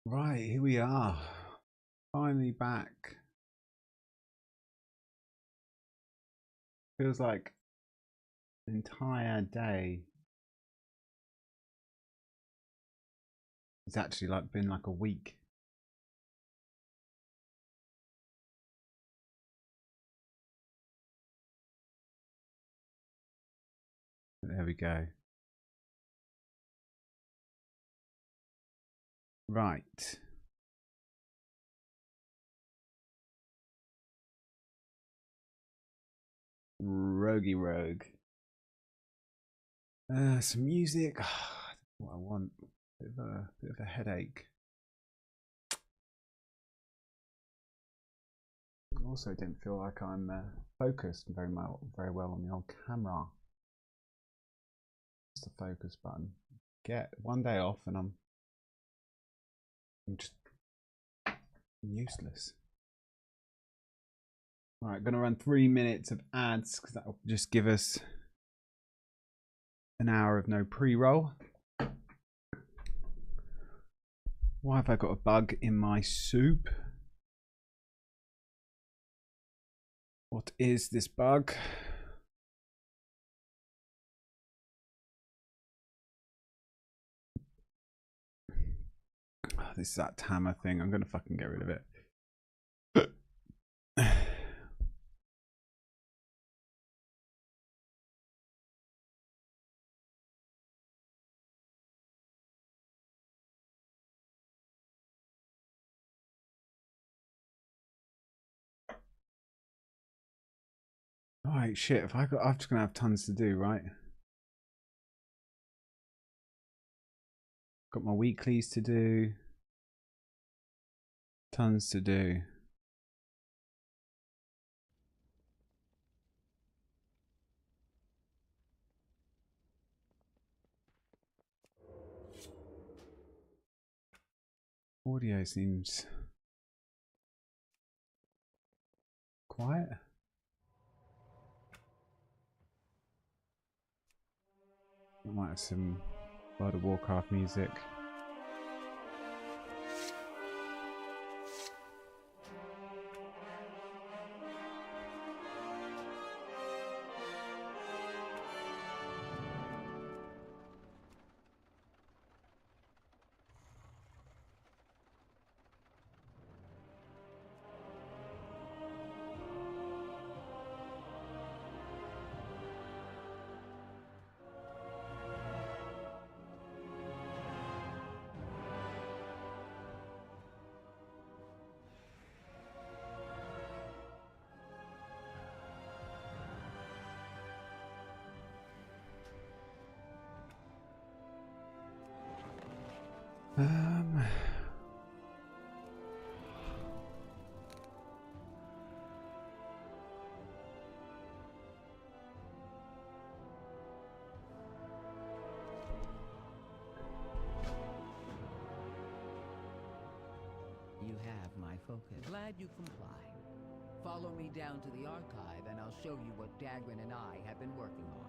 Right, here we are. Finally back. Feels like an entire day. It's actually like been like a week. There we go. Right. Roguey Rogue. Some music. What I want. Bit of a headache. Also, didn't feel like I'm focused very well on the old camera. It's the focus button. Get one day off, and I'm just useless. All right, gonna run 3 minutes of ads because that'll just give us an hour of no pre-roll. Why have I got a bug in my soup? What is this bug? Oh, this is that Tammer thing. I'm gonna fucking get rid of it. Alright, shit. I'm just gonna have tons to do, right? Got my weeklies to do. Tons to do. Audio seems quiet. I might have some World of Warcraft music. You have my focus. Glad you comply. Follow me down to the archive and I'll show you what Dagrin and I have been working on.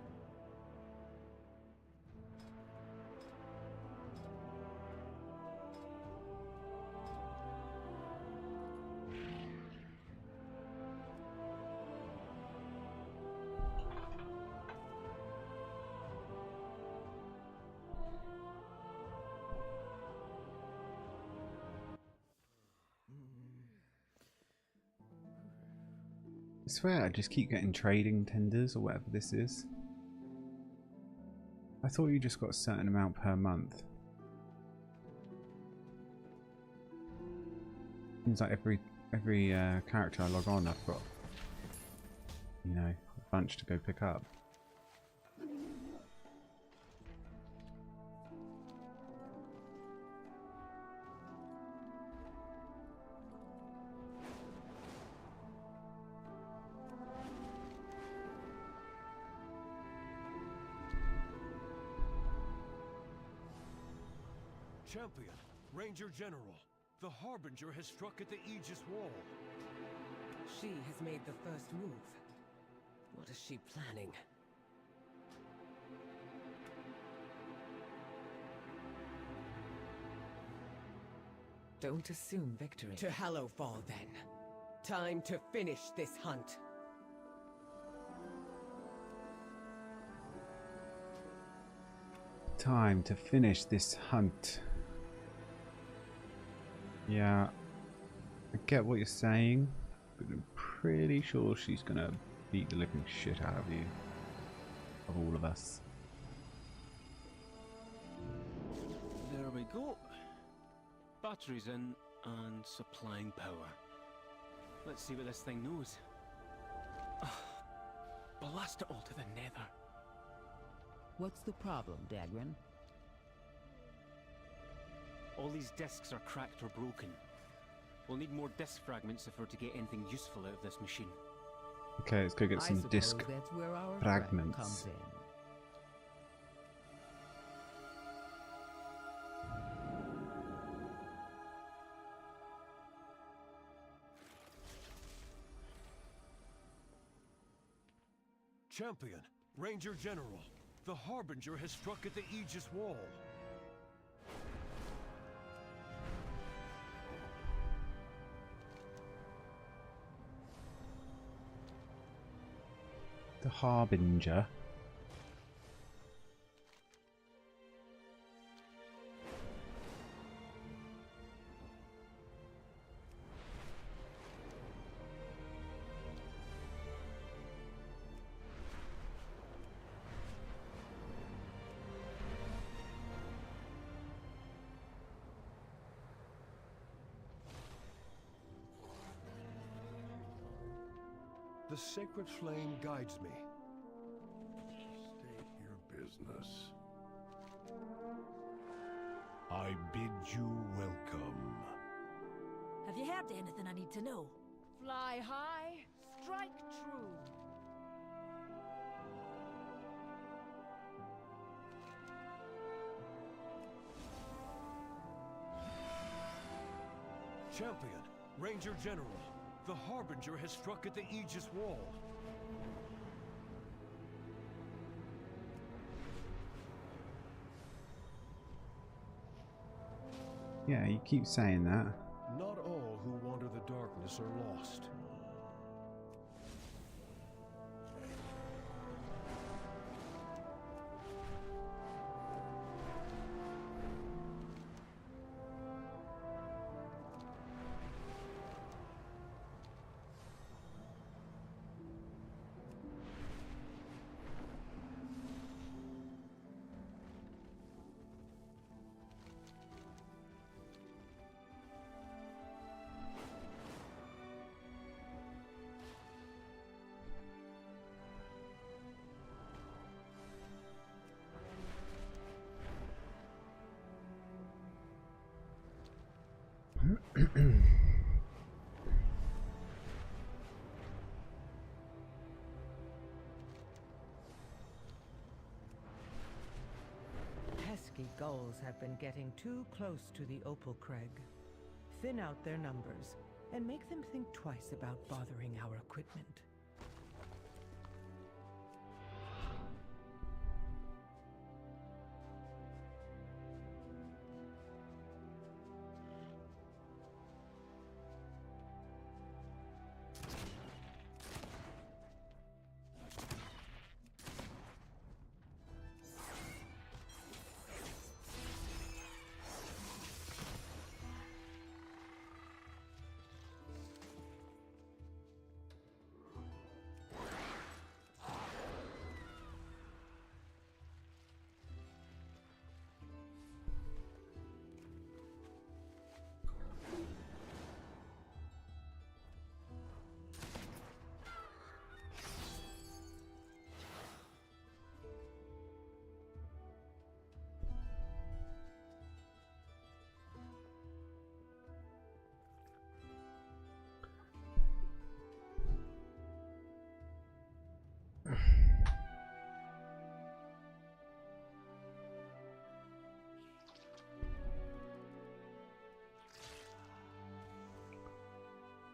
I swear I just keep getting trading tenders or whatever this is. I thought you just got a certain amount per month. Seems like every character I log on I've got, you know, a bunch to go pick up. Champion, Ranger General, the Harbinger has struck at the Aegis Wall. She has made the first move. What is she planning? Don't assume victory. To Hallowfall, then. Time to finish this hunt. Time to finish this hunt. Yeah, I get what you're saying, but I'm pretty sure she's gonna beat the living shit out of you. Of all of us. There we go. Batteries in and supplying power. Let's see what this thing knows. Blast it all to the nether. What's the problem, Dagran? All these discs are cracked or broken. We'll need more disc fragments if we're to get anything useful out of this machine. Okay, let's go get some disc that's where our fragments. comes in. Champion, Ranger General, the Harbinger has struck at the Aegis Wall. The Harbinger. The sacred flame guides me. State your business. I bid you welcome. Have you heard anything I need to know? Fly high, strike true. Champion, Ranger General, the Harbinger has struck at the Aegis Wall. Yeah, you keep saying that. Not all who wander the darkness are lost. Pesky gulls have been getting too close to the Opal Crag. Thin out their numbers, and make them think twice about bothering our equipment.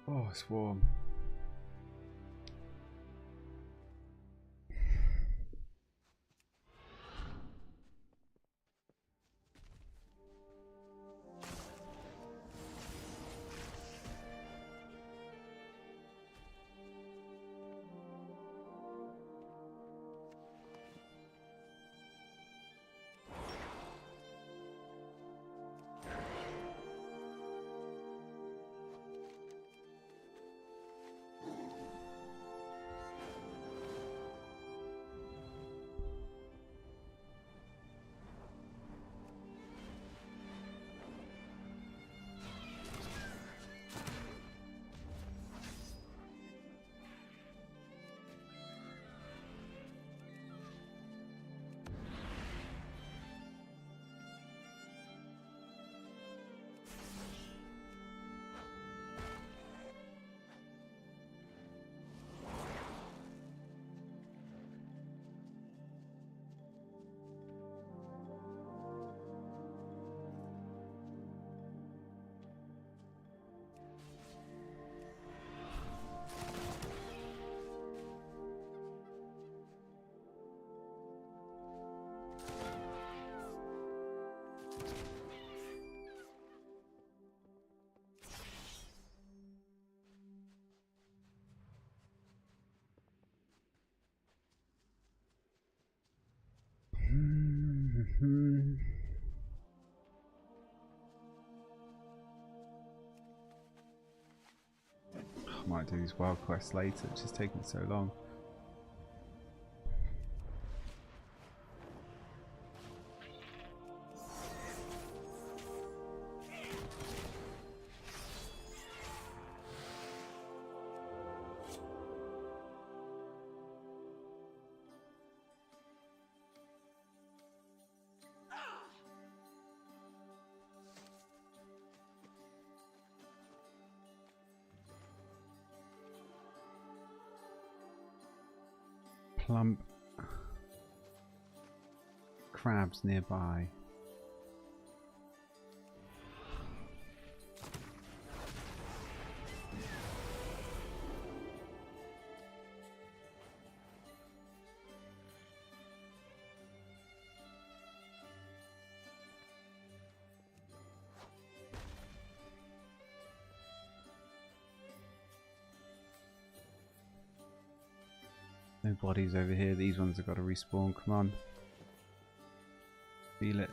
Oh, it's warm. I might do these wild quests later, it's just taking so long. Plump crabs nearby. No bodies over here. These ones have got to respawn. Come on. Feel it.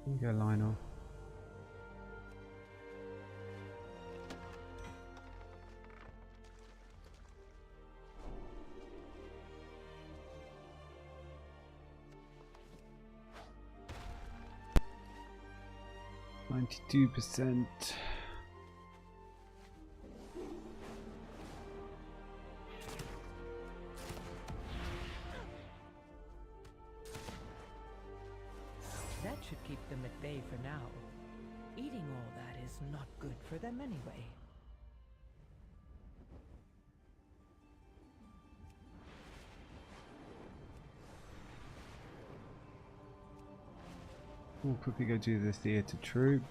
You go, Lionel. %. That should keep them at bay for now. Eating all that is not good for them anyway. We'll quickly go do the theatre troupe.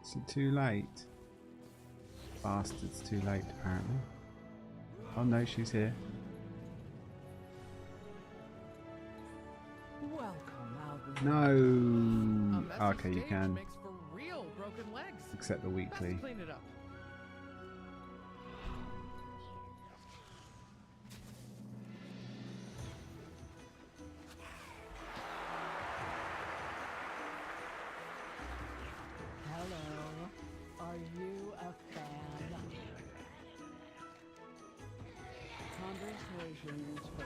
Is it too late? Bastard's too late, apparently. Oh no, she's here. No. Okay, you can. Makes for real broken legs. Except the weekly. Let's clean it up. Hello. Are you a fan? Conversations for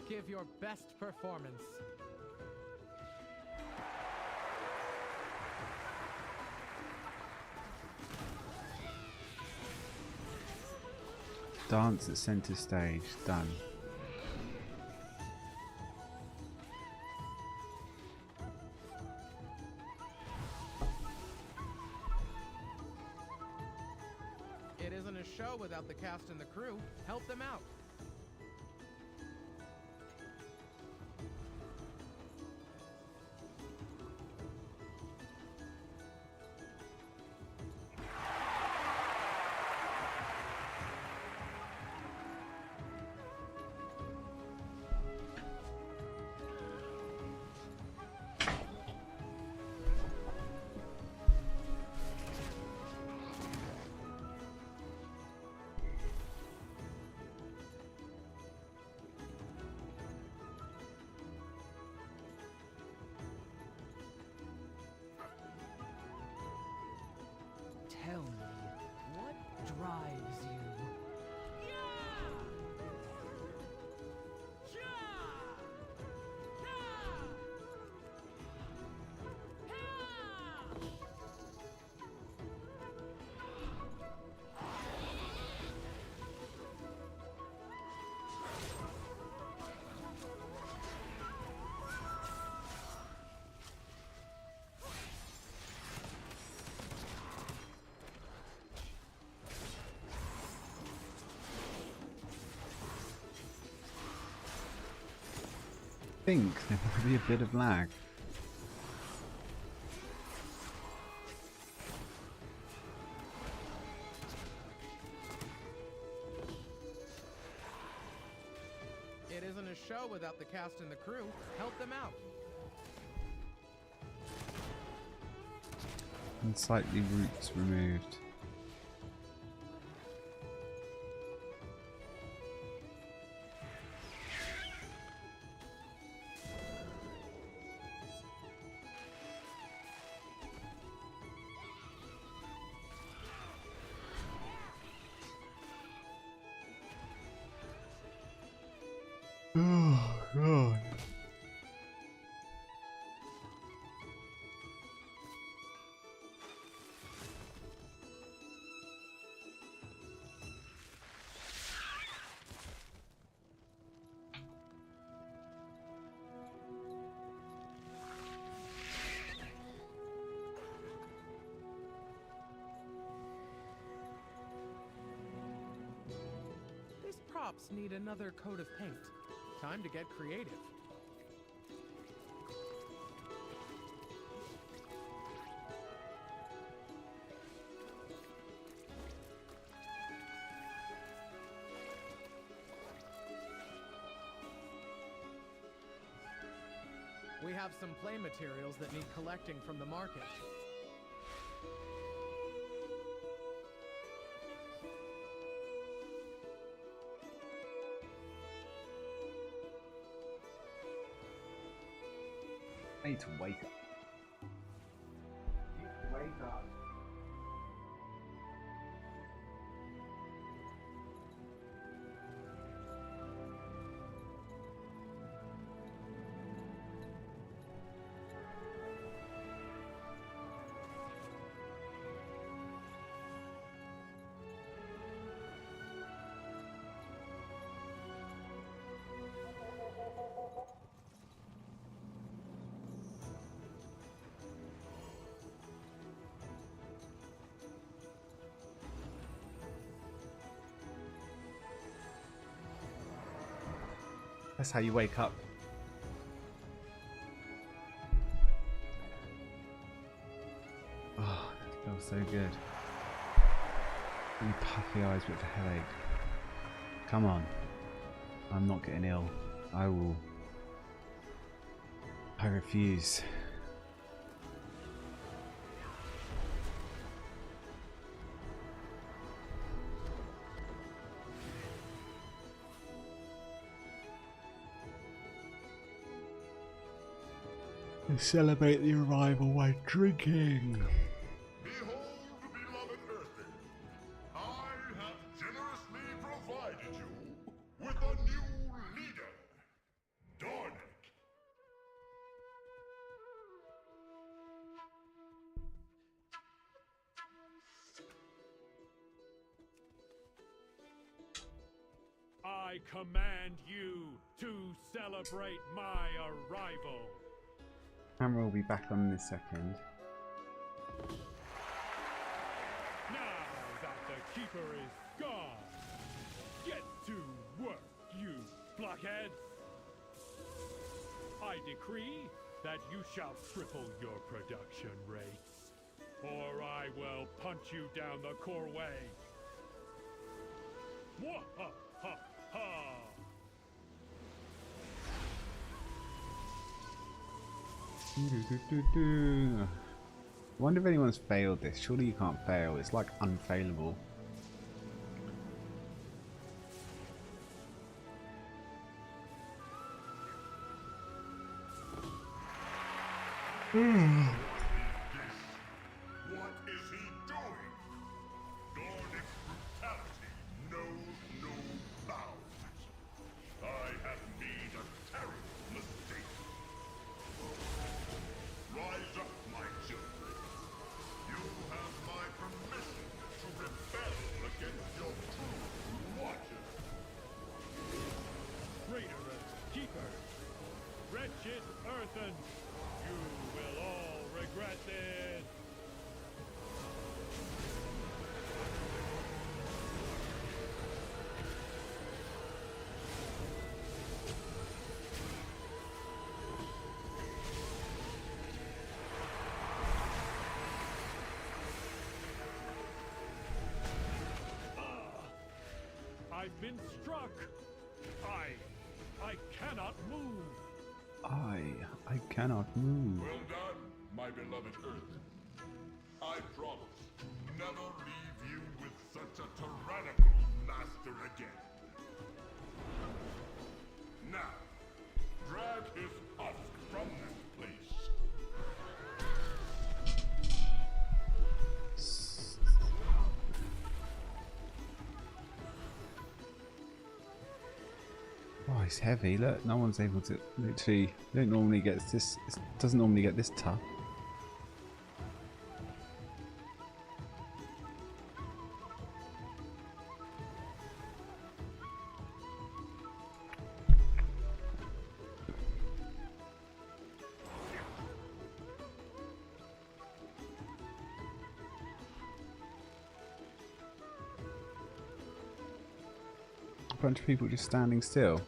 Give your best performance. Dance at center stage. Done. It isn't a show without the cast and the crew. Help them out. drives you. I think there might be a bit of lag. It isn't a show without the cast and the crew. Help them out. Unsightly roots removed. Oh god. These props need another coat of paint. Time to get creative. We have some play materials that need collecting from the market. I need to wake up. Wake up. That's how you wake up. Oh, that feels so good. Really puffy eyes with a headache. Come on. I'm not getting ill. I refuse. Celebrate the arrival by drinking. Behold, beloved Earthling, I have generously provided you with a new leader, Dornick. I command you to celebrate my arrival. Camera will be back on in a second. Now that the Keeper is gone, get to work, you blockheads! I decree that you shall triple your production rates, or I will punch you down the core way. Mwahaha! Wonder if anyone's failed this. Surely you can't fail. It's like unfailable. What is he doing? Dornick's I've been struck. I cannot move. I cannot move. Well done, my beloved Earth. I promise never leave you with such a tyrannical master again. Now, drag his husk from this place. Oh, it's heavy. Look, no one's able to literally. Don't normally get this. It doesn't normally get this tough. A bunch of people just standing still.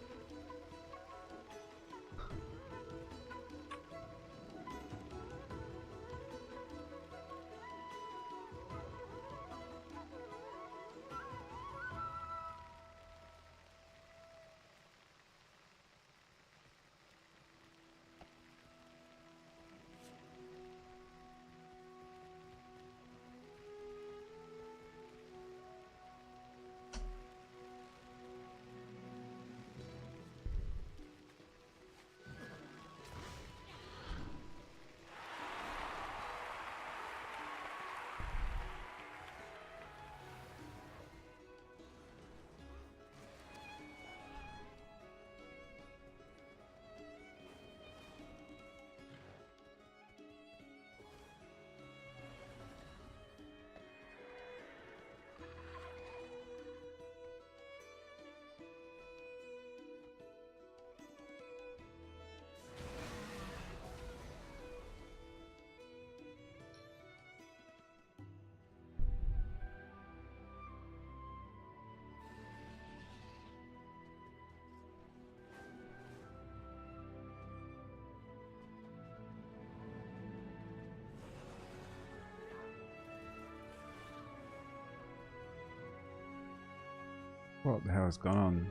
What the hell has gone on?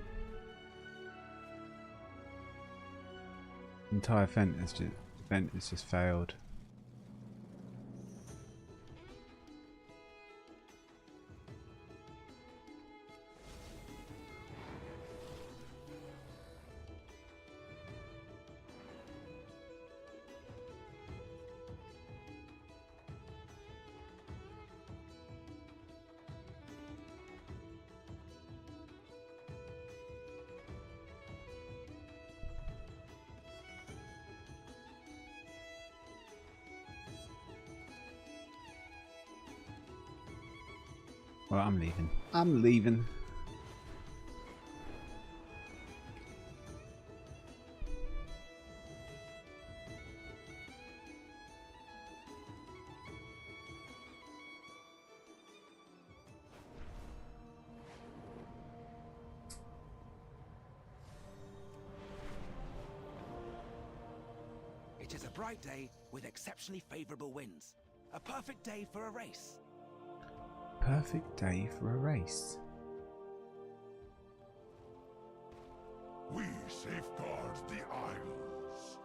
The entire event has just failed. Well, I'm leaving. I'm leaving. It is a bright day with exceptionally favorable winds. A perfect day for a race. Perfect day for a race. We safeguard the Isles.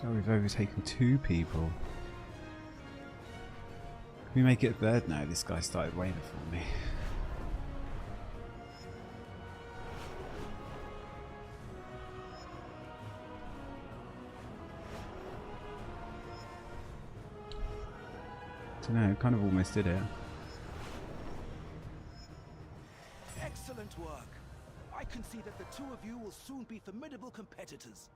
Oh, we've overtaken 2 people. Can we make it a third now? This guy started way before me. I don't know, kind of almost did it. Excellent work. I can see that the two of you will soon be formidable competitors.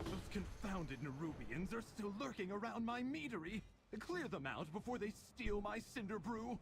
Those confounded Nerubians are still lurking around my meadery. Clear them out before they steal my cinder brew.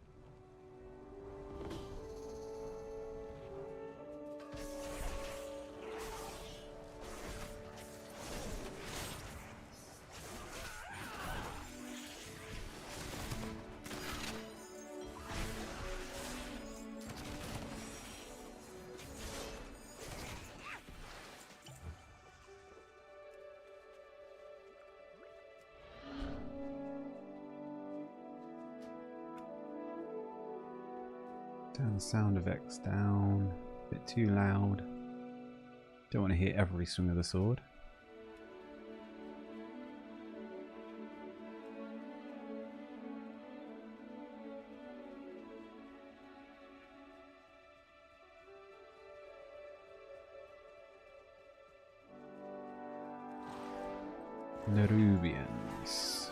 Turn the sound effects down. A bit too loud. Don't want to hear every swing of the sword. Nerubians.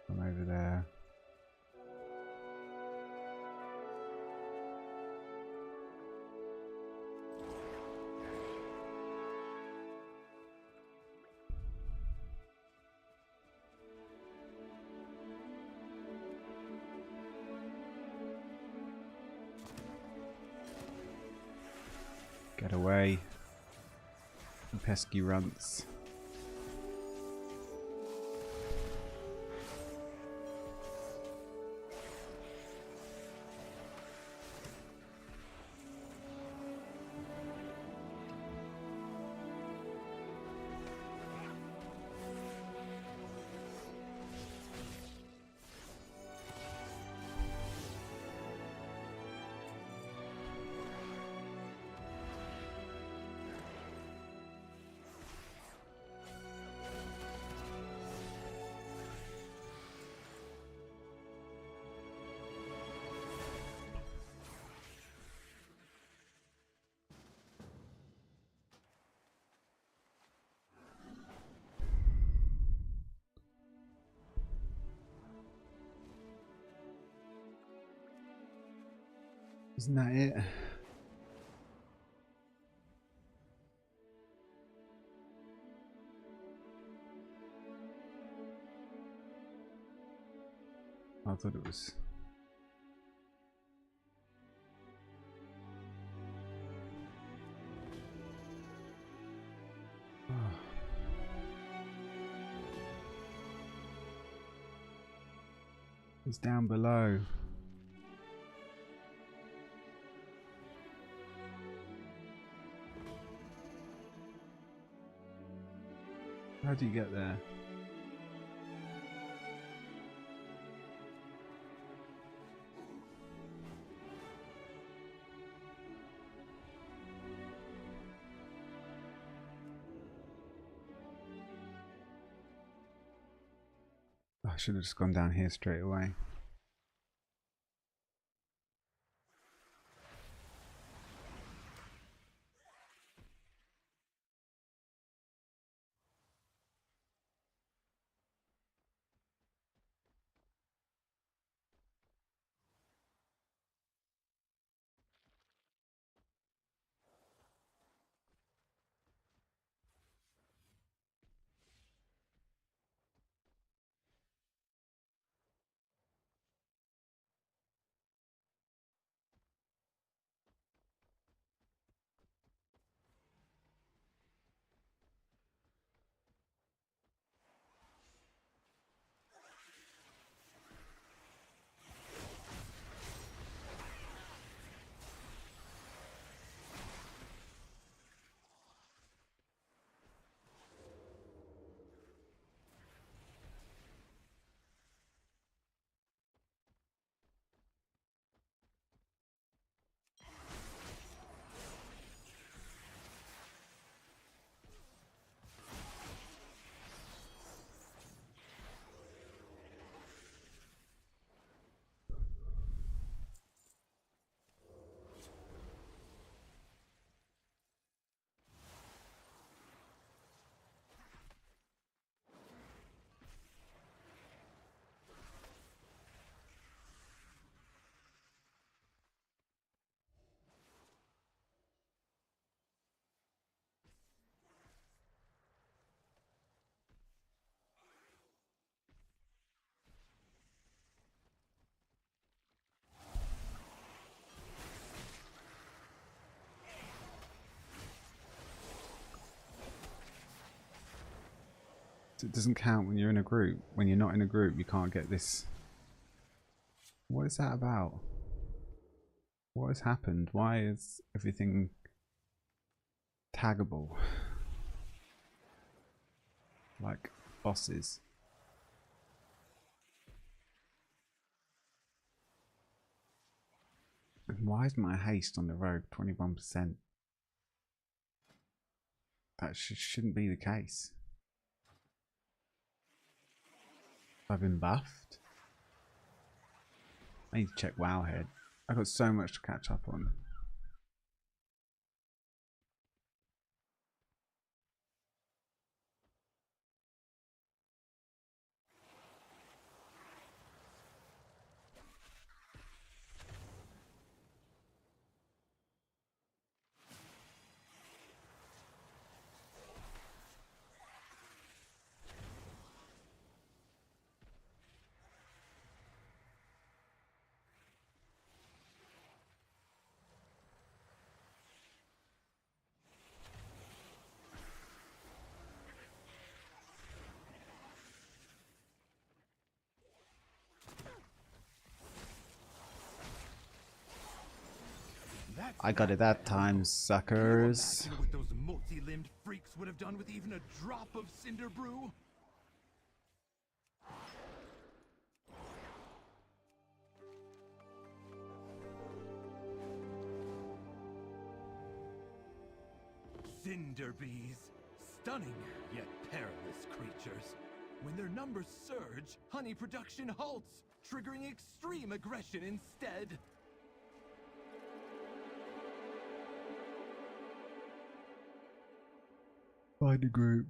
Come over there. Get away, you pesky runts. Isn't that it? I thought it was. Oh. It's down below. How do you get there? I should have just gone down here straight away. It doesn't count when you're in a group. When you're not in a group, you can't get this. What is that about? What has happened? Why is everything taggable? Like bosses. And why is my haste on the road 21%? That shouldn't be the case. I've been buffed. I need to check Wowhead. I've got so much to catch up on. I got it that time, suckers. Can you imagine what those multi-limbed freaks would have done with even a drop of Cinder Brew? Cinder bees. Stunning, yet perilous creatures. When their numbers surge, honey production halts, triggering extreme aggression instead. Find a group.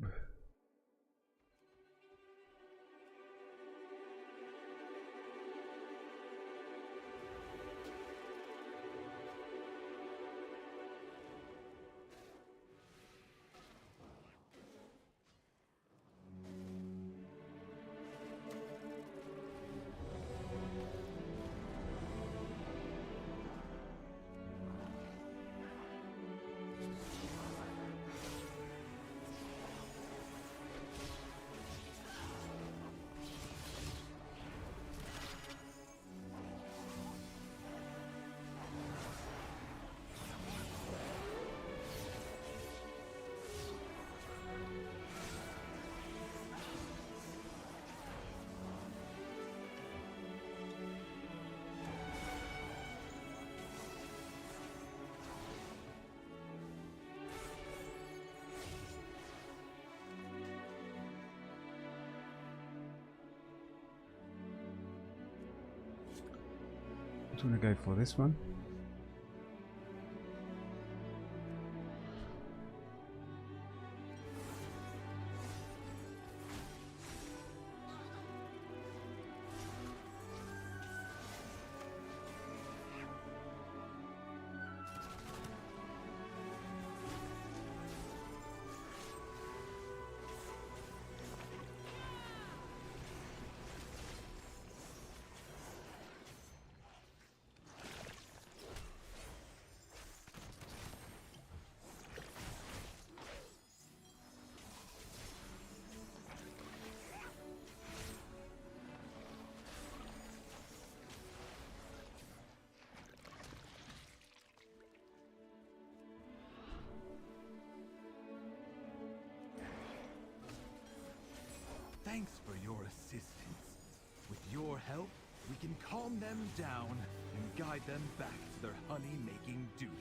Do you want to go for this one? Thanks for your assistance. With your help, we can calm them down and guide them back to their honey-making duties.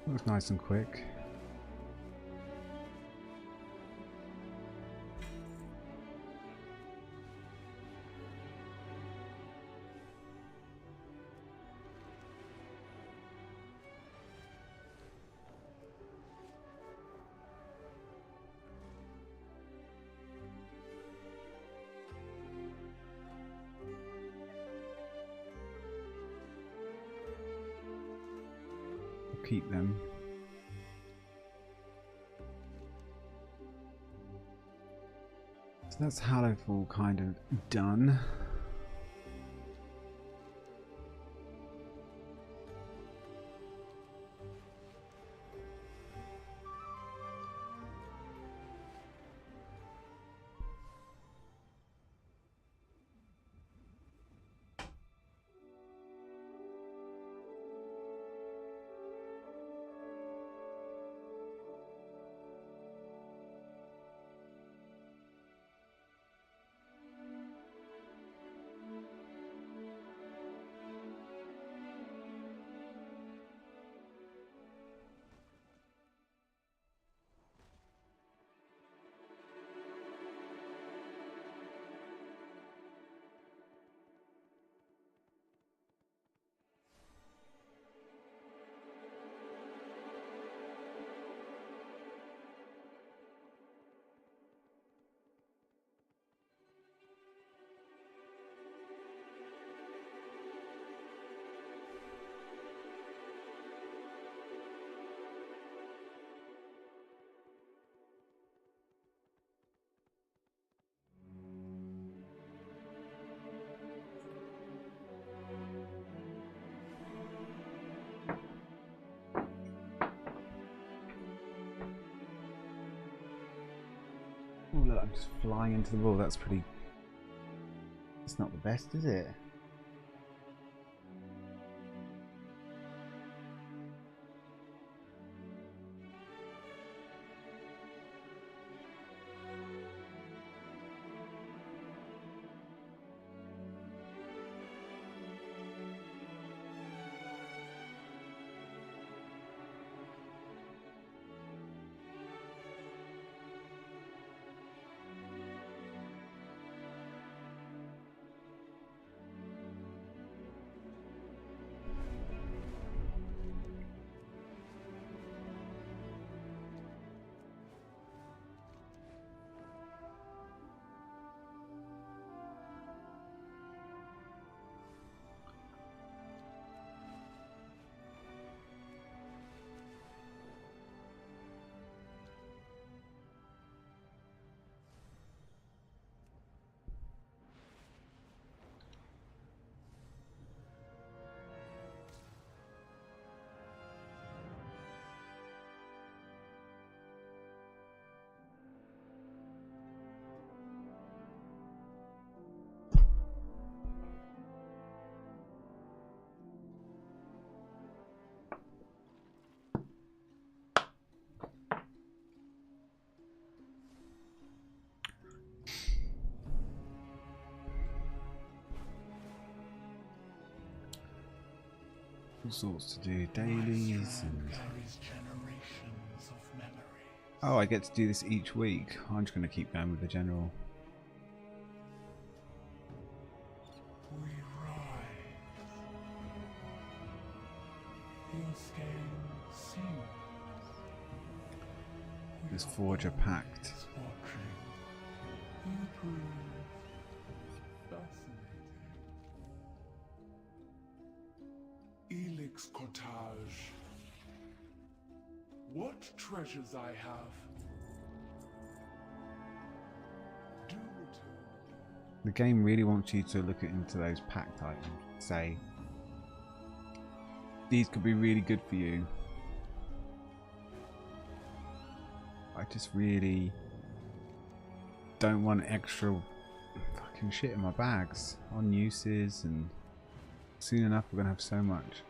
That was nice and quick. keep them. So that's Hallowfall kind of done. Oh look, I'm just flying into the wall. That's pretty... It's not the best, is it? All sorts to do, dailies and... Oh, I get to do this each week. I'm just going to keep going with the general. This forge a pact. Elix Cottage. What treasures I have. Do return. The game really wants you to look into those pact items. Say, these could be really good for you. I just really don't want extra fucking shit in my bags on uses, and soon enough we're gonna have so much.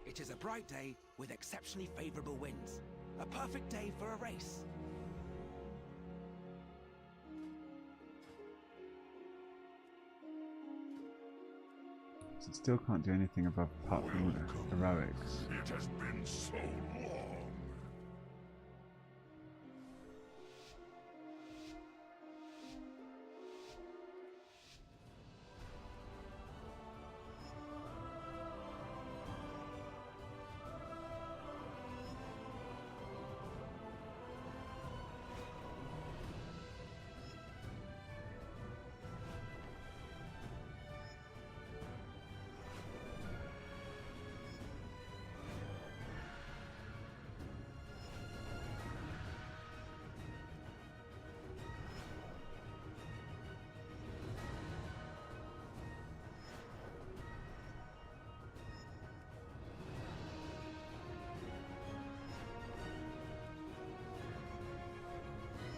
It is a bright day with exceptionally favorable winds. A perfect day for a race. So still can't do anything above apart from heroics. It has been so long.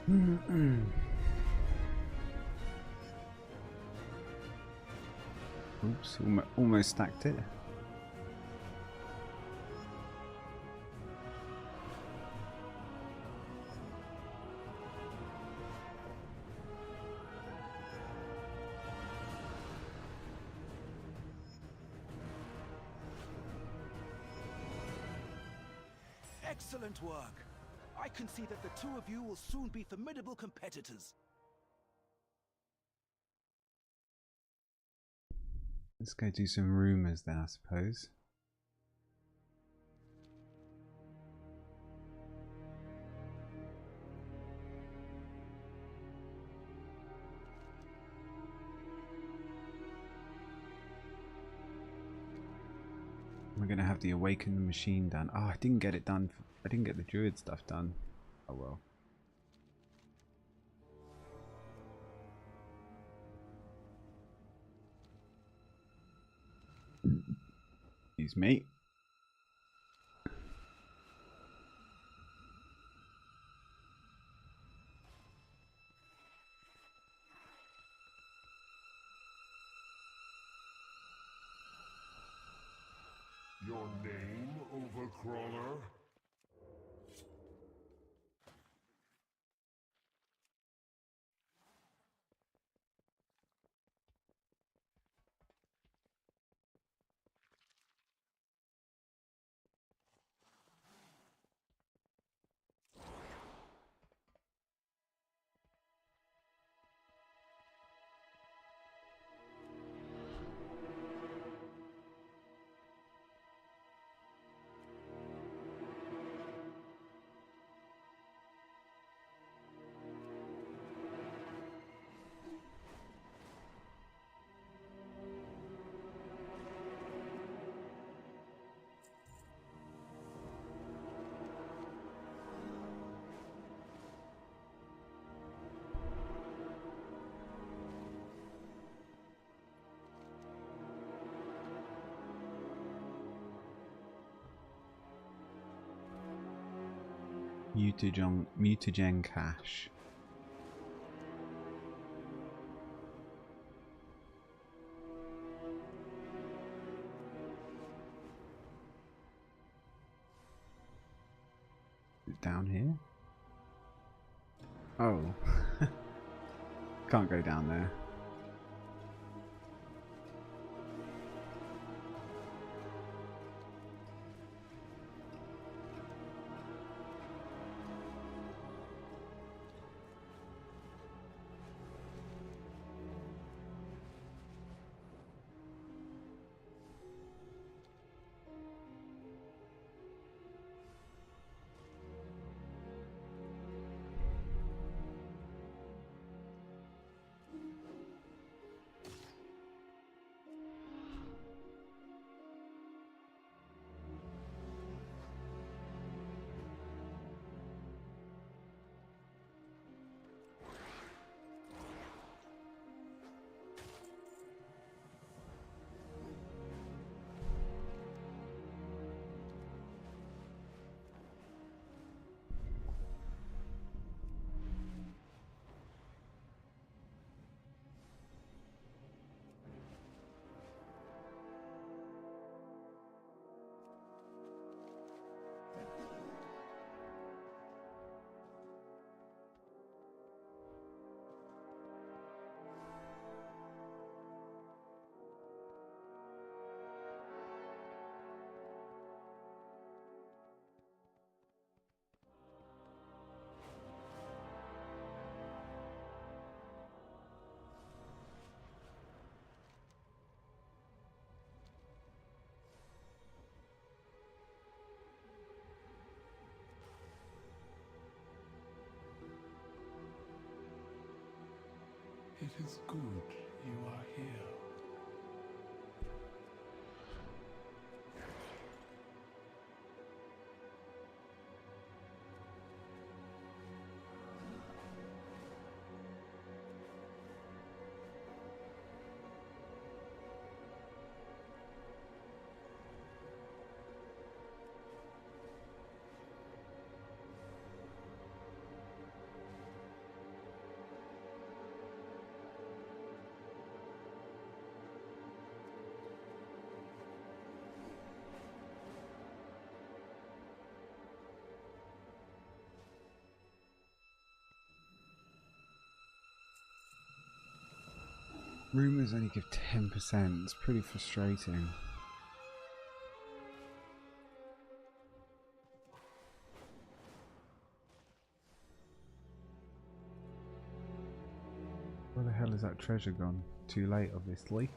Oops, almost stacked it. Excellent work. I can see that the two of you will soon be formidable competitors. Let's go do some rumours then, I suppose. We're gonna have the awaken the machine done. Oh, I didn't get it done. I didn't get the druid stuff done. Oh well. Excuse me. Your name, Overcrawler? Mutagen cache. Is it down here? Oh. Can't go down there. It is good you are here. Rumours only give 10%. It's pretty frustrating. Where the hell is that treasure gone? Too late, obviously.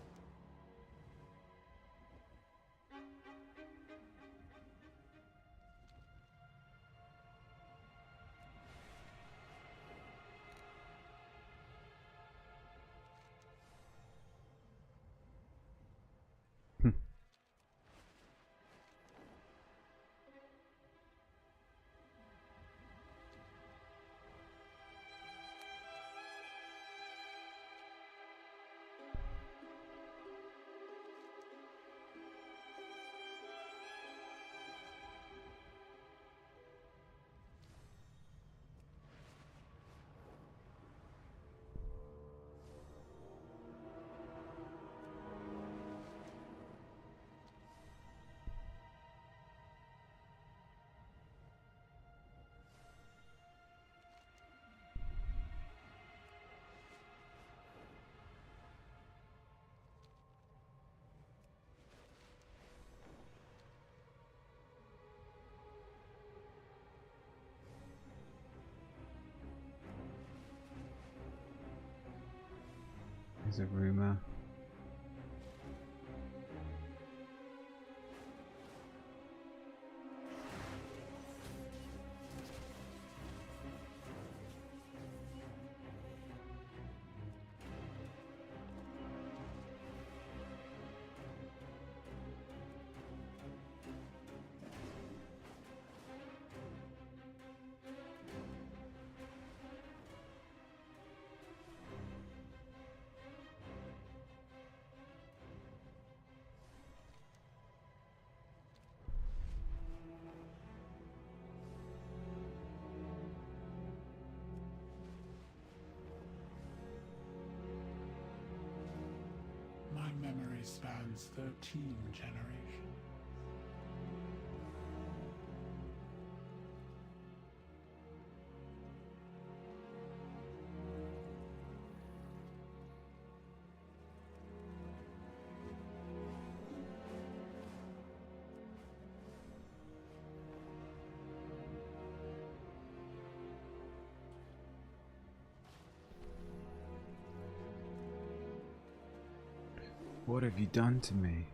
There's a rumour. My memory spans 13 generations. What have you done to me?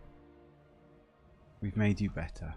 We've made you better.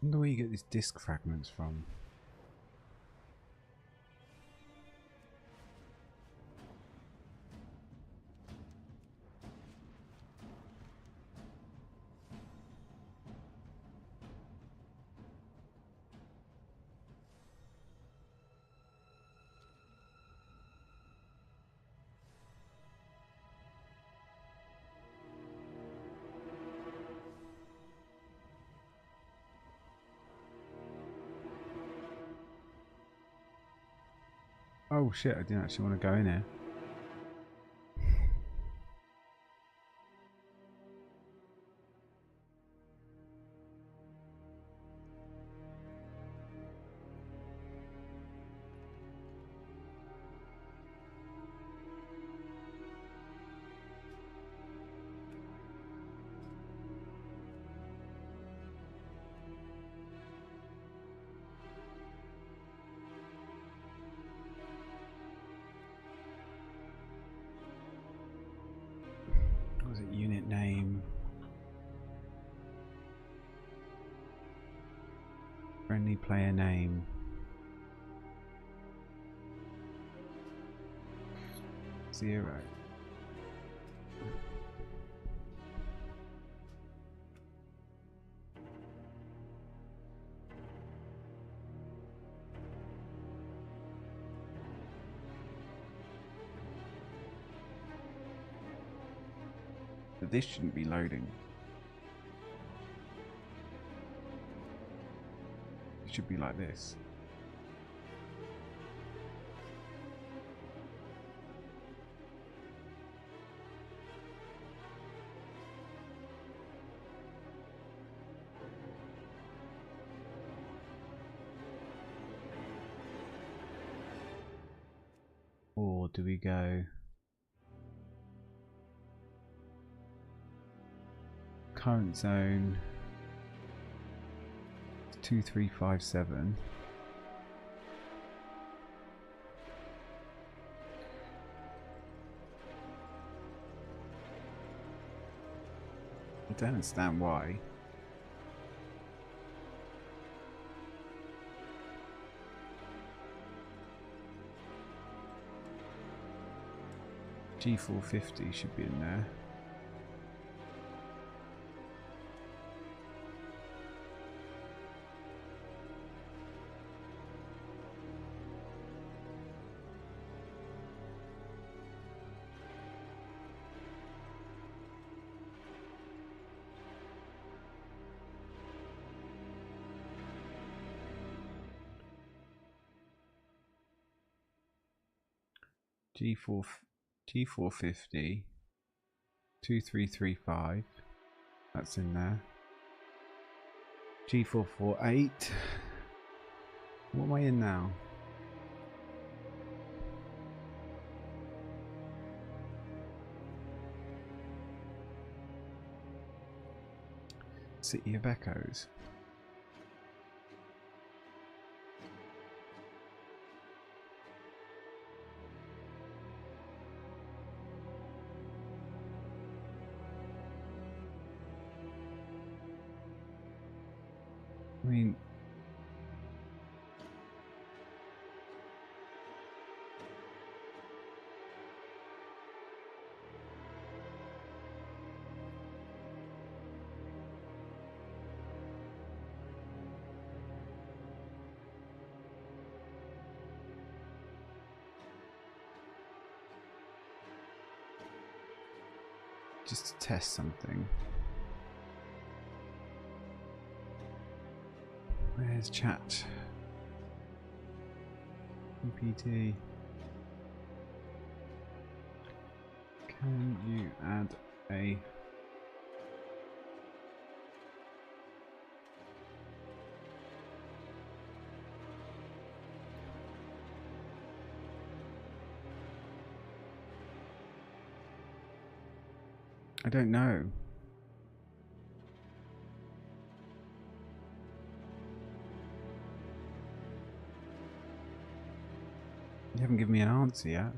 I wonder where you get these disc fragments from. Oh shit, I didn't actually want to go in here. player name. Zero. But this shouldn't be loading. It should be like this. Or do we go current zone 2357? I don't understand why. G450 should be in there. G450 2335, that's in there. G448, what am I in now? City of Echoes. I mean, just to test something. Where's chat? EPT. Can you add a I don't know. You haven't given me an answer yet.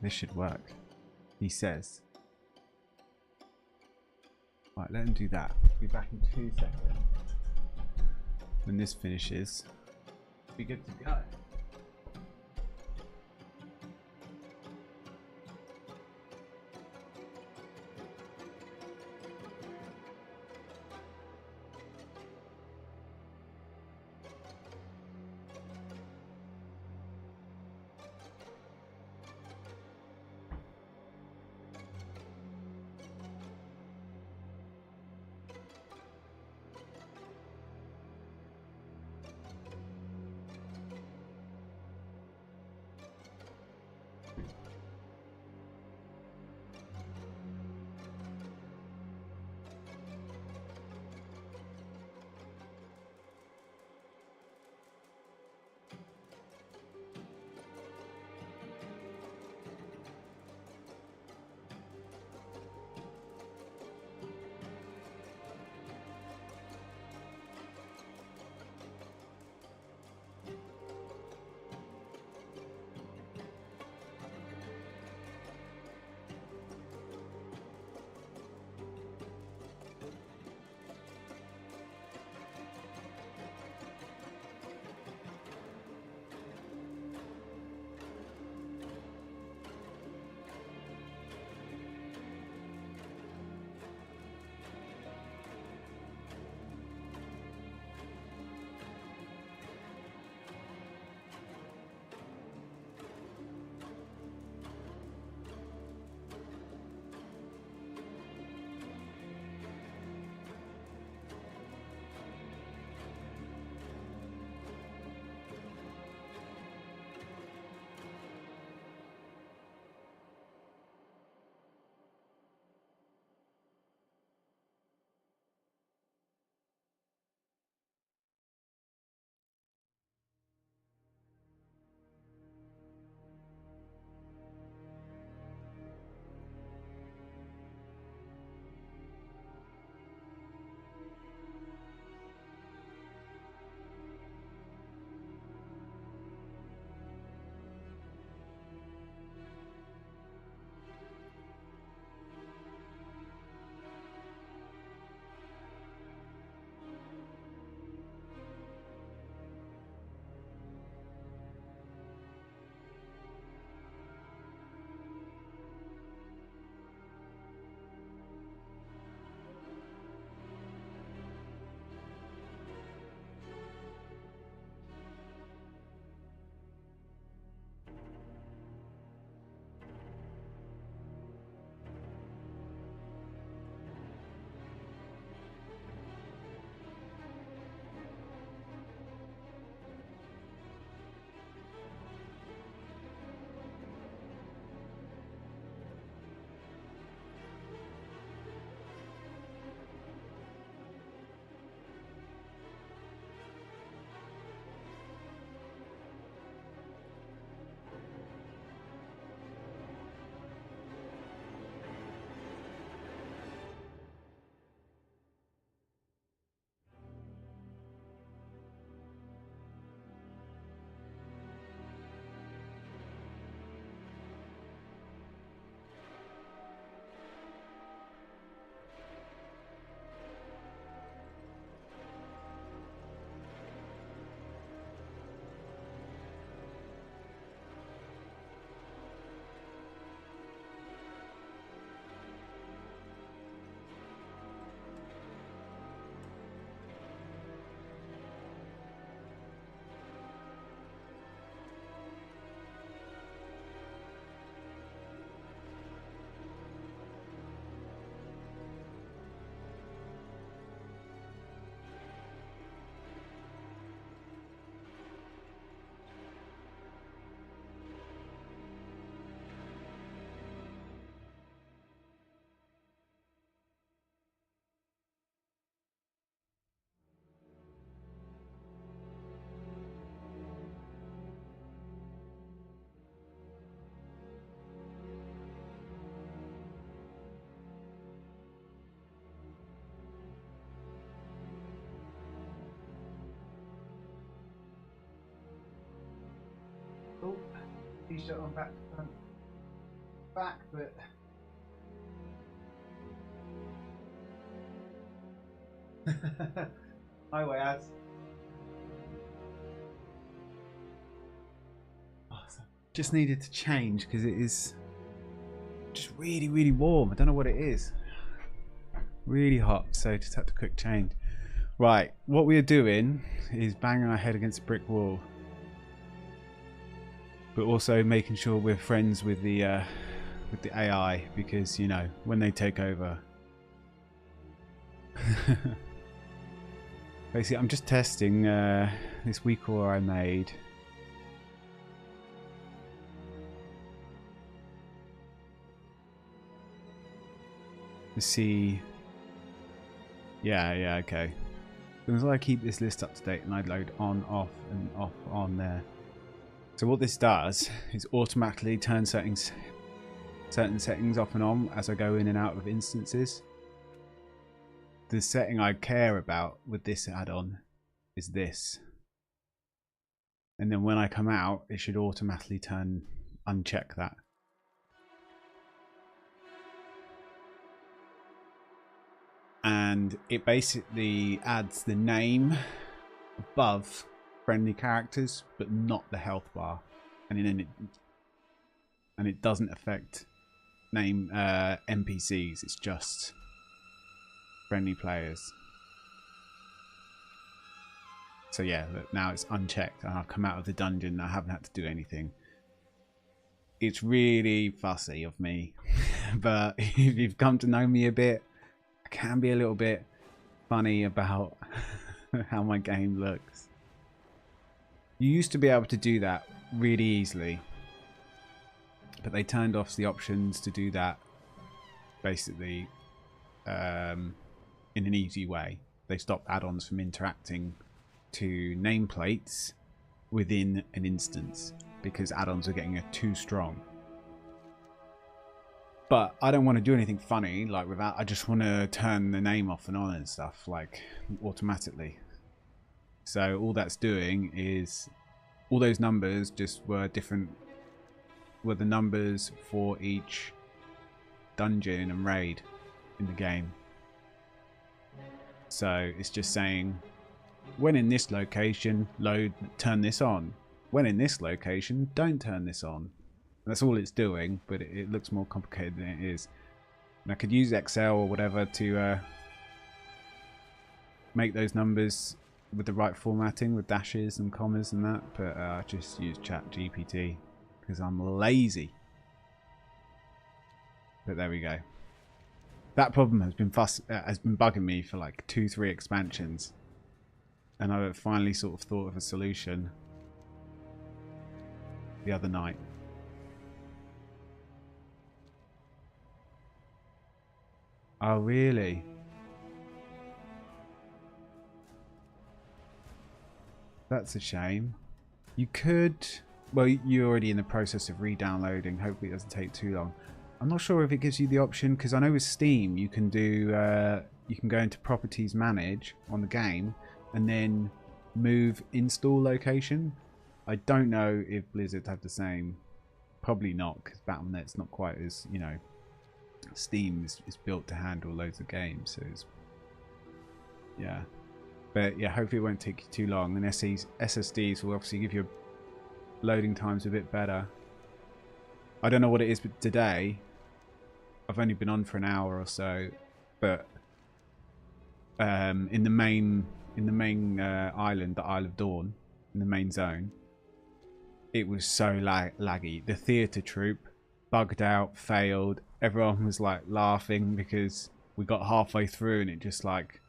This should work, he says. Right, let him do that. Be back in 2 seconds. When this finishes, Be good to go. Oh, t-shirt on back to front. Back, but highway ads. just needed to change because it is just really, really warm. I don't know what it is. Really hot, so just had to quick change. Right, what we are doing is banging our head against a brick wall, but also making sure we're friends with the AI, because you know when they take over. Basically, I'm just testing this WeCore I made. To see. Yeah, okay. As long as I keep this list up to date and I load on, off, and off, on there. So what this does is automatically turn certain settings off and on as I go in and out of instances. The setting I care about with this add-on is this. And then when I come out, it should automatically uncheck that. And it basically adds the name above friendly characters, but not the health bar, and it doesn't affect name NPCs. It's just friendly players. So yeah, look, now it's unchecked, and I've come out of the dungeon. And I haven't had to do anything. It's really fussy of me, but if you've come to know me a bit, I can be a little bit funny about how my game looks. You used to be able to do that really easily, but they turned off the options to do that basically in an easy way. They stopped add-ons from interacting to nameplates within an instance because add-ons are getting too strong. But I don't want to do anything funny like without. I just want to turn the name off and on and stuff like automatically. So all that's doing is all those numbers just were the numbers for each dungeon and raid in the game. So it's just saying when in this location, turn this on. When in this location, don't turn this on. That's all it's doing, but it looks more complicated than it is. And I could use Excel or whatever to make those numbers with the right formatting, with dashes and commas and that, but I just use ChatGPT because I'm lazy. But there we go. That problem has been bugging me for like 2-3 expansions, and I finally sort of thought of a solution the other night. Oh, really? That's a shame. You could... Well, you're already in the process of re-downloading. Hopefully it doesn't take too long. I'm not sure if it gives you the option, because I know with Steam you can do... you can go into Properties Manage on the game and then move install location. I don't know if Blizzard have the same. Probably not, because Battle.net's not quite as, you know... Steam is built to handle loads of games, so it's, yeah. But yeah, hopefully it won't take you too long. And SSDs will obviously give your loading times a bit better. I don't know what it is, but today I've only been on for an hour or so, but in the main island, the Isle of Dawn, in the main zone, it was so laggy. The theatre troupe bugged out, failed. Everyone was like laughing because we got halfway through and it just like,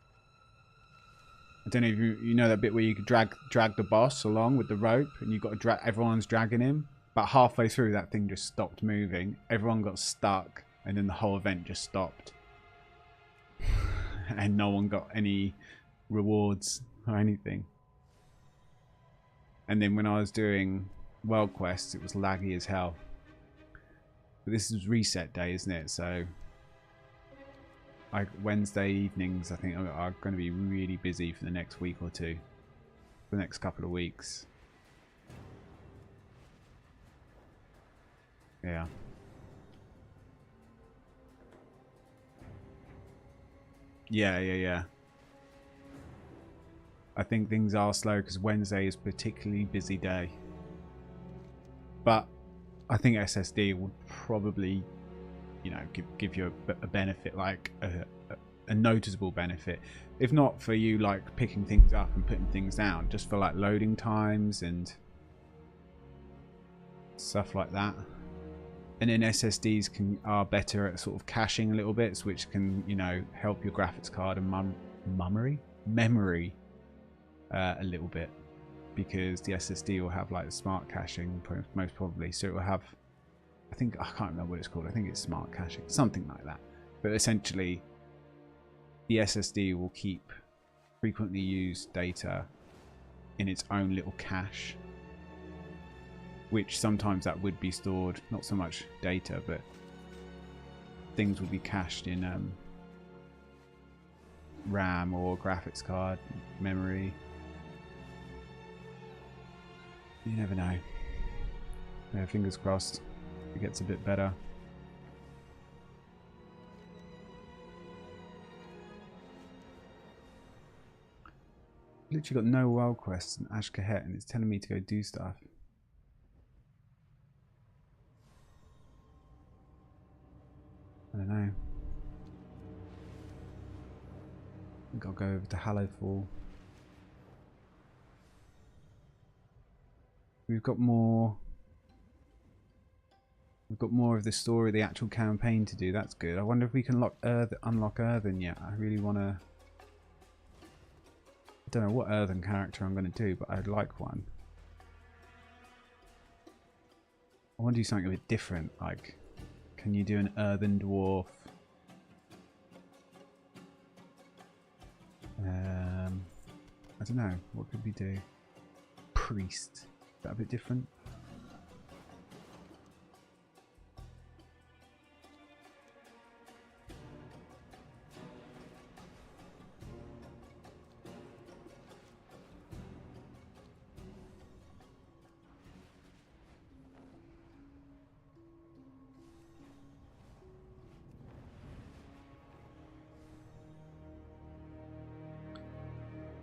I don't know if you know that bit where you could drag the boss along with the rope and you got to drag, everyone's dragging him. But halfway through that thing just stopped moving. Everyone got stuck and then the whole event just stopped. And no one got any rewards or anything. And then when I was doing world quests, it was laggy as hell. But this is reset day, isn't it? So Wednesday evenings, I think, are going to be really busy for the next week or two. For the next couple of weeks. Yeah. Yeah. I think things are slow because Wednesday is a particularly busy day. But I think SSD would probably, you know, give you a benefit, like a noticeable benefit, if not for you like picking things up and putting things down, just for like loading times and stuff like that. And then SSDs are better at sort of caching a little bit, which can, you know, help your graphics card and memory a little bit, because the SSD will have like smart caching most probably, so it will have, I can't remember what it's called, I think it's smart caching, something like that. But essentially the SSD will keep frequently used data in its own little cache, which sometimes that would be stored, not so much data, but things will be cached in RAM or graphics card memory. You never know. Yeah, fingers crossed it gets a bit better. Literally got no world quests in Ashkahet, and it's telling me to go do stuff. I don't know. I think I'll go over to Hallowfall. We've got more of the story, the actual campaign to do. That's good. I wonder if we can unlock Earthen yet. I really want to. I don't know what Earthen character I'm going to do, but I'd like one. I want to do something a bit different. Like, can you do an Earthen dwarf? I don't know. What could we do? Priest. Is that a bit different?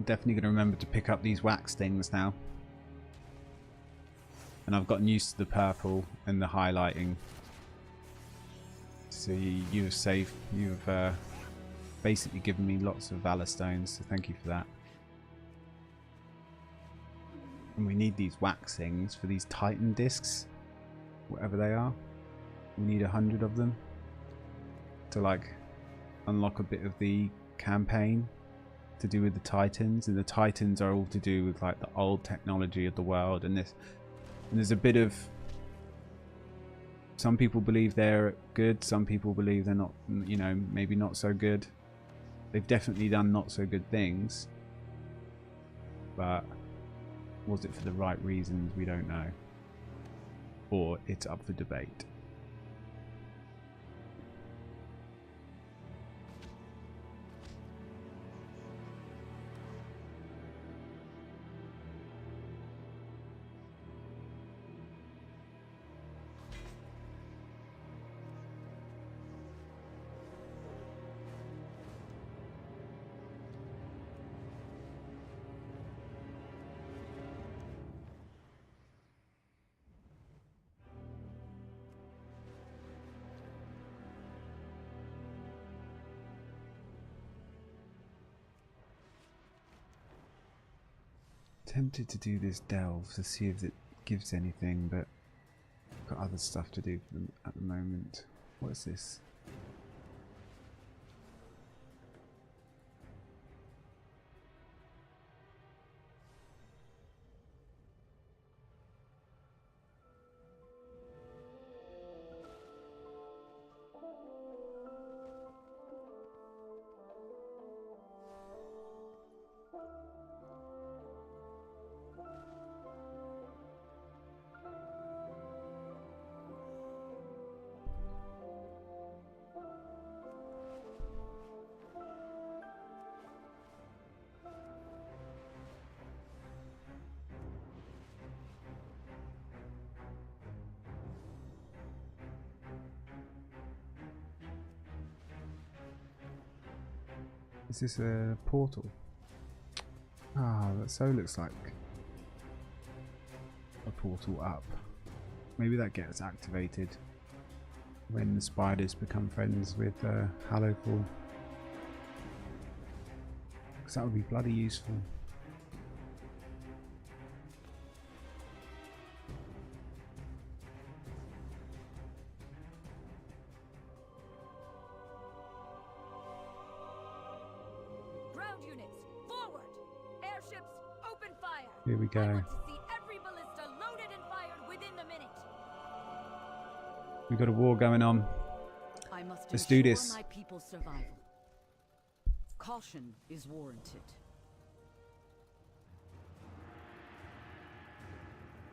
Definitely going to remember to pick up these wax things now, and I've gotten used to the purple and the highlighting. So you've basically given me lots of valor stones, so thank you for that. And we need these wax things for these Titan discs, whatever they are. We need 100 of them to like unlock a bit of the campaign to do with the Titans, and the Titans are all to do with like the old technology of the world, and there's a bit of, some people believe they're good, some people believe they're not, you know, maybe not so good. They've definitely done not so good things, but was it for the right reasons? We don't know, or it's up for debate. Tempted to do this delve to see if it gives anything, but I've got other stuff to do for them at the moment. What is this? Is this a portal? Ah, that so looks like a portal up. Maybe that gets activated when the spiders become friends with Hallowfall. Because that would be bloody useful. Ground units, forward! Airships, open fire! Here we I go. want to see every ballista loaded and fired within the minute. We've got a war going on. I must Let's do ensure this. my people's survival. Caution is warranted.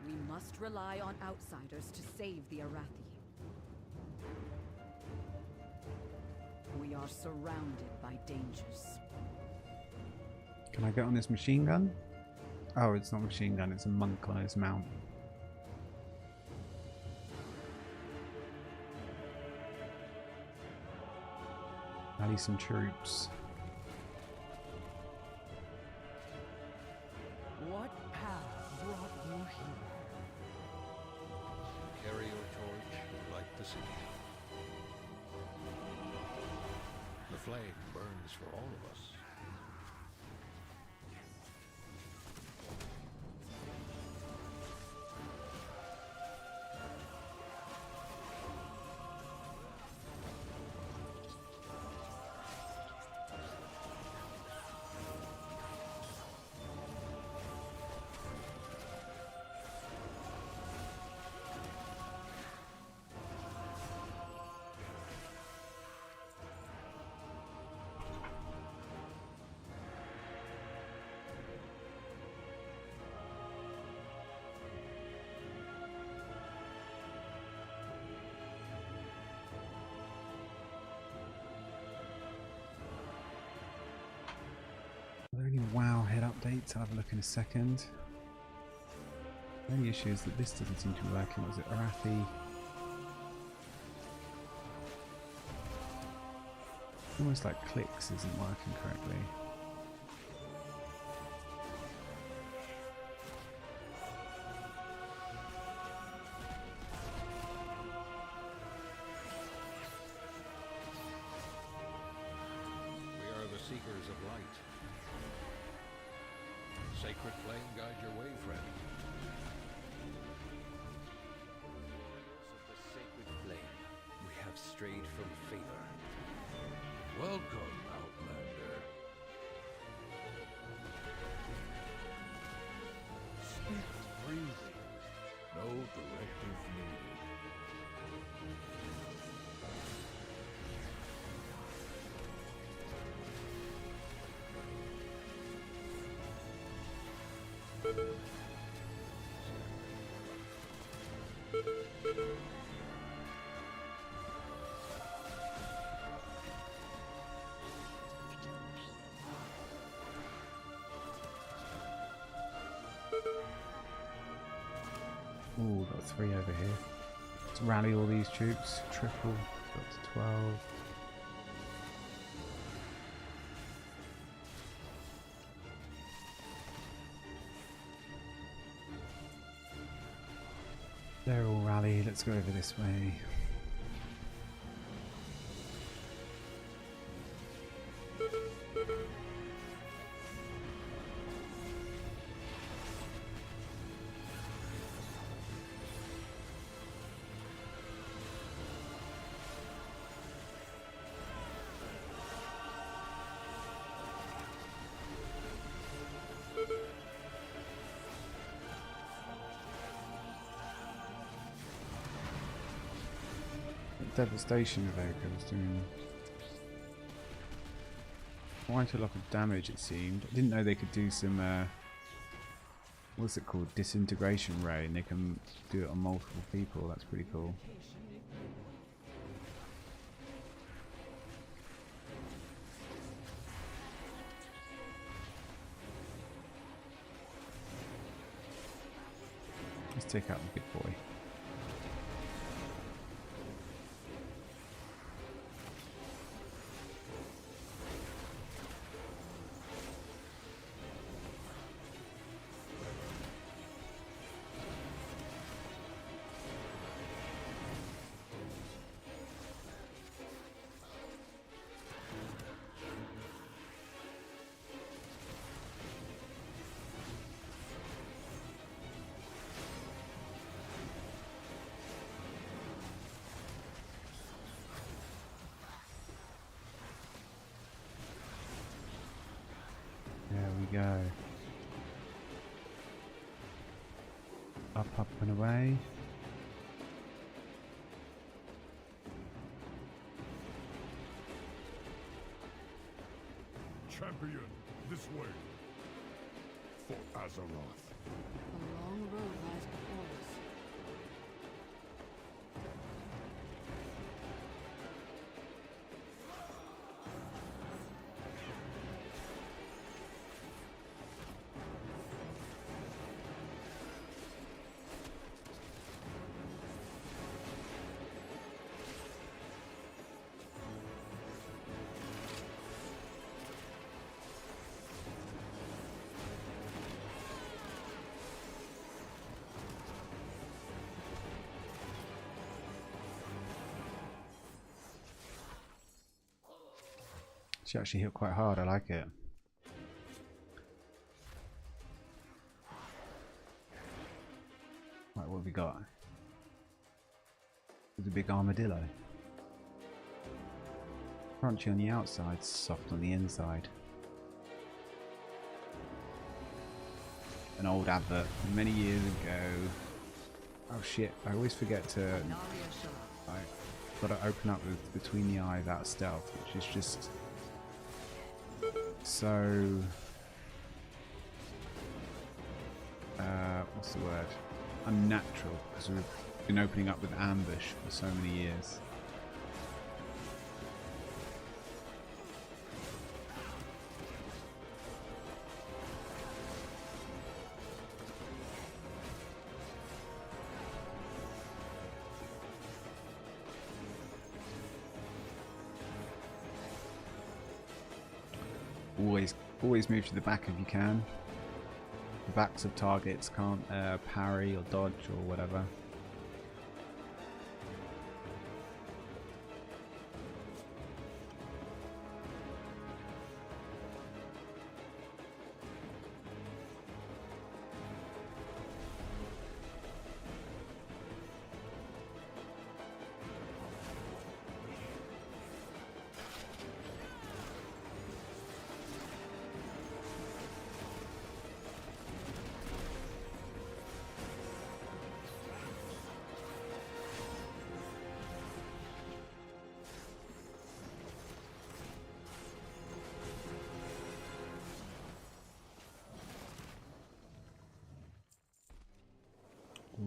We must rely on outsiders to save the Arathi. We are surrounded by dangers. Can I get on this machine gun? Oh, it's not a machine gun, it's a monk on his mount. Rally some troops. What path brought you here? Carry your torch, light the city. The flame burns for all of us. Are there any WoW head updates? I'll have a look in a second. The only issue is that this doesn't seem to be working. Was it Arathi? Almost like clicks isn't working correctly. We are the seekers of light. Sacred flame, guide your way, friend. Of the sacred flame, we have strayed from favor. Welcome, Outlander. Speak freely. No directive needed. Ooh, got 3 over here. Let's rally all these troops. Triple. Got to 12. They're all rally. Let's go over this way. Devastation vehicles doing quite a lot of damage, it seemed. I didn't know they could do some what's it called, disintegration ray, and they can do it on multiple people. That's pretty cool. Let's take out the big boy. go. Up, up and away. Champion, this way. For Azeroth. A long road lies before us. She actually hit quite hard, I like it. Right, what have we got? With a big armadillo. Crunchy on the outside, soft on the inside. An old advert from many years ago. Oh shit, I always forget to... Gotta open up with between the eyes out of stealth, which is just... so what's the word, unnatural, because we've been opening up with ambush for so many years. Always move to the back if you can. The backs of targets can't parry or dodge or whatever.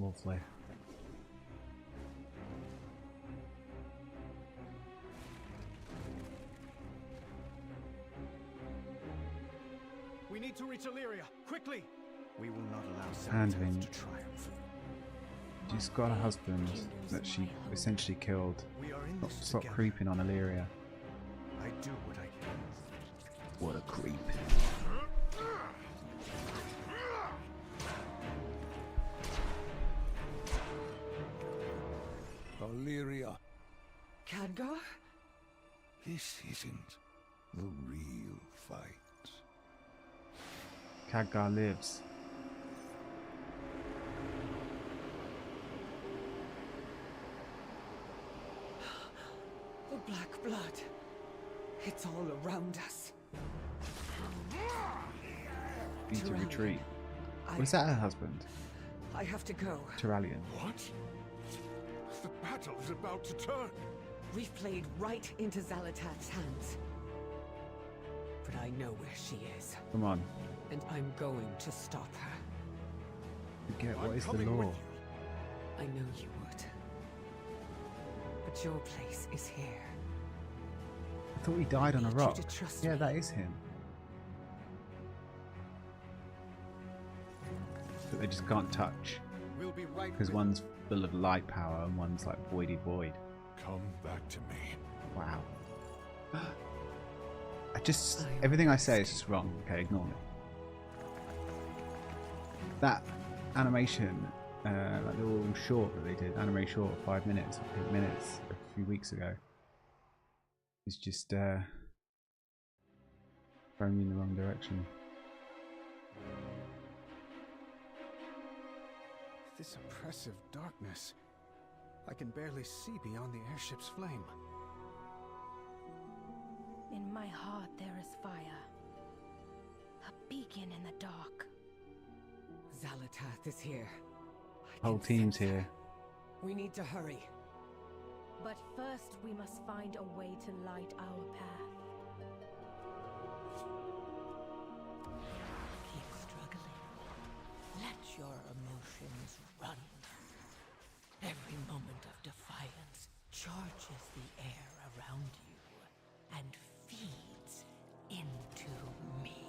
Lovely. We need to reach Illyria, quickly! We will not allow Handling. to triumph. She's got a husband that she essentially killed. Stop creeping on Illyria. I do what I can. What a creep. Illyria. Khadgar? This isn't the real fight. Khadgar lives. The black blood. It's all around us. Need to retreat. Was that her husband? I have to go. Tyrallion. What? The battle is about to turn. We've played right into Zalatat's hands. But I know where she is. Come on. And I'm going to stop her. Forget what is the law. I know you would. But your place is here. I thought he died on a need you rock. to trust Yeah, me. that is him. But they just can't touch. We'll be right Because with one's full of light power and one's like voidy void. Come back to me. Wow. Everything I say is just wrong. Okay, ignore me. That animation, that little short that they did, anime short, 5 minutes, 8 minutes, a few weeks ago, is just throwing me in the wrong direction. this oppressive darkness. I can barely see beyond the airship's flame. In my heart there is fire. A beacon in the dark. Zalatath is here. Whole team's here. We need to hurry. But first, we must find a way to light our path. Keep struggling. Let your emotions run. Every moment of defiance charges the air around you and feeds into me.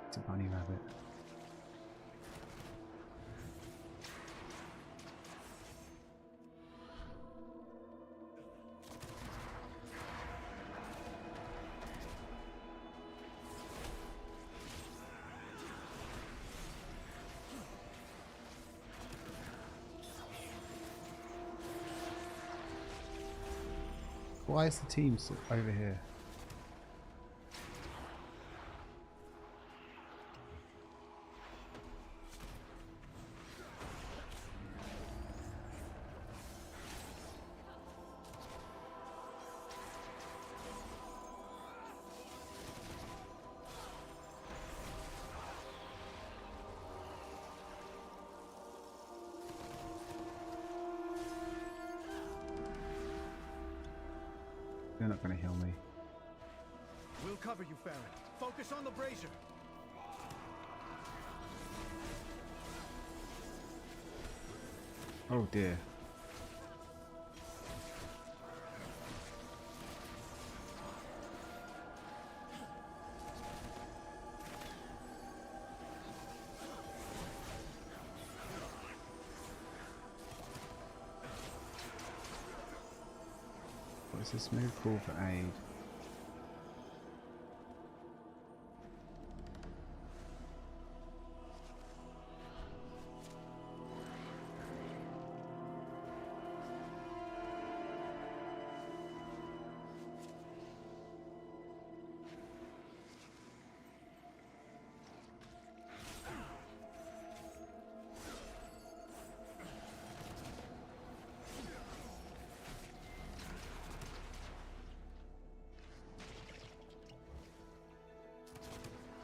It's a bunny rabbit. Why is the team over here? They're not going to heal me. We'll cover you, Farron. Focus on the brazier. Oh dear. What is this move called for aid?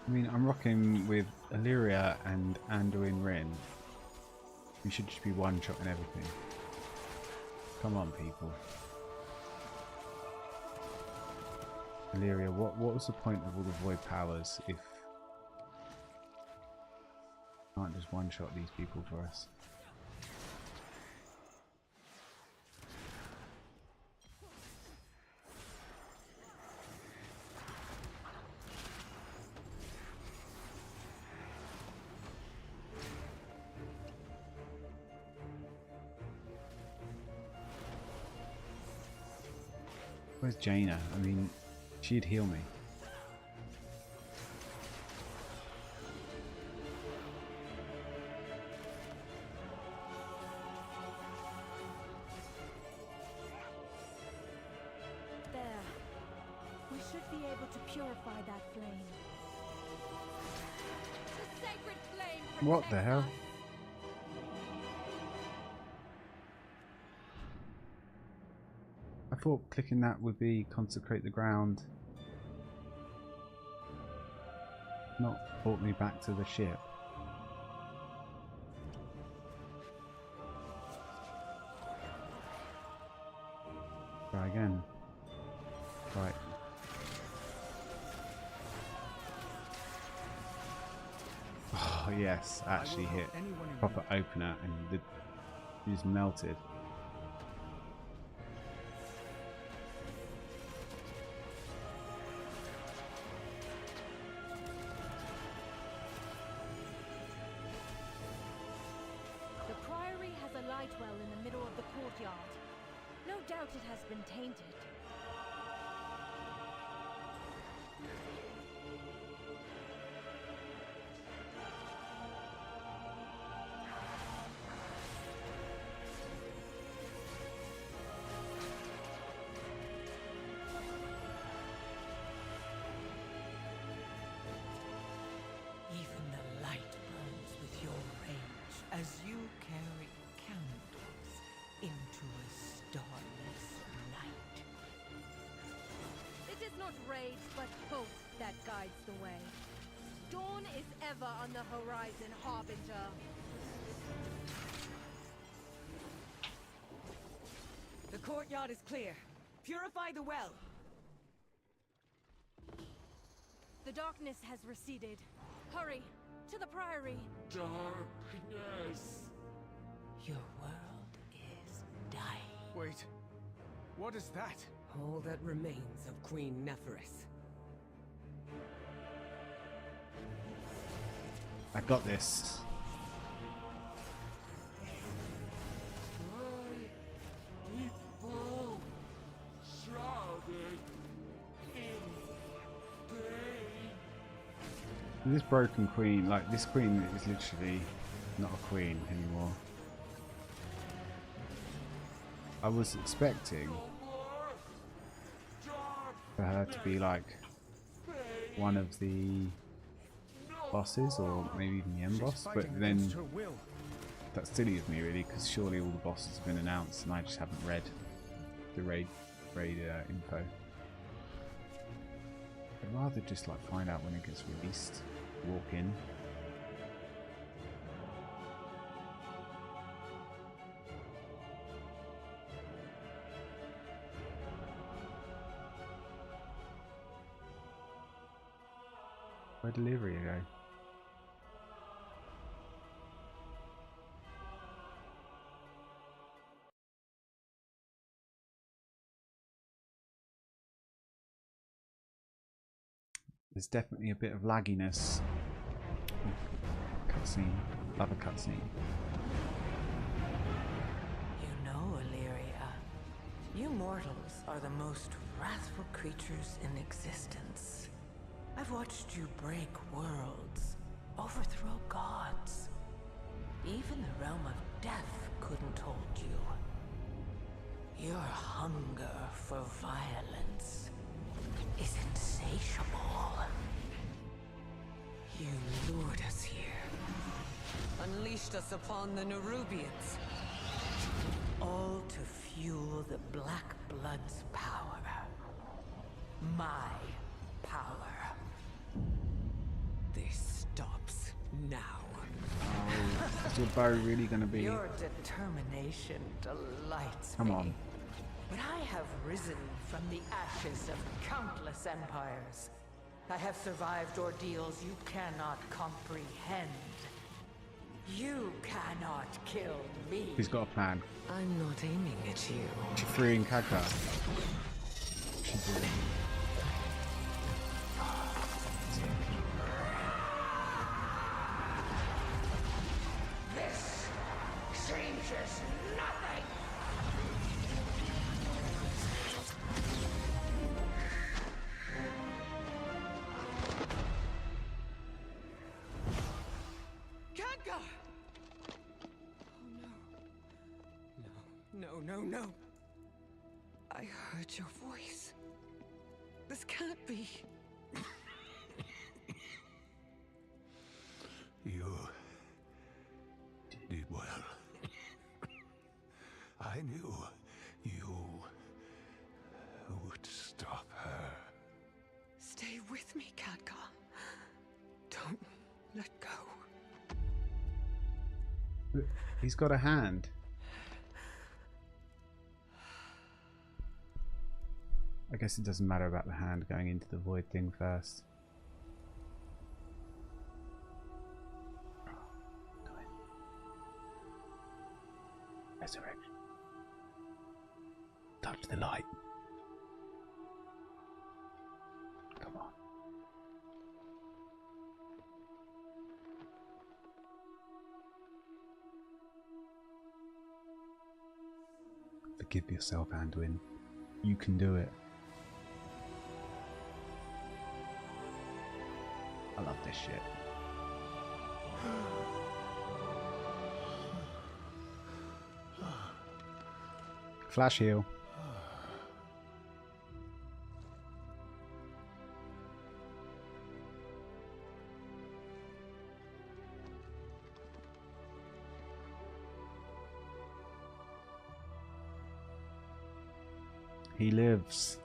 I mean, I'm rocking with Illyria and Anduin Rin. We should just be one-shotting everything. Come on, people. Illyria, what was the point of all the void powers if you can't just one-shot these people for us? Where's Jaina? I mean, she'd heal me. There. We should be able to purify that flame. The sacred flame. What the hell? I thought clicking that would be consecrate the ground. Not brought me back to the ship. Try again. Right. Oh yes, actually hit proper opener and it just melted. The priory has a light well in the middle of the courtyard. No doubt it has been tainted. Even the light burns with your rage as you carry candles into a starless night. It is not rage, but hope. that guides the way. Dawn is ever on the horizon, Harbinger. The courtyard is clear. Purify the well. The darkness has receded. Hurry, to the Priory. Darkness. Your world is dying. Wait. What is that? All that remains of Queen Neferis. I got this. People shrouded in pain. This broken queen, like this queen is literally not a queen anymore. I was expecting for her to be like one of the bosses, or maybe even the end boss, but then that's silly of me really, because surely all the bosses have been announced and I just haven't read the raid info. I'd rather just like find out when it gets released, walk in. Where'd delivery go? There's definitely a bit of lagginess. Cutscene. Love a cutscene. You know, Illyria, you mortals are the most wrathful creatures in existence. I've watched you break worlds, overthrow gods. Even the realm of death couldn't hold you. Your hunger for violence is insatiable. You lured us here. Unleashed us upon the Nerubians. All to fuel the Black Blood's power. My power. This stops now. Oh, is your bow really going to be... Your determination delights Come me. on. But I have risen from the ashes of countless empires. I have survived ordeals you cannot comprehend. You cannot kill me. He's got a plan. I'm not aiming at you. She's freeing Kaka. She's doing it. This changes nothing. Khadgar! Oh no. No. I heard your voice. This can't be. You did well. I knew you would stop her. Stay with me, Khadgar. Don't let go. He's got a hand. I guess it doesn't matter about the hand going into the void thing first. Resurrection. Touch the light. Come on. Forgive yourself, Anduin. You can do it. I love this shit. Flash heal. He lives.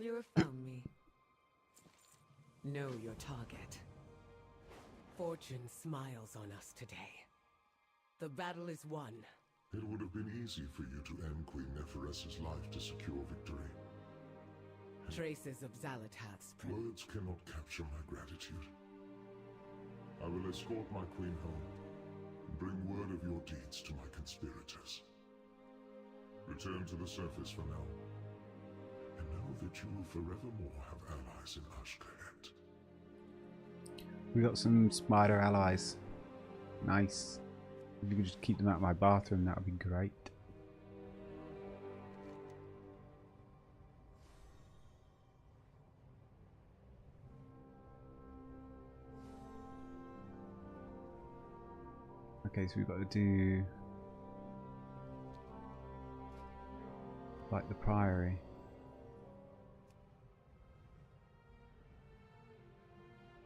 You have found me. Know your target. Fortune smiles on us today. The battle is won. It would have been easy for you to end Queen Neferessa's life to secure victory. Traces of Xalatath's Words cannot capture my gratitude. I will escort my queen home and bring word of your deeds to my conspirators. Return to the surface for now, and know that you will forevermore have allies in Ashkaet. We got some spider allies. Nice. If you could just keep them out of my bathroom, that would be great. Okay, so we've got to do like the Priory.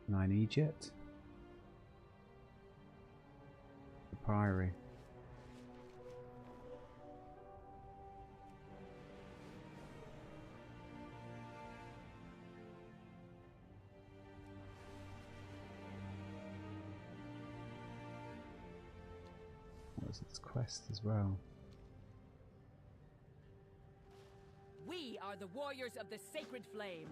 Can I need Egypt? The Priory. What's its quest as well? We are the warriors of the Sacred Flame.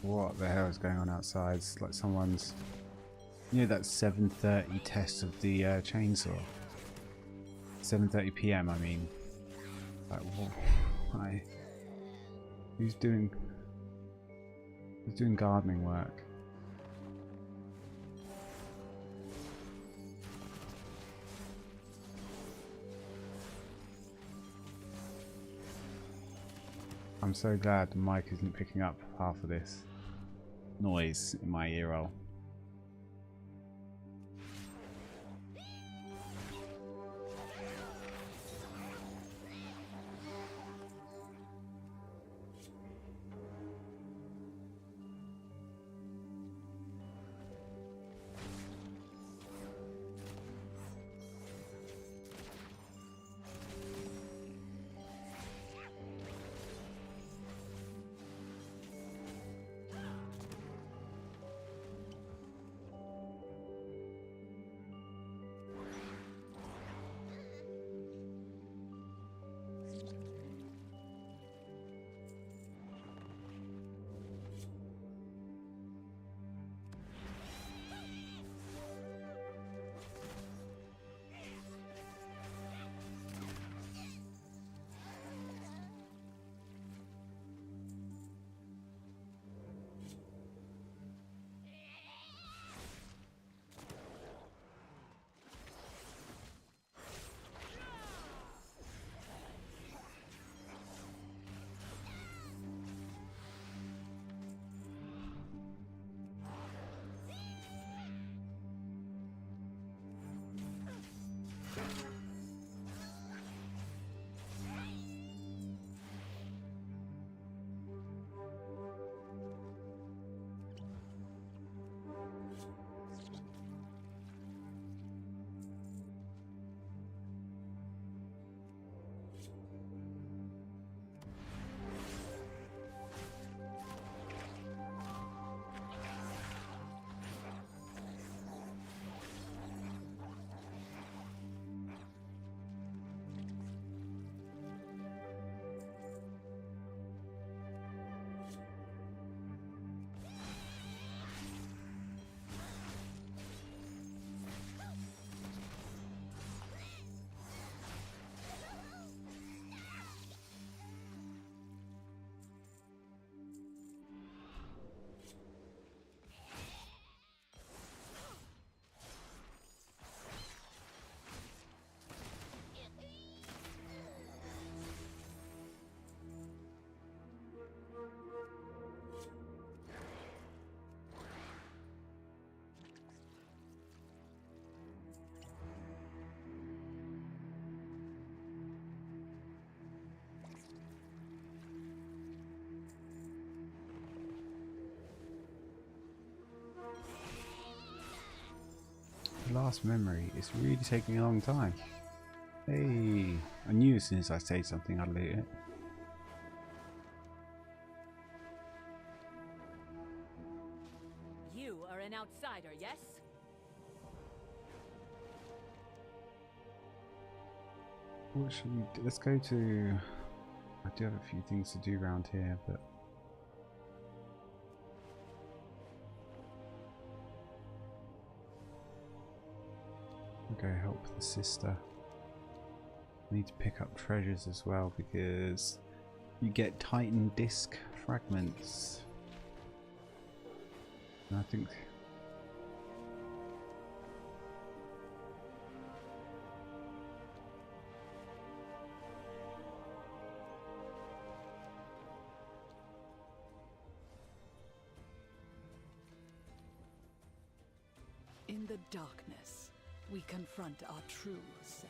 What the hell is going on outside? It's like someone's... You know that 7:30 test of the chainsaw? 7:30 PM, I mean. Like, what? Why? Who's doing gardening work? I'm so glad the mic isn't picking up half of this noise in my ear roll. last memory. It's really taking a long time. Hey, I knew as soon as I say something I'd loot it. You are an outsider, yes? What should we do? Let's go to... I do have a few things to do around here, but... I'll go help the sister. I need to pick up treasures as well because you get Titan disc fragments. And I think... In the darkness, we confront our true selves.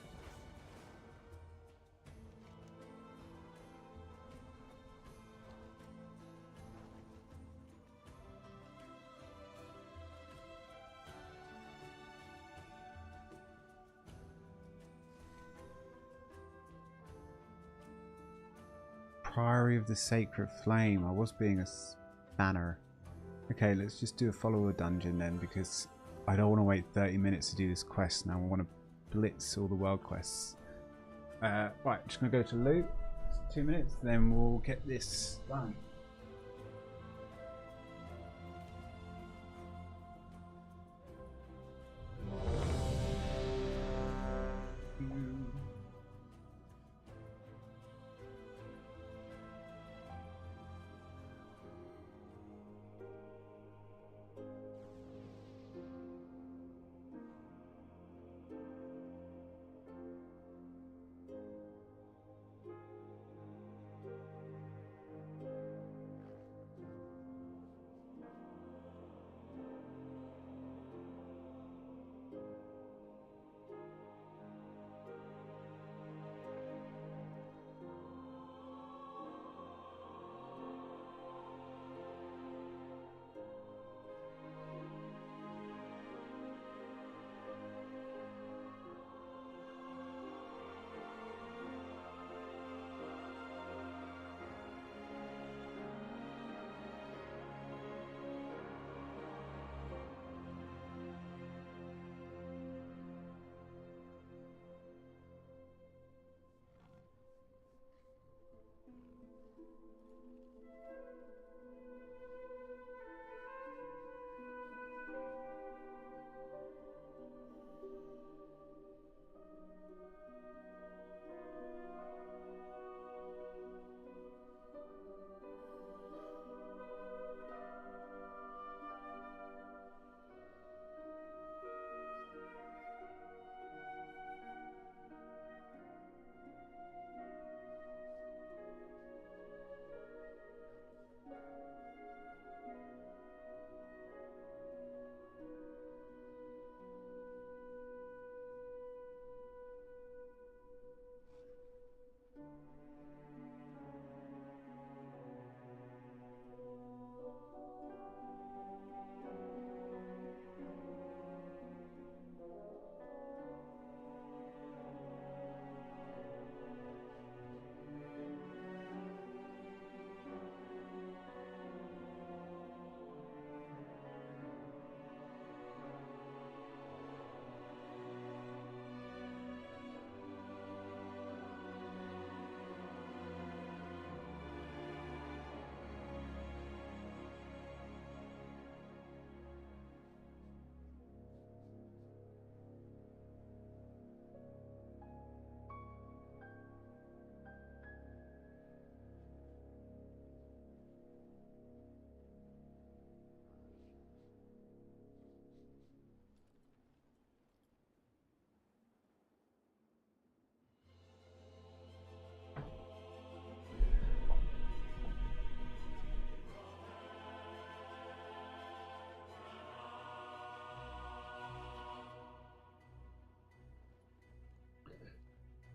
Priory of the Sacred Flame. I was being a spanner. Okay, let's just do a follower dungeon then, because I don't want to wait 30 minutes to do this quest now. I want to blitz all the world quests. Right, just going to go to loot. 2 minutes, then we'll get this done.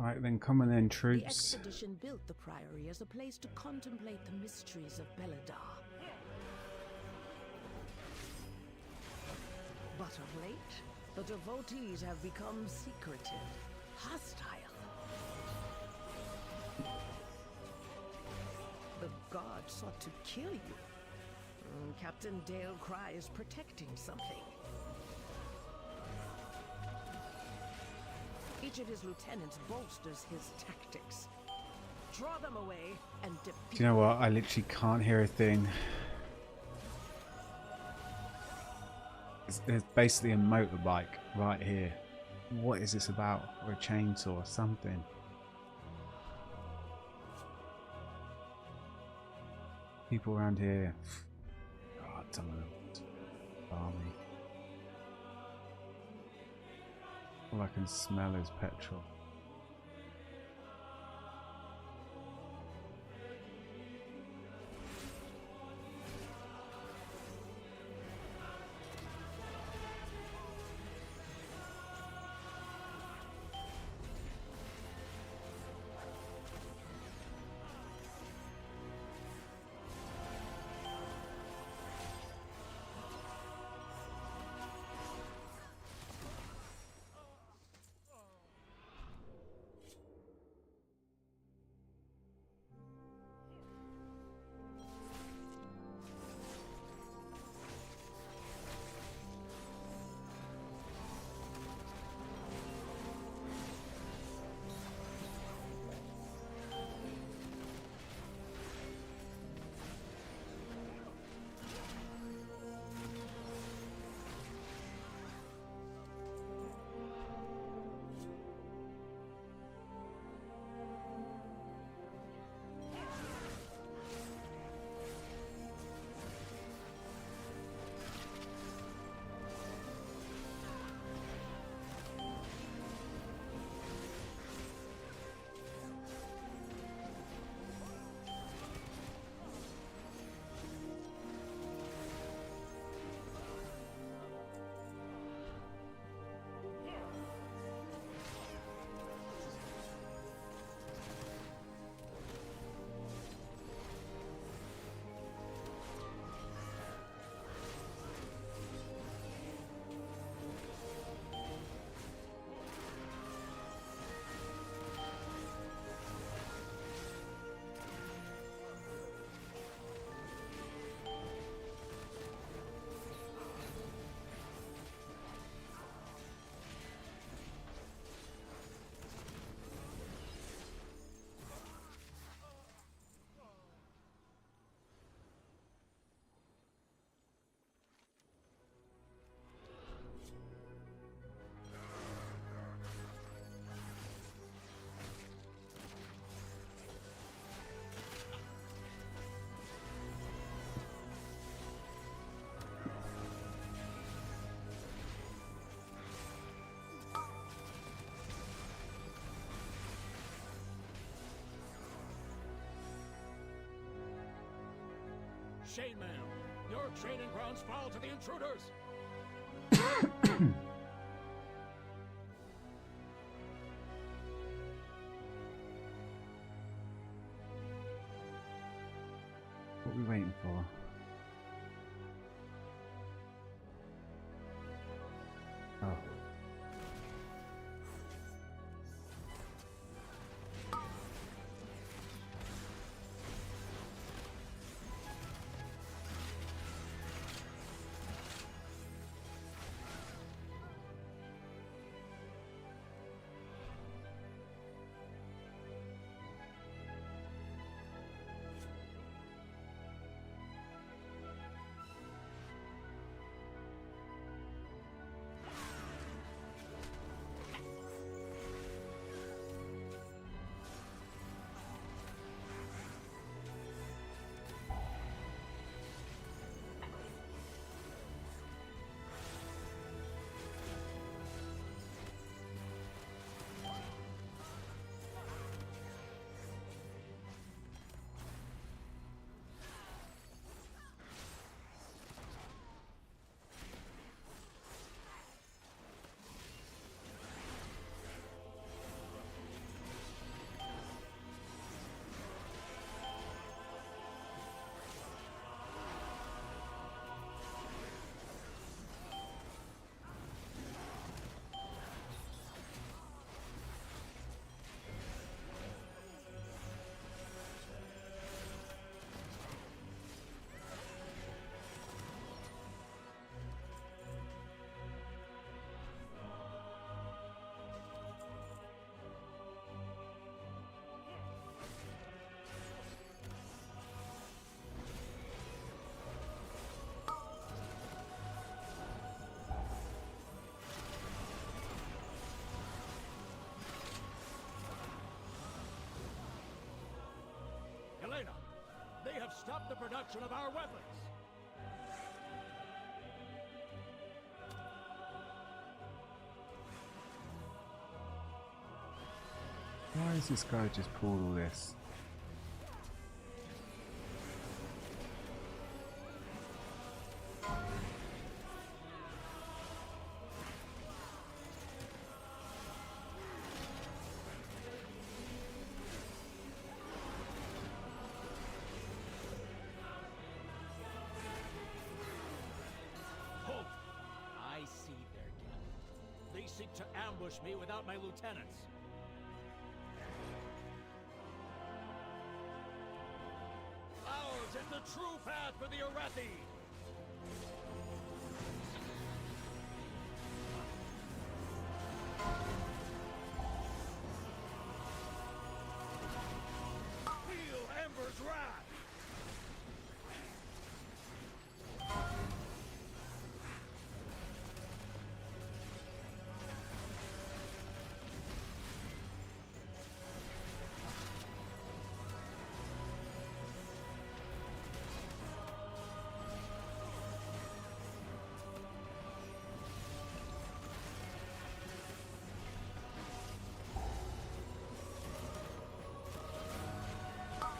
Right then, come on then, The troops. expedition built the Priory as a place to contemplate the mysteries of Beledar. But of late, The devotees have become secretive, hostile. The god sought to kill you. Captain Dale Cry is protecting something. Each of his lieutenants bolsters his tactics. Draw them away and defeat. Do you know what? I literally can't hear a thing. There's basically a motorbike right here. What is this about? Or a chainsaw or something? People around here. God, some of them. Army. All I can smell is petrol. Shade Man, your training grounds fall to the intruders! What are we waiting for? Oh. stop the production of our weapons. Why has this guy just pulled all this? Halt! I see their game. They seek to ambush me without my lieutenants. Ours is the true path for the Arathi! Feel Ember's wrath!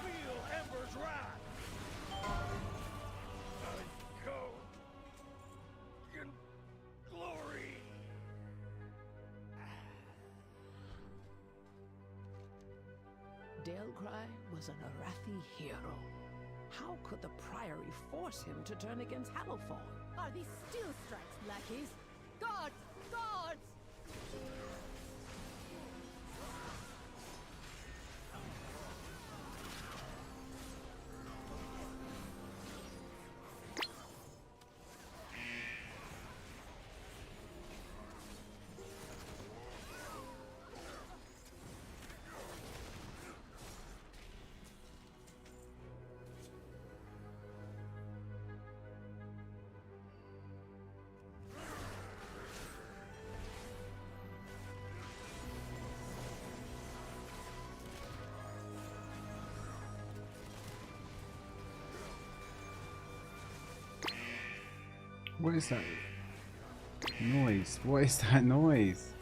Feel Ember's wrath! I go in glory! Dalecry was an Arathi hero. How could the Priory force him to turn against Hallowfall? Are these steel strikes, lackeys? Guards! Guards! What is that noise? What is that noise?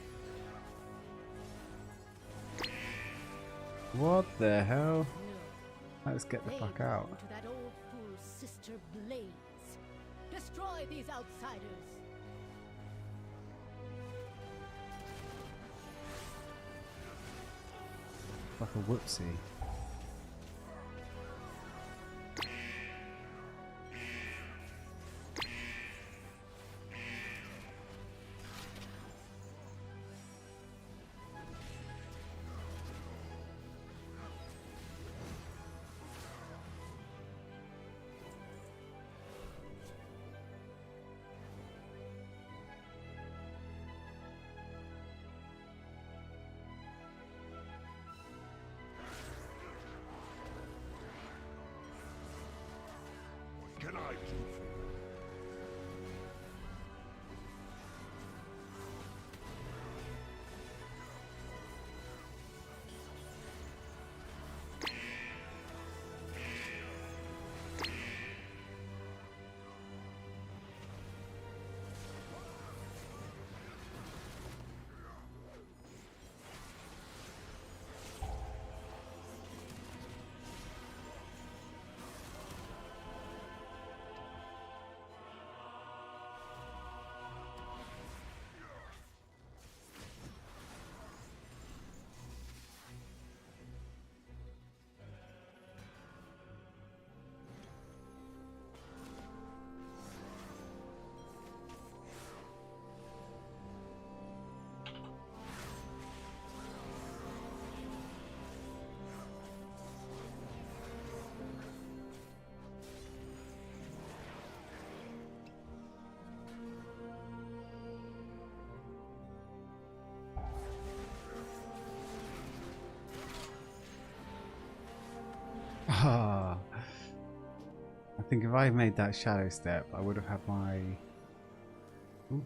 What the hell? Let's get the fuck out. To that old fool's sister Blaze. Destroy these outsiders. Like a whoopsie. Can I do for you? Ah, I think if I made that shadow step, I would have had my. Ooh.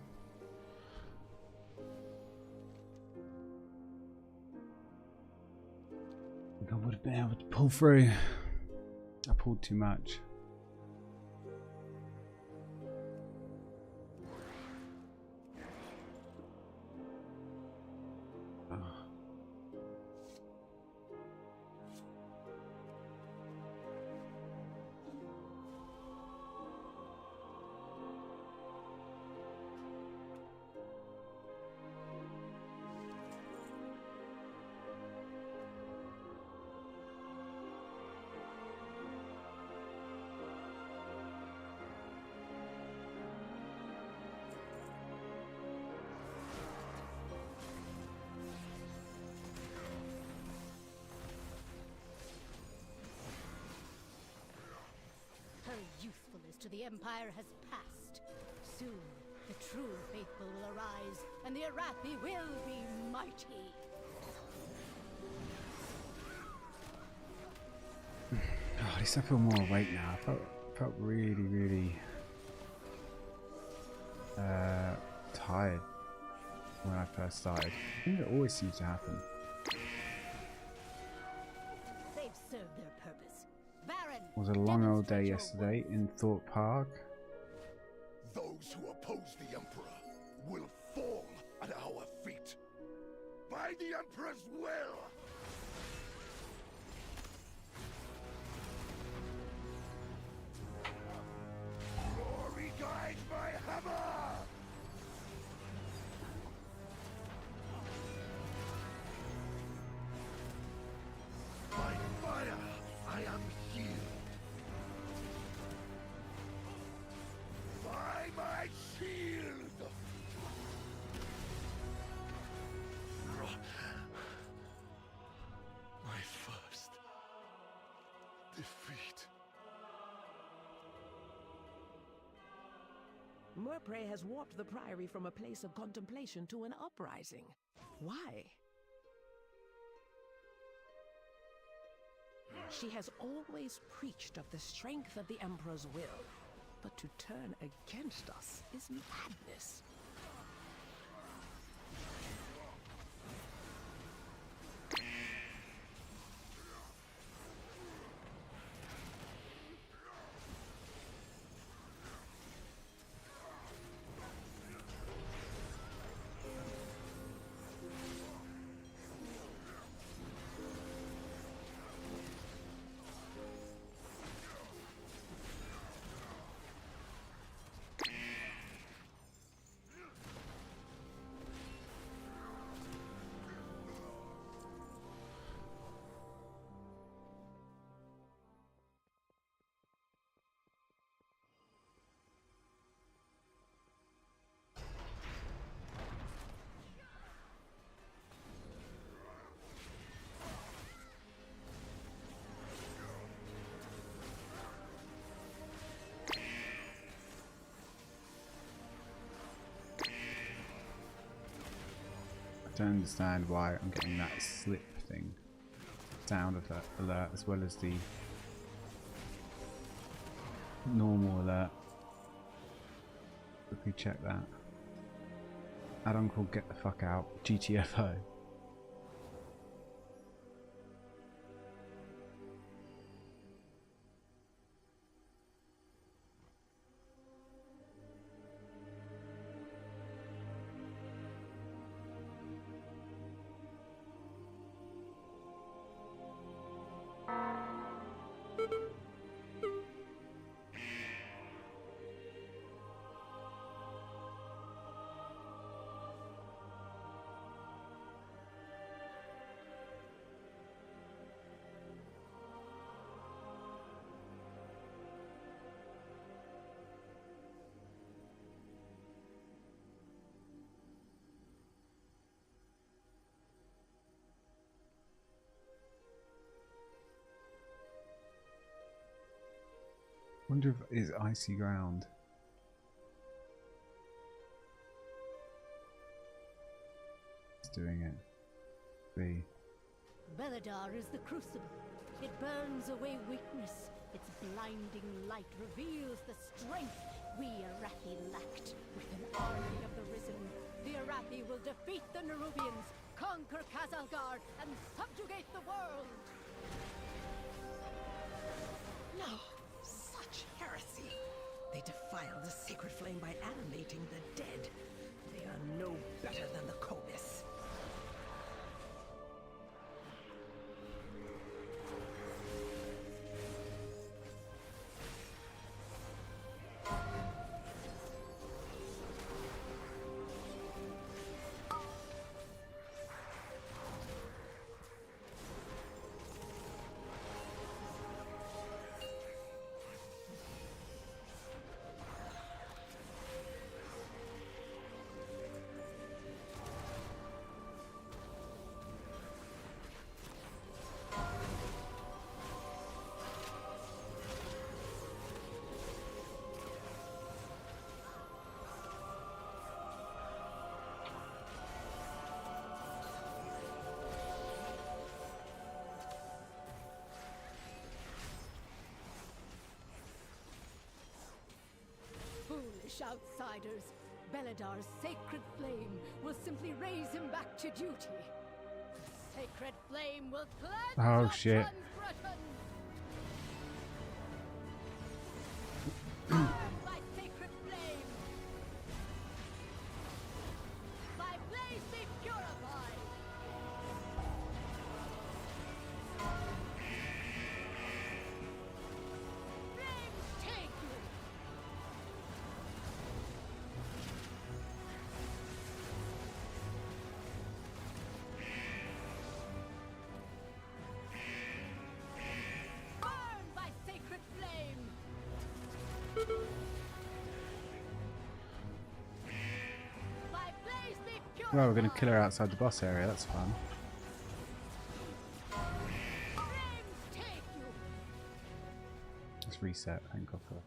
I think I would have been able to pull through. I pulled too much. Her usefulness to the Empire has passed. Soon, the true faithful will arise, and the Arathi will be mighty. Oh, at least I feel more awake now. I felt really, really tired when I first started. I think it always seems to happen. They've served their purpose. Baron, It was a long old day yesterday in Thorpe Park. Those who oppose the Emperor will fall at our feet. By the Emperor's will! Glory guide my hammer! By fire, I am healed. By my shield! My first defeat. Murpray has warped the Priory from a place of contemplation to an uprising. Why? She has always preached of the strength of the Emperor's will, but to turn against us is madness. I don't understand why I'm getting that slip thing, sound of that alert, as well as the normal alert. Quickly check that. Add-on called Get the Fuck Out, GTFO. Wonder if it's icy ground. It's doing it. B. Beledar is the crucible. It burns away weakness. Its blinding light reveals the strength we Arathi lacked. With an army of the Risen, the Arathi will defeat the Nerubians, conquer Khazalgar, and subjugate the world! No, such heresy. They defile the sacred flame by animating the dead. They are no better than the Kobis. Foolish outsiders. Beledar's sacred flame will simply raise him back to duty. The sacred flame will cleanse Oh, your shit. transgressions. Burn by sacred flame. By blaze be purified. Flames take you. Burn by sacred flame. By blaze be purified. Well, we're going to kill her outside the boss area. That's fun. Flames take you. Let's reset. Thank God for that.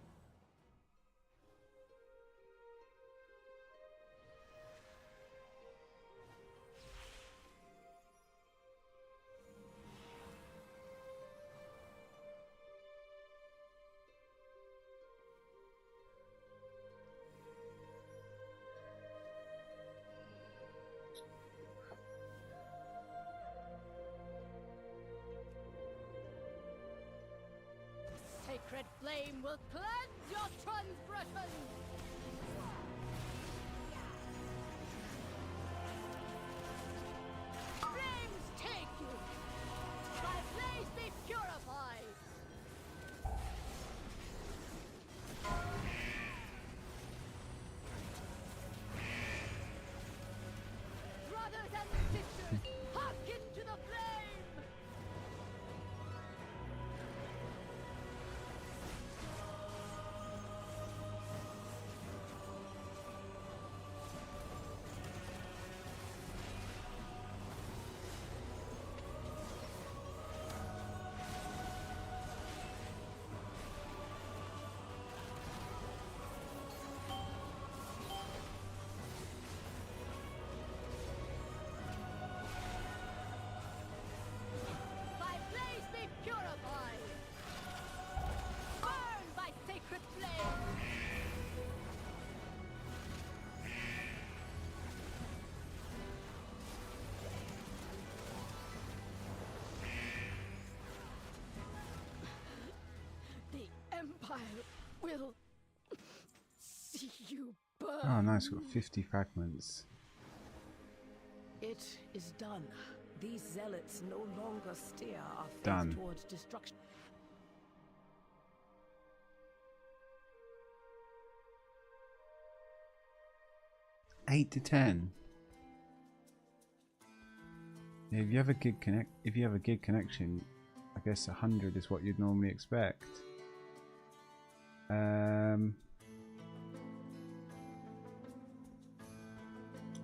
Sacred flame will cleanse your transgressions. Flames take you. By blaze be purified. Brothers and sisters, hearken to the flame. By blaze be purified. Burn by sacred flame. The Empire will see you burn. Oh, nice. We've got 50 fragments. It is done. These zealots no longer steer our faith Done. towards destruction. Eight to 10. Yeah, if you have a good connection, I guess 100 is what you'd normally expect.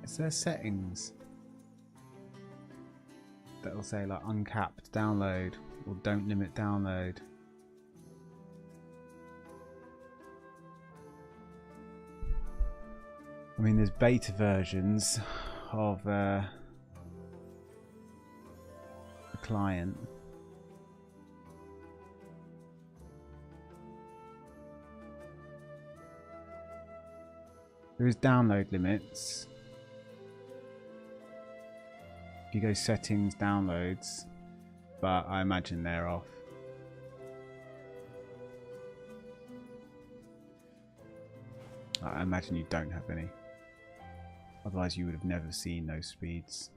Is there settings that'll say like uncapped download or don't limit download? I mean, there's beta versions of the client. There is download limits. If you go settings, downloads, but I imagine they're off. I imagine you don't have any. Otherwise you would have never seen those speeds.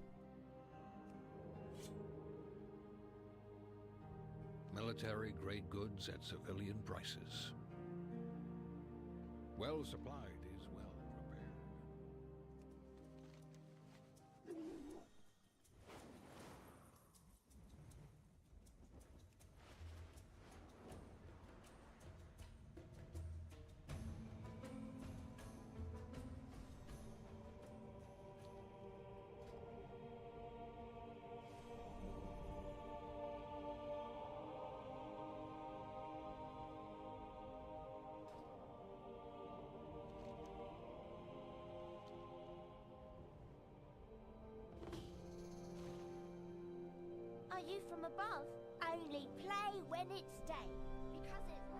Military-grade goods at civilian prices. Well supplied is well prepared. Are you from above? Only play when it's day, because it's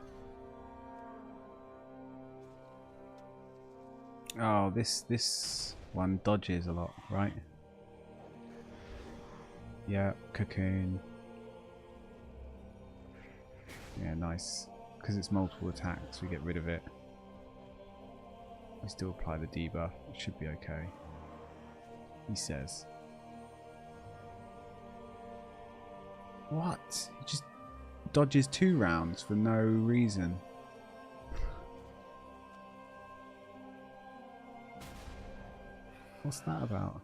Oh, this one dodges a lot, right? Yeah, cocoon. Yeah, nice. Because it's multiple attacks, we get rid of it. I still apply the debuff. It should be okay. He says. What? He just dodges 2 rounds for no reason. What's that about?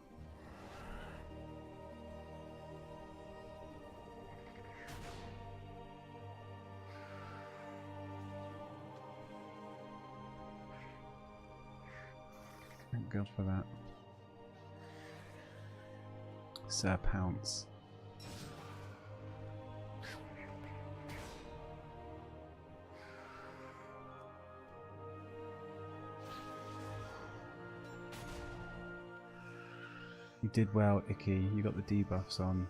Thank God for that. Sir Pounce. You did well, Icky. You got the debuffs on.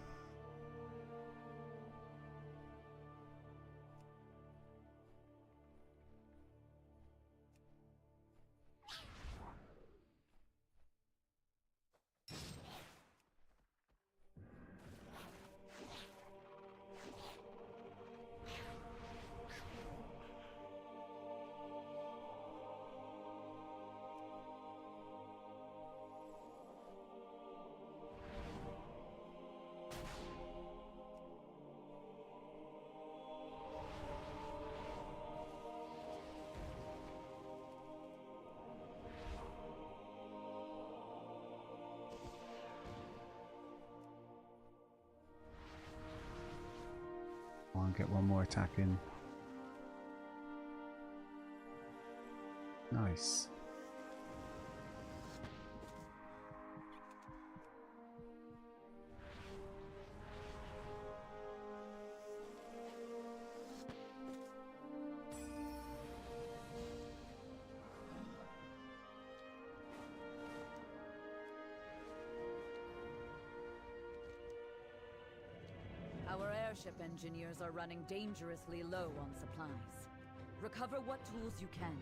Get one more attack in. Nice. Our airship engineers are running dangerously low on supplies. Recover what tools you can.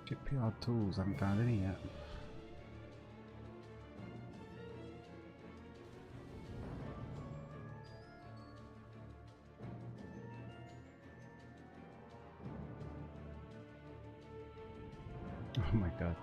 Shipyard tools, I haven't found any yet. Oh my god.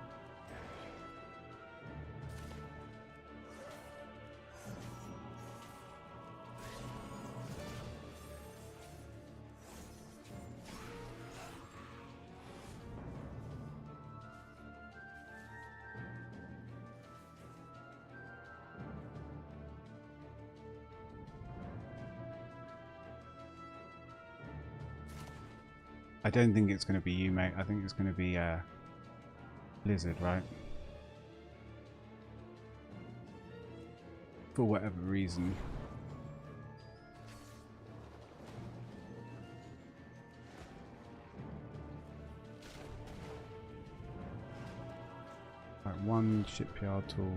I don't think it's going to be you, mate. I think it's going to be Blizzard, right? For whatever reason. Like one shipyard tool.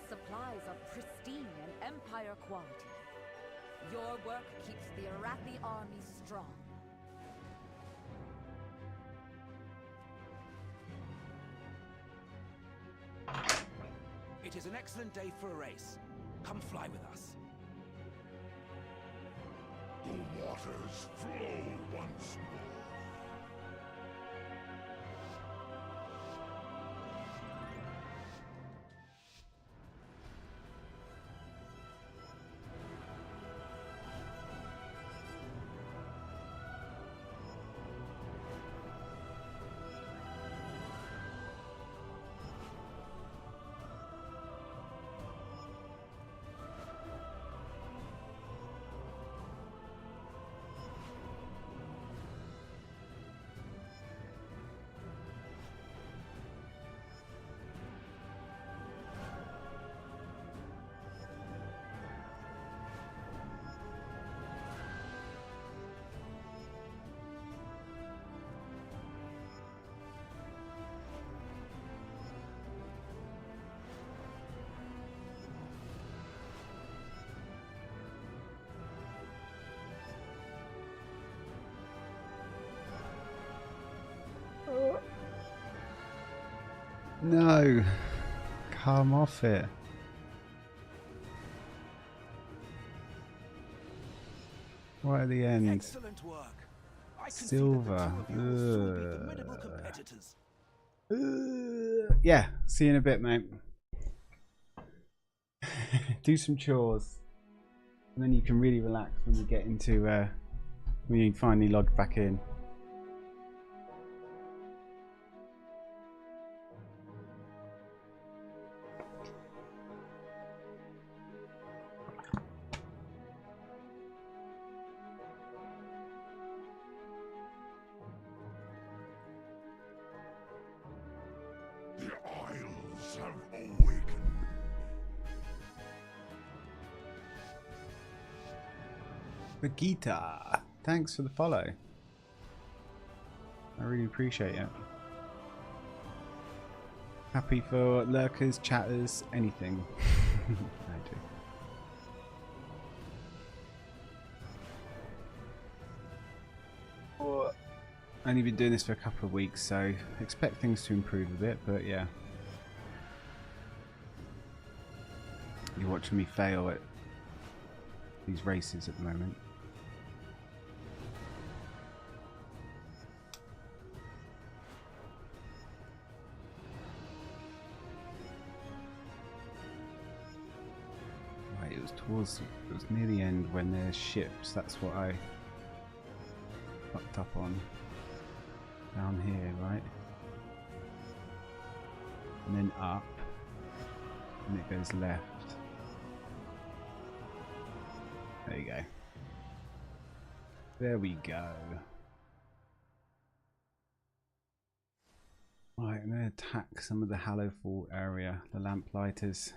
Supplies are pristine and Empire quality. Your work keeps the Arathi army strong. It is an excellent day for a race. Come fly with us. The waters flow once more. No, come off it. Right at the end. Excellent work. I Silver. formidable competitors. Yeah, see you in a bit, mate. Do some chores, and then you can really relax when you get into when you finally log back in. The Isles have awakened. Vegeta, thanks for the follow. I really appreciate it. Happy for lurkers, chatters, anything. I do. Only been doing this for a couple of weeks, so expect things to improve a bit, but yeah. You're watching me fail at these races at the moment. Right, it was near the end when there's ships, that's what I fucked up on. Down here, right? And then up, and it goes left. There you go. There we go. Right, I'm going to attack some of the Hallowfall area, the Lamplighters.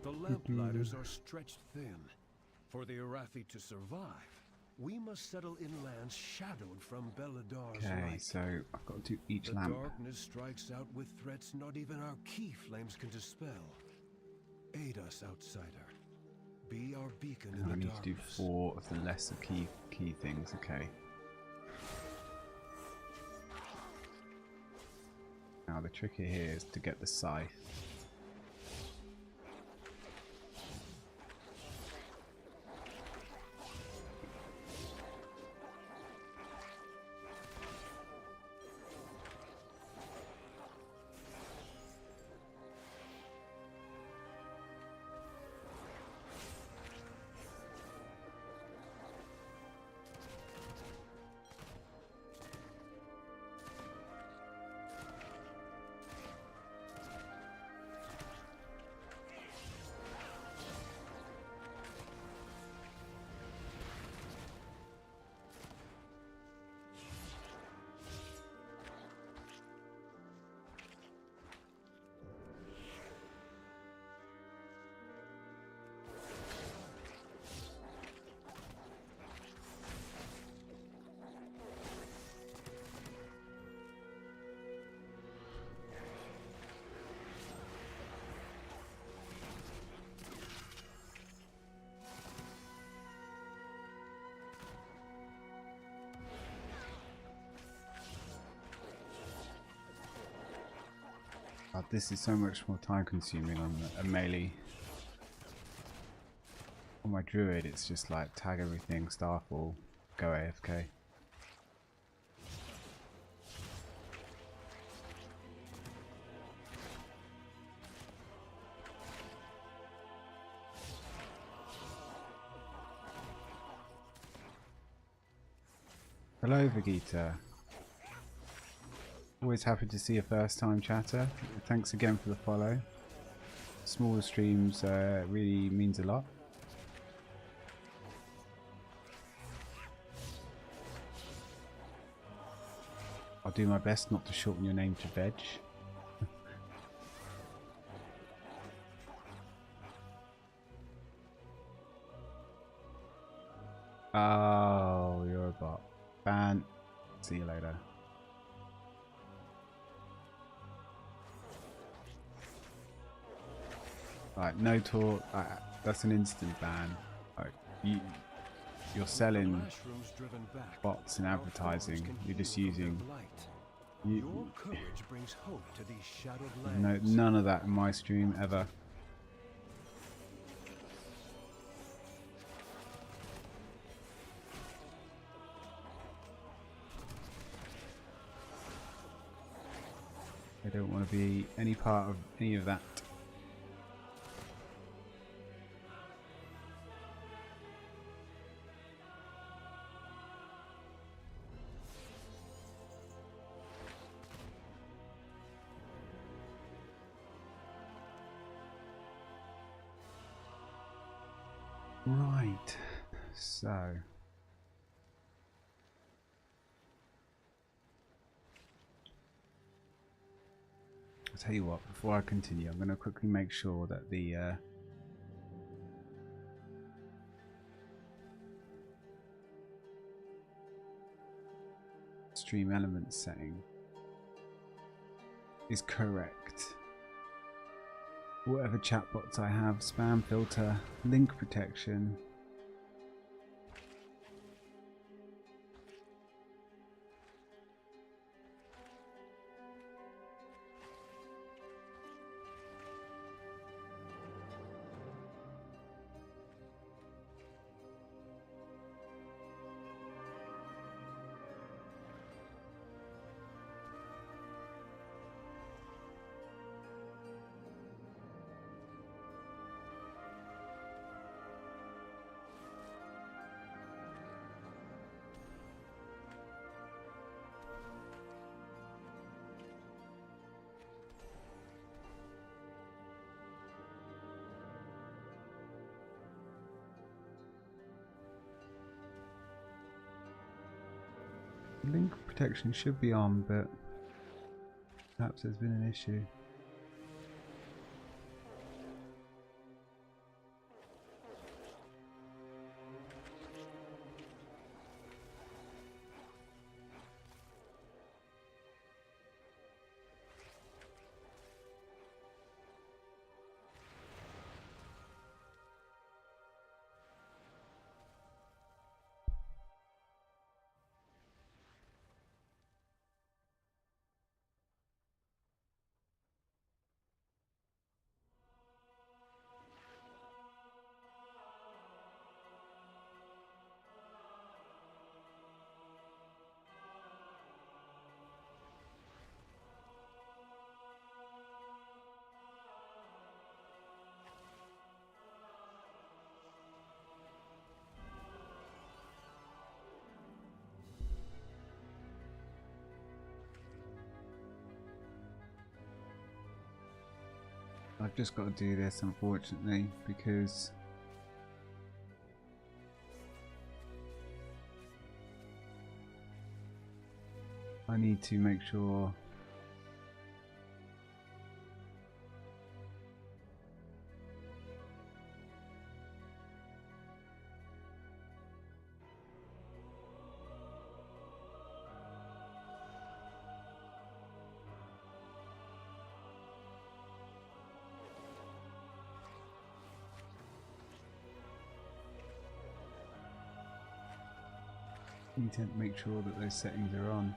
The Lamplighters are stretched thin. For the Arathi to survive, we must settle in lands shadowed from Beladar's Okay, light. so I've got to do each the lamp. Darkness strikes out with threats not even our key flames can dispel. Aid us, outsider. Be our beacon in I the need darkness. to do 4 of the lesser key things, okay. Now the trick here is to get the scythe. God, this is so much more time consuming on a melee. On my druid it's just like tag everything, starfall, go AFK. Hello Vegeta. Always happy to see a first time chatter. Thanks again for the follow. Smaller streams really means a lot. I'll do my best not to shorten your name to Veg. Oh, you're a bot. Ban. See you later. Right, no talk. That's an instant ban. Right, you're selling bots and advertising. You're just using. Your courage brings hope to these shadowed lands. No, none of that in my stream ever. I don't want to be any part of any of that. Right, so I'll tell you what, before I continue, I'm going to quickly make sure that the stream elements setting is correct. Whatever chatbots I have, spam filter, link protection. Link protection should be on, but perhaps there's been an issue. I've just got to do this, unfortunately, because I need to make sure that those settings are on.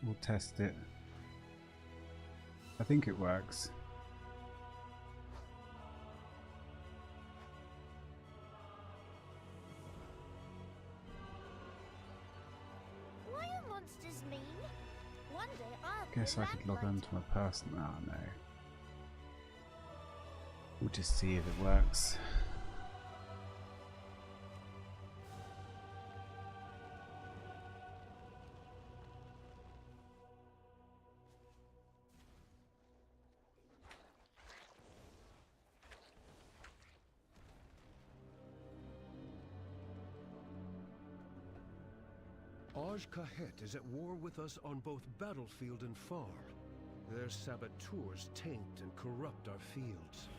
We'll test it. I think it works. Why are monsters mean? One day I'll Guess I could log on to my personal. Oh no. We'll just see if it works. Maj Kahet is at war with us on both battlefield and farm. Their saboteurs taint and corrupt our fields.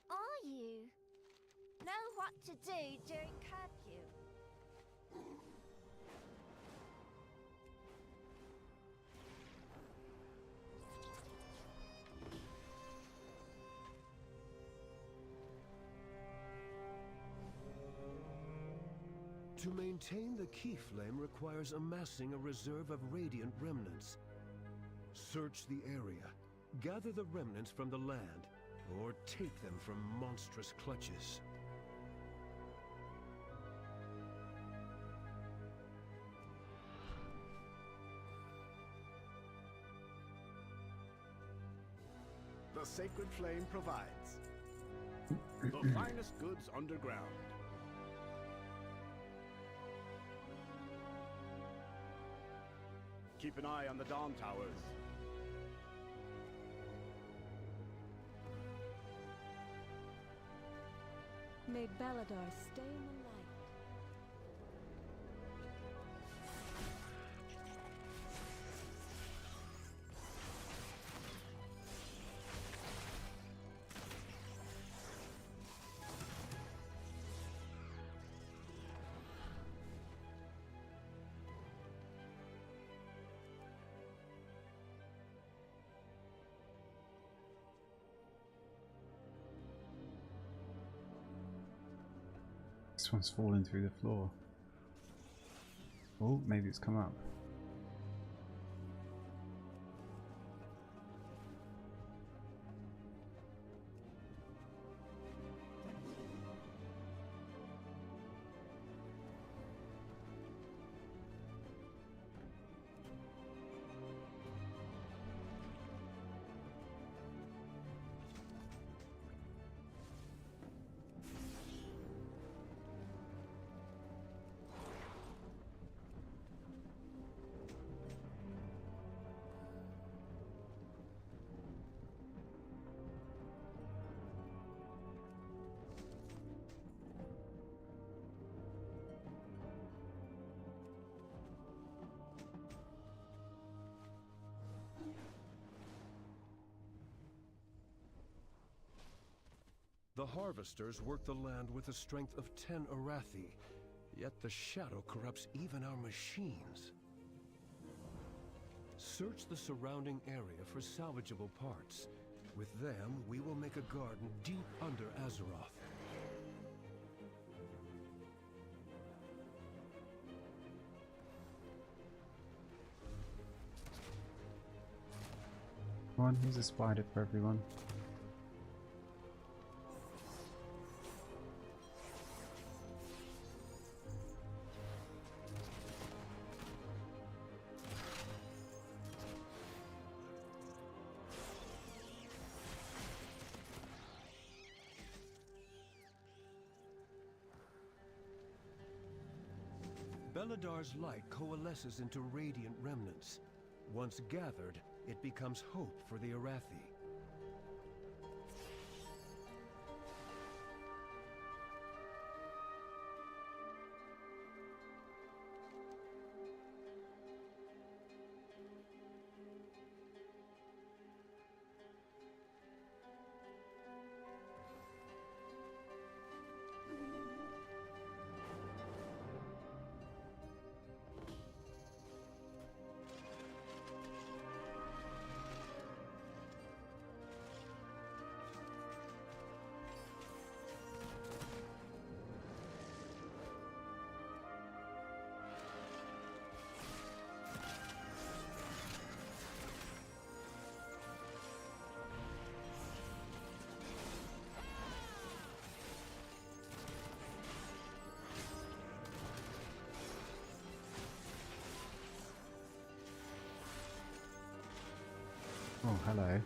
Are you? Know what to do during curfew? To maintain the key flame requires amassing a reserve of radiant remnants. Search the area, gather the remnants from the land, or take them from monstrous clutches. The Sacred Flame provides the finest goods underground. Keep an eye on the Dawn Towers. May Baladar stay in the light. This one's falling through the floor. Oh, maybe it's come up. The harvesters work the land with a strength of 10 Arathi, yet the shadow corrupts even our machines. Search the surrounding area for salvageable parts. With them, we will make a garden deep under Azeroth. Come on, here's a spider for everyone. Beladar's light coalesces into radiant remnants. Once gathered, it becomes hope for the Arathi. Oh, hello.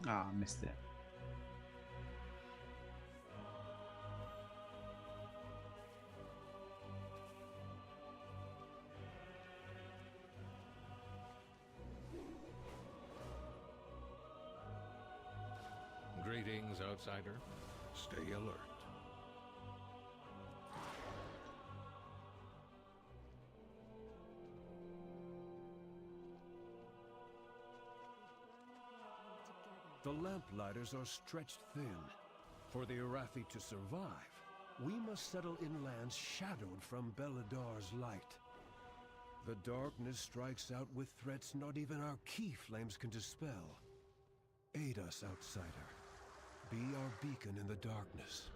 Ah, I missed it. Greetings, outsider. Stay alert. The lamplighters are stretched thin. For the Arathi to survive, we must settle in lands shadowed from Beladar's light. The darkness strikes out with threats not even our key flames can dispel. Aid us, outsider. Be our beacon in the darkness.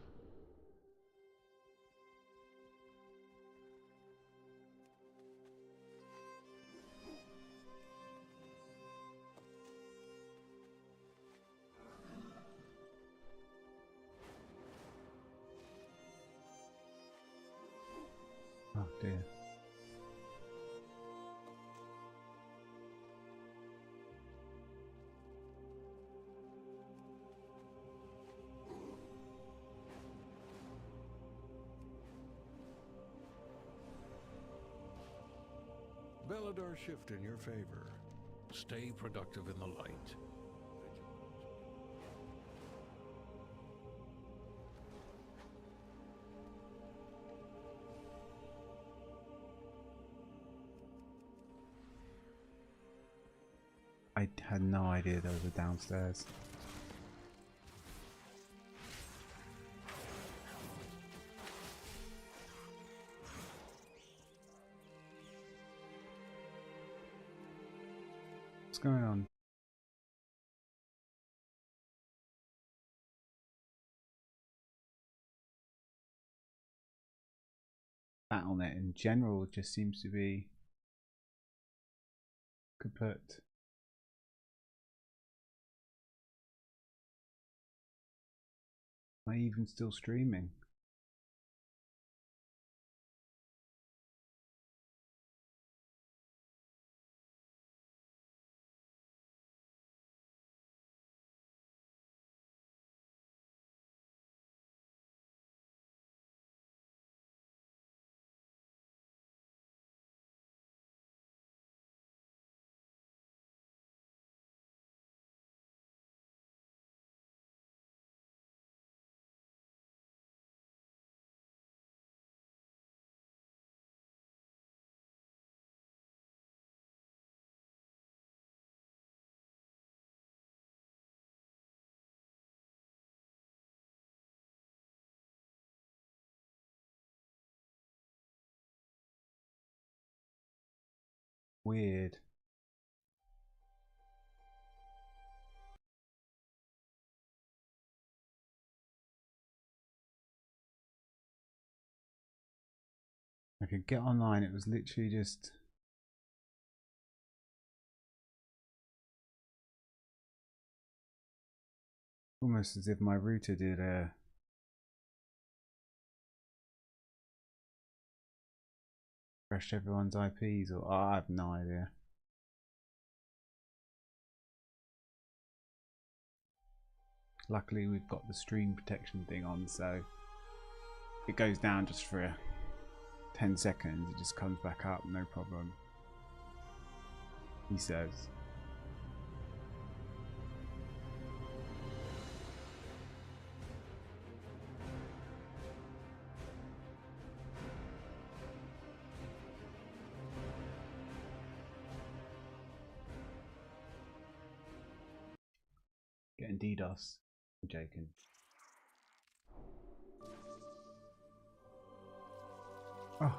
Oh dear. Beladar shift in your favor. Stay productive in the light. I had no idea there was a downstairs. What's going on? Battle.net in general just seems to be kaput. Am I even still streaming? weird. I could get online, it was literally just almost as if my router did crashed everyone's IPs, or I have no idea. Luckily we've got the stream protection thing on, so it goes down just for 10 seconds, it just comes back up, no problem, he says. Getting DDoS. I'm joking. Oh.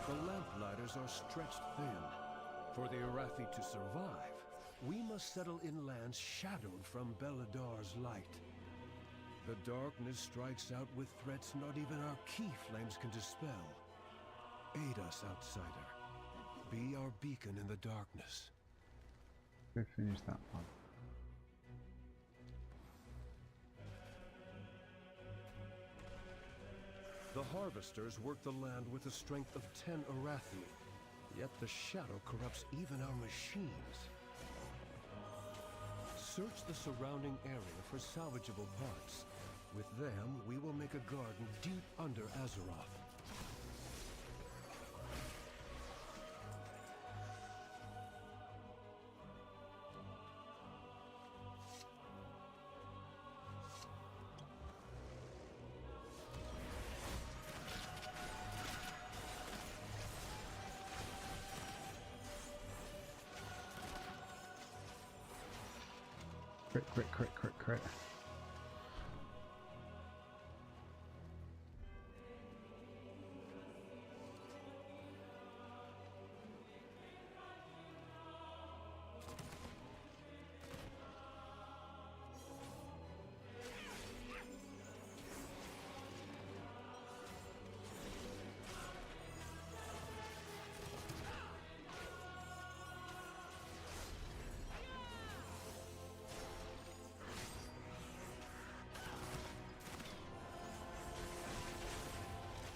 The lamplighters are stretched thin. For the Arathi to survive, we must settle in lands shadowed from Beladar's light. The darkness strikes out with threats not even our key flames can dispel. Aid us, outsider. Be our beacon in the darkness. Go finish that one. The harvesters work the land with the strength of 10 Arathi, yet the shadow corrupts even our machines. Search the surrounding area for salvageable parts. With them, we will make a garden deep under Azeroth. Crit, crit, crit, crit, crit.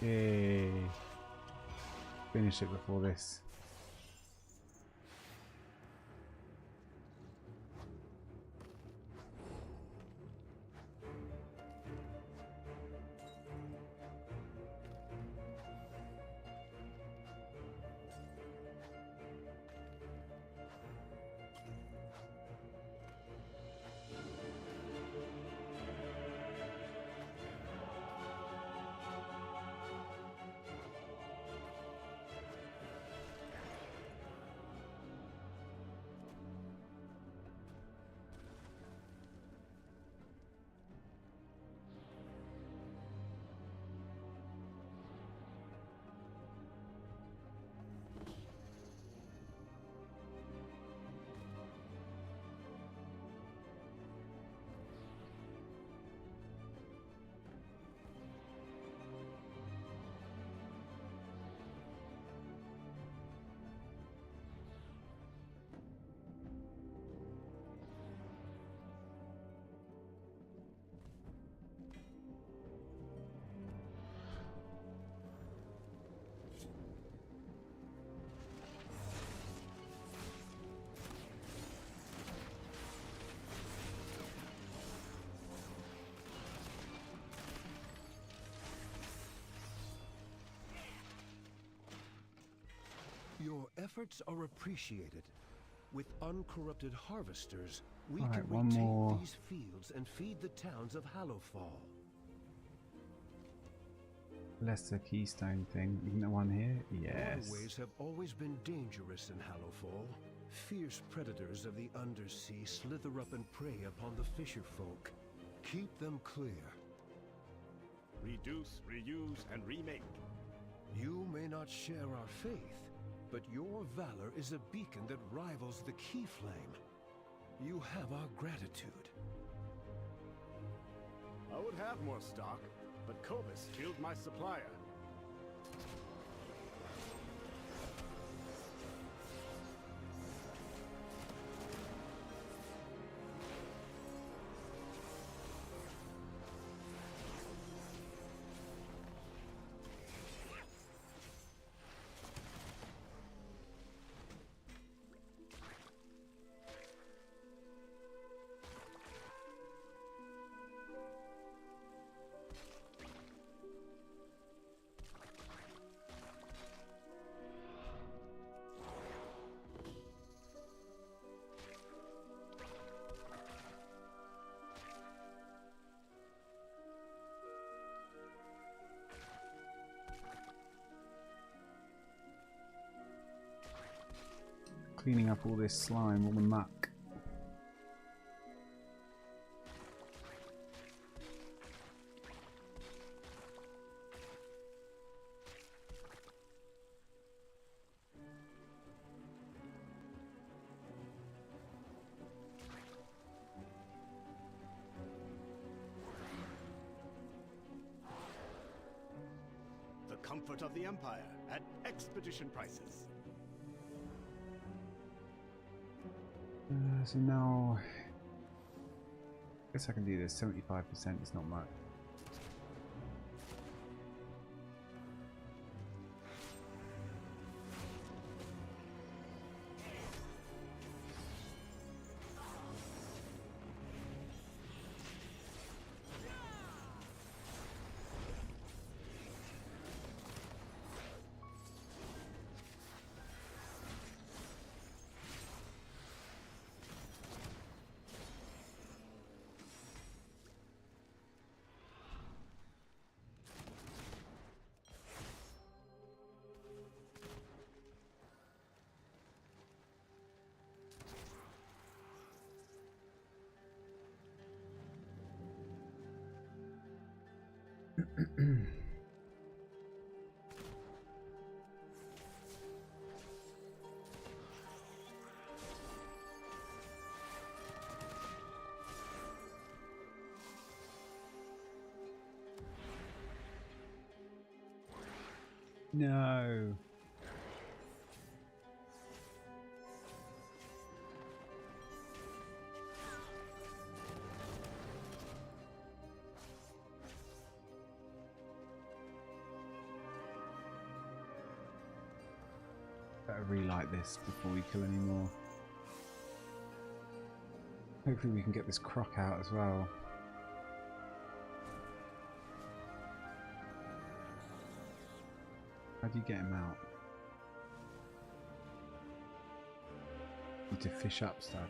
Yay. Finish it before this. Your efforts are appreciated. With uncorrupted harvesters, we All right, can one retake more. these fields and feed the towns of Hallowfall. Lesser keystone thing. Isn't there one here? Yes. Waterways have always been dangerous in Hallowfall. Fierce predators of the undersea slither up and prey upon the fisher folk. Keep them clear. Reduce, reuse, and remake. You may not share our faith, but your valor is a beacon that rivals the key flame. You have our gratitude. I would have more stock, but Cobus killed my supplier. Cleaning up all this slime, all the muck. The comfort of the Empire at expedition prices. So now, I guess I can do this. 75% is not much. No. Better relight this before we kill any more. Hopefully we can get this croc out as well. How do you get him out? Need to fish up stuff.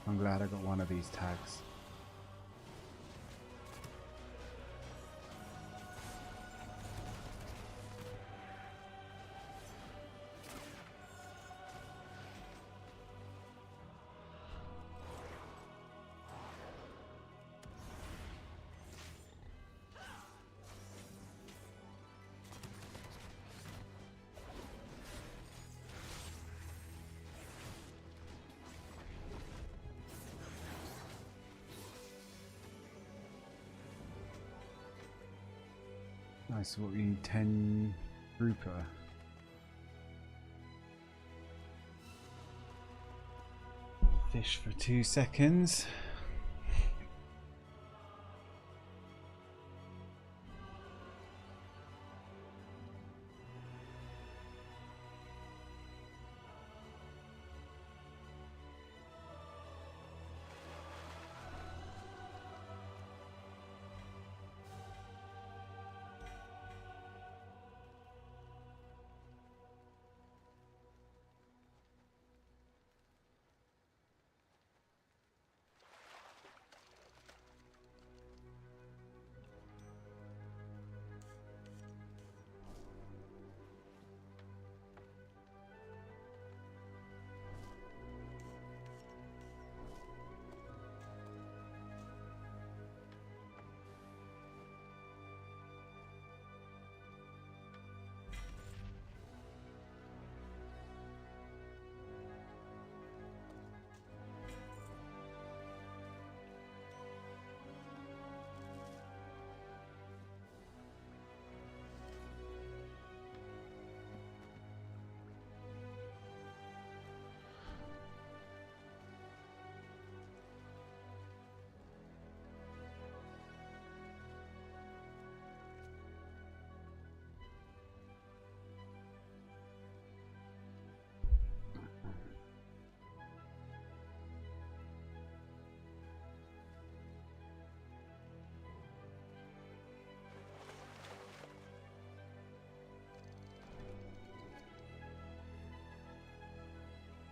I'm glad I got one of these tags. Nice, what we need 10 grouper. Fish for 2 seconds.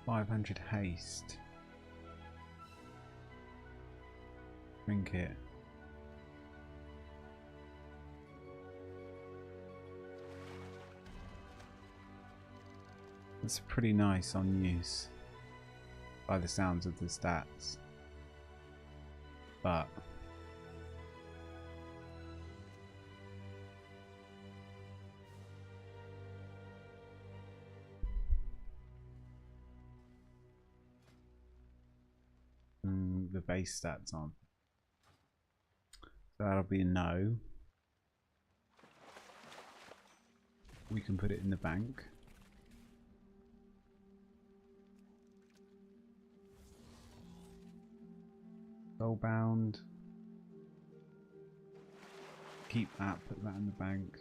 $500 haste. Trinket. That's pretty nice on use by the sounds of the stats, but the base stats on. So that'll be a no. We can put it in the bank. Soulbound. Keep that, put that in the bank.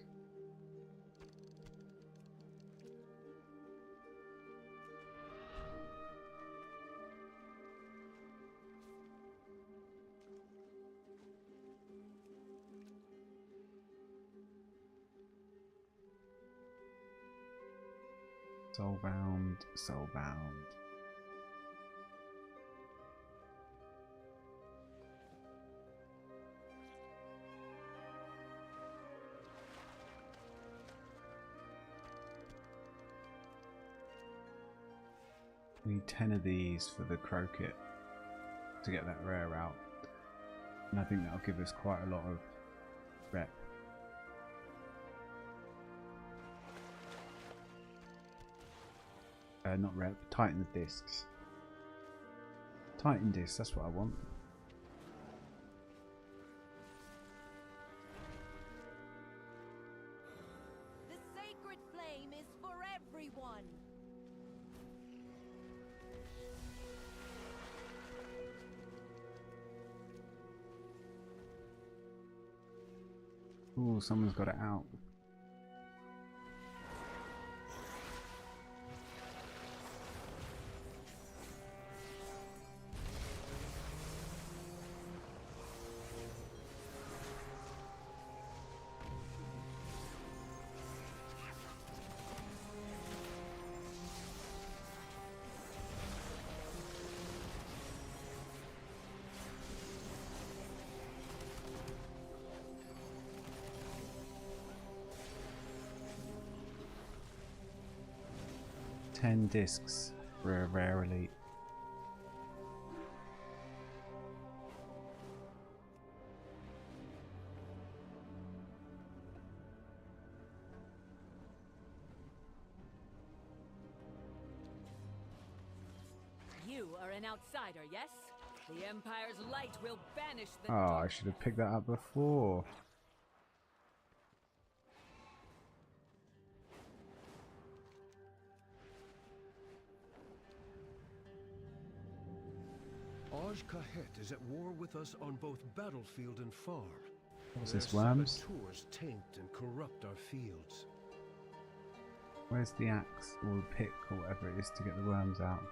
Soulbound, soulbound. We need 10 of these for the croquet to get that rare out, and I think that'll give us quite a lot of rep. Not rep, tighten the discs. Tighten discs, that's what I want. The sacred flame is for everyone. Ooh, someone's got it out. $10 discs for a rare elite. You are an outsider, yes? The Empire's light will banish the Oh, I should have picked that up before. Kahet is at war with us on both battlefield and farm. What's Their this, worms? saboteurs taint and corrupt our fields. Where's the axe or the pick or whatever it is to get the worms out?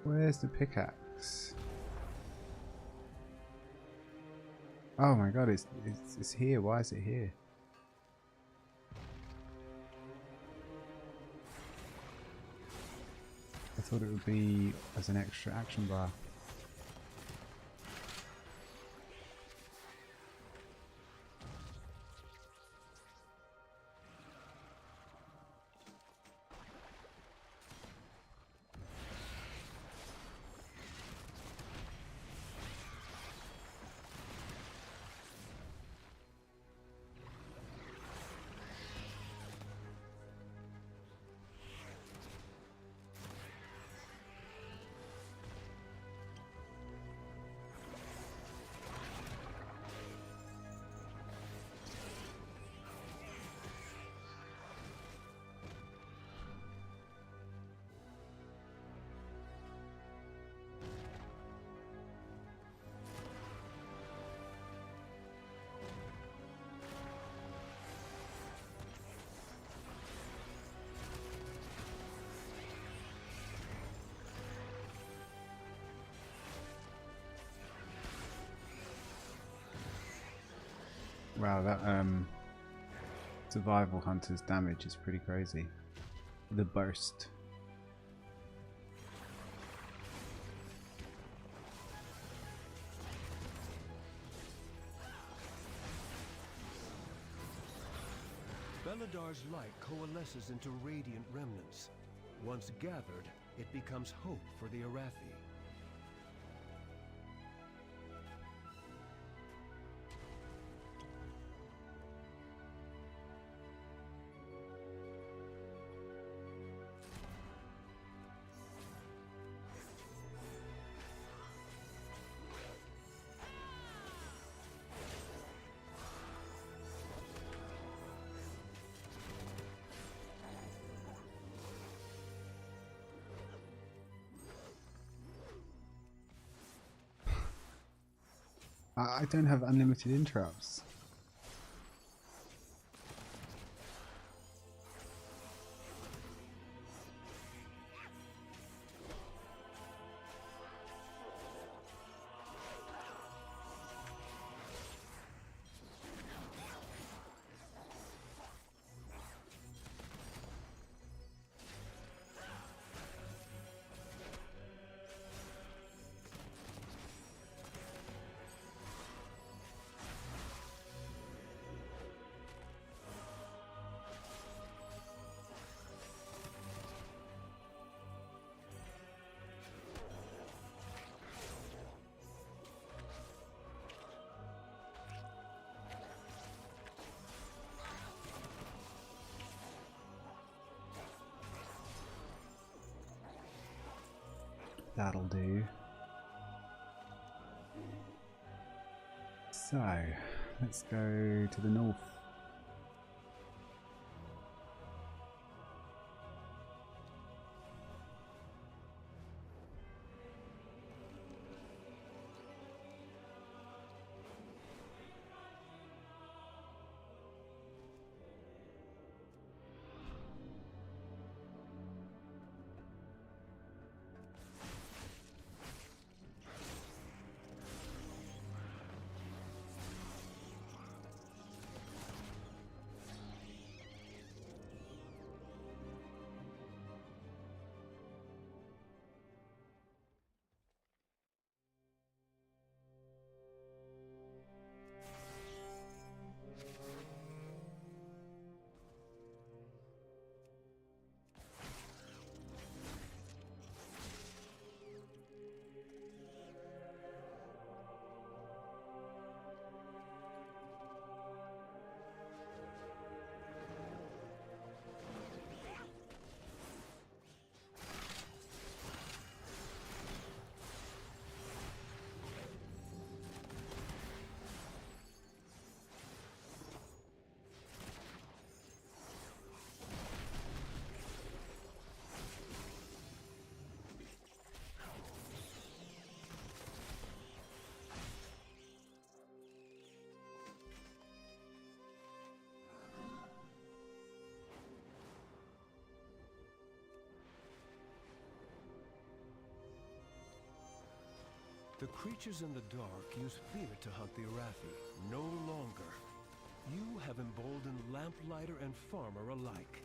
Where's the pickaxe? Oh my god, it's here. Why is it here? I thought it would be as an extra action bar. Wow, that survival hunter's damage is pretty crazy. The burst. Beladar's light coalesces into radiant remnants. Once gathered, it becomes hope for the Arathi. I don't have unlimited interrupts. That'll do. So, let's go to the north. The creatures in the dark use fear to hunt the Arathi. No longer. You have emboldened lamplighter and farmer alike.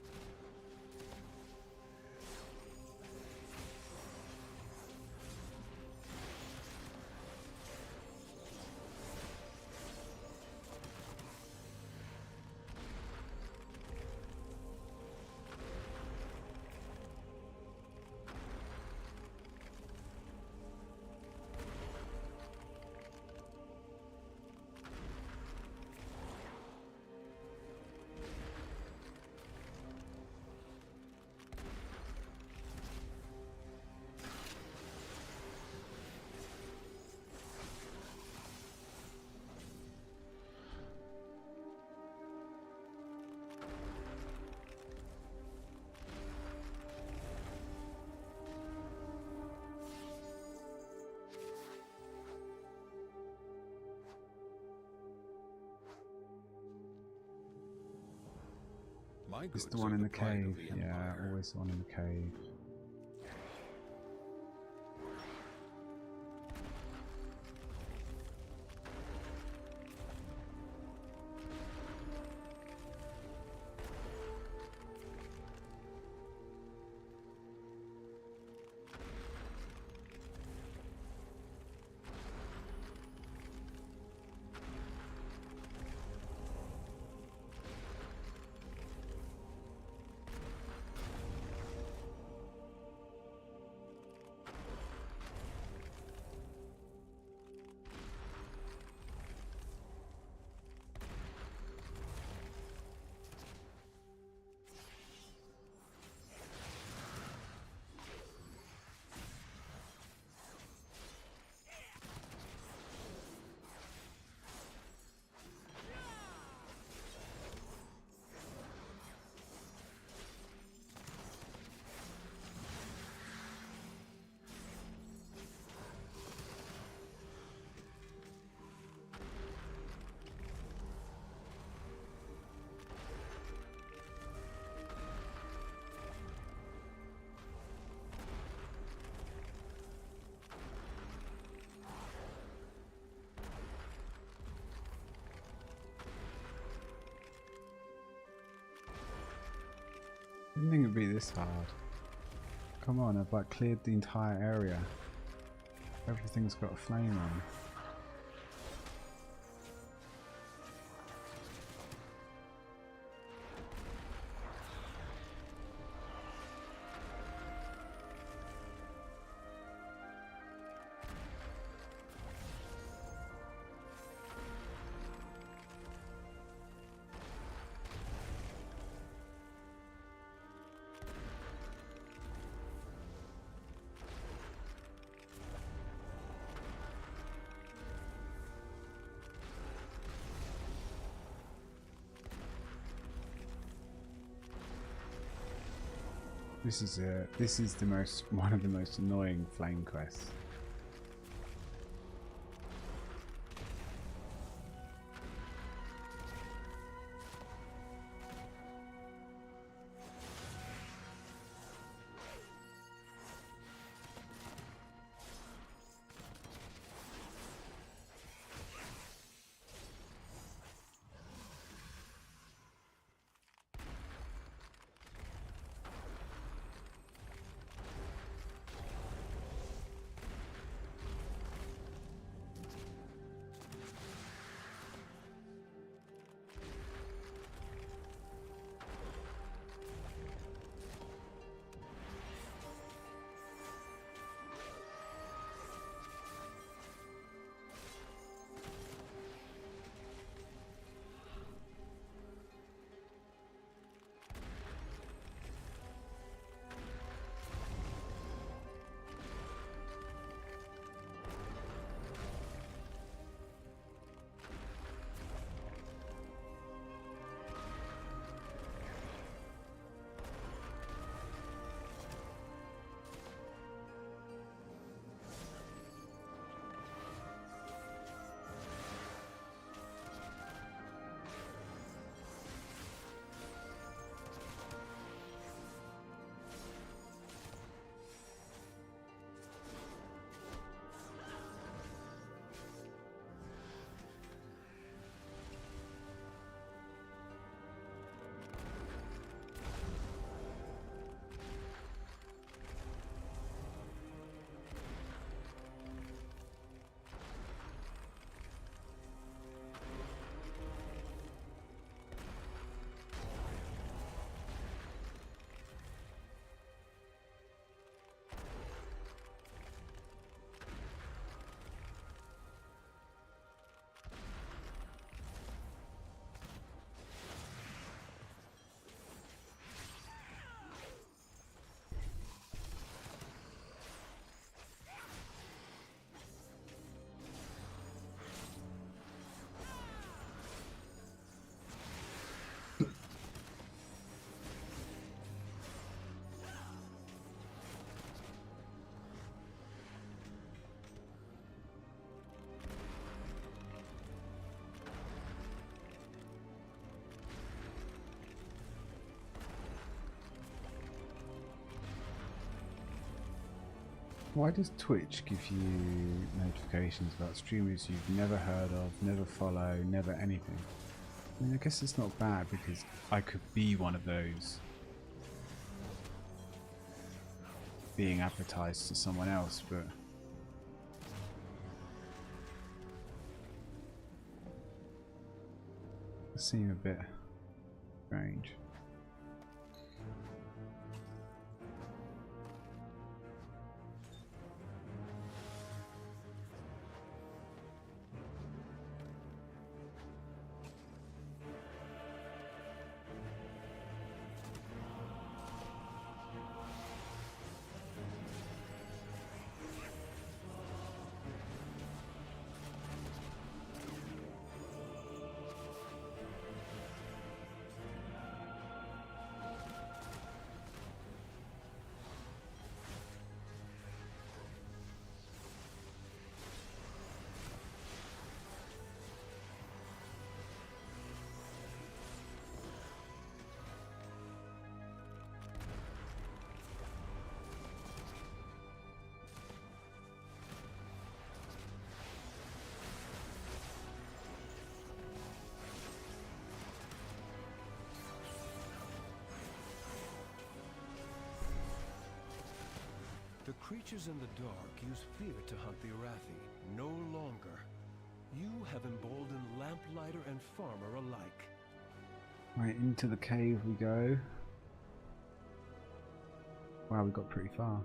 It's the one in the cave. Yeah, always the one in the cave. I didn't think it'd be this hard. Come on, I've like cleared the entire area. Everything's got a flame on. This is the one of the most annoying flame quests. Why does Twitch give you notifications about streamers you've never heard of, never follow, never anything? I mean, I guess it's not bad because I could be one of those being advertised to someone else, but it seems a bit strange. The creatures in the dark use fear to hunt the Arathi. No longer. You have emboldened lamplighter and farmer alike. Right, into the cave we go. Wow, we got pretty far.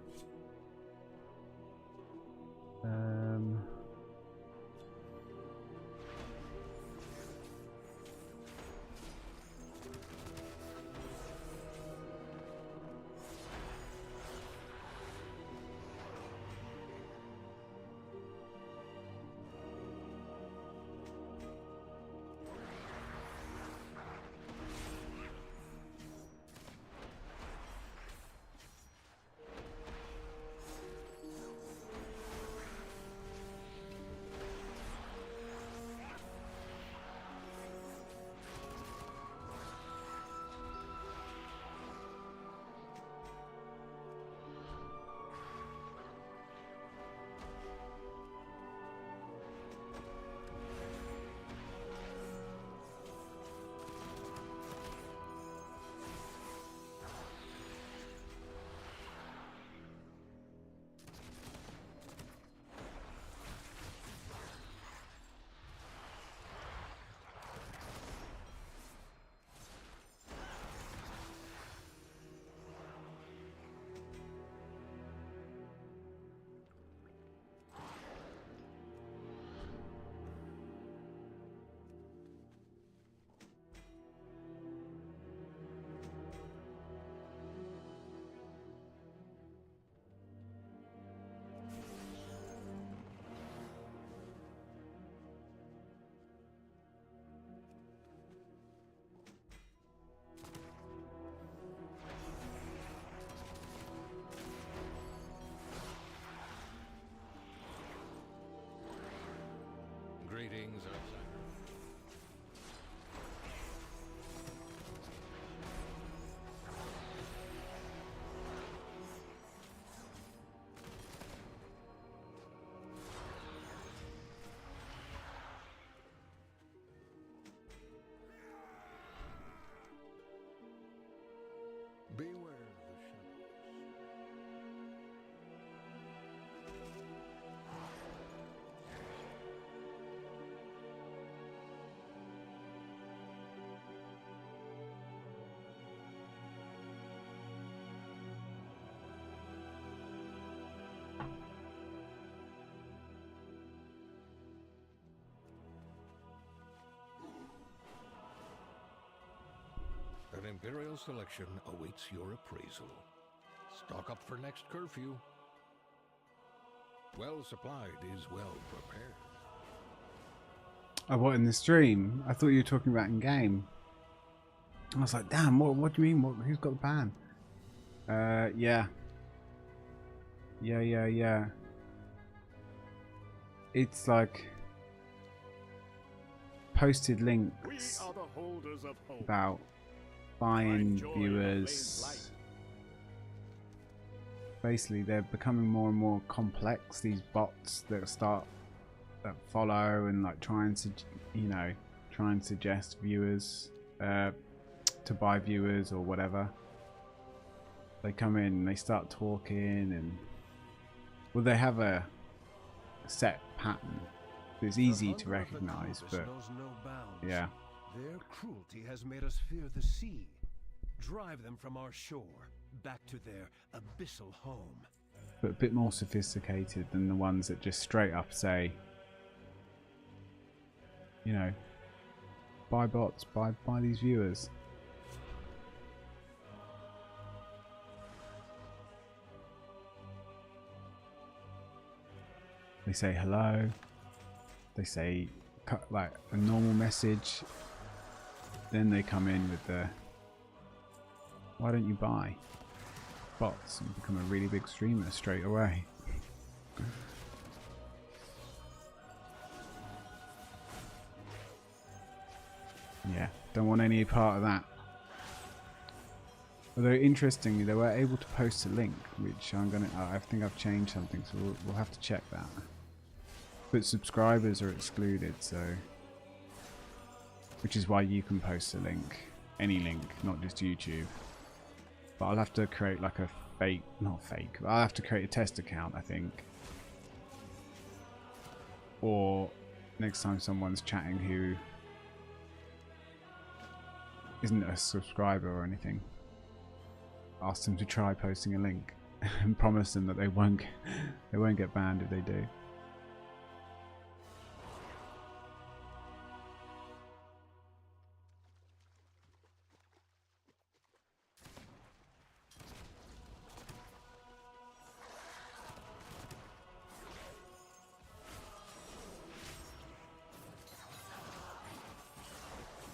Greetings, outsider. Beware of the shadows. An Imperial selection awaits your appraisal. Stock up for next curfew. Well supplied is well prepared. Oh, what, in the stream? I thought you were talking about in game. I was like, damn, what do you mean? Who's got the ban? Yeah. Yeah. It's like posted links about buying viewers, basically they're becoming more and more complex, these bots that follow and like try and suggest viewers to buy viewers or whatever. They come in and they start talking, and well, they have a set pattern. It's easy to recognize, but yeah. Their cruelty has made us fear the sea. Drive them from our shore, back to their abyssal home. But a bit more sophisticated than the ones that just straight up say, you know, buy bots, buy these viewers. They say hello. They say like a normal message. Then they come in with the, why don't you buy bots and become a really big streamer straight away. Yeah, don't want any part of that. Although interestingly, they were able to post a link, which I think I've changed something, so we'll have to check that. But subscribers are excluded, so, which is why you can post a link, any link, not just YouTube. But I'll have to create like a not fake, but I'll have to create a test account, I think. Or next time someone's chatting who isn't a subscriber or anything, ask them to try posting a link and promise them that they won't get banned if they do.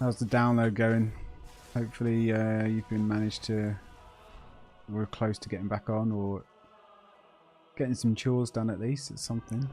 How's the download going? Hopefully you've been managed to, we're close to getting back on, or getting some chores done at least. It's something.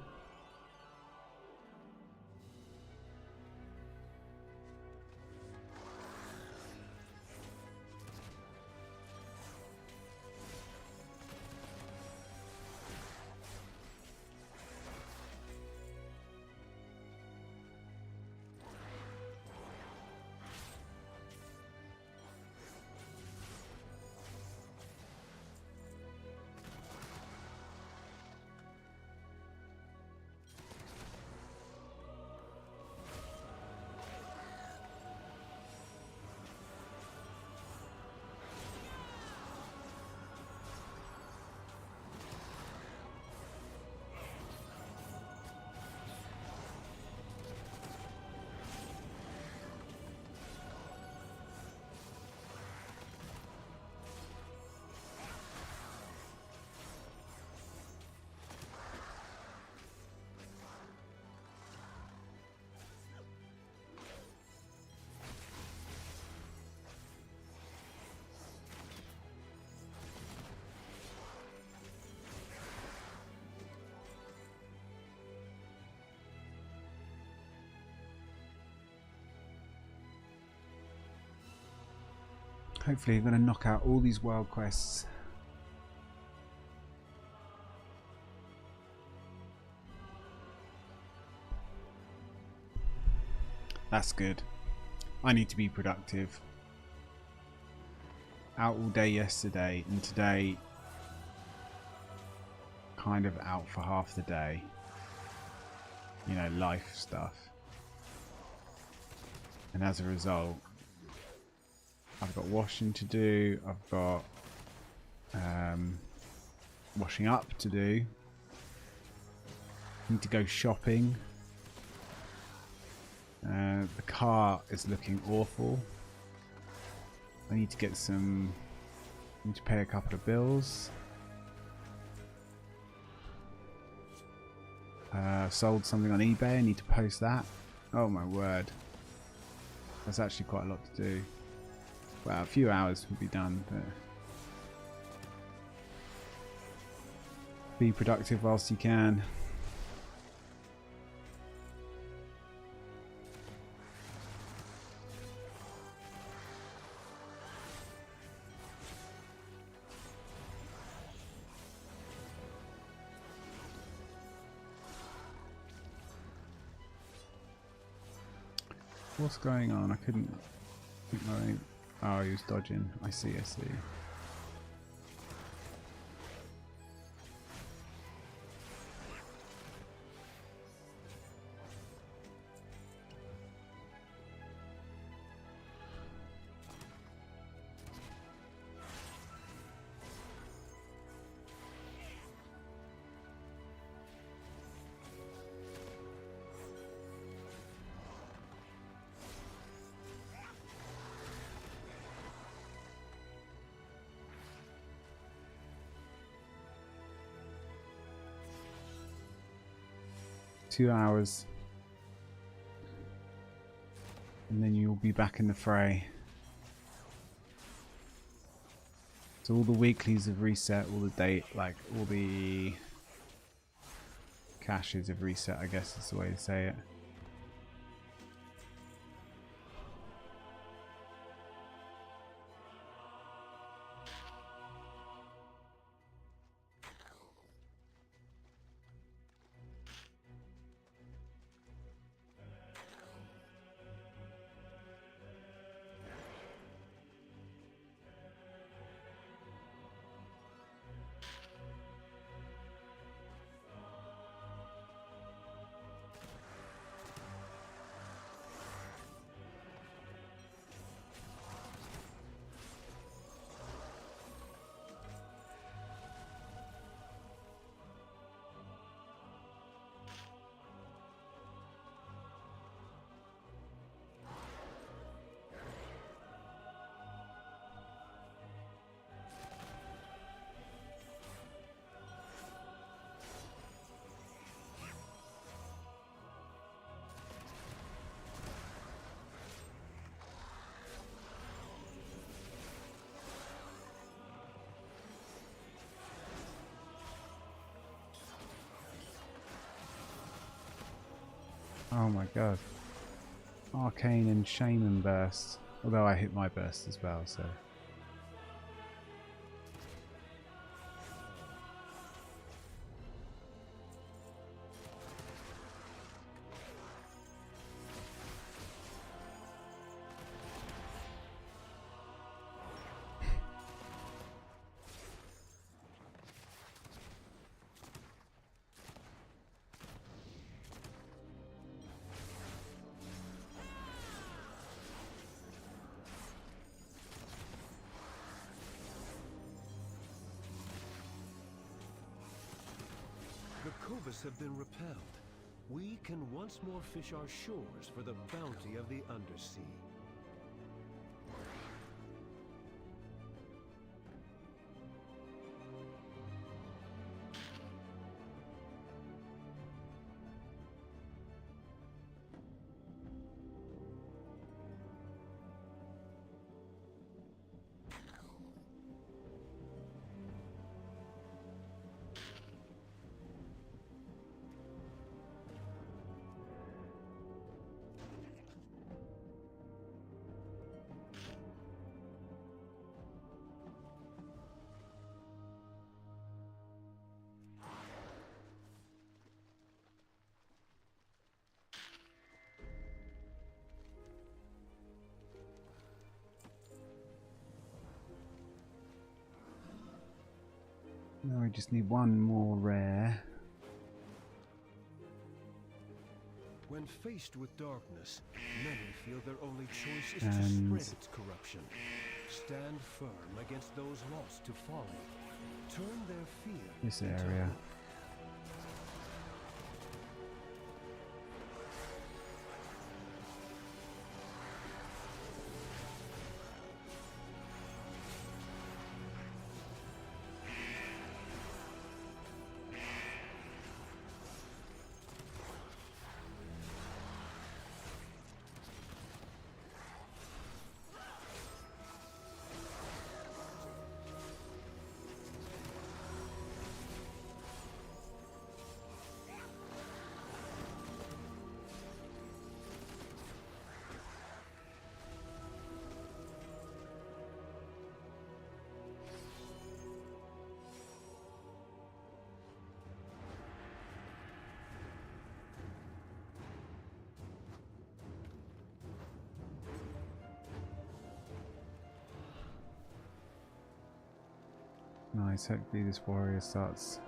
Hopefully you're going to knock out all these world quests. That's good. I need to be productive. Out all day yesterday, and today kind of out for half the day. You know, life stuff. And as a result, I've got washing to do, I've got washing up to do, need to go shopping, the car is looking awful, I need to get some, need to pay a couple of bills, sold something on eBay, I need to post that. Oh my word, that's actually quite a lot to do. Well, a few hours would be done, but be productive whilst you can. What's going on? I couldn't think of any. Oh, he was dodging. I see, I see. Two hours. And then you'll be back in the fray. So all the weeklies have reset, all the date, like all the caches have reset, I guess is the way to say it. Oh my god. Arcane and Shaman burst. Although I hit my burst as well, so. The Cobus have been repelled. We can once more fish our shores for the bounty of the Undersea. Now we just need one more rare. When faced with darkness, many feel their only choice is to spread its corruption. Stand firm against those lost to folly. Turn their fear This into area. hope. Nice, hopefully this warrior starts.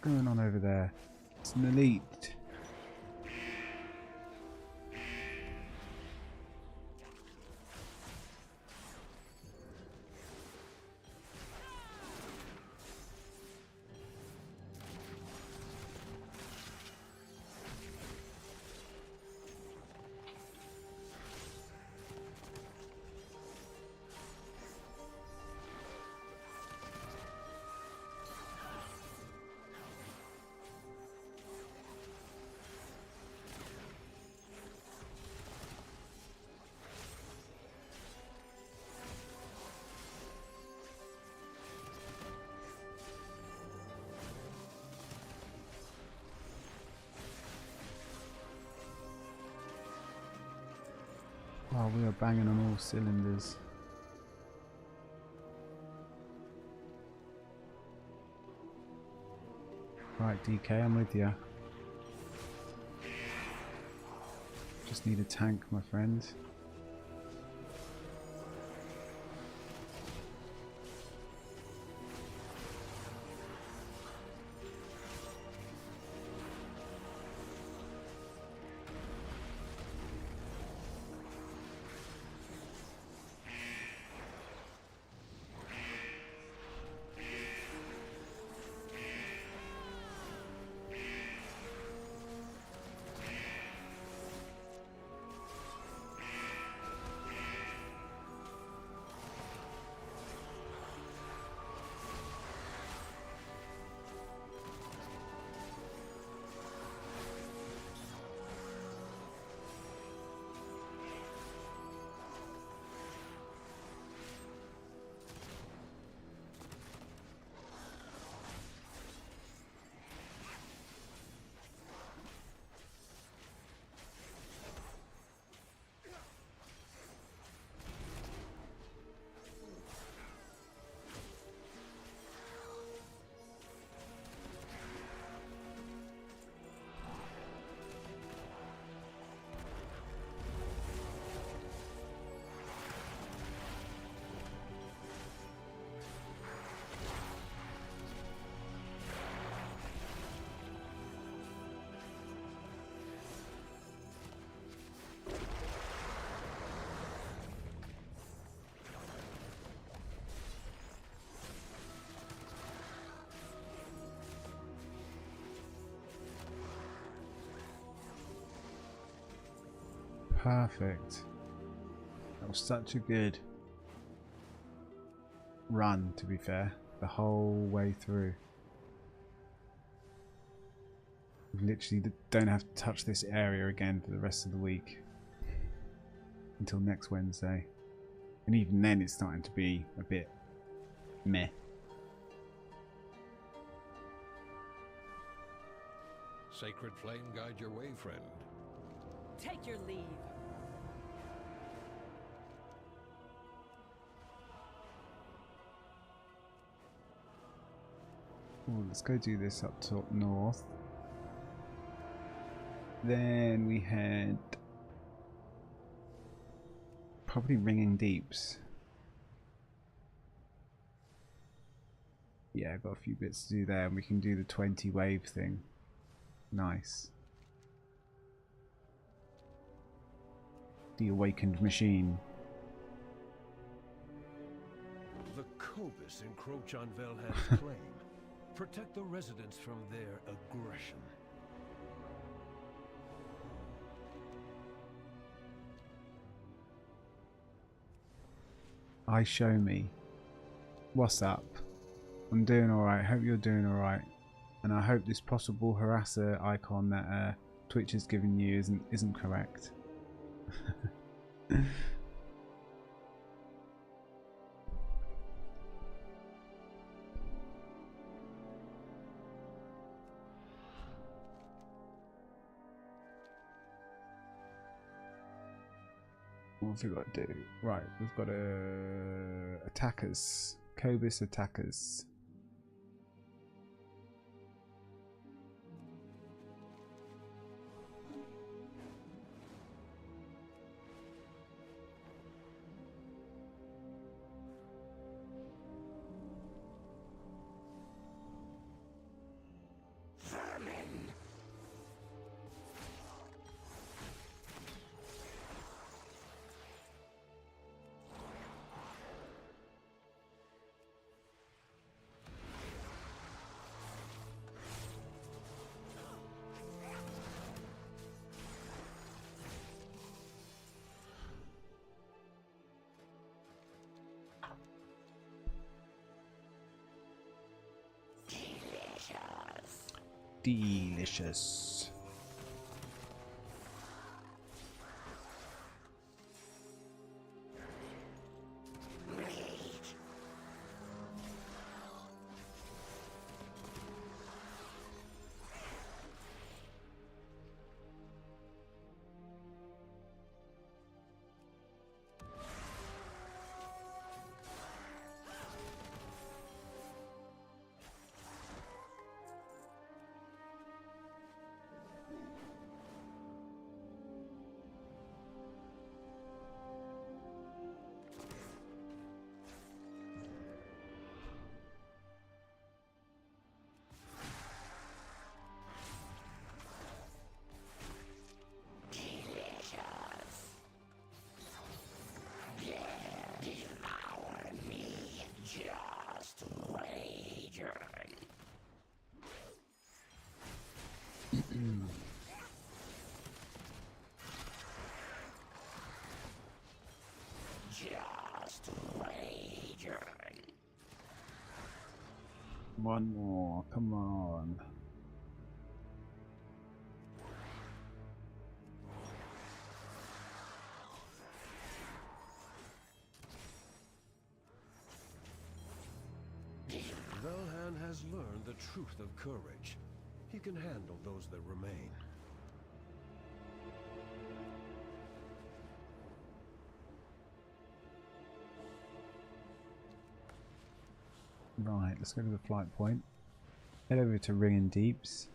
What's going on over there? It's an elite. Oh, we are banging on all cylinders. Right, DK, I'm with you. Just need a tank, my friend. Perfect. That was such a good run, to be fair, the whole way through. We literally don't have to touch this area again for the rest of the week until next Wednesday. And even then it's starting to be a bit meh. Sacred flame guide your way, friend. Take your leave. Ooh, let's go do this up top north. Then we had probably Ringing Deeps. Yeah, I've got a few bits to do there, and we can do the 20 wave thing. Nice. The Awakened Machine. The Cobus encroach on Velhand's claim. Protect the residents from their aggression. I show me. What's up? I'm doing alright. Hope you're doing alright. And I hope this possible harasser icon that Twitch has given you isn't correct. What's we got to do? Right, we've got attackers. Cobus attackers. Delicious. One more, come on. Velhan has learned the truth of courage. He can handle those that remain. Right, let's go to the flight point. Head over to Ring and Deeps.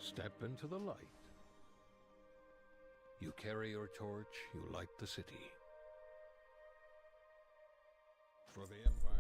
Step into the light. You carry your torch, you light the city. For the Empire.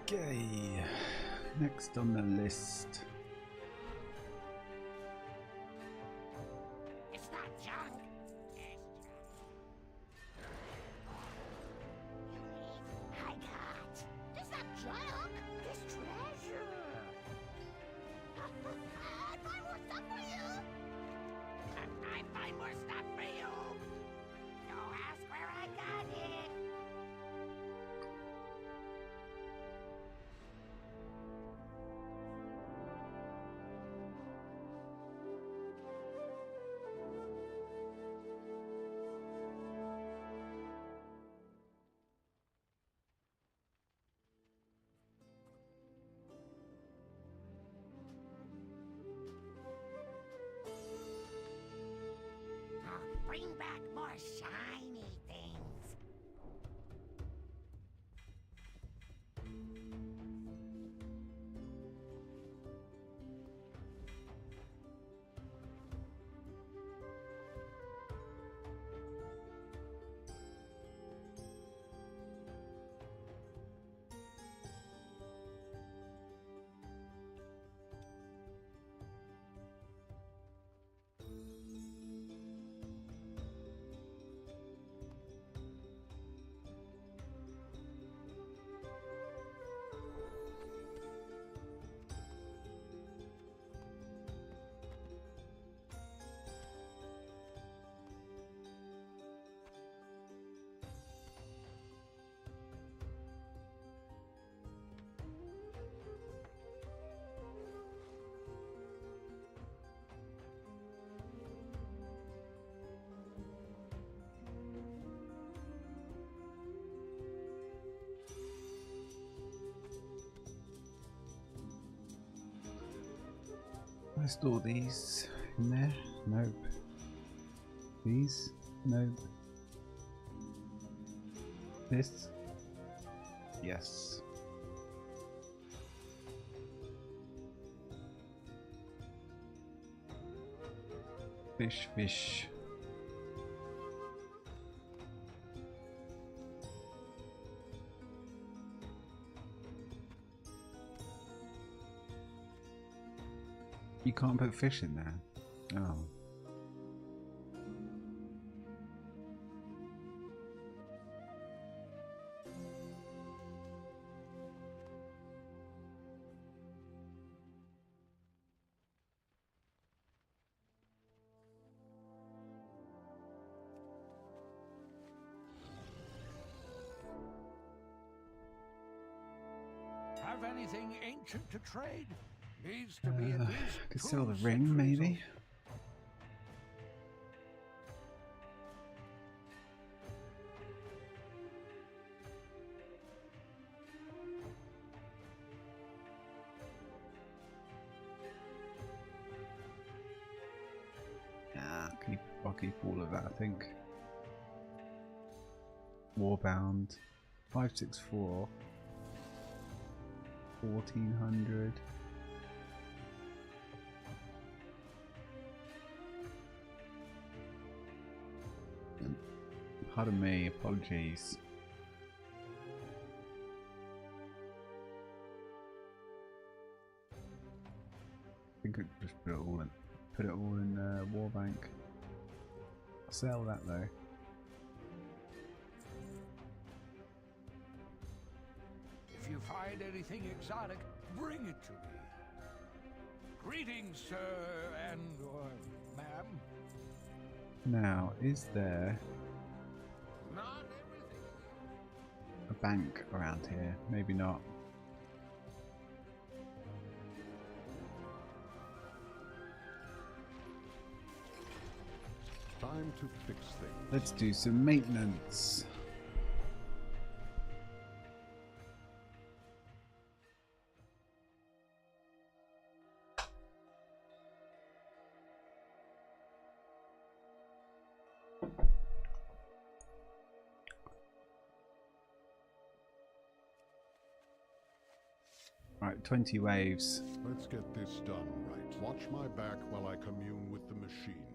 Okay, next on the list. It's not junk. I got. It's not junk. It's treasure. I'd find more stuff for you. I find more stuff for you. Don't ask where I got it. Bring back more shiny things. I store these in there? Nope. These? Nope. This? Yes. Fish, fish. You can't put fish in there. Oh. Have anything ancient to trade? Needs to be at least Could 2 sell the ring, centuries maybe. I'll keep all of that, I think. Warbound, 564, 1400. Pardon me, apologies. I think I could just put it all in Warbank. Sell that though. If you find anything exotic, bring it to me. Greetings, sir and/or ma'am. Now, is there Not everything. a bank around here? Maybe not. Time to fix things. Let's do some maintenance. Right, 20 waves. Let's get this done right. Watch my back while I commune with the machine.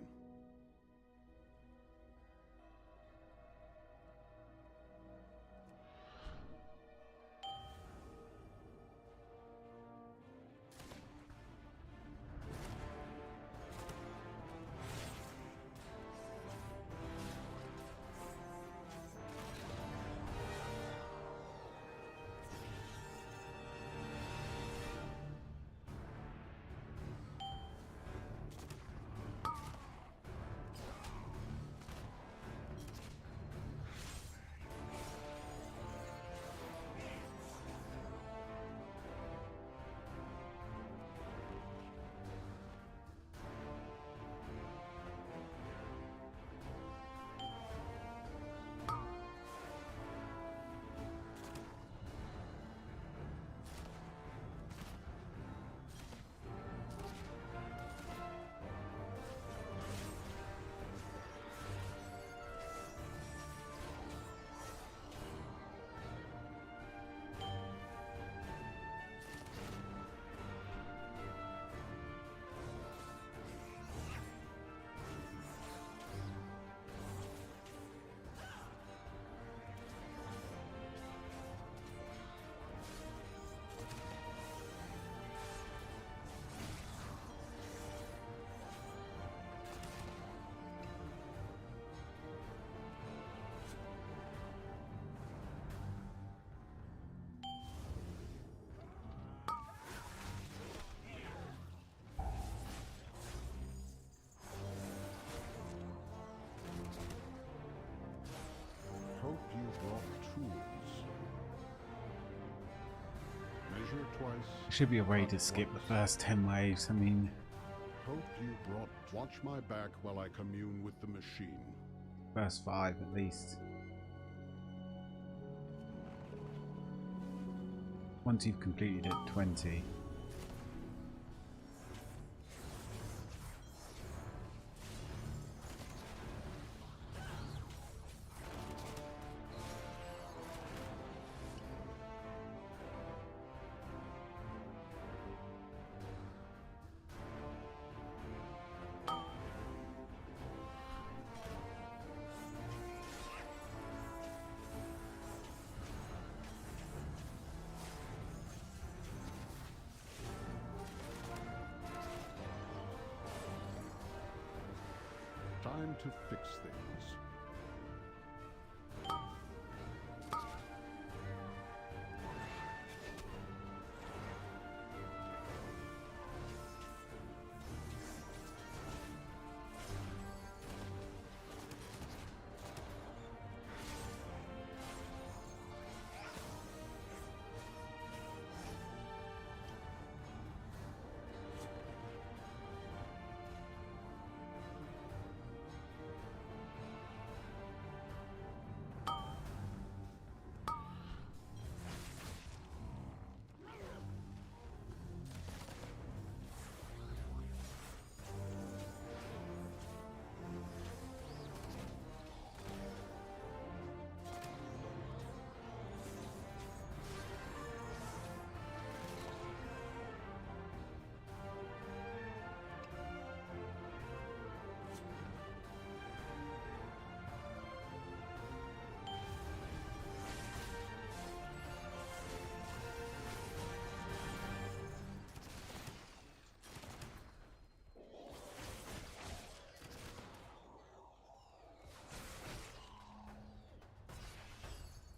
Measure twice. Should be a way to skip the first 10 waves. I mean, Hope you brought. Watch my back while I commune with the machine. first 5 at least. Once you've completed it, 20. Time to fix things.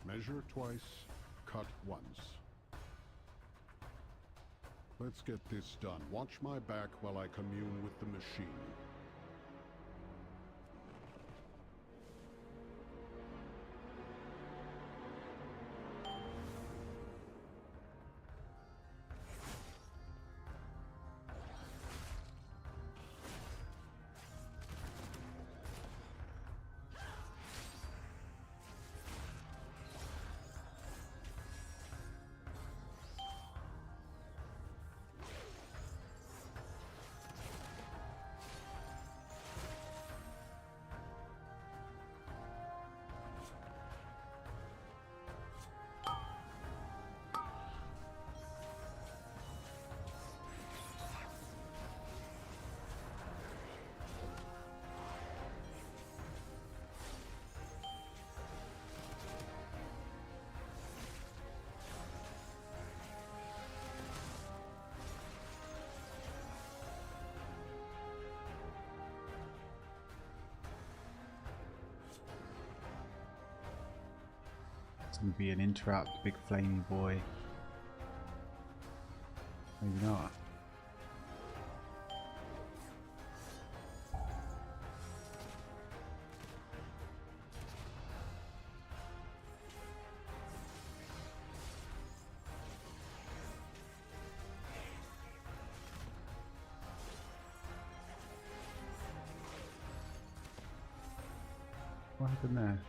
Measure twice, cut once. Let's get this done. Watch my back while I commune with the machine. It's going to be an interrupt, big flamey boy. Maybe not. What happened there?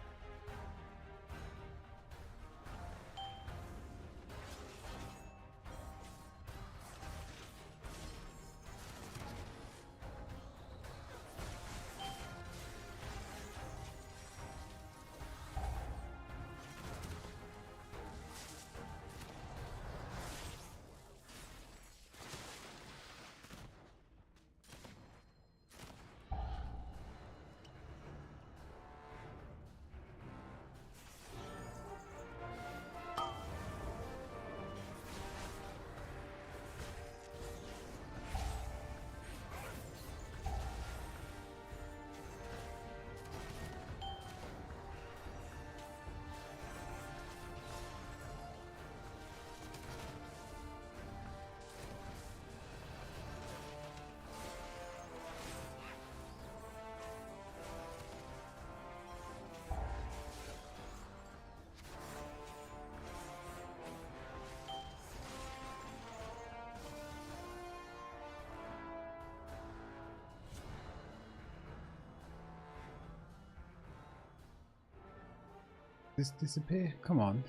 This disappear? Come on.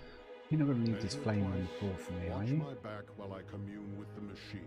You're not going to leave this flame on the floor for me, are you? Watch my back while I commune with the machine.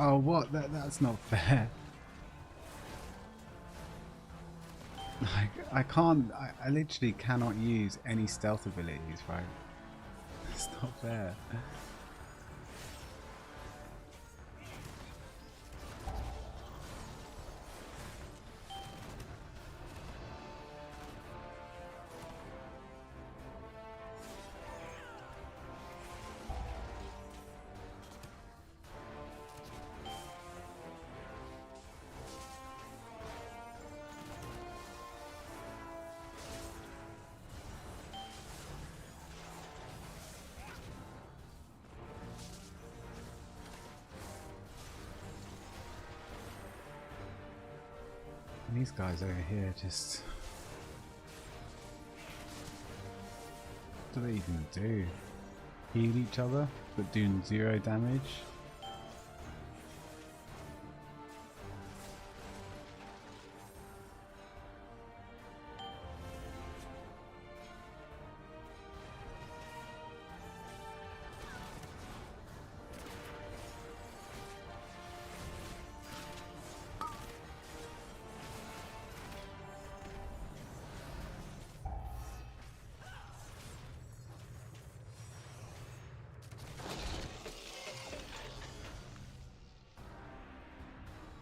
Oh, what? That's not fair. Like, I can't... I literally cannot use any stealth abilities, right? It's not fair. And these guys over here just... What do they even do? Heal each other, but doing 0 damage?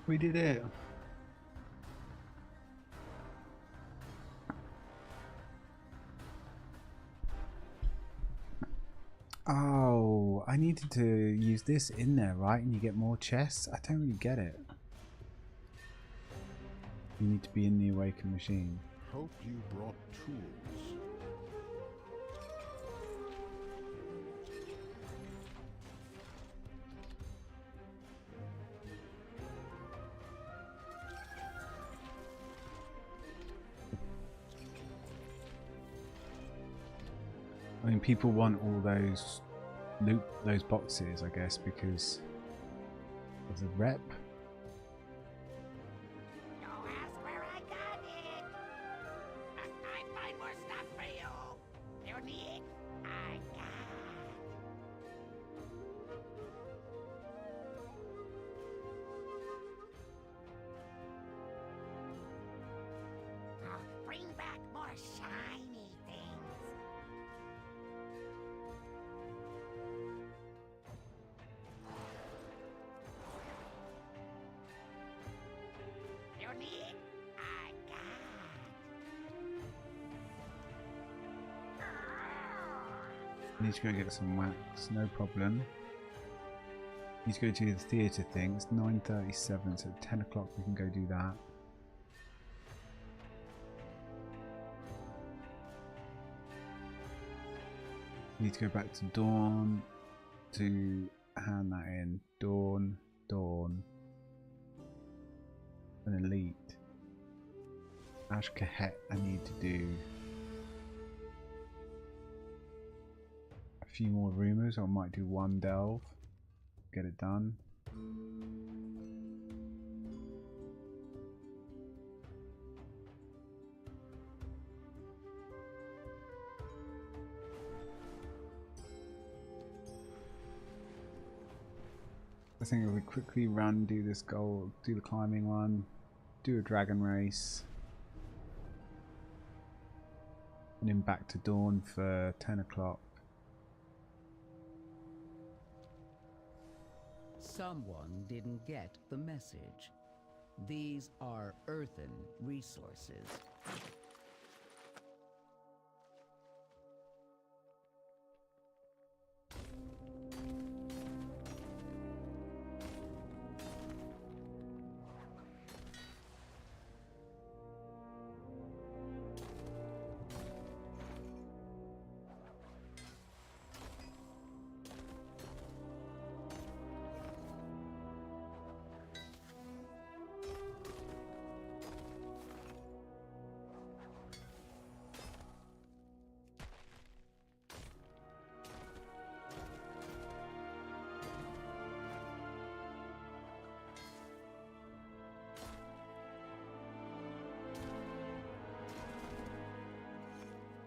We did it. Oh, I needed to use this in there, right? And you get more chests? I don't really get it. You need to be in the awakened machine. Hope you brought tools. I mean, people want all those loot those boxes, I guess, because of the rep. Don't ask where I got it. I find more stuff for you. You need? I got. I'll bring back more shiny things. You need? I got. Need to go get some wax, no problem. Need to go to the theatre thing. It's 9:37, so at 10 o'clock we can go do that. Need to go back to Dawn to hand that in. Dawn, an elite. Ash Kahet I need to do a few more rumours, or I might do one delve. Get it done. I think if we quickly run, do this goal, do the climbing one, do a dragon race, and then back to Dawn for 10 o'clock. Someone didn't get the message. These are earthen resources.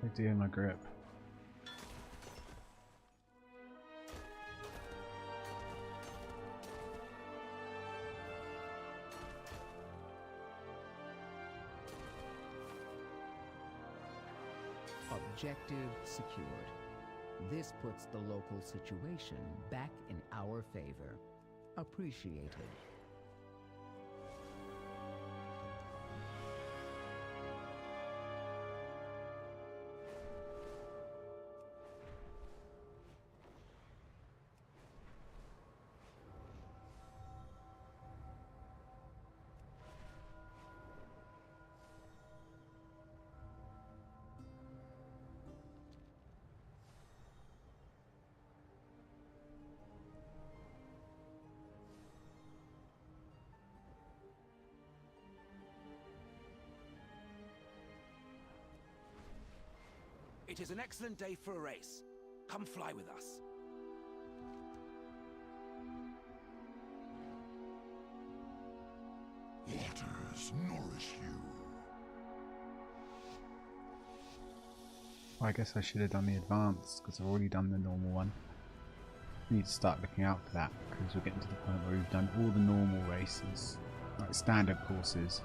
I do in my grip. Objective secured. This puts the local situation back in our favor. Appreciated. It is an excellent day for a race. Come fly with us. Waters nourish you. I guess I should have done the advanced because I've already done the normal one. We need to start looking out for that because we're getting to the point where we've done all the normal races, like standard courses.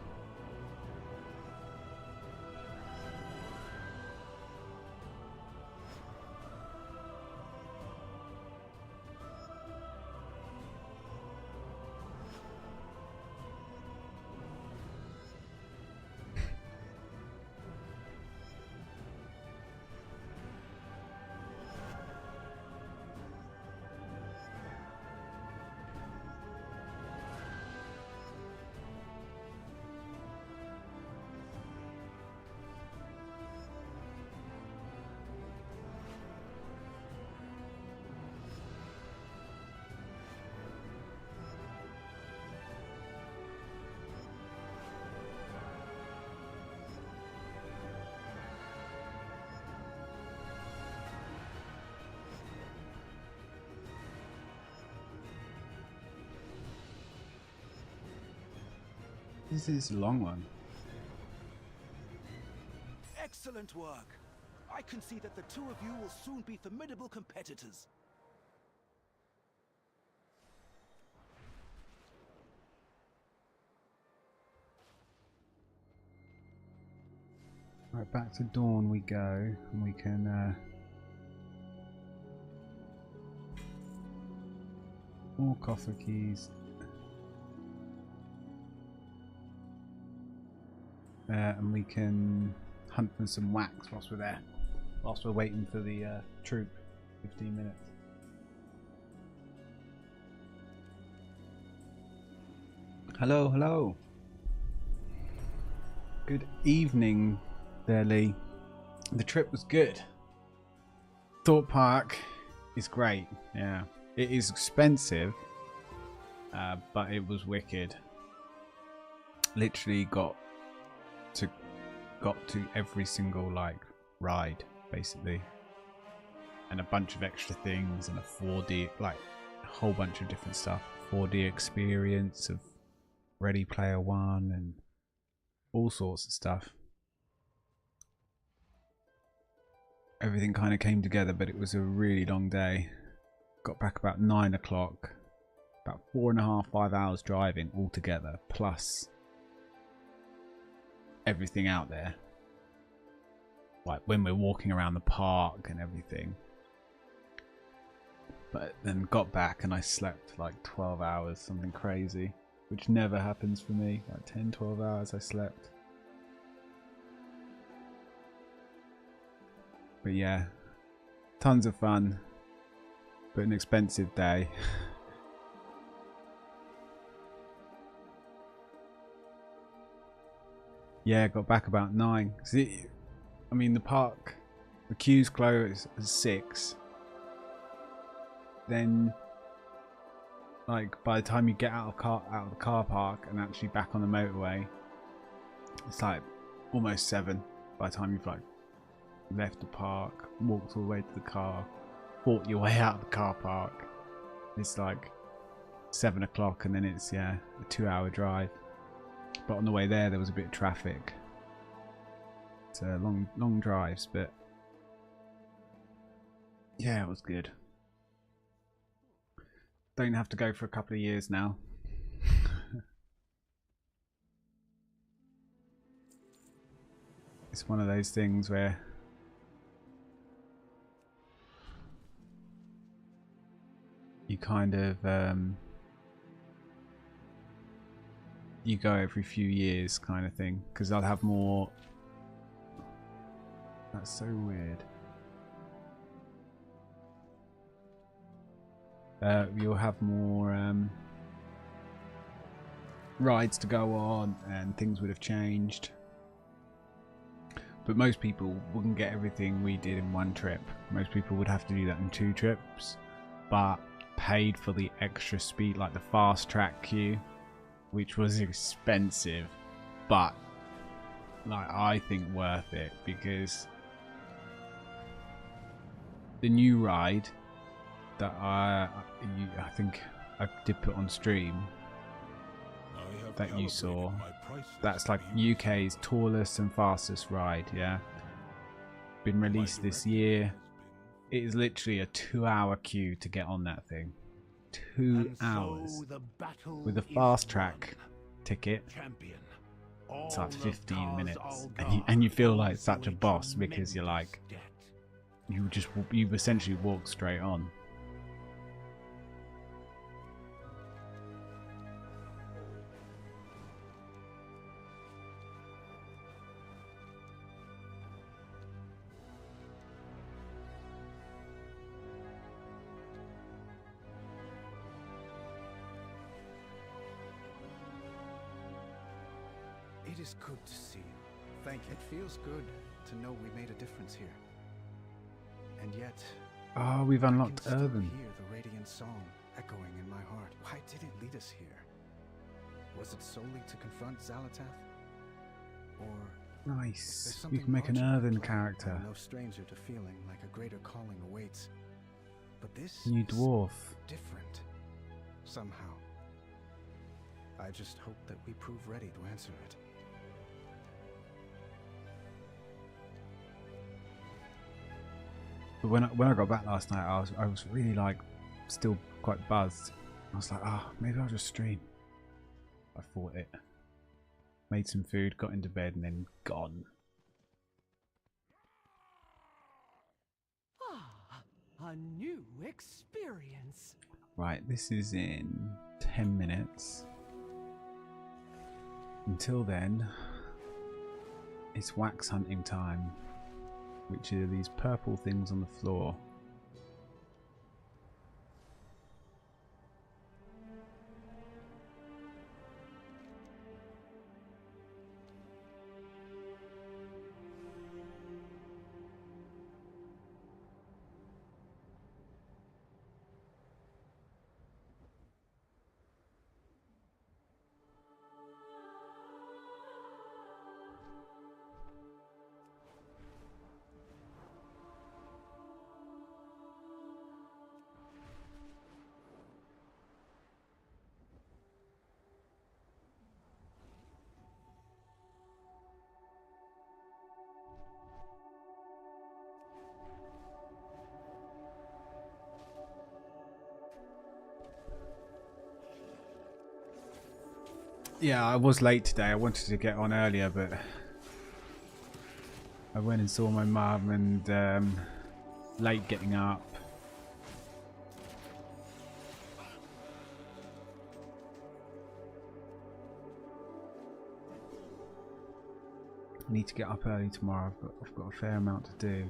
This is a long one. Excellent work. I can see that the two of you will soon be formidable competitors. Right, back to Dawn we go, and we can more coffer keys. And we can hunt for some wax whilst we're there. Whilst we're waiting for the troop. 15 minutes. Hello, hello. Good evening there, Lee. The trip was good. Thorpe Park is great. Yeah. It is expensive, but it was wicked. Literally got to every single like ride basically, and a bunch of extra things, and a 4D, like a whole bunch of different stuff. 4D experience of Ready Player One and all sorts of stuff. Everything kind of came together, but it was a really long day. Got back about 9 o'clock. About 4.5, 5 hours driving altogether, plus everything out there, like when we're walking around the park and everything. But then got back and I slept like 12 hours, something crazy, which never happens for me. Like 10-12 hours I slept. But yeah, tons of fun, but an expensive day. Yeah, got back about 9. See, I mean, the park, the queues close at 6. Then, like, by the time you get out of the car park and actually back on the motorway, it's like almost 7. By the time you've like left the park, walked all the way to the car, fought your way out of the car park, it's like 7 o'clock, and then it's, yeah, a 2-hour drive. But on the way there was a bit of traffic. It's long drives, but yeah, it was good. Don't have to go for a couple of years now. It's one of those things where you kind of you go every few years kind of thing, because I'll have more. That's so weird. You'll have more rides to go on, and things would have changed. But most people wouldn't get everything we did in one trip. Most people would have to do that in 2 trips, but paid for the extra speed, like the fast track queue, which was expensive, but like I think worth it, because the new ride that I think I did put on stream that you saw, that's like UK's tallest and fastest ride, yeah, been released this year. It is literally a 2-hour queue to get on that thing. 2 hours with a fast track ticket. It's like 15 minutes, and you feel like such a boss, because you're like, you essentially walk straight on. It is good to see you. Thank you. It feels good to know we made a difference here. And yet, oh, we've unlocked I can still Urban. hear the radiant song echoing in my heart. Why did it lead us here? Was it solely to confront Zalatath? Or Nice. You can make an Urban character. I'm no stranger to feeling like a greater calling awaits. But this New is dwarf. different somehow. I just hope that we prove ready to answer it. But when I got back last night, I was really like still quite buzzed. I was like, maybe I'll just stream. I thought it. Made some food, got into bed, and then gone. A new experience. Right, this is in 10 minutes. Until then, it's wax hunting time, which are these purple things on the floor. Yeah, I was late today. I wanted to get on earlier, but I went and saw my mum and late getting up. I need to get up early tomorrow. I've got a fair amount to do.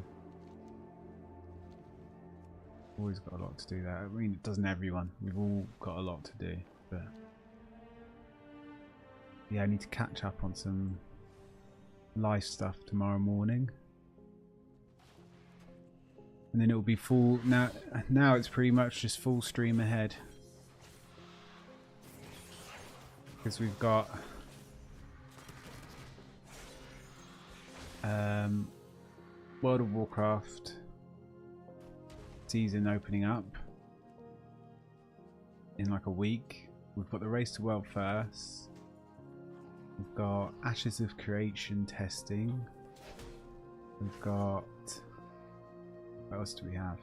Always got a lot to do there. I mean, it doesn't everyone. We've all got a lot to do, but yeah, I need to catch up on some live stuff tomorrow morning, and then it'll be full. Now it's pretty much just full stream ahead, because we've got World of Warcraft season opening up in like a week. We've got the Race to World first. We've got Ashes of Creation testing. We've got... what else do we have?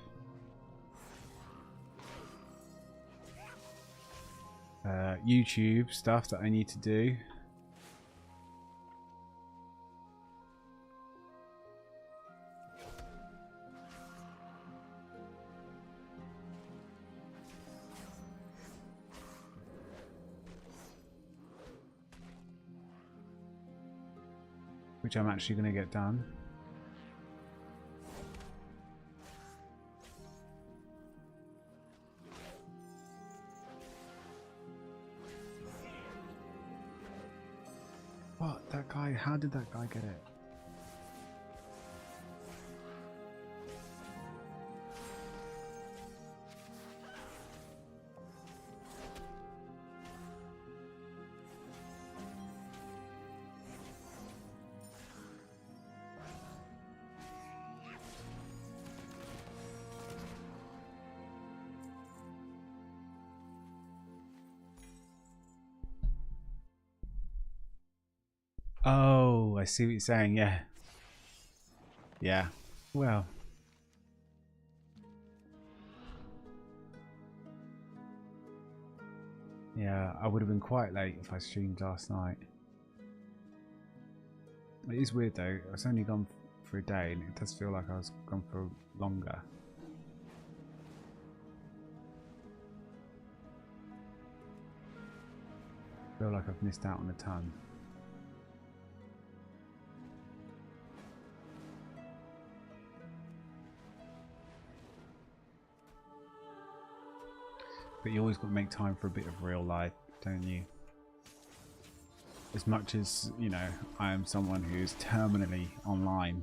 YouTube stuff that I need to do. Which I'm actually going to get done. What? That guy? How did that guy get it? Oh, I see what you're saying. Yeah. Yeah. Well. Yeah, I would have been quite late if I streamed last night. It is weird though. I was only gone for a day and it does feel like I was gone for longer. I feel like I've missed out on a ton. But you always got to make time for a bit of real life, don't you? As much as, you know, I am someone who's terminally online.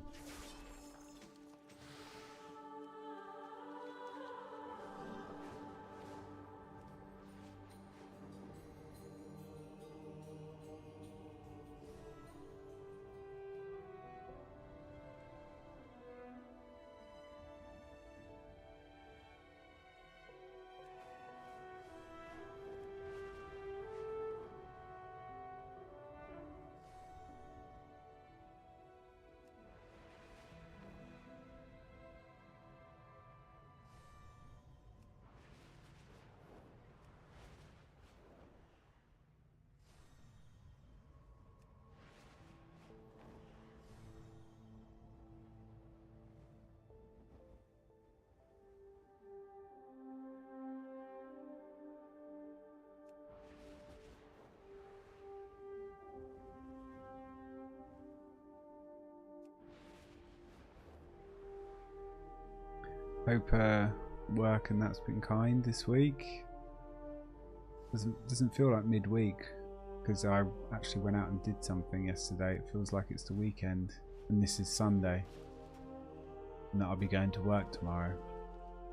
Hope work and that's been kind this week. Doesn't feel like midweek because I actually went out and did something yesterday. It feels like it's the weekend and this is Sunday and that I'll be going to work tomorrow,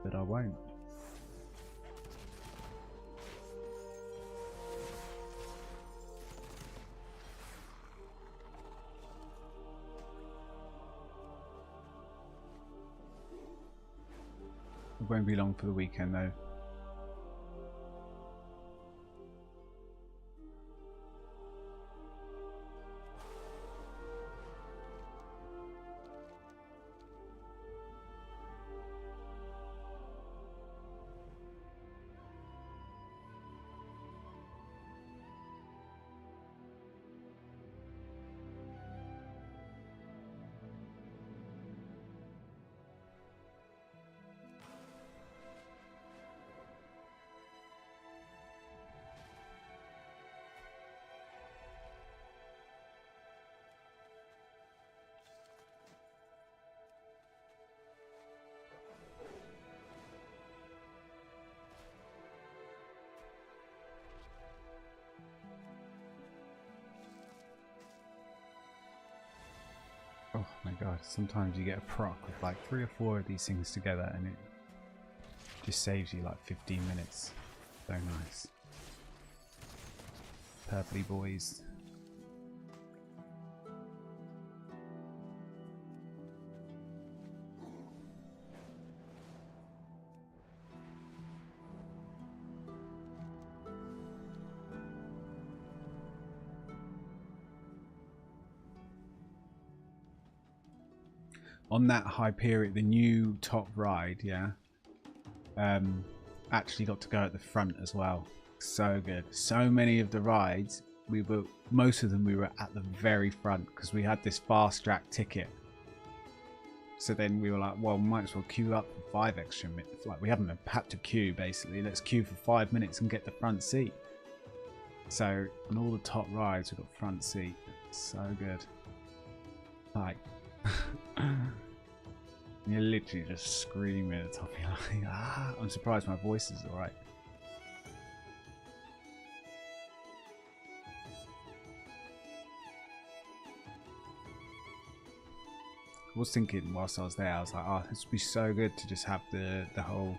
but I won't. It won't be long for the weekend though. Oh my god, sometimes you get a proc with like 3 or 4 of these things together and it just saves you like 15 minutes. So nice. Purpley boys. On that Hyperion, the new top ride, yeah, actually got to go at the front as well. So good. So many of the rides, most of them we were at the very front because we had this fast track ticket. So then we were like, well, might as well queue up for 5 extra minutes. Like we haven't had to queue basically. Let's queue for 5 minutes and get the front seat. So on all the top rides, we got front seat. So good. Like. You're literally just screaming at the top of your lungs. Ah, I'm surprised my voice is alright. I was thinking whilst I was there, I was like, oh, this would be so good to just have the whole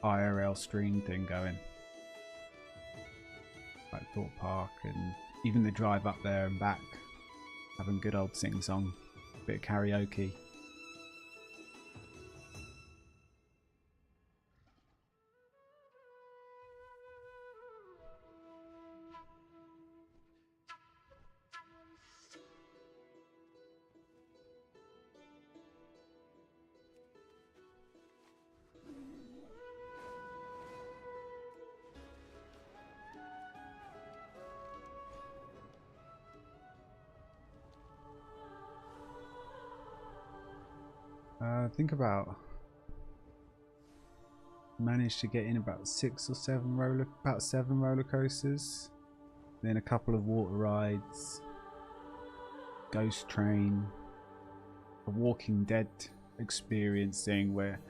IRL stream thing going. Like Thorpe Park and even the drive up there and back. Having good old sing-song. Bit of karaoke. Think about managed to get in about 6 or 7 roller coasters, then a couple of water rides, Ghost Train, a Walking Dead experience thing where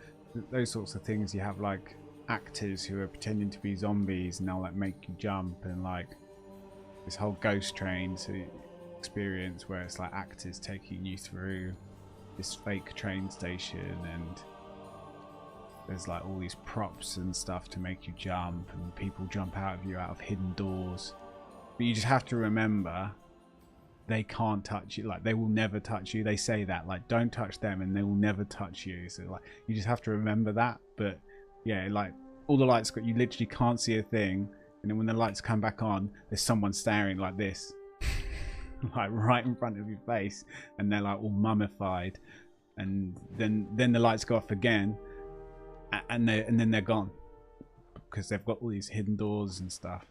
those sorts of things you have like actors who are pretending to be zombies and they'll like make you jump, and like this whole Ghost Train experience where it's like actors taking you through this fake train station and there's like all these props and stuff to make you jump and people jump out of hidden doors, but you just have to remember they can't touch you. Like they will never touch you. They say that like don't touch them and they will never touch you, so like you just have to remember that. But yeah, like all the lights got, you literally can't see a thing, and then when the lights come back on there's someone staring like this like right in front of your face, and they're like all mummified, and then the lights go off again, and then they're gone because they've got all these hidden doors and stuff,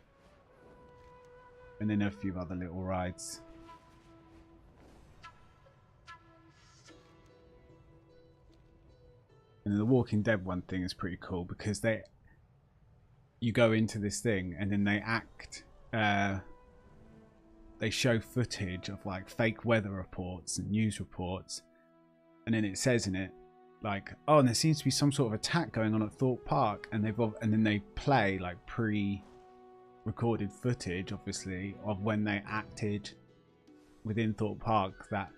and then a few other little rides. And the Walking Dead one thing is pretty cool because you go into this thing and then they act. They show footage of like fake weather reports and news reports, and then it says in it like, oh, and there seems to be some sort of attack going on at Thorpe Park, and then they play like pre-recorded footage, obviously, of when they acted within Thorpe Park that,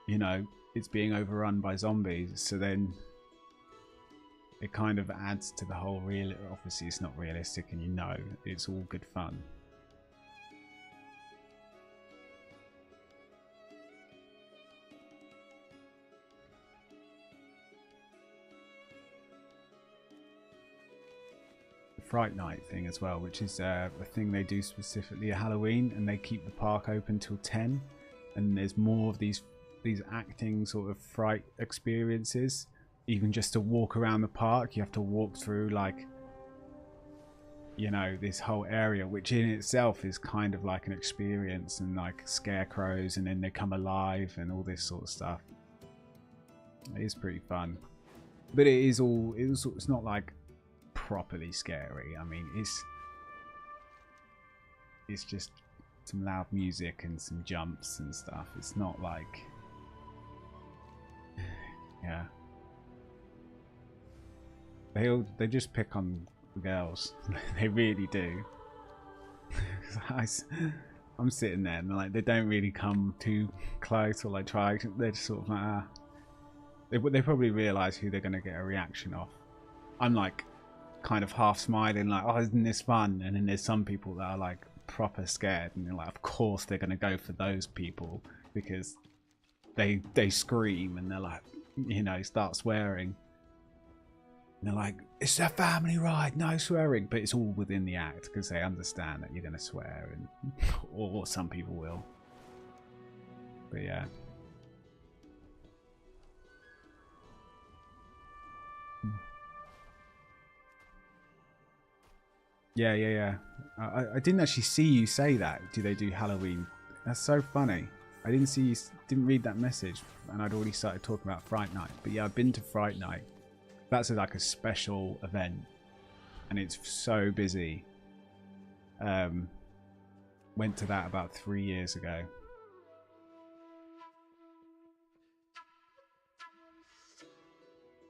you know, it's being overrun by zombies. So then it kind of adds to the whole real. Obviously, it's not realistic, and you know, it's all good fun. Fright Night thing as well, which is a thing they do specifically at Halloween, and they keep the park open till 10, and there's more of these acting sort of fright experiences. Even just to walk around the park, you have to walk through, like, you know, this whole area, which in itself is kind of like an experience, and like scarecrows, and then they come alive and all this sort of stuff. It is pretty fun, but it's not like properly scary. I mean, it's just some loud music and some jumps and stuff. It's not like, yeah, they just pick on the girls. They really do. I'm sitting there and like they don't really come too close or like try. They're just sort of like, they probably realise who they're going to get a reaction off. I'm like kind of half smiling, like, oh, isn't this fun? And then there's some people that are like proper scared, and they're like, of course they're going to go for those people because they scream and they're like, you know, start swearing. And they're like, it's a family ride, no swearing. But it's all within the act because they understand that you're going to swear, and or some people will. But yeah. Yeah. I didn't actually see you say that. Do they do Halloween? That's so funny. I didn't see you. Didn't read that message, and I'd already started talking about Fright Night. But yeah, I've been to Fright Night. That's like a special event, and it's so busy. Went to that about 3 years ago.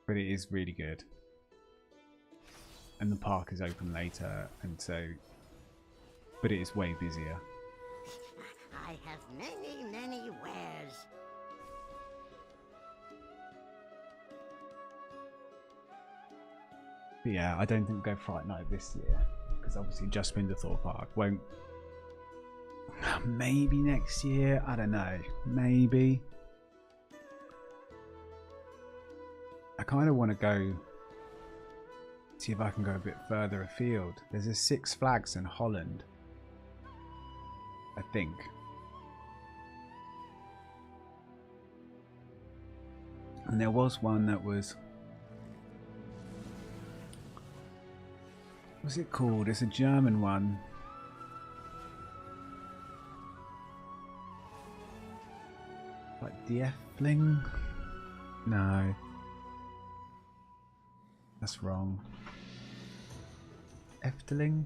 But it is really good. And the park is open later, and so, but it is way busier. I have many wares. But yeah, I don't think we'll go Fright Night this year because obviously just been to Thorpe Park. Won't. Maybe next year. I don't know. Maybe. I kind of want to go. See if I can go a bit further afield. There's a Six Flags in Holland, I think. And there was one that was... What's it called? It's a German one. Like Diefling? No. That's wrong. Efteling?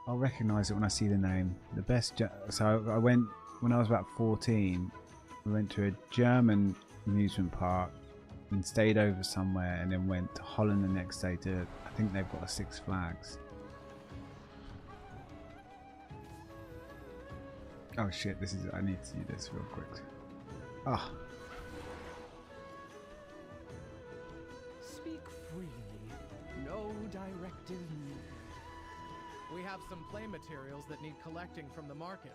I'll recognise it when I see the name. The best... So I went... When I was about 14, we went to a German amusement park and stayed over somewhere, and then went to Holland the next day to... I think they've got a Six Flags. Oh shit, this is... I need to do this real quick. Ah. Speak freely. No directive needed. We have some play materials that need collecting from the market.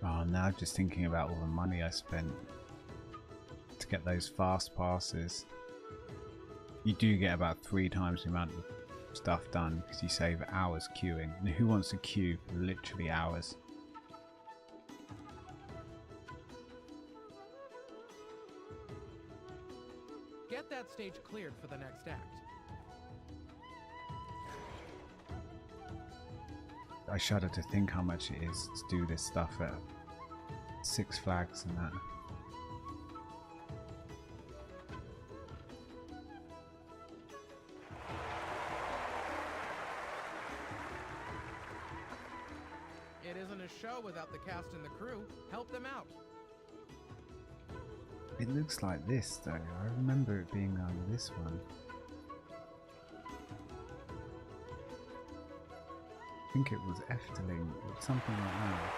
Oh, now just thinking about all the money I spent to get those fast passes. You do get about 3 times the amount of stuff done because you save hours queuing. And who wants to queue for literally hours? Get that stage cleared for the next act. I shudder to think how much it is to do this stuff at Six Flags and that. It isn't a show without the cast and the crew. Help them out. It looks like this though. I remember it being on this one. I think it was Efteling or something like that.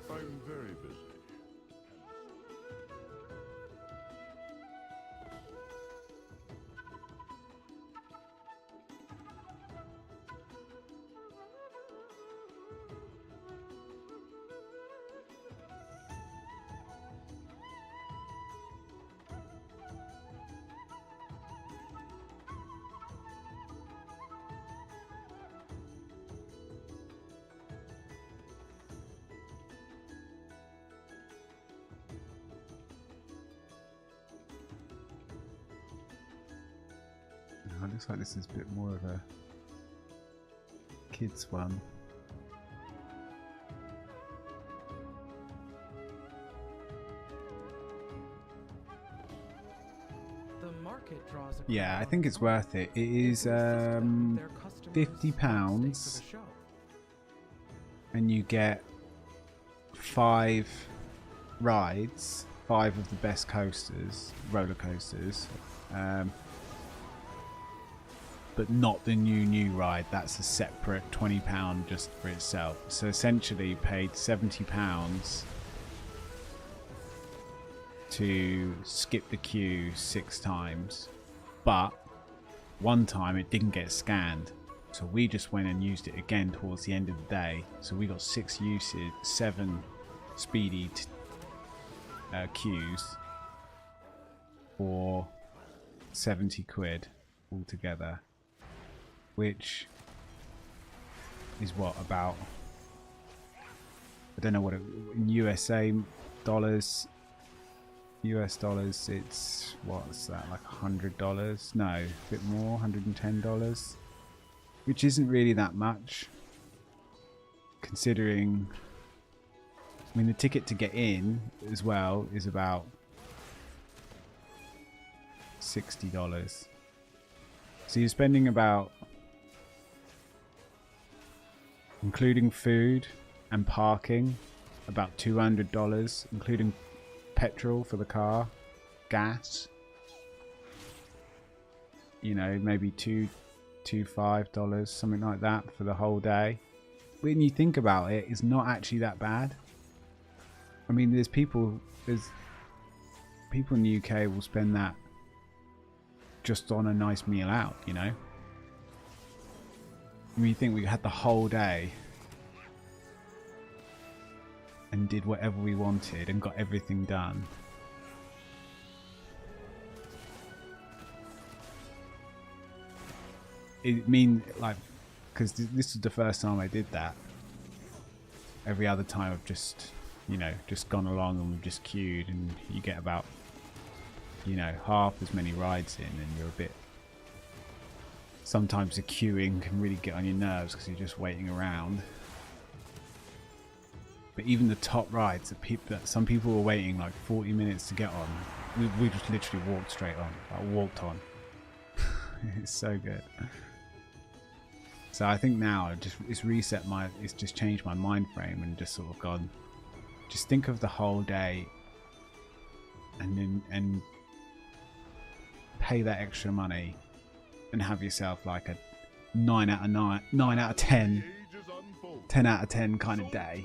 I'm very busy. Oh, it looks like this is a bit more of a kids one. The market draws a Yeah, I think it's worth it. It is £50 and you get 5 rides, 5 of the best coasters, roller coasters, but not the new ride. That's a separate £20 just for itself. So essentially you paid £70 to skip the queue 6 times, but one time it didn't get scanned, so we just went and used it again towards the end of the day, so we got 7 speedy queues for 70 quid altogether, which is what, about, I don't know what it, in US dollars, it's, what's that, like $100? No, a bit more, $110, which isn't really that much, considering, I mean, the ticket to get in as well is about $60. So you're spending about, including food and parking, about $200, including petrol for the car, gas, you know, maybe $5, something like that for the whole day. When you think about it, it's not actually that bad. I mean, there's people in the UK will spend that just on a nice meal out, you know. When you think we had the whole day and did whatever we wanted and got everything done. It mean, like, because this was the first time I did that. Every other time I've just, you know, just gone along and we've just queued, and you get about, you know, half as many rides in, and you're a bit, sometimes the queuing can really get on your nerves because you're just waiting around. But even the top rides that some people were waiting like 40 minutes to get on, we just literally walked straight on, like walked on. It's so good. So I think now it's just changed my mind frame and just sort of gone, just think of the whole day, and pay that extra money, and have yourself like a 9 out of 9, 9 out of 10, 10 out of 10 kind of day.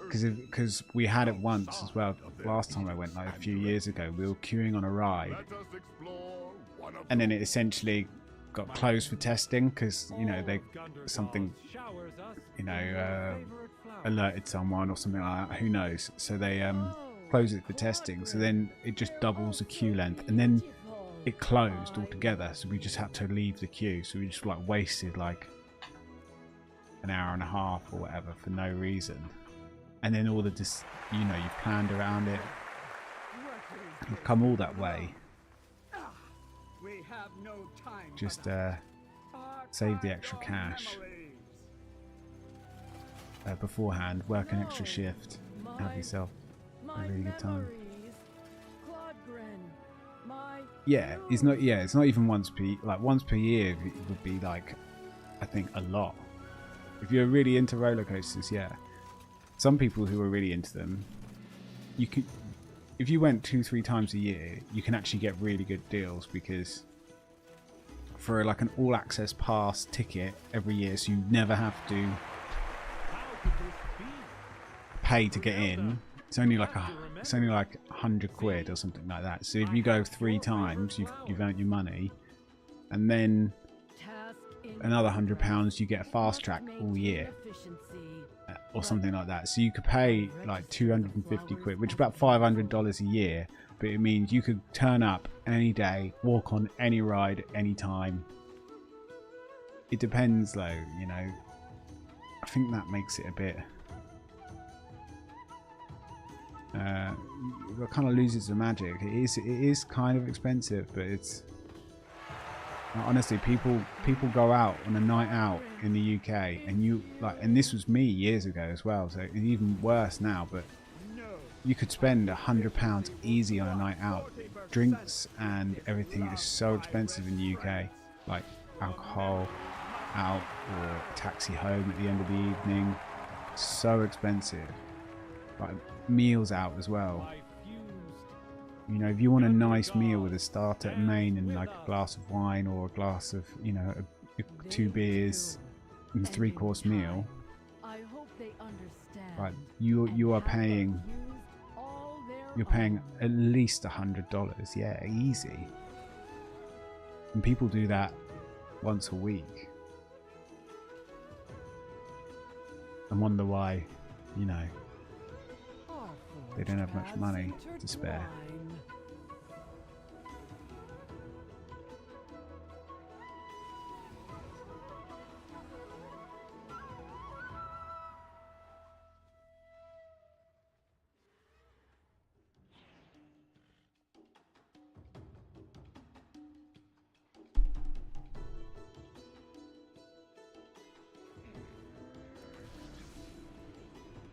Because we had it once as well. Last time I went, like a few years ago, we were queuing on a ride, and then it essentially got closed for testing because, you know, they something, you know, alerted someone or something like that. Who knows? So they closed it for testing. So then it just doubles the queue length, and then it closed altogether. So we just had to leave the queue. So we just like wasted like an hour and a half or whatever for no reason. And then all the you know, you've planned around it. You've come all that way. Just save the extra cash beforehand. Work an extra shift. Have yourself a really good time. Yeah, it's not. Yeah, it's not even once per year. It would be like, I think, a lot. If you're really into roller coasters, yeah. Some people who are really into them, you could, if you went 2-3 times a year, you can actually get really good deals, because for like an all-access pass ticket every year, so you never have to pay to get in. It's only like 100 quid or something like that. So if you go 3 times, you've earned your money, and then another £100, you get a fast track all year. Or something like that. So you could pay like 250 quid, which is about $500 a year, but it means you could turn up any day, walk on any ride, anytime. It depends though, you know. I think that makes it a bit it kind of loses the magic. It is kind of expensive, but it's honestly, people go out on a night out in the UK, and this was me years ago as well, so it's even worse now, but you could spend £100 easy on a night out. Drinks and everything is so expensive in the UK, like alcohol out or taxi home at the end of the evening, so expensive. Like meals out as well. You know, if you want a nice meal with a starter and main and like a glass of wine or a glass of, you know, 2 beers and a 3-course meal, right, you are paying, you're paying at least $100, yeah, easy. And people do that once a week and wonder why, you know, they don't have much money to spare.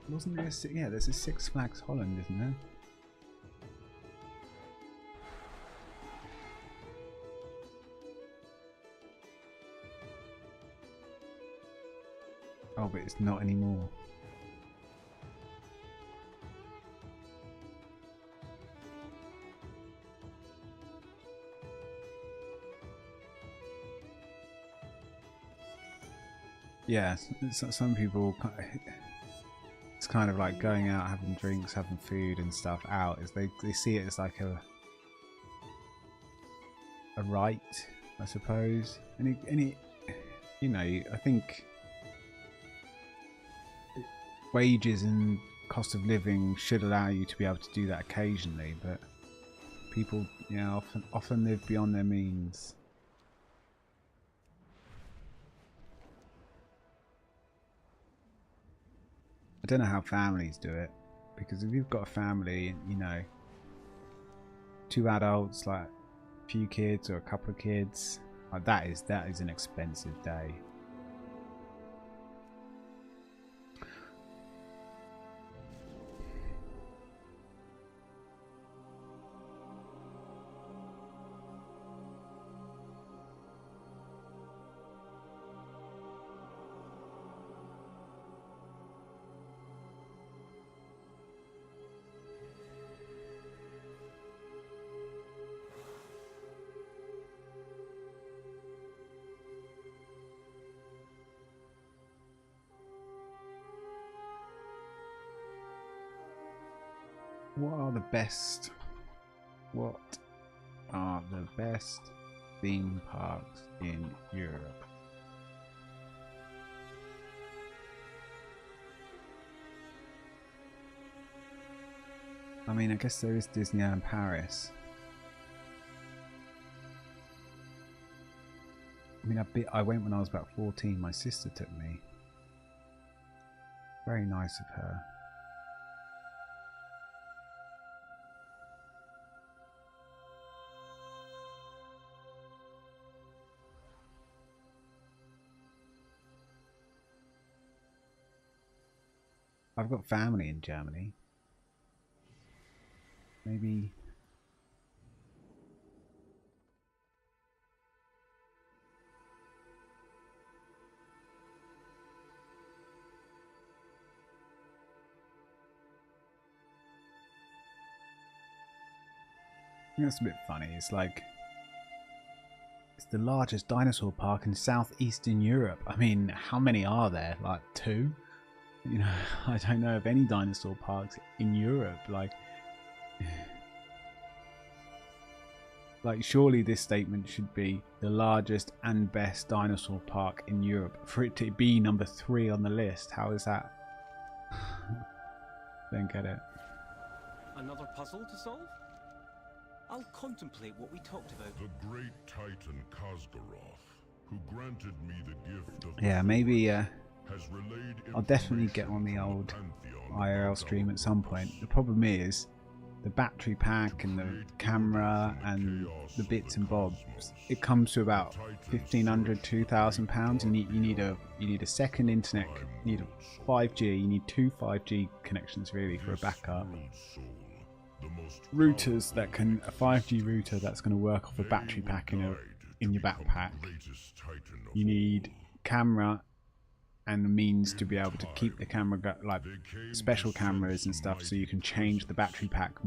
Wasn't there yeah, there's a Six Flags Holland, isn't there? Oh, but it's not anymore. Yeah, some people, it's kind of like going out, having drinks, having food and stuff out, is they see it as like a right, I suppose. And it, you know, I think wages and cost of living should allow you to be able to do that occasionally, but people, you know, often live beyond their means. I don't know how families do it, because if you've got a family, you know, 2 adults, like a few kids or a couple of kids, like that is an expensive day. What are the best? What are the best theme parks in Europe? I mean, I guess there is Disneyland Paris. I mean, I went when I was about 14. My sister took me. Very nice of her. I've got family in Germany. Maybe. I think that's a bit funny. It's like it's the largest dinosaur park in southeastern Europe. I mean, how many are there? Like 2? You know, I don't know of any dinosaur parks in Europe. Like surely this statement should be the largest and best dinosaur park in Europe. For it to be number 3 on the list, how is that? Don't get it. Another puzzle to solve? I'll contemplate what we talked about. The great titan Kazgaroth, who granted me the gift of Yeah, maybe has relayed I'll definitely get on the old IRL stream at some point. The problem is the battery pack and the camera and the bits and bobs. It comes to about £1,500, £2,000. You need a second internet. You need a 5G. You need 2 5G connections really for a backup. Routers that can a 5G router that's going to work off a battery pack in your backpack. You need camera and the means to be able to keep the camera like special cameras and stuff, so you can change the battery pack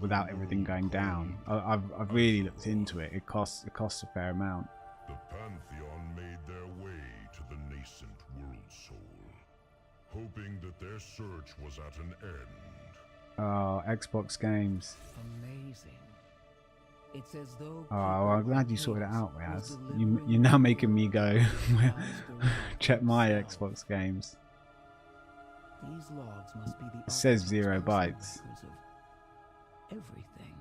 without everything going down. I've really looked into it. It costs a fair amount. The Pantheon made their way to the nascent world soul, hoping that their search was at an end. Oh, Xbox games. Amazing. It's as though oh, well, I'm glad you sorted it out, Raz. You're now making me go check my Xbox games. These logs must be the it says 0 bytes. Everything.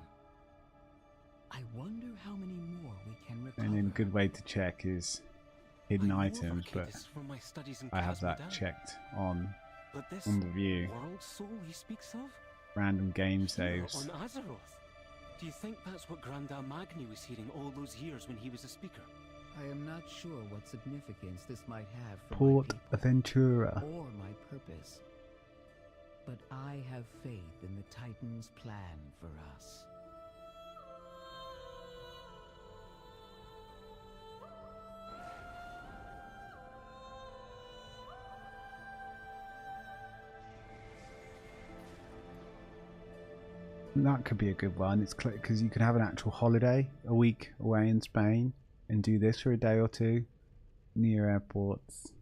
I wonder how many more we can recover. And then a good way to check is hidden items, but I have that checked on the view. World soul he speaks of? Random game saves. On Azeroth. Do you think that's what Grandad Magni was hearing all those years when he was a speaker? I am not sure what significance this might have for Port my Aventura or my purpose. But I have faith in the Titan's plan for us. That could be a good one. It's because you could have an actual holiday, a week away in Spain, and do this for a day or 2 near airports.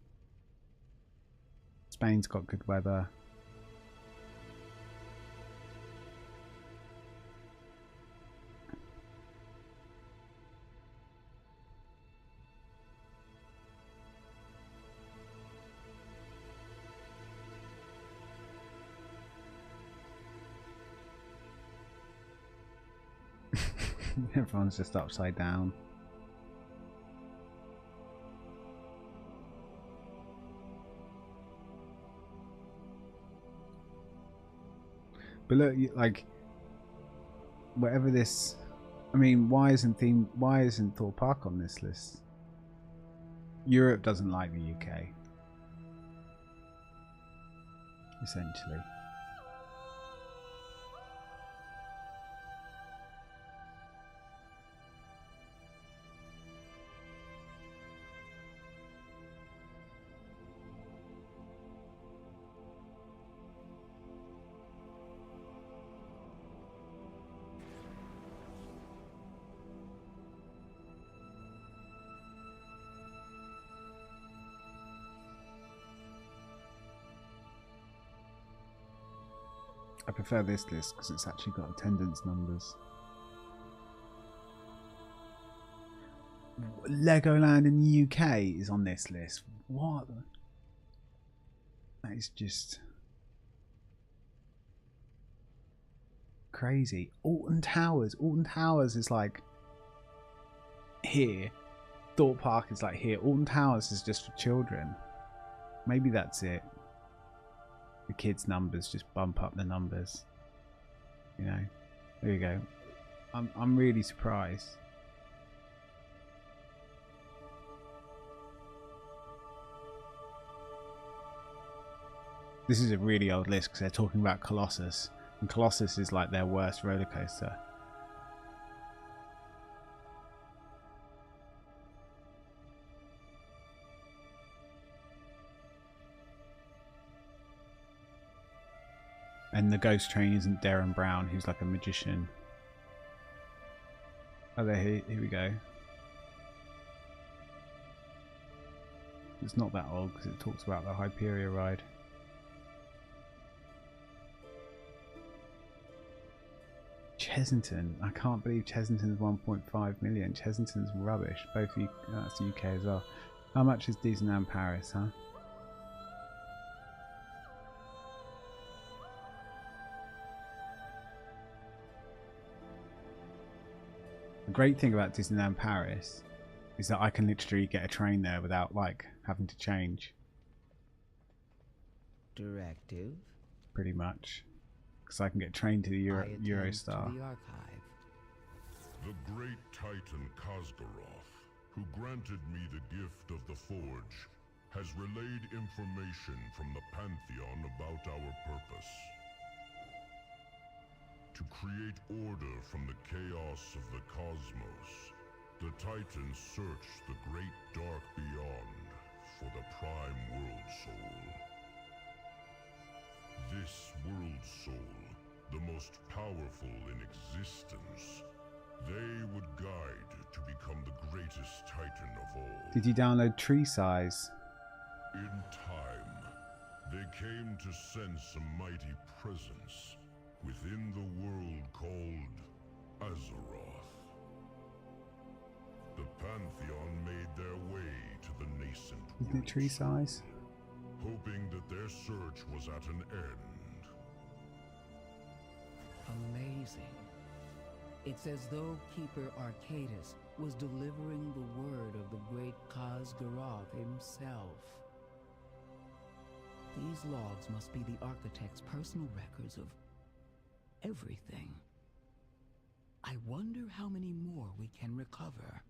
Spain's got good weather. Everyone's just upside down. But look, like, whatever this, I mean, why isn't Thor Park on this list? Europe doesn't like the UK, essentially. prefer this list because it's actually got attendance numbers. Legoland in the UK is on this list. What? That is just crazy. Alton Towers. Alton Towers is like here. Thorpe Park is like here. Alton Towers is just for children. Maybe that's it. The kids' numbers just bump up the numbers. You know. There you go. I'm really surprised. This is a really old list because they're talking about Colossus, and Colossus is like their worst roller coaster. And the ghost train isn't Darren Brown, who's like a magician. Oh, there, here we go. It's not that old because it talks about the Hyperia ride. Chessington. I can't believe Chessington's 1.5 million. Chessington's rubbish. Both that's the UK as well. How much is Disneyland Paris, huh? The great thing about Disneyland Paris is that I can literally get a train there without like having to change. Directive? Pretty much. Because I can get trained to the Eurostar. The great Titan Kazgaroth, who granted me the gift of the Forge, has relayed information from the Pantheon about our purpose. To create order from the chaos of the cosmos, the Titans search the great dark beyond for the Prime World Soul. This World Soul, the most powerful in existence, they would guide to become the greatest Titan of all. Did you download Tree Size? In time, they came to sense a mighty presence within the world called Azeroth. The Pantheon made their way to the nascent Isn't it Tree Size? hoping that their search was at an end. Amazing. It's as though Keeper Arcadus was delivering the word of the great Kazgaroth himself. These logs must be the architect's personal records of everything. I wonder how many more we can recover.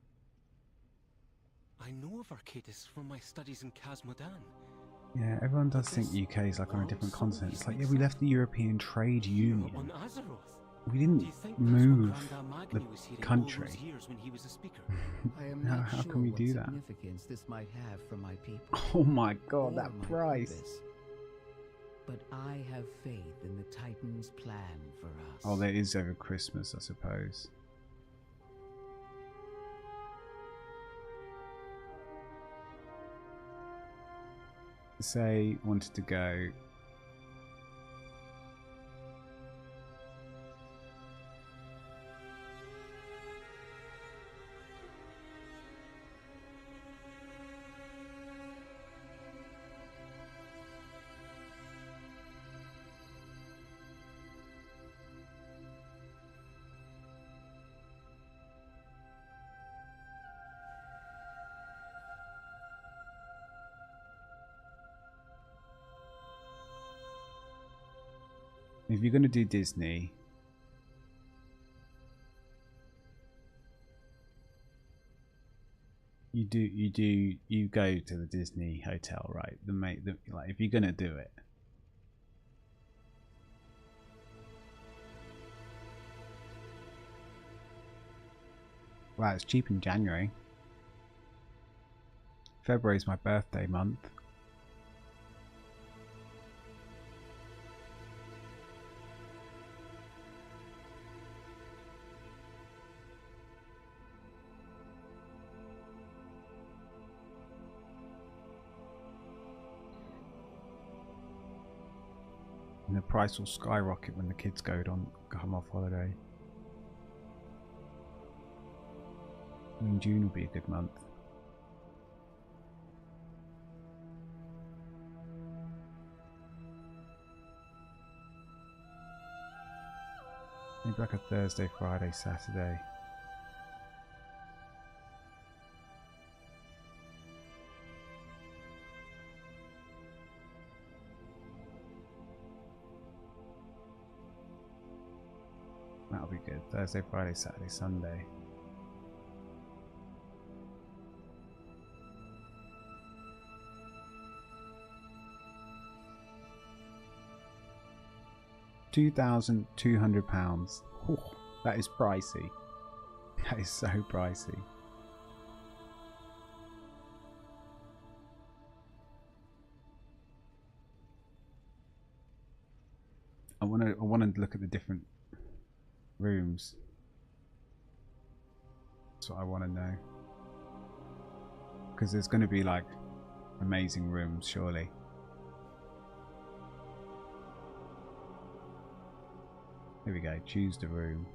I know of Arcadis from my studies in Casmodan. Yeah, everyone does think UK is like on a different continent. It's like, yeah, we left the European Trade Union. On Azeroth. We didn't move the country. I am Now, not how sure can we what do that? significance this might have for my people. Oh my god, or that my price. purpose. But I have faith in the Titan's plan for us. Oh, there is over Christmas, I suppose. Say wanted to go. If you're going to do Disney, you go to the Disney hotel, right? Like if you're going to do it. Wow, it's cheap in January. February's my birthday month. the price will skyrocket when the kids come off holiday. I mean, June will be a good month. Maybe like a Thursday, Friday, Saturday. That'll be good. Thursday, Friday, Saturday, Sunday. £2,200. That is pricey. That is so pricey. I want to look at the different rooms. That's what I want to know. Because there's going to be like amazing rooms, surely. Here we go, choose the room.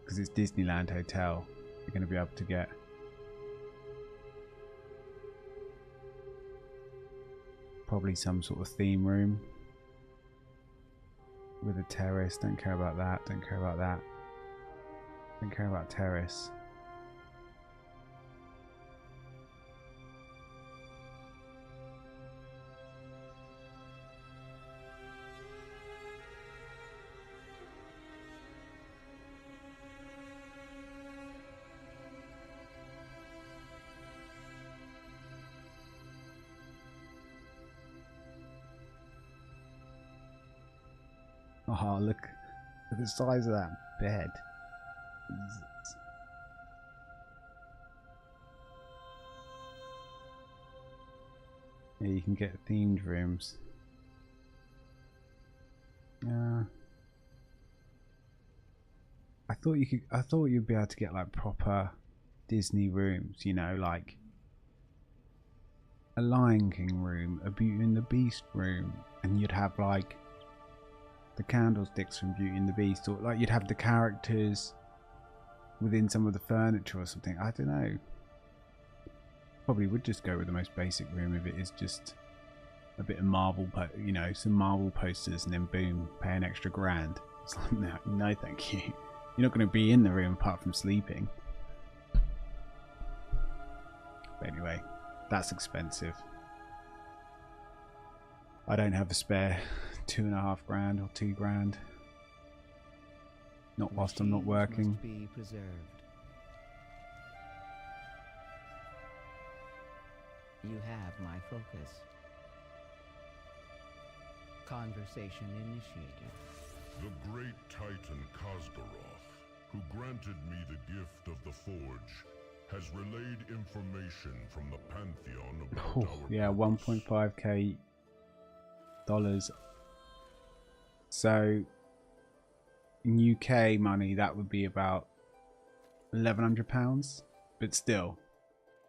Because it's Disneyland Hotel, you're going to be able to get probably some sort of theme room with a terrace. Don't care about that, don't care about that. Don't care about terrace. Oh, look at the size of that bed. Yeah, you can get themed rooms. I thought you'd be able to get like proper Disney rooms, you know, like a Lion King room, a Beauty and the Beast room, and you'd have like the candlesticks from Beauty and the Beast, or like you'd have the characters within some of the furniture or something. I don't know. Probably would just go with the most basic room if it is just a bit of Marvel, you know, some Marvel posters, and then boom, pay an extra £1,000. It's like, no, thank you. You're not going to be in the room apart from sleeping. But anyway, that's expensive. I don't have a spare £2,500 or £2,000. Not whilst I'm not working. Must be preserved. You have my focus. Conversation initiated. The great Titan Kazgaroth, who granted me the gift of the Forge, has relayed information from the Pantheon about our yeah, 1.5k dollars. So in UK money that would be about £1,100, but still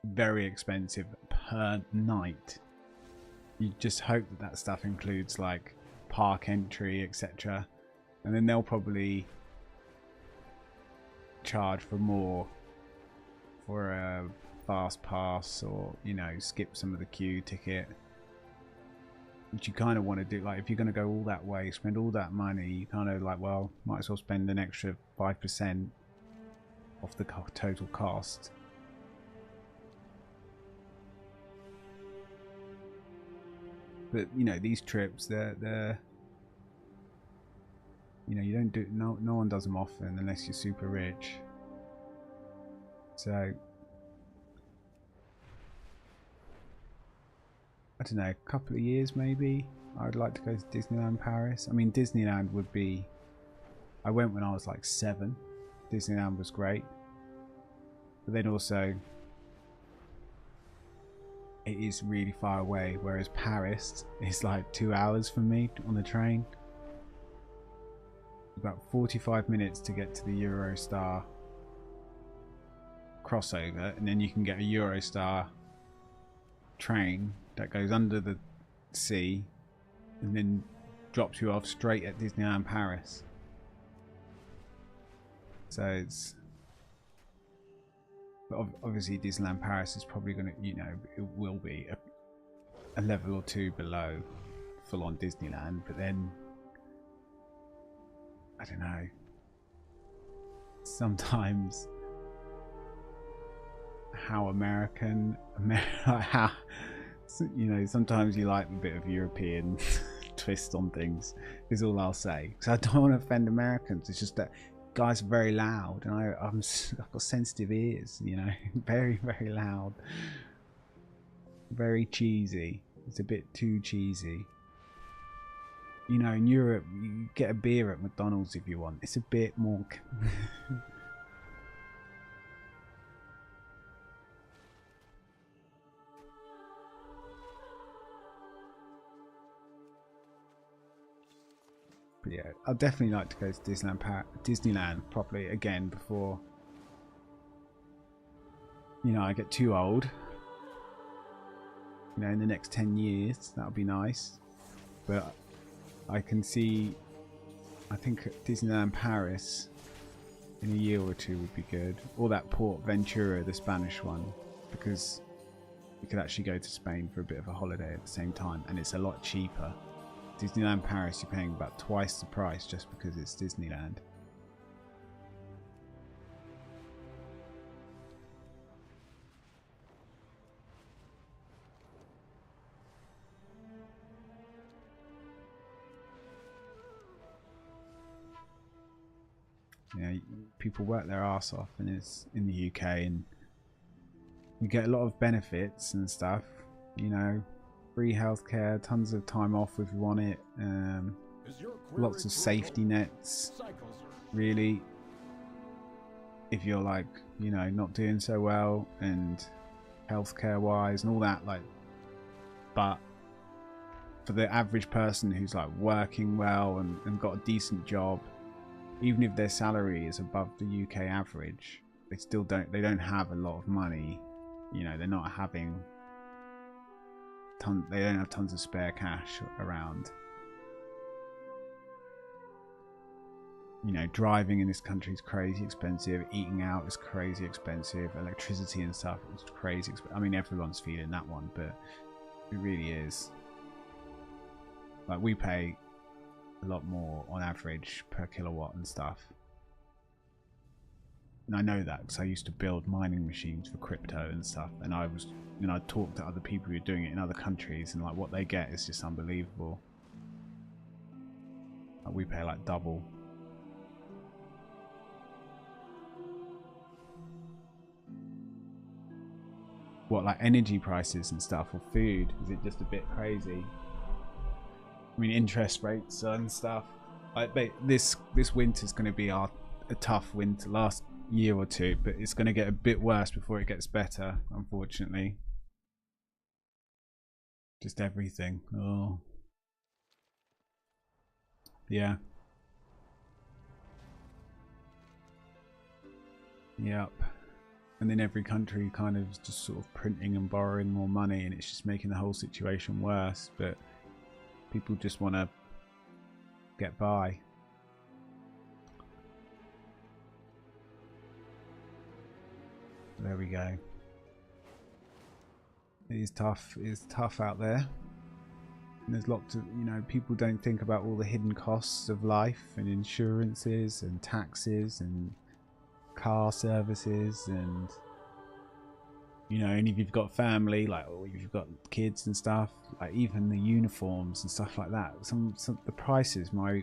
very expensive per night. You just hope that that stuff includes like park entry, etc., and then they'll probably charge for more for a fast pass, or you know, skip some of the queue ticket, which you kind of want to do. Like if you're going to go all that way, spend all that money, you kind of like, well, might as well spend an extra 5% off the total cost. But you know, these trips, they're you know, you don't do, no one does them often unless you're super rich. So I don't know, a couple of years maybe I'd like to go to Disneyland Paris. I mean, Disneyland would be, I went when I was like 7. Disneyland was great, but then also it is really far away, whereas Paris is like 2 hours from me on the train. About 45 minutes to get to the Eurostar crossover, and then you can get a Eurostar train that goes under the sea and then drops you off straight at Disneyland Paris. So it's... But obviously Disneyland Paris is probably going to, you know, it will be a level or two below full-on Disneyland, but then I don't know, sometimes how American how, you know, sometimes you like a bit of European twist on things is all I'll say, because I don't want to offend Americans. It's just that guys are very loud, and I've got sensitive ears, you know. Very, very loud, very cheesy. It's a bit too cheesy. You know, in Europe, you get a beer at McDonald's if you want. It's a bit more... But yeah, I'd definitely like to go to Disneyland properly again before, you know, I get too old. You know, in the next 10 years, that would be nice. But I can see, I think Disneyland Paris in a year or two would be good. Or that Port Ventura, the Spanish one, because you could actually go to Spain for a bit of a holiday at the same time, and it's a lot cheaper. Disneyland Paris, you're paying about twice the price just because it's Disneyland. Yeah, people work their arse off, and it's in the UK, and you get a lot of benefits and stuff, you know. Free healthcare, tons of time off if you want it, lots of safety nets, really, if you're like, you know, not doing so well, and healthcare wise and all that, like, but for the average person who's like working well and got a decent job, even if their salary is above the UK average, they don't have a lot of money, you know. They're not having they don't have tons of spare cash around. You know, driving in this country is crazy expensive. Eating out is crazy expensive. Electricity and stuff is crazy expensive. I mean, everyone's feeling that one, but it really is. Like, we pay a lot more on average per kilowatt and stuff. And I know that because I used to build mining machines for crypto and stuff, and I was, you know, I talked to other people who are doing it in other countries, and like what they get is just unbelievable. Like, we pay like double. What, like energy prices and stuff, or food? Is it just a bit crazy? I mean, interest rates and stuff. Like, this winter's going to be a tough winter. Last year or two, but it's going to get a bit worse before it gets better, unfortunately. Just everything. Oh, yeah. Yep. And then every country kind of is just sort of printing and borrowing more money, and it's just making the whole situation worse. But people just want to get by. There we go. It is tough. It's tough out there. And there's lots of, you know, people don't think about all the hidden costs of life, and insurances and taxes and car services, and, you know, and if you've got family, like, or if you've got kids and stuff, like even the uniforms and stuff like that. Some the prices my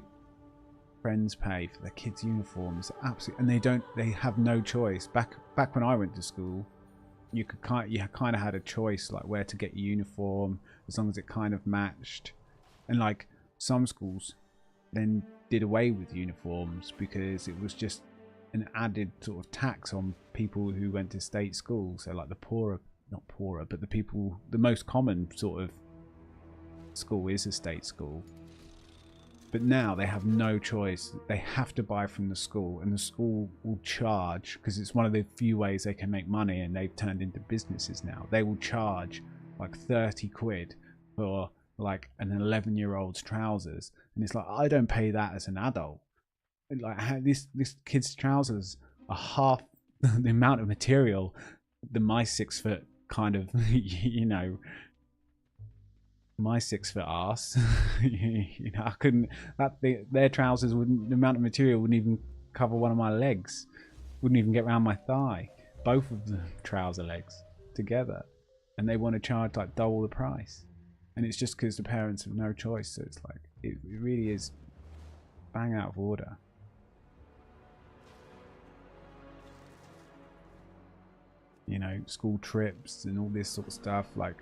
friends pay for their kids' uniforms, absolutely, and they have no choice. Back when I went to school, you kind of had a choice, like where to get your uniform, as long as it kind of matched. And like some schools then did away with uniforms because it was just an added sort of tax on people who went to state schools. So like the poorer, not poorer, but the most common sort of school is a state school. But now they have no choice. They have to buy from the school, and the school will charge, because it's one of the few ways they can make money, and they've turned into businesses now. They will charge like 30 quid for like an 11-year-old's trousers, and it's like, I don't pay that as an adult. Like, how this kid's trousers are half the amount of material than my 6 foot kind of, you know, my 6 foot ass. You know, I couldn't, their trousers wouldn't, the amount of material wouldn't even cover one of my legs, wouldn't even get around my thigh, both of the trouser legs together, and they want to charge like double the price, and it's just because the parents have no choice. So it's like, it really is bang out of order. You know, school trips and all this sort of stuff, like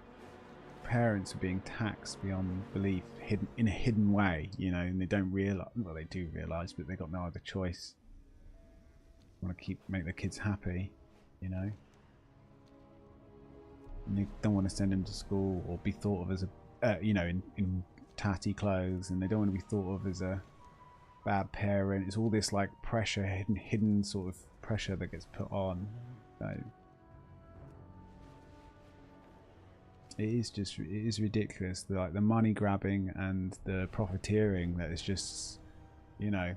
parents are being taxed beyond belief, hidden in a hidden way, you know, and they don't realize, well, they do realize, but they got no other choice. Want to make their kids happy, you know, and they don't want to send them to school or be thought of as a you know, in tatty clothes, and they don't want to be thought of as a bad parent. It's all this like pressure, hidden sort of pressure that gets put on. So it is ridiculous, like the money grabbing and the profiteering that is just, you know,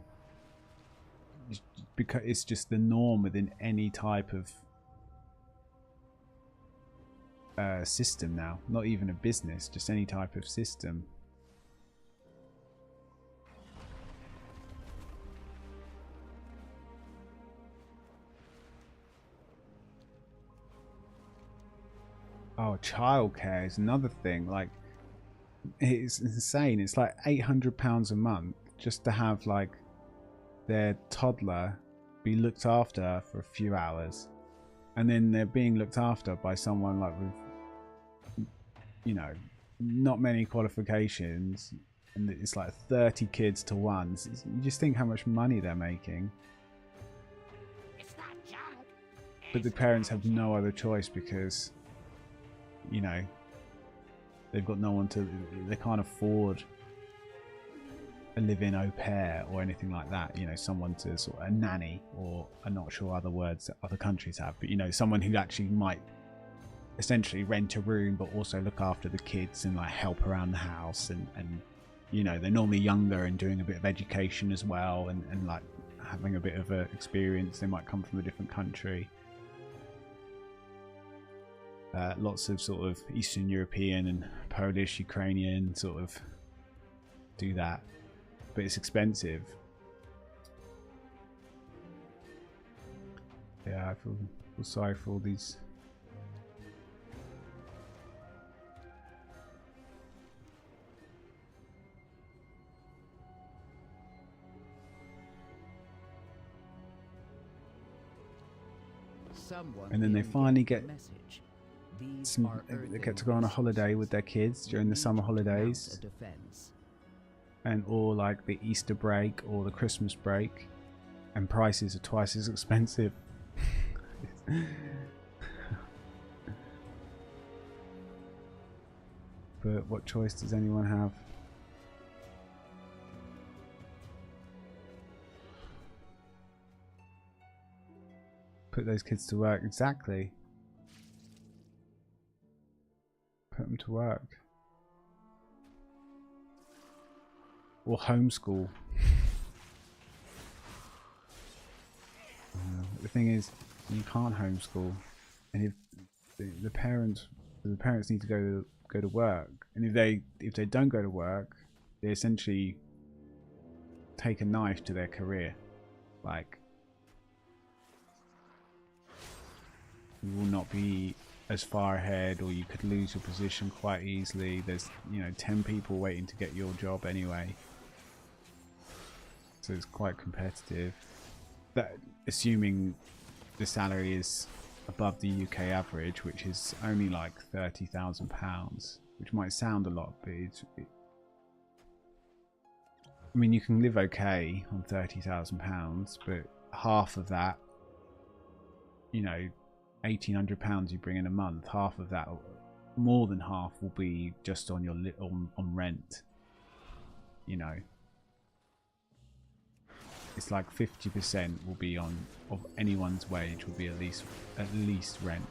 because it's just the norm within any type of system now. Not even a business, just any type of system. Oh, childcare is another thing. Like, it's insane. It's like £800 a month just to have like their toddler be looked after for a few hours, and then they're being looked after by someone like with, you know, not many qualifications, and it's like 30 kids to one. You just think how much money they're making. But the parents have no other choice because, you know, they've got no one to, they can't afford a live-in au pair or anything like that, you know, someone to sort of, a nanny, or I'm not sure other words that other countries have, but you know, someone who actually might essentially rent a room but also look after the kids and like help around the house, and you know, they're normally younger and doing a bit of education as well, and like having a bit of a experience. They might come from a different country. Lots of sort of Eastern European and Polish, Ukrainian sort of do that, but it's expensive. Yeah, I feel sorry for all these. And then they finally get they get to go on a holiday with their kids during the summer holidays, and or like the Easter break or the Christmas break, and prices are twice as expensive. But what choice does anyone have? Put those kids to work. Exactly. Put them to work. Or homeschool. The thing is, you can't homeschool, and if the parents need to go to work, and if they don't go to work, they essentially take a knife to their career. Like, you will not be as far ahead, or you could lose your position quite easily. There's, you know, 10 people waiting to get your job anyway, so it's quite competitive. That, assuming the salary is above the UK average, which is only like £30,000, which might sound a lot, but I mean, you can live okay on £30,000, but half of that, you know, £1,800 you bring in a month, half of that, more than half, will be just on your on rent. You know, it's like 50% will be of anyone's wage will be at least rent.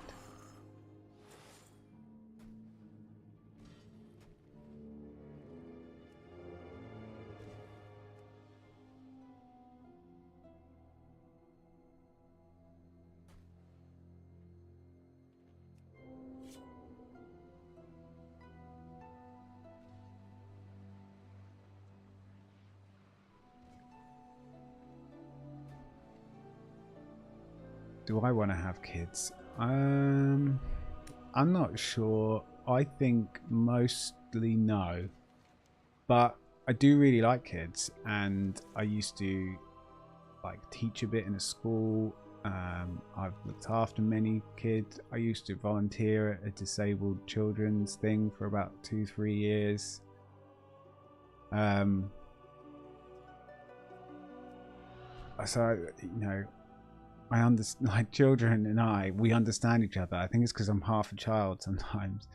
Do I want to have kids? I'm not sure. I think mostly no. But I do really like kids, and I used to like teach a bit in a school. I've looked after many kids. I used to volunteer at a disabled children's thing for about 2-3 years. So, you know, I understand, like, children and we understand each other. I think it's because I'm half a child sometimes.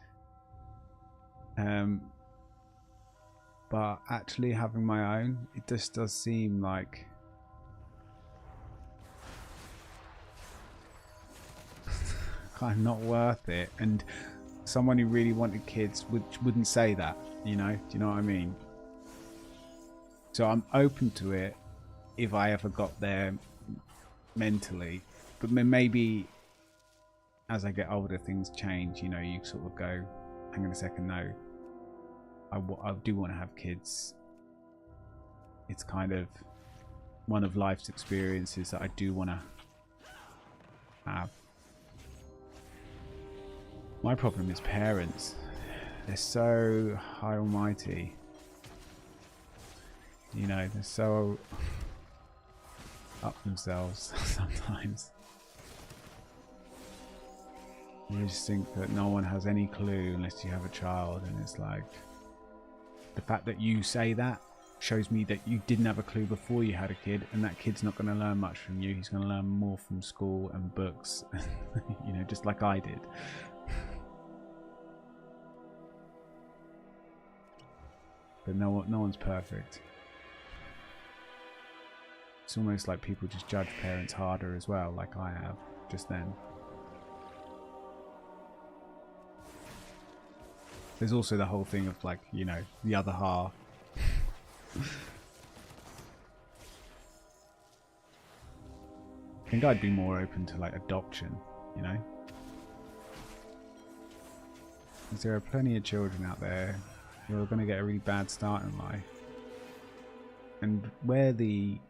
But actually having my own, it just does seem like I'm not worth it. And someone who really wanted kids wouldn't say that, you know? Do you know what I mean? So I'm open to it if I ever got there mentally. But maybe as I get older, things change. You know, you sort of go, hang on a second, no. I do want to have kids. It's kind of one of life's experiences that I do want to have. My problem is parents. They're so high almighty. You know, they're so up themselves sometimes. You just think that no one has any clue unless you have a child, and it's like, the fact that you say that shows me that you didn't have a clue before you had a kid, and that kid's not going to learn much from you. He's going to learn more from school and books, you know, just like I did. But no one's perfect. It's almost like people just judge parents harder as well, like I have just then. There's also the whole thing of, like, you know, the other half. I think I'd be more open to, like, adoption, you know? Because there are plenty of children out there who are going to get a really bad start in life. And where the,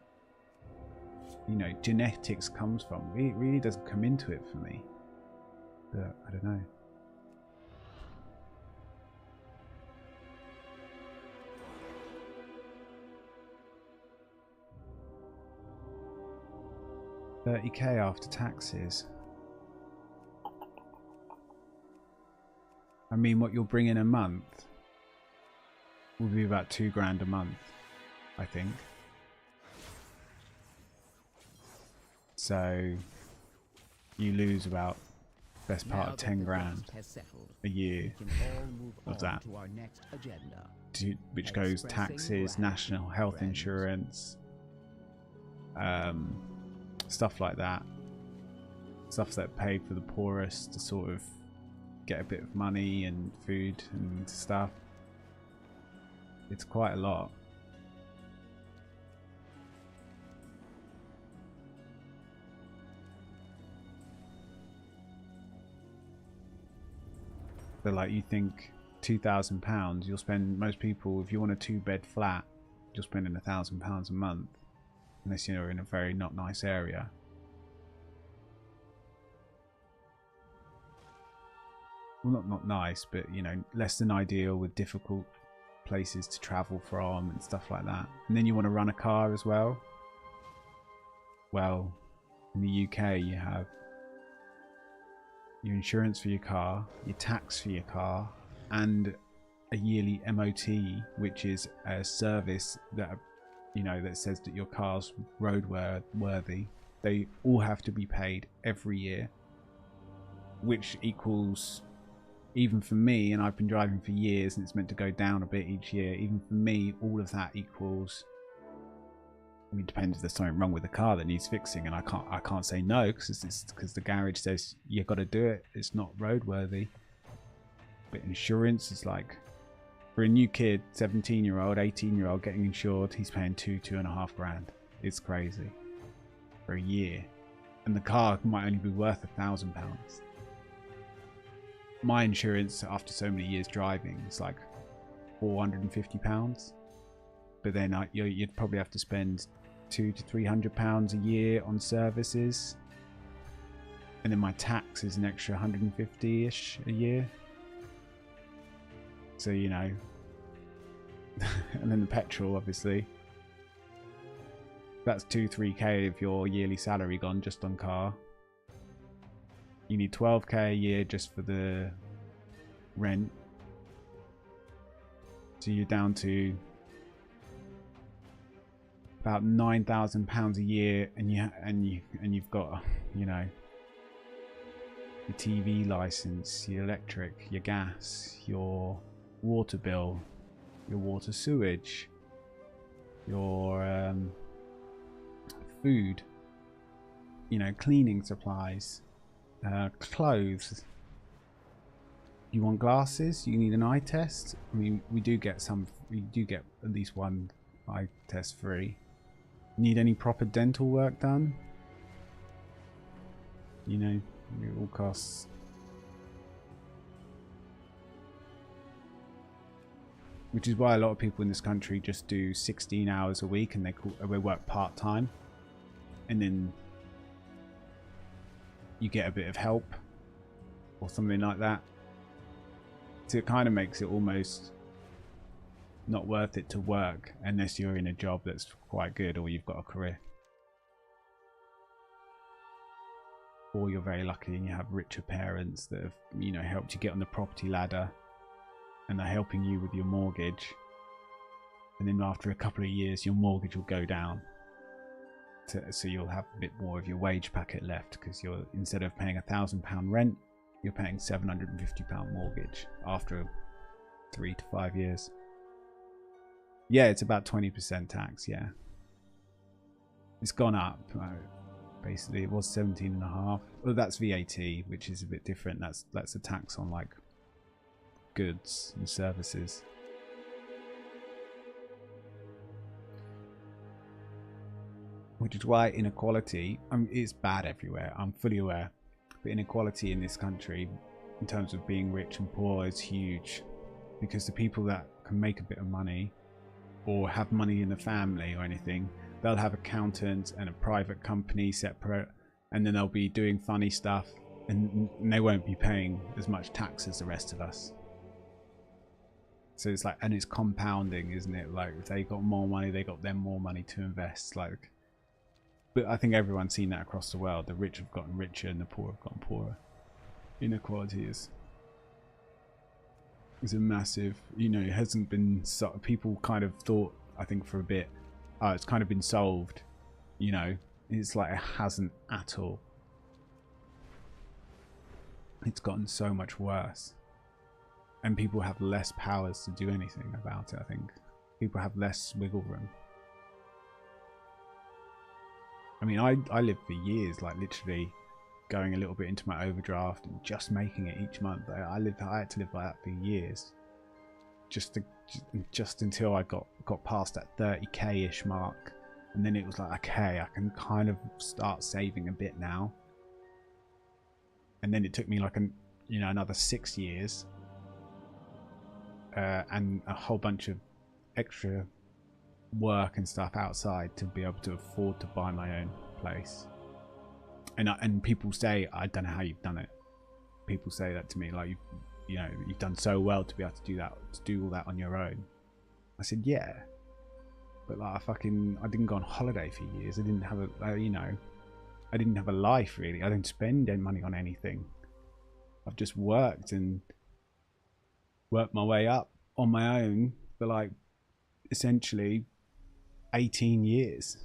you know, genetics comes from, it really doesn't come into it for me. But I don't know. $30,000 after taxes. I mean, what you'll bring in a month will be about $2,000 a month, I think. So you lose about best part of $10,000 a year of that, which goes taxes, national health insurance, stuff like that. Stuff that paid for the poorest to sort of get a bit of money and food and stuff. It's quite a lot. But like, you think £2,000, you'll spend, most people, if you want a 2-bed flat, you're spending £1,000 a month. Unless you're in a very not nice area. Well, not nice, but, you know, less than ideal, with difficult places to travel from and stuff like that. And then you want to run a car as well. Well, in the UK you have your insurance for your car, your tax for your car, and a yearly MOT, which is a service that, you know, that says that your car's roadworthy. They all have to be paid every year, which equals, even for me, and I've been driving for years and it's meant to go down a bit each year, even for me, all of that equals, I mean, it depends if there's something wrong with the car that needs fixing, and I can't say no because the garage says you've got to do it, it's not roadworthy. But insurance is like, for a new kid, 17-year-old, 18-year-old getting insured, he's paying $2.5 grand. It's crazy. For a year. And the car might only be worth £1,000. My insurance, after so many years driving, is like £450. But then you'd probably have to spend £200 to £300 a year on services. And then my tax is an extra 150-ish a year. So, you know. And then the petrol, obviously. That's 2-3k of your yearly salary gone just on car. You need 12k a year just for the rent. So you're down to about £9,000 a year, and you've got, you know, your TV license, your electric, your gas, your water bill, your water sewage, your food, you know, cleaning supplies, clothes. You want glasses? You need an eye test? I mean, we do get at least one eye test free. Need any proper dental work done? You know, it all costs. Which is why a lot of people in this country just do 16 hours a week and they work part-time. And then you get a bit of help or something like that. So it kind of makes it almost not worth it to work unless you're in a job that's quite good or you've got a career. Or you're very lucky and you have richer parents that have, you know, helped you get on the property ladder and they're helping you with your mortgage. And then after a couple of years, your mortgage will go down. So you'll have a bit more of your wage packet left because you're, instead of paying £1,000 rent, you're paying £750 mortgage after 3 to 5 years. Yeah, it's about 20% tax, yeah. It's gone up. Basically, it was 17.5. Well, that's VAT, which is a bit different. That's a tax on like goods and services. Which is why inequality, it's bad everywhere. I'm fully aware. But inequality in this country, in terms of being rich and poor, is huge. Because the people that can make a bit of money, or have money in the family or anything, they'll have accountants and a private company separate, and then they'll be doing funny stuff, and they won't be paying as much tax as the rest of us. So it's like, and it's compounding, isn't it? Like, if they got more money, they got them more money to invest. Like, but I think everyone's seen that across the world. The rich have gotten richer and the poor have gotten poorer. Inequality is a massive, you know, it hasn't been, people kind of thought, I think for a bit, oh, it's kind of been solved, you know. It's like it hasn't at all. It's gotten so much worse. And people have less powers to do anything about it, I think. People have less wiggle room. I mean, I lived for years, like literally going a little bit into my overdraft and just making it each month. I had to live like that for years. Just until I got past that 30k-ish mark. And then it was like, okay, I can kind of start saving a bit now. And then it took me like another 6 years. And a whole bunch of extra work and stuff outside to be able to afford to buy my own place. And people say, I don't know how you've done it. People say that to me, like, you know, you've done so well to be able to do that, to do all that on your own. I said, yeah, but like I didn't go on holiday for years. I didn't have I didn't have a life really. I didn't spend any money on anything. I've just worked my way up on my own for like essentially 18 years,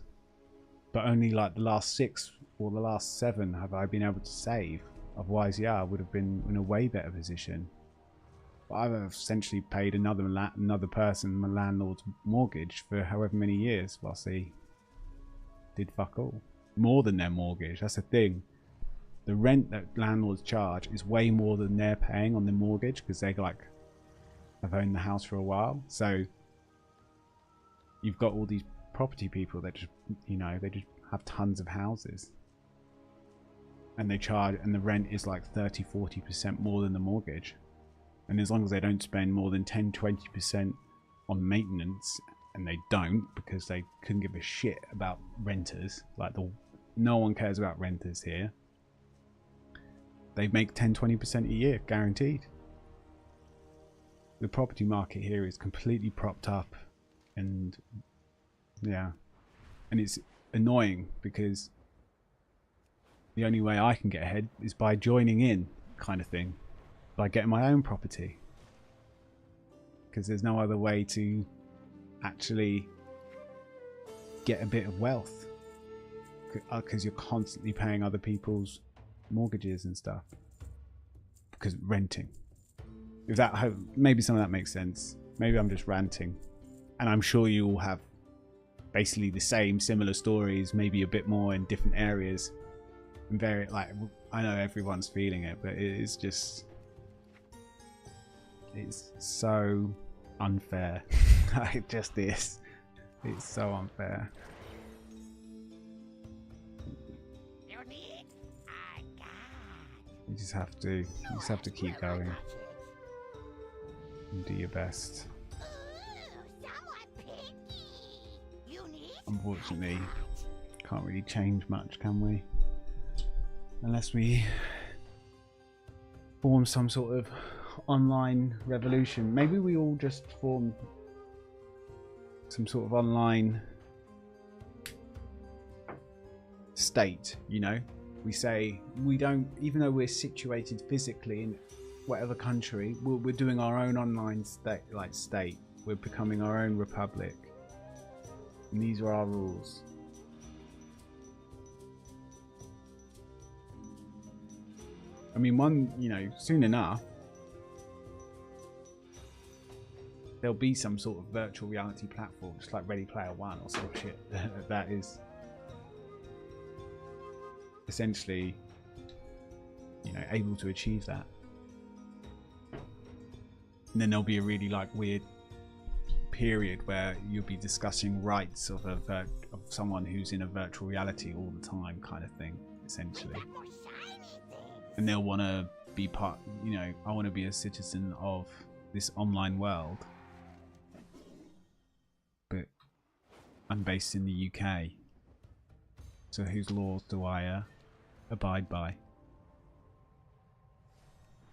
but only like the last 6 or the last 7 have I been able to save. Otherwise, yeah, I would have been in a way better position. But I've essentially paid another person my landlord's mortgage for however many years whilst they did fuck all. More than their mortgage, that's the thing. The rent that landlords charge is way more than they're paying on their mortgage because they like have owned the house for a while. So you've got all these property people that just, you know, they just have tons of houses. And they charge, and the rent is like 30-40% more than the mortgage. And as long as they don't spend more than 10-20% on maintenance, and they don't because they couldn't give a shit about renters, like no one cares about renters here. They make 10-20% a year, guaranteed. The property market here is completely propped up, and yeah, and it's annoying because the only way I can get ahead is by joining in, kind of thing, by getting my own property, because there's no other way to actually get a bit of wealth, because you're constantly paying other people's mortgages and stuff, because renting. If that, maybe some of that makes sense. Maybe I'm just ranting, and I'm sure you all have basically the same similar stories, maybe a bit more in different areas. And very, like, I know everyone's feeling it, but it is just, it's so unfair. It just is. It's so unfair. You just have to keep going and do your best. Unfortunately, can't really change much, can we? Unless we form some sort of online revolution. Maybe we all just form some sort of online state, you know? We say we don't, even though we're situated physically in whatever country, we're doing our own online state. We're becoming our own republic. And these are our rules. I mean, you know, soon enough, there'll be some sort of virtual reality platform, just like Ready Player One or some shit, that is essentially, you know, able to achieve that. And then there'll be a really like weird period where you'll be discussing rights of someone who's in a virtual reality all the time, kind of thing, essentially. And they'll want to be part, you know, I want to be a citizen of this online world, but I'm based in the UK, so whose laws do I abide by?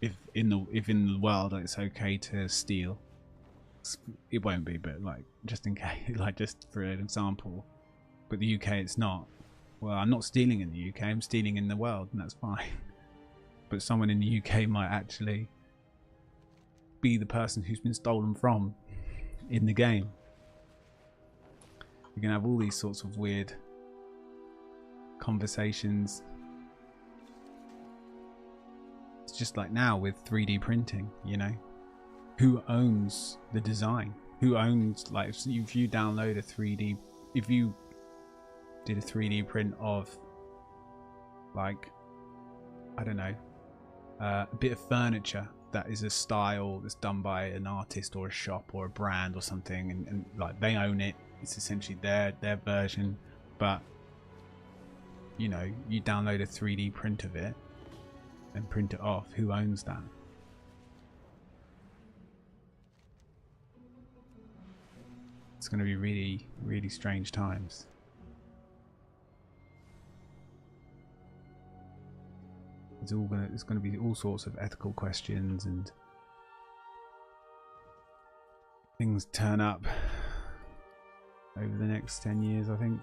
If in the world it's okay to steal, it won't be, but like just in case, like just for an example, but the UK it's not. Well, I'm not stealing in the UK, I'm stealing in the world, and that's fine. But someone in the UK might actually be the person who's been stolen from in the game. You're gonna have all these sorts of weird conversations. It's just like now with 3D printing, you know, who owns the design? Who owns, like, if you download a 3D, if you did a 3D print of, like, I don't know, a bit of furniture that is a style that's done by an artist or a shop or a brand or something, and like they own it, it's essentially their version, but you know, you download a 3D print of it and print it off, who owns that? It's going to be really, really strange times. It's going to be all sorts of ethical questions, and things turn up over the next 10 years, I think.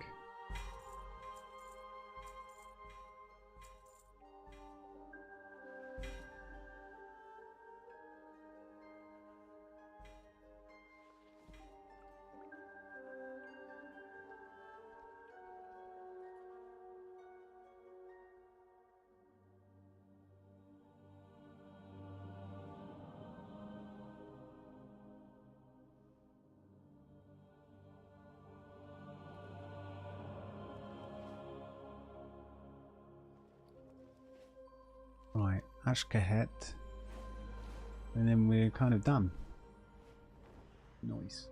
Right, Ashkahet, and then we're kind of done. Nice.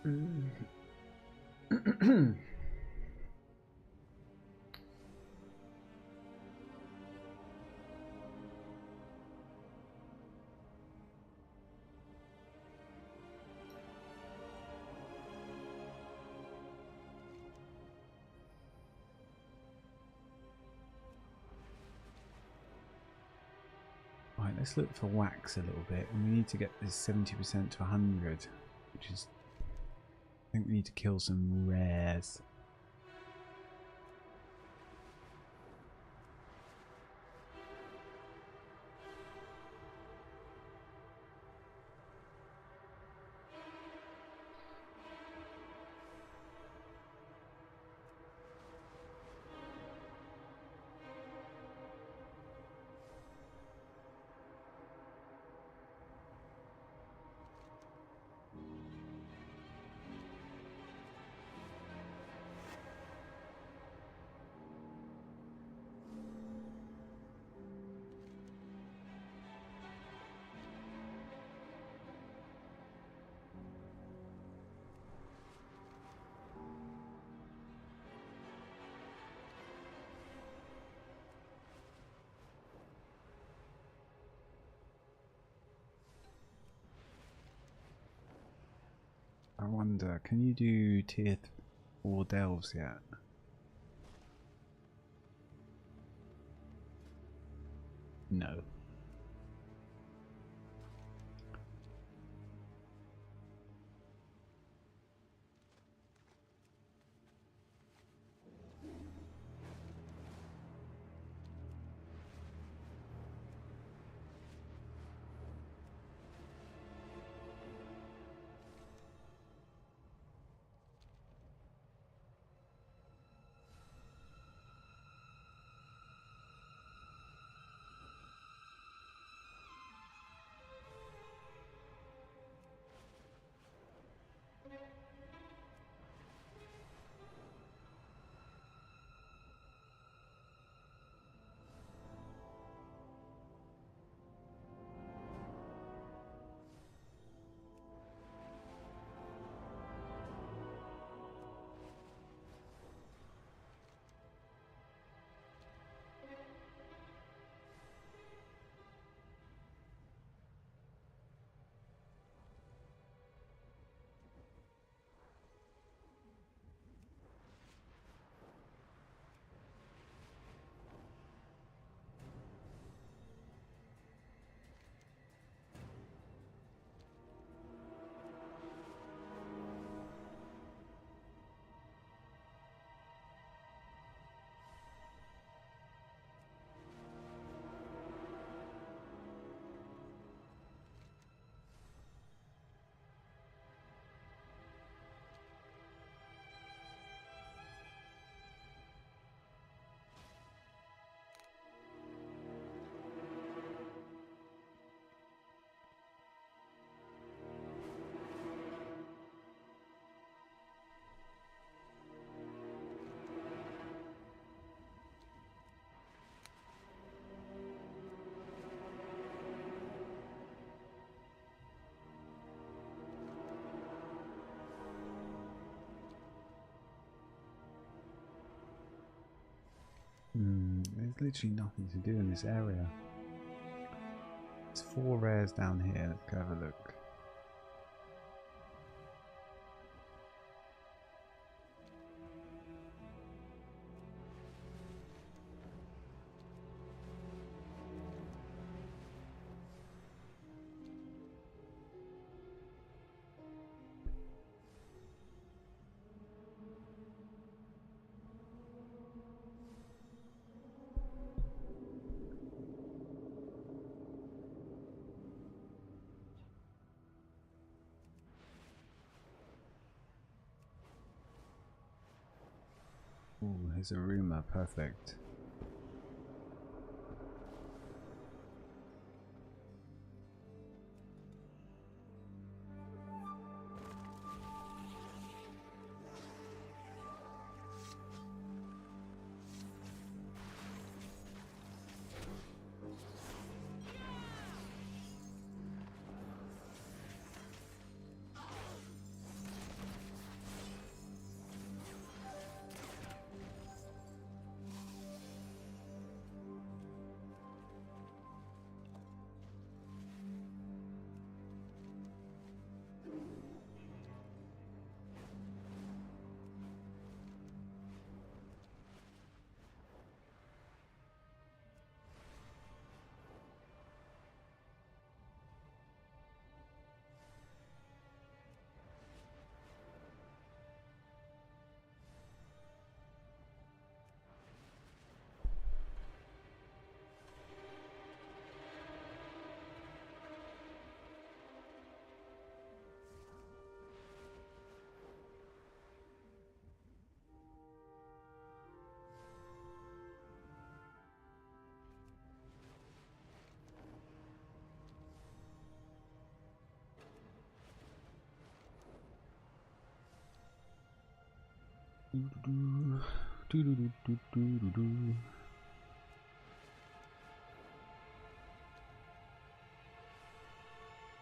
Right, let's look for wax a little bit, and we need to get this 70% to 100, which is, I think we need to kill some rares. I wonder, can you do tier 4 delves yet? No. There's literally nothing to do in this area. There's 4 rares down here. Let's go have a look. Ooh, here's a rumour, perfect.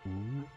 Ooh.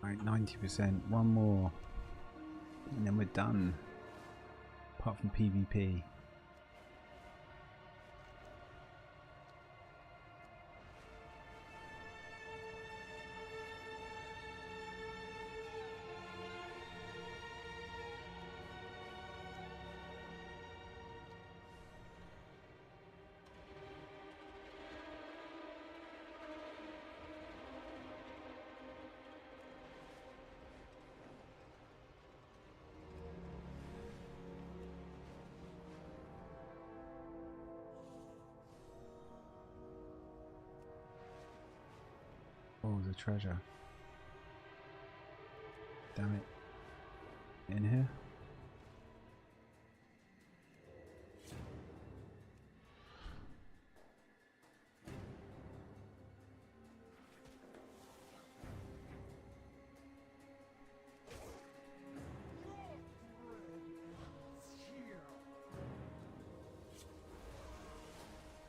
Right, 90%. One more. And then we're done. Apart from PvP. Oh, the treasure. Damn it. In here?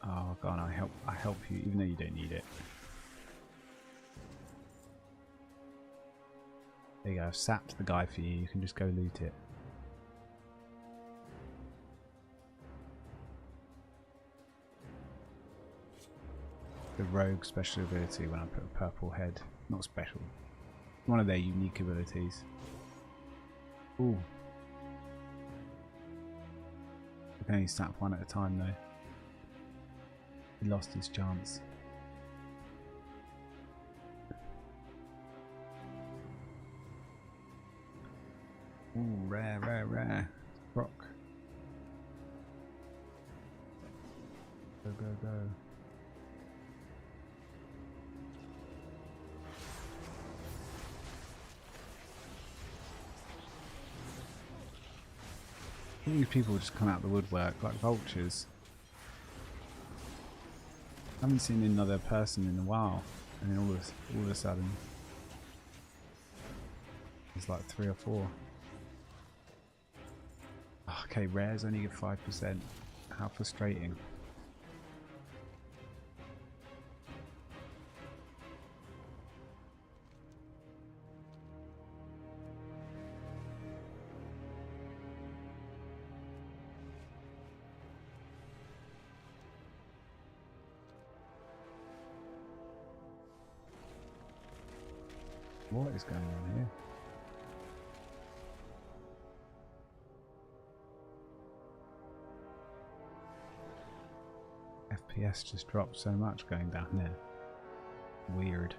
Oh god, I help you even though you don't need it. There you go, I've sapped the guy for you, you can just go loot it. The rogue special ability when I put a purple head. Not special. One of their unique abilities. Ooh. You can only snap one at a time though. He lost his chance. Ooh, rare. Rock. Go. These people just come out of the woodwork like vultures. I haven't seen another person in a while, and then all of a sudden there's like 3 or 4. Okay, rares only get 5%. How frustrating. What is going on here? FPS just dropped so much going down there. Weird.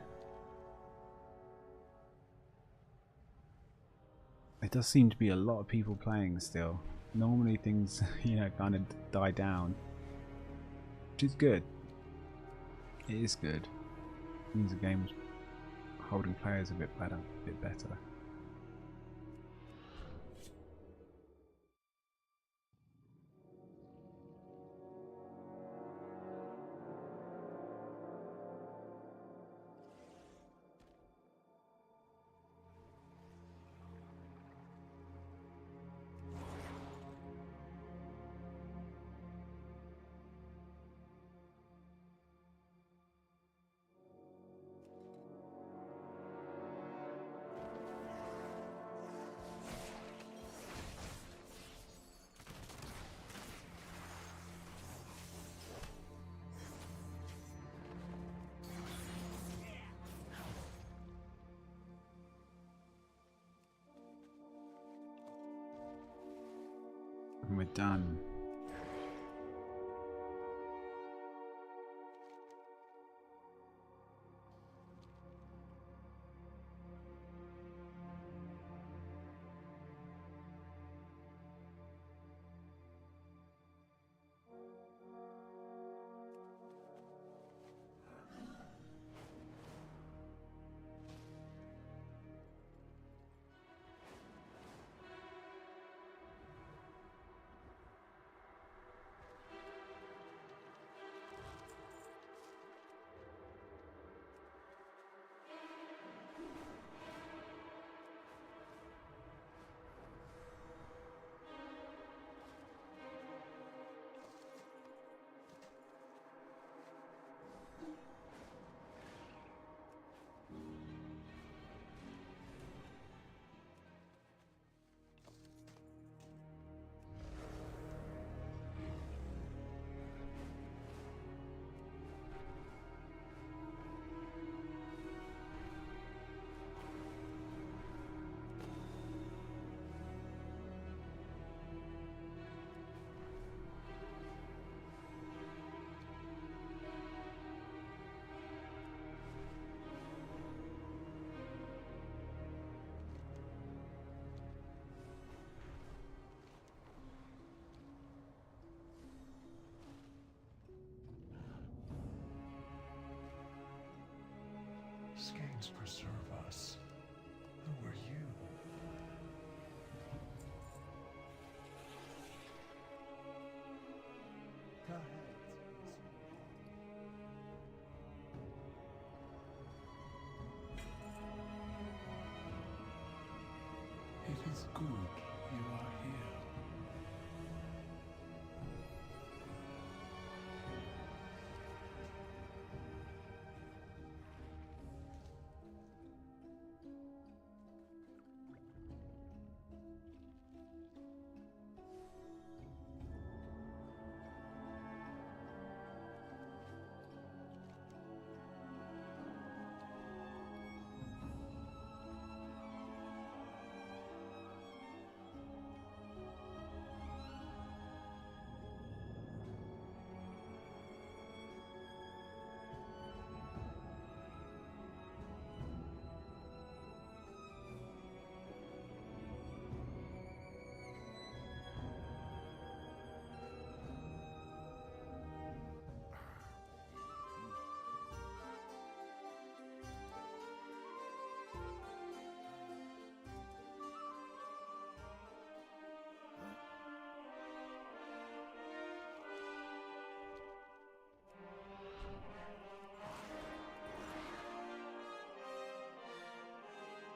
It does seem to be a lot of people playing still. Normally things, you know, kind of die down, which is good. It is good. It means the game's holding players a bit better. And we're done. Skanes preserve us. Who are you? Go ahead. It is good you are here.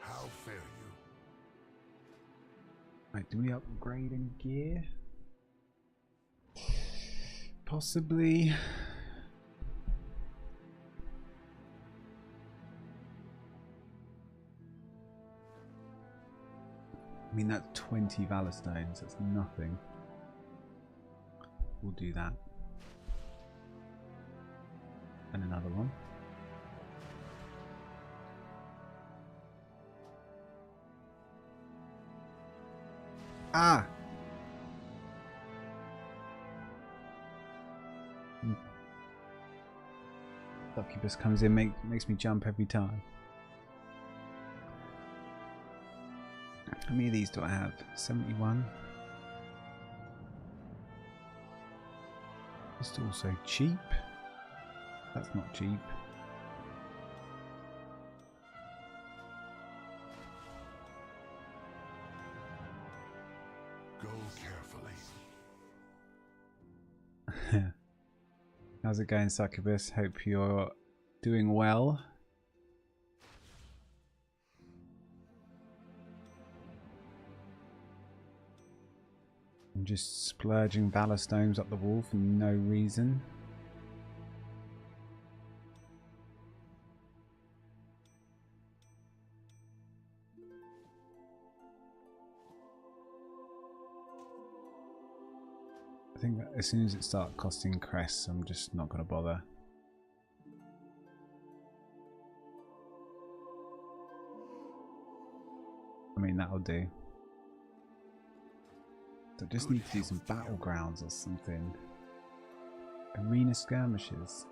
How fare you? Right, do we upgrade any gear? Possibly. I mean, that's 20 Valor Stones, that's nothing. We'll do that. And another one. Ah! Succubus comes in, makes me jump every time. How many of these do I have? 71. It's also cheap. That's not cheap. Go carefully. How's it going, Succubus? Hope you're doing well. I'm just splurging valor stones up the wall for no reason. I think that as soon as it starts costing crests, I'm just not going to bother. I mean, that'll do. So I just need to do some battlegrounds or something. Arena skirmishes.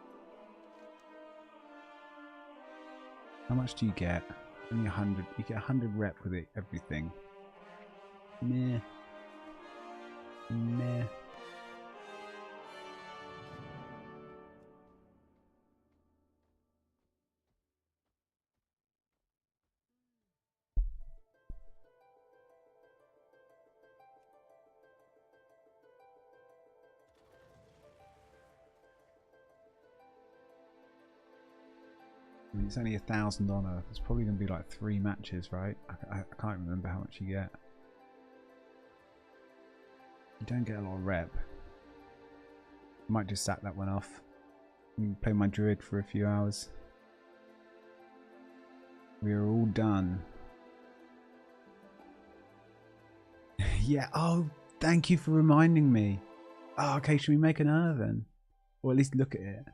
How much do you get? Only 100. You get 100 rep with it, everything. Meh. Meh. I mean, it's only 1,000 honor. It's probably going to be like 3 matches, right? I can't remember how much you get. You don't get a lot of rep. I might just sack that one off and play my druid for a few hours. We are all done. Yeah, oh, thank you for reminding me. Oh, okay, should we make an then? Or at least look at it.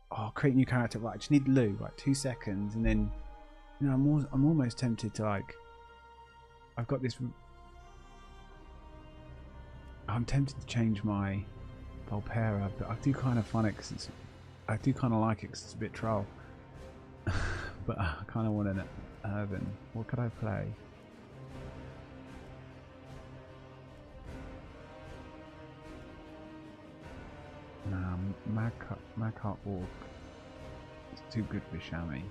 Oh, create new character. Right, I just need Lou. Right, 2 seconds, and then, you know, I'm almost tempted to, like, I've got this. I'm tempted to change my Volpera, but I do kind of find it because I do kind of like it because it's a bit troll. But I kind of want an Urban. What could I play? Nah, Magheart Orc. It's too good for Shami.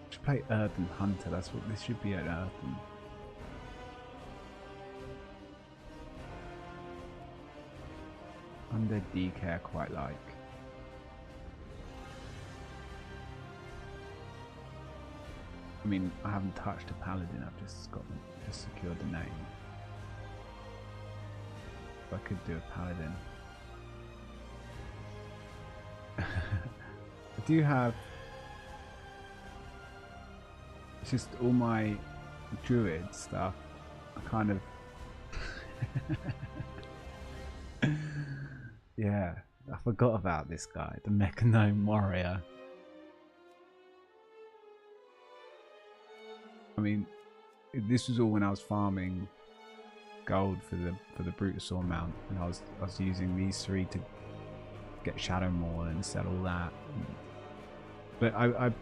Should play Earthen Hunter. That's what this should be at Earthen. Undead DK I quite like. I mean, I haven't touched a paladin. I've just secured the name. I could do a paladin. I do have. It's just all my druid stuff. I kind of. Yeah, I forgot about this guy, the Mechanome Warrior. I mean, this was all when I was farming gold for the Brutosaur mount, and I was using these 3 to get Shadow Maul and sell all that. But I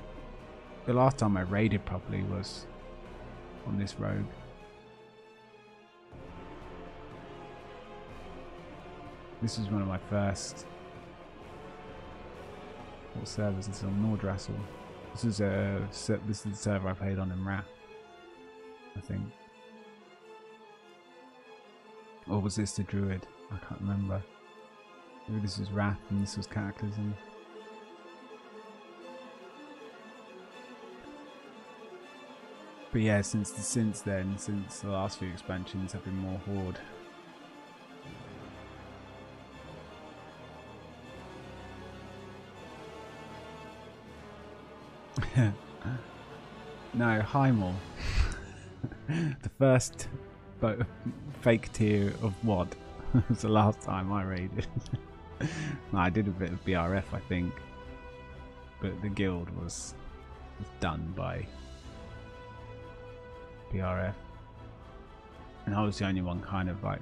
the last time I raided properly was on this rogue. This was one of my first. What server is this on? Nordrassel. This is the server I played on in Wrath, I think. Or was this the Druid? I can't remember. Maybe this was Wrath and this was Cataclysm. But yeah, since the last few expansions have been more Horde. No, Heimel. The first fake tier of WOD was the last time I raided. No, I did a bit of BRF, I think, but the guild was done by BRF, and I was the only one kind of like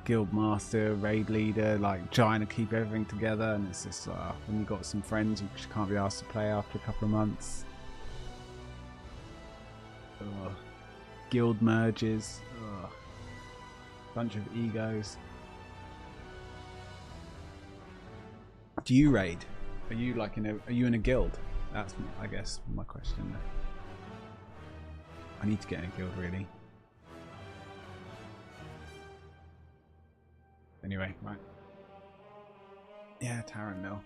guild master, raid leader, like trying to keep everything together. And it's just when you got some friends, you just can't be asked to play after a couple of months. Ugh. Guild merges. Ugh. Bunch of egos. Do you raid? Are you like are you in a guild? That's, I guess, my question. I need to get in a guild, really. Anyway, right. Yeah, Taran Mill.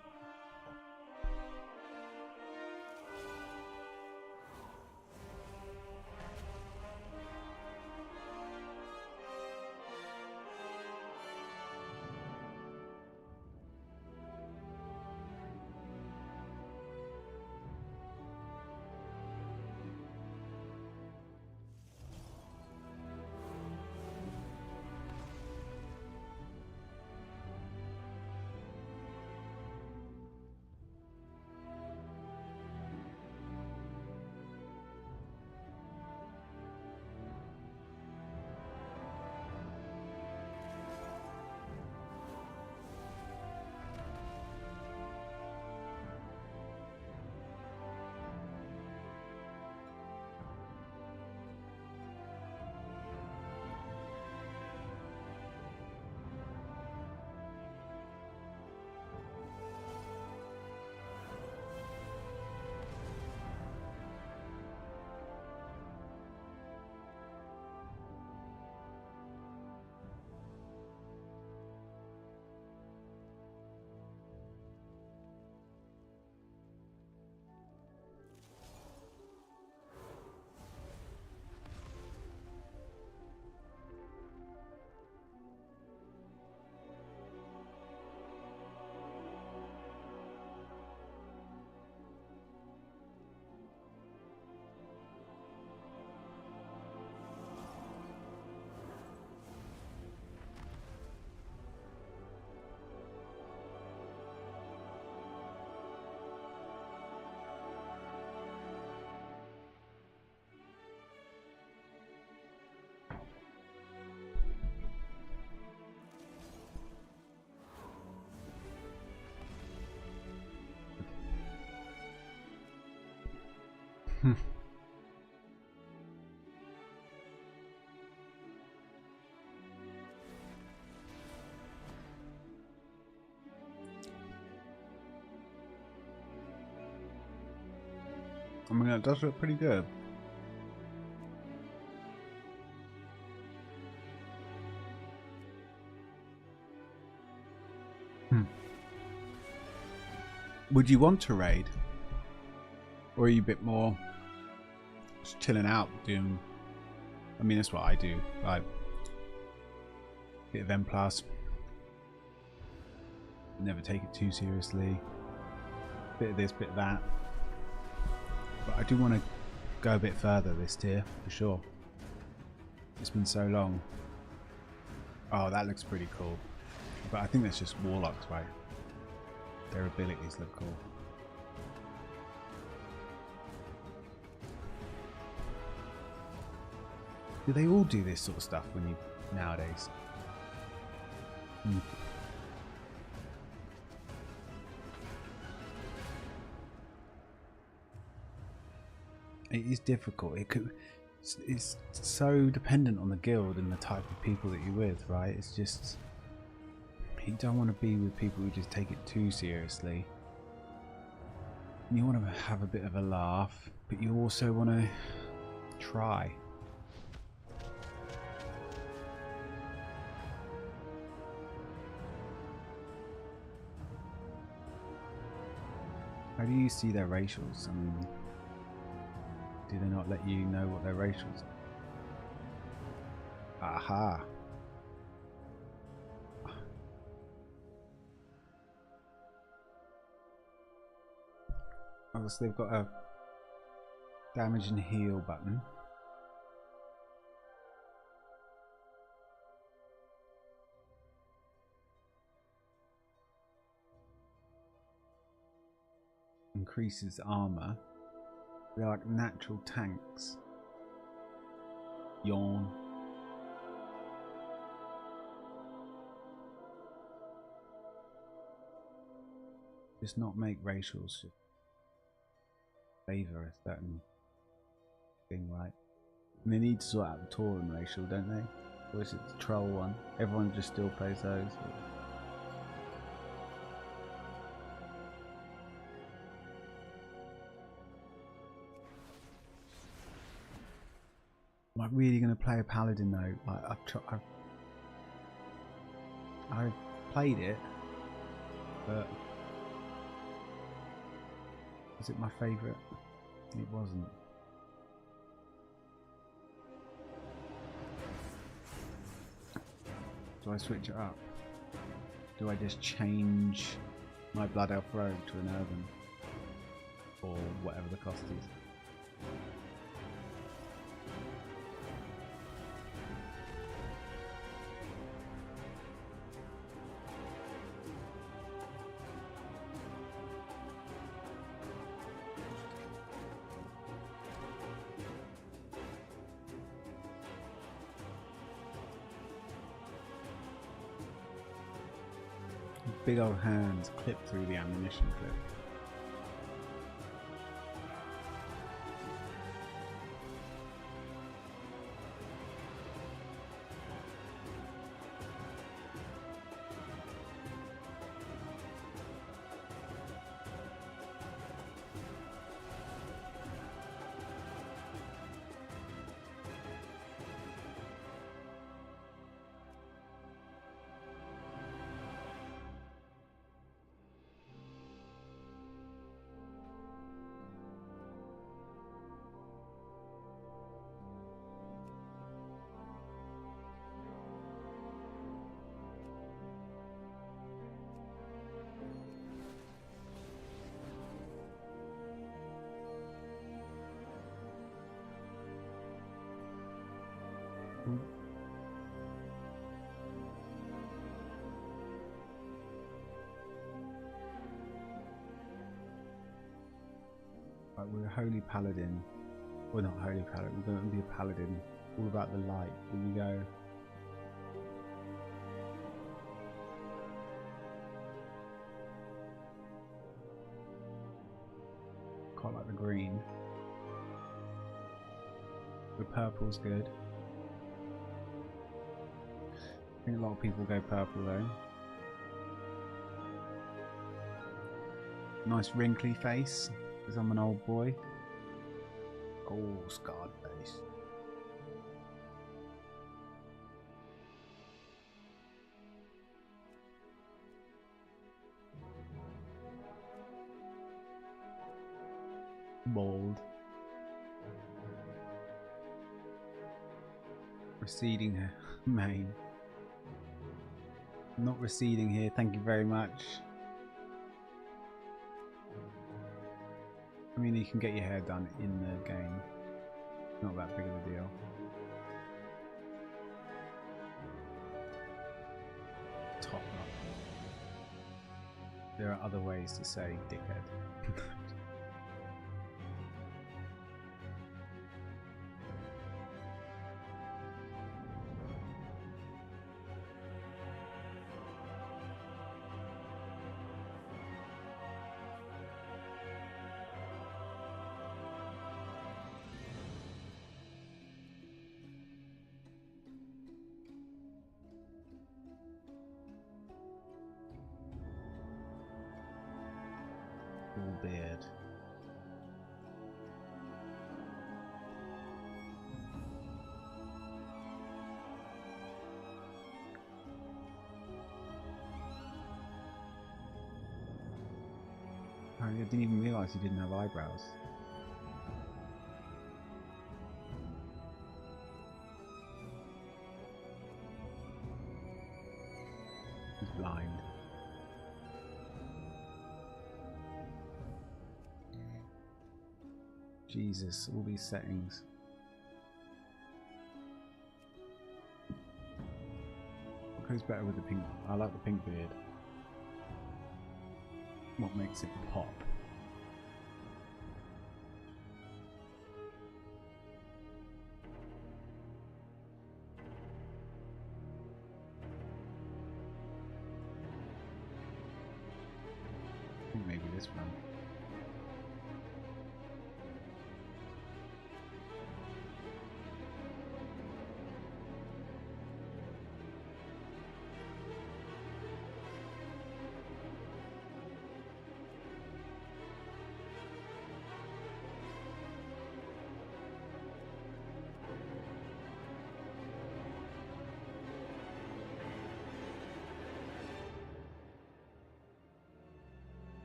I mean, it does look pretty good. Would you want to raid? Or are you a bit more just chilling out, doing... I mean, that's what I do. Like, bit of M+. Never take it too seriously. Bit of this, bit of that. But I do want to go a bit further this tier, for sure. It's been so long. Oh, that looks pretty cool. But I think that's just warlocks, right? Their abilities look cool. Do they all do this sort of stuff when you nowadays? It is difficult. It's so dependent on the guild and the type of people that you're with, right? It's just, you don't want to be with people who just take it too seriously. You want to have a bit of a laugh, but you also want to try. How do you see their racials? I mean, do they not let you know what their racials are? Aha! Oh, so they've got a damage and heal button. Increases armor. They're like natural tanks. Yawn. Just not make racials, just favour a certain thing, right? And they need to sort out the Tauren racial, don't they? Or is it the troll one? Everyone just still plays those. Am I really going to play a paladin though? Like, I've played it, but was it my favourite? It wasn't. Do I switch it up? Do I just change my Blood Elf robe to an Urban? Or whatever the cost is? Big old hands clip through the ammunition clip. Right, we're a holy paladin. Well, not holy paladin, we're going to be a paladin. All about the light. Here we go. Quite like the green. The purple's good. I think a lot of people go purple though. Nice wrinkly face, because I'm an old boy. Oh, scarred face. Bald. Receding her mane. Not receding here, thank you very much. I mean, you can get your hair done in the game. Not that big of a deal. Top up. There are other ways to say dickhead. Beard. I didn't even realise he didn't have eyebrows. He's blind. Jesus, all these settings. What goes better with the pink? I like the pink beard. What makes it pop? I think maybe this one.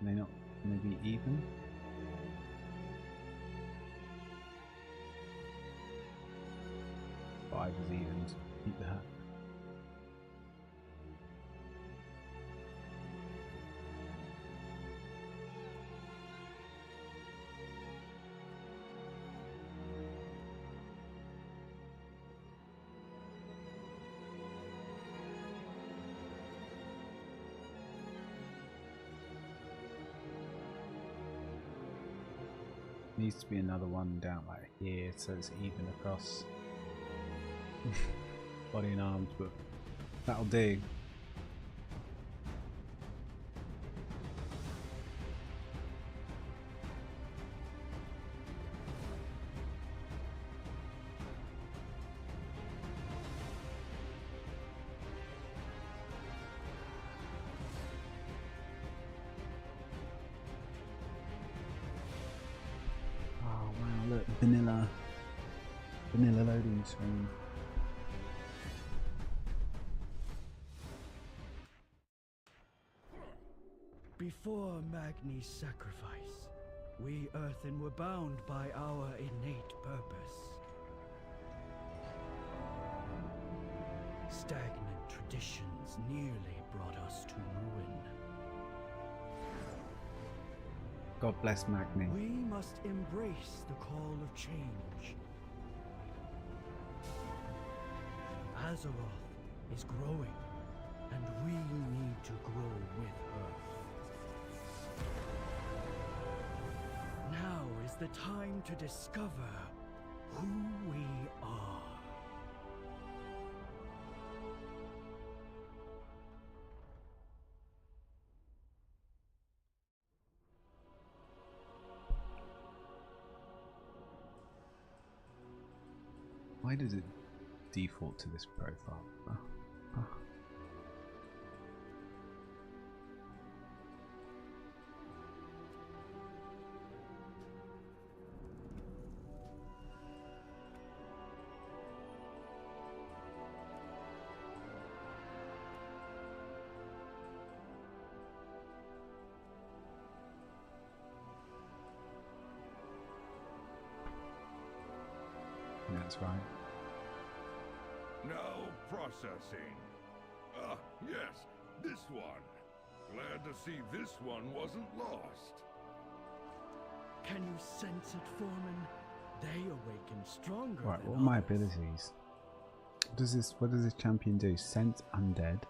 they not maybe even? Five is even. Keep that. Needs to be another one down like here so it's even across body and arms, but that'll do. Vanilla loading screen. Before Magni's sacrifice, we Earthen were bound by our innate purpose. Stagnant traditions nearly brought us to ruin. God bless Magni. We must embrace the call of change. Azeroth is growing, and we need to grow with her. Now is the time to discover who we are. Why does it default to this profile? That's right. Now processing. Ah, yes, this one. Glad to see this one wasn't lost. Can you sense it, Foreman? They awaken stronger. Right, than what are my others. abilities? What does this champion do? Sense undead.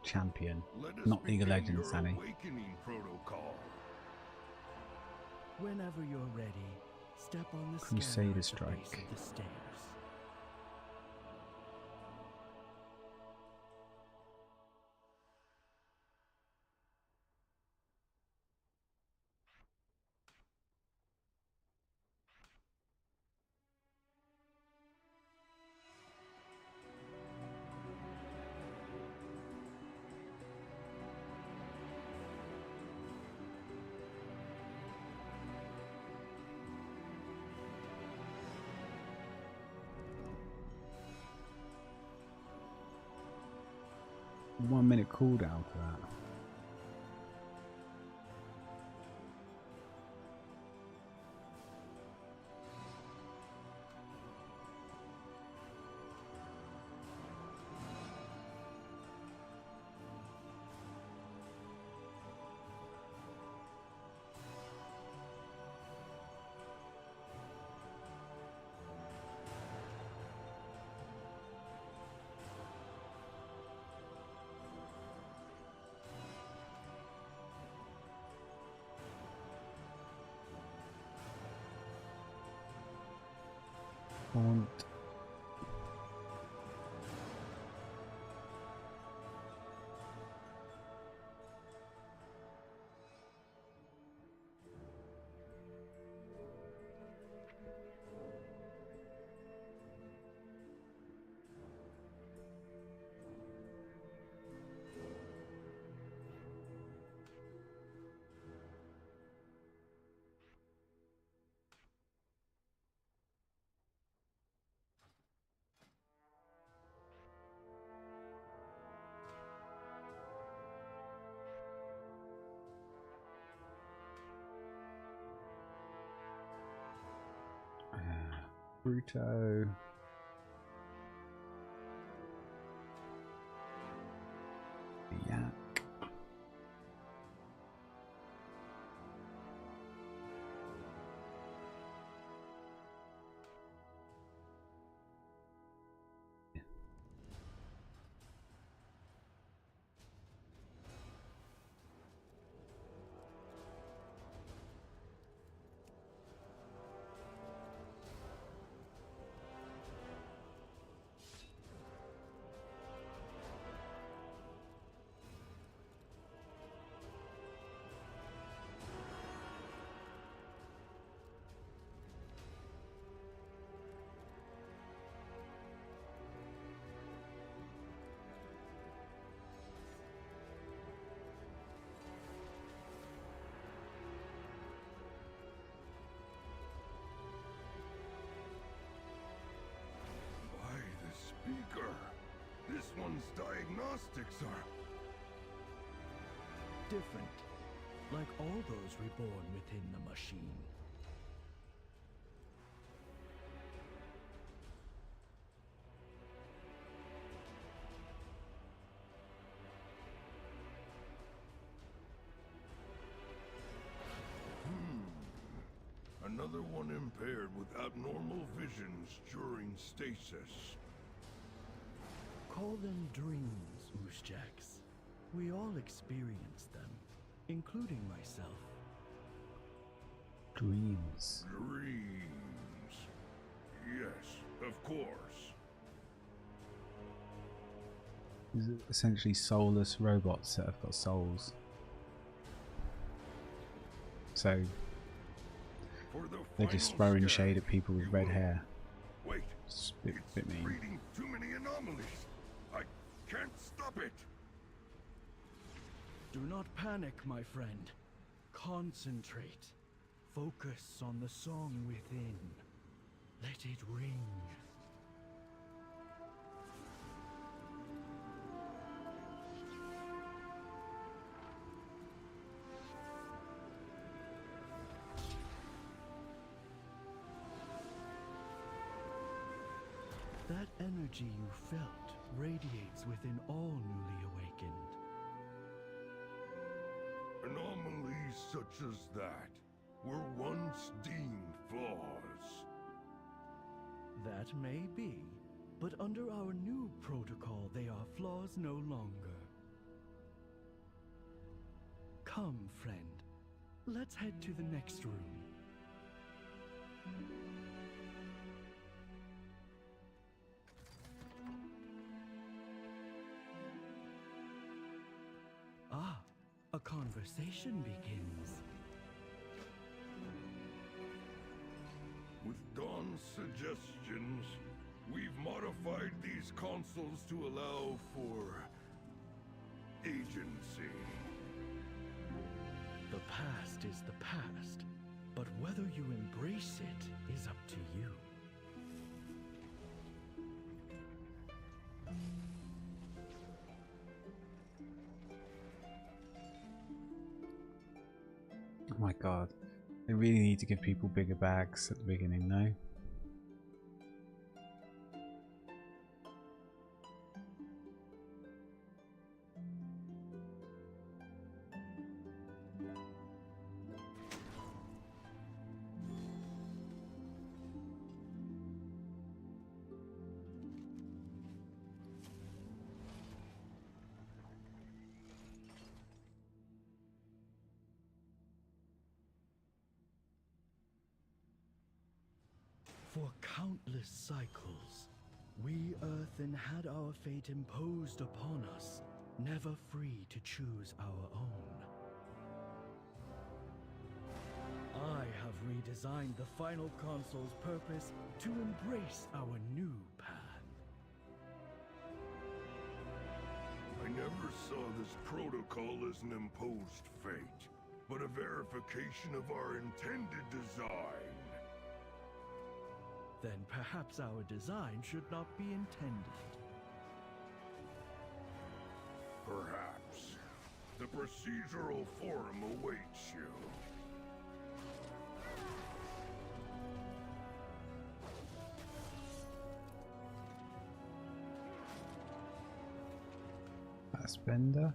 Champion. Not League of Legends, Danny. Awakening protocol. Whenever you're ready, step on the Crusader scanner at the Strike. base of the stairs. One minute cooldown for that. Haunt. Bruto. Yak. Speaker. This one's diagnostics are different, like all those reborn within the machine. Another one impaired with abnormal visions during stasis. Call them dreams, Oosjaks. We all experience them, including myself. Dreams. Dreams. Yes, of course. These are essentially soulless robots that have got souls. So they're just throwing shade at people with red hair. Wait, it's a bit mean. Reading too many anomalies. I can't stop it. Do not panic, my friend. Concentrate. Focus on the song within. Let it ring. That energy you felt radiates within all newly awakened. Anomalies such as that were once deemed flaws. That may be, but under our new protocol, they are flaws no longer. Come, friend. Let's head to the next room. Ah, a conversation begins. With Dawn's suggestions, we've modified these consoles to allow for agency. The past is the past, but whether you embrace it is up to you. Oh my god. They really need to give people bigger bags at the beginning, though. For countless cycles, we Earthen had our fate imposed upon us, never free to choose our own. I have redesigned the final console's purpose to embrace our new path. I never saw this protocol as an imposed fate, but a verification of our intended design. Then perhaps our design should not be intended. Perhaps. The procedural forum awaits you. that a spender?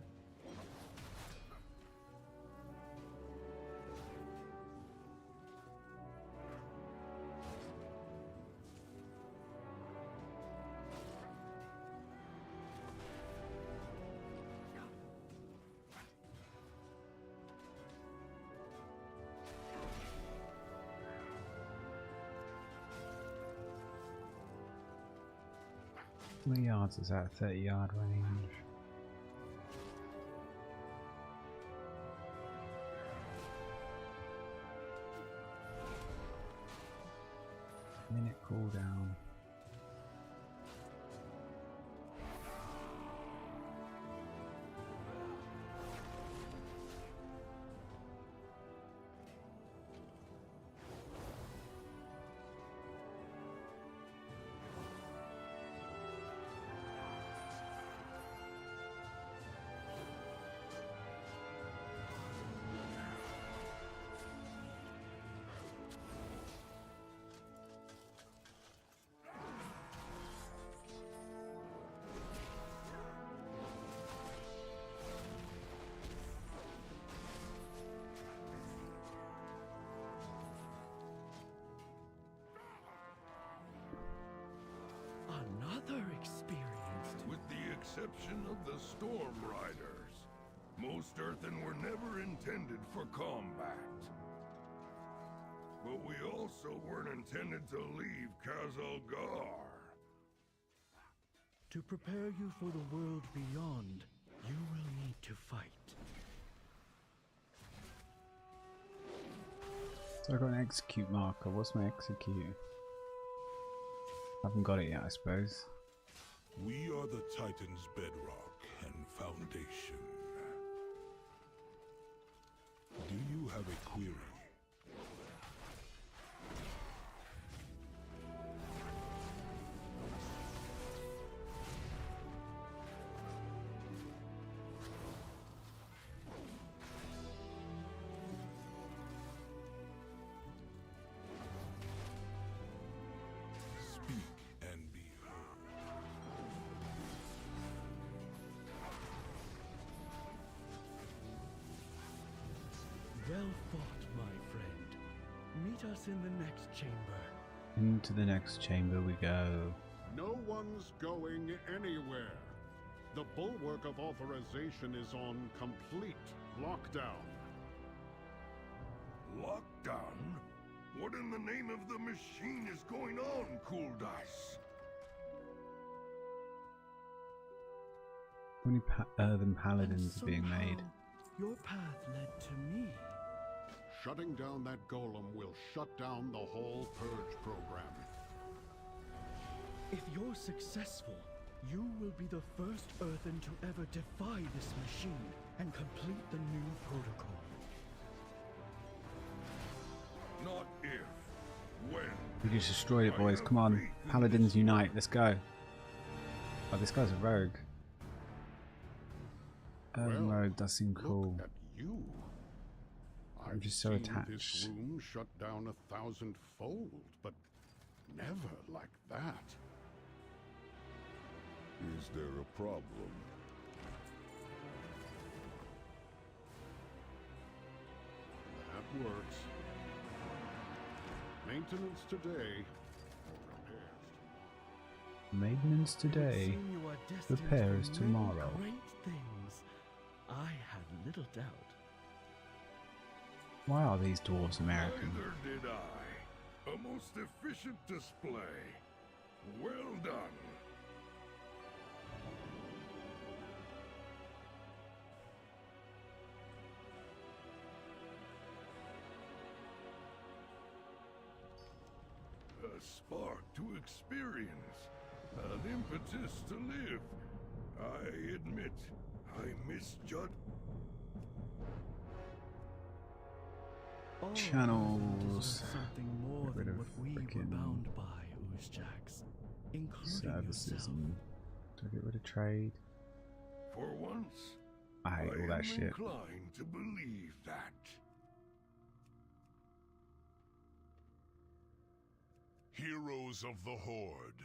How many yards is that? 30-yard range. Minute cooldown. Another experienced. With the exception of the Storm Riders, most Earthen were never intended for combat. But we also weren't intended to leave Kazalgar. To prepare you for the world beyond, you will need to fight. So I got an execute marker. What's my execute? I haven't got it yet, I suppose. We are the Titan's bedrock and foundation. Do you have a query? Well fought, my friend. Meet us in the next chamber. Into the next chamber we go. No one's going anywhere. The bulwark of authorization is on complete lockdown. Lockdown? What in the name of the machine is going on, Cool Dice? How many earthen paladins are being made? Your path led to me. Shutting down that golem will shut down the whole Purge program. If you're successful, you will be the first Earthen to ever defy this machine and complete the new protocol. Not if, when. We just destroyed it, boys. Come on. Paladins unite. Let's go. Oh, this guy's a rogue. Rogue does seem cool. Look at you. I'm just so attached. This room shut down 1,000-fold, but never like that. Is there a problem? That works. Maintenance today. Maintenance today, repairs tomorrow. Great things. I had little doubt. Why are these dwarves American? Neither did I. A most efficient display. Well done. A spark to experience. An impetus to live. I admit, I misjudged. Channels. Something more Get rid than of what we were bound by, Oozjax, including services yourself. and do I get rid of trade? For once, I hate all that shit. inclined to believe that. Heroes of the Horde,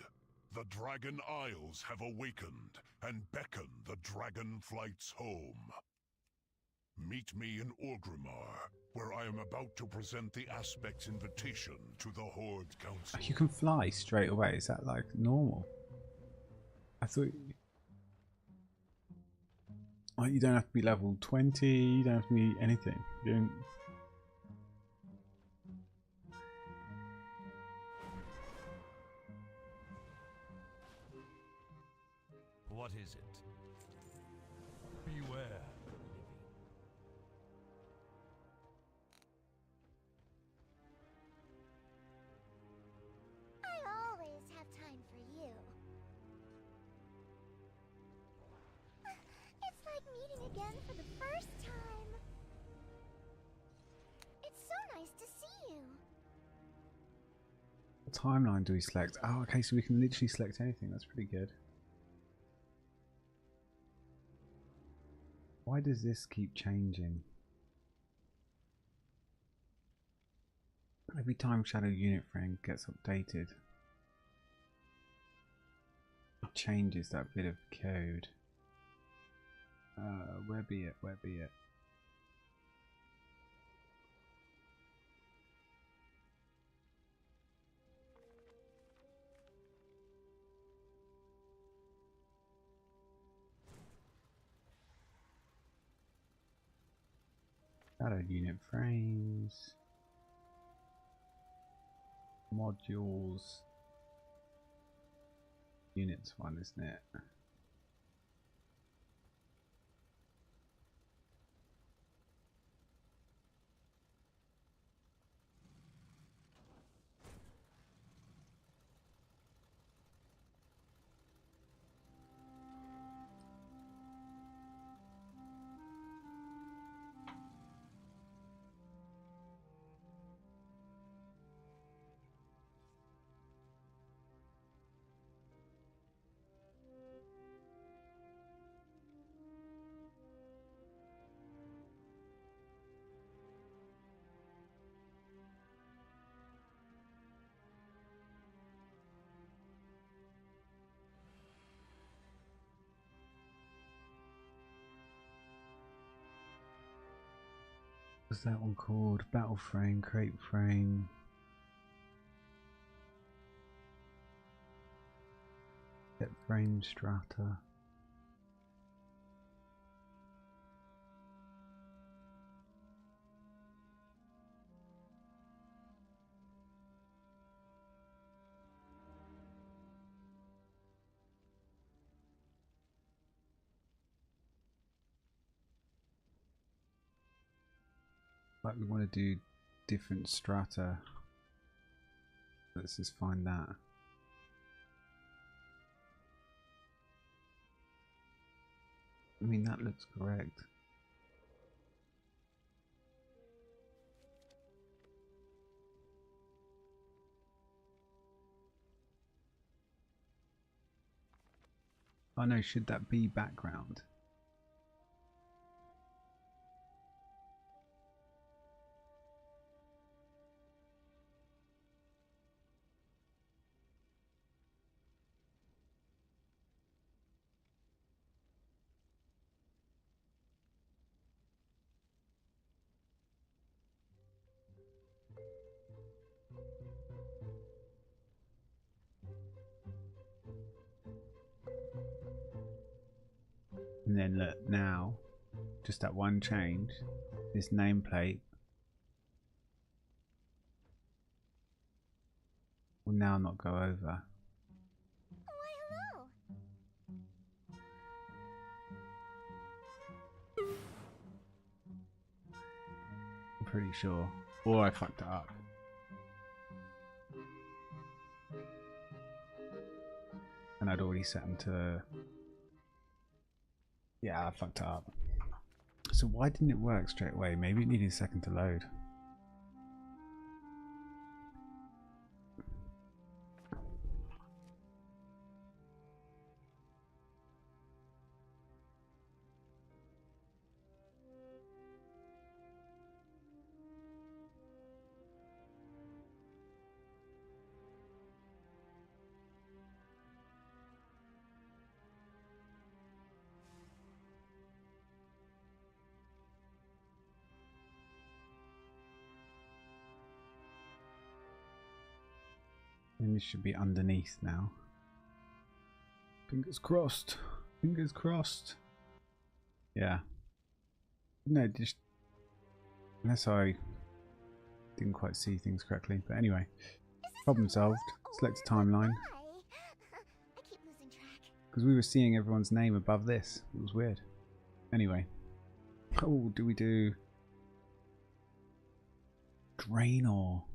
The Dragon Isles have awakened and beckon the dragon flights home. Meet me in Orgrimmar, where I am about to present the Aspect's invitation to the Horde Council. You can fly straight away. Is that like normal? I thought like you don't have to be level 20. You don't have to be anything. You don't. What is it? Beware. I always have time for you. It's like meeting again for the first time. It's so nice to see you. What timeline do we select? Oh, okay, so we can literally select anything. That's pretty good. Why does this keep changing? Every time Shadow Unit Frame gets updated, it changes that bit of code. Where be it? Where be it? Shadow Unit Frames. Modules. Units one, isn't it? What's that one called? Battle frame, crate frame. Set frame strata. Like we want to do different strata. Let's just find that. I mean, that looks correct. Oh no, should that be background? And then look, now, just that one change, this nameplate will now not go over. Why, hello. I'm pretty sure. Or I fucked it up. And I'd already set them to... Yeah, I fucked it up. So why didn't it work straight away? Maybe it needed a second to load. And this should be underneath now. Fingers crossed. Fingers crossed. Yeah. No, just unless I didn't quite see things correctly. But anyway, problem solved. Select a timeline. Because we were seeing everyone's name above this. It was weird. Anyway. Oh, do we do Drain or...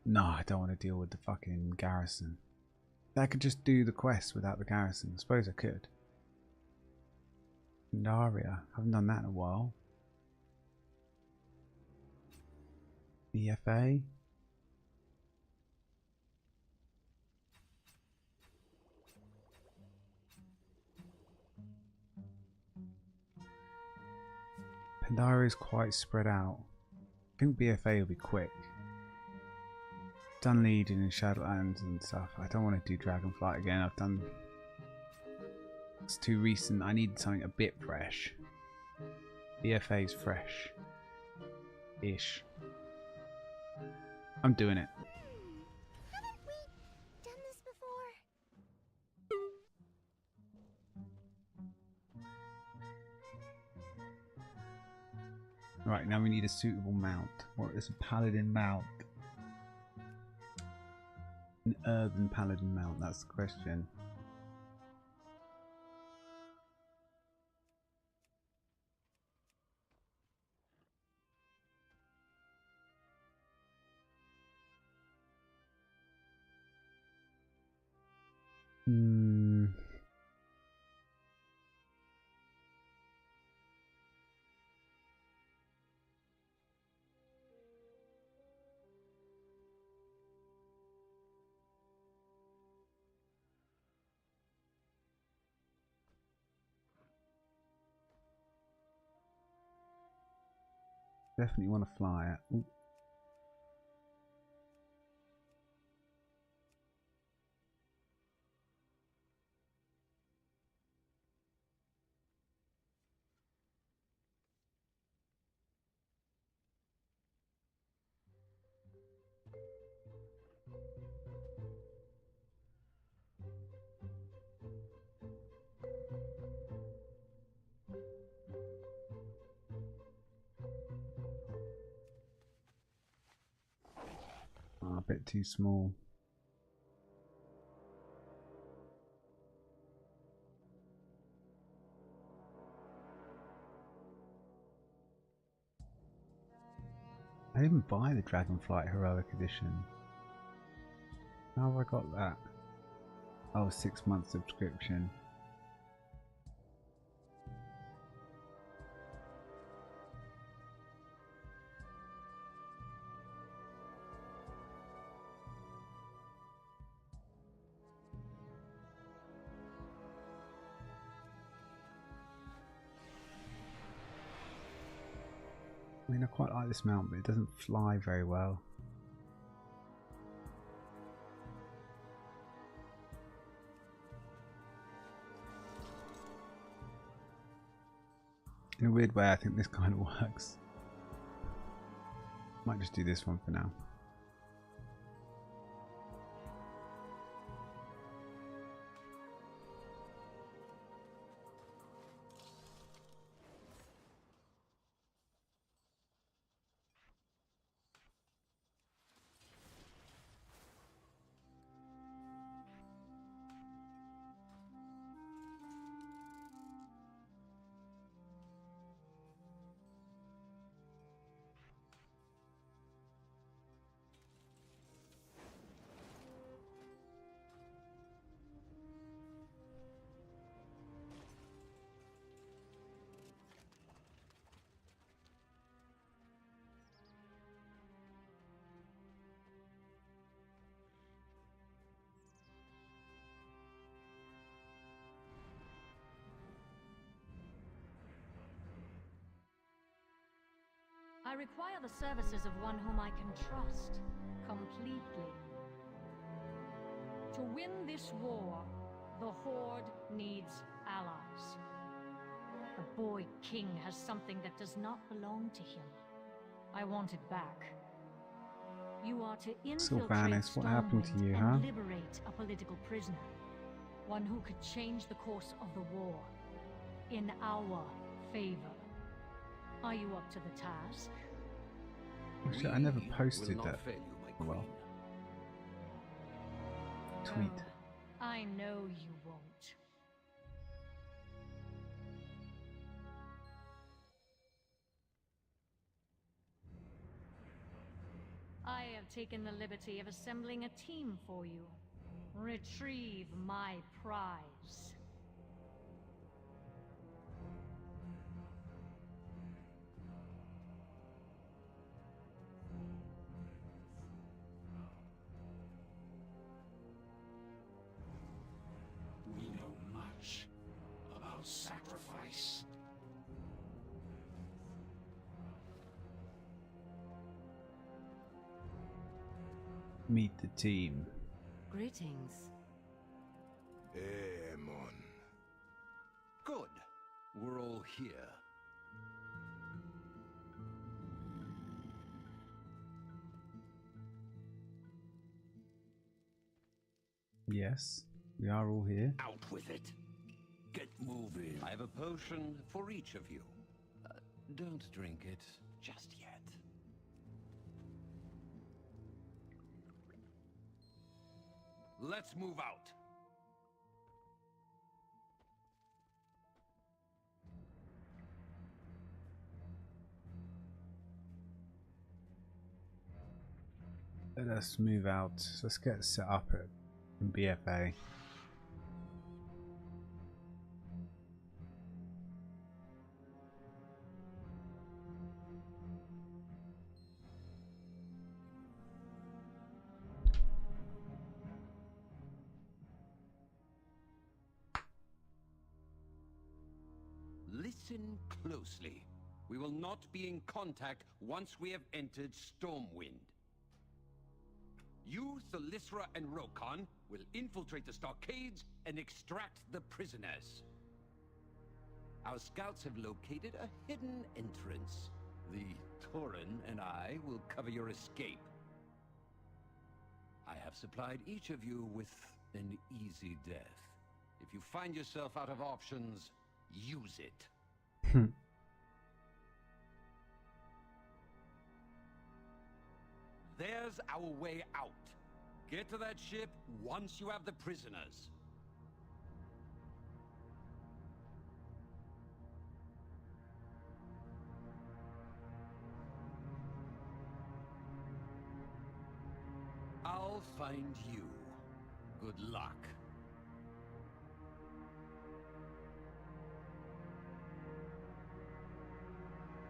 No, I don't want to deal with the fucking garrison. I could just do the quest without the garrison. I suppose I could. Pandaria. Haven't done that in a while. BFA. Pandaria is quite spread out. I think BFA will be quick. Done Legion and Shadowlands and stuff. I don't want to do Dragonflight again. I've done... It's too recent. I need something a bit fresh. BFA's fresh. Ish. I'm doing it. Haven't we done this before? Right, now we need a suitable mount. What is a paladin mount? An earthen paladin mount, that's the question. Definitely want to fly it. Ooh. Oh, a bit too small. I didn't buy the Dragonflight Heroic Edition. How have I got that? Oh, 6-month subscription. I mean, I quite like this mount, but it doesn't fly very well. In a weird way, I think this kind of works. Might just do this one for now. I require the services of one whom I can trust completely. To win this war, the Horde needs allies. The boy king has something that does not belong to him. I want it back. You are to Sylvanas, infiltrate what happened to Stormwind you, and huh? liberate a political prisoner. One who could change the course of the war. In our favor. Are you up to the task? Actually, I never posted will that. not fail you, my queen. Well, tweet. Oh, I know you won't. I have taken the liberty of assembling a team for you. Retrieve my prize. We know much about sacrifice. Meet the team. Greetings. Aemon. Good. We're all here. Yes, we are all here. Out with it. Get moving. I have a potion for each of you. Don't drink it just yet. Let's move out. Let us move out. Let's get set up at BFA. Listen closely. We will not be in contact once we have entered Stormwind. You, Thalyssra, and Rokon will infiltrate the stockades and extract the prisoners. Our scouts have located a hidden entrance. The Tauren and I will cover your escape. I have supplied each of you with an easy death. If you find yourself out of options, use it. There's our way out. Get to that ship once you have the prisoners. I'll find you. Good luck.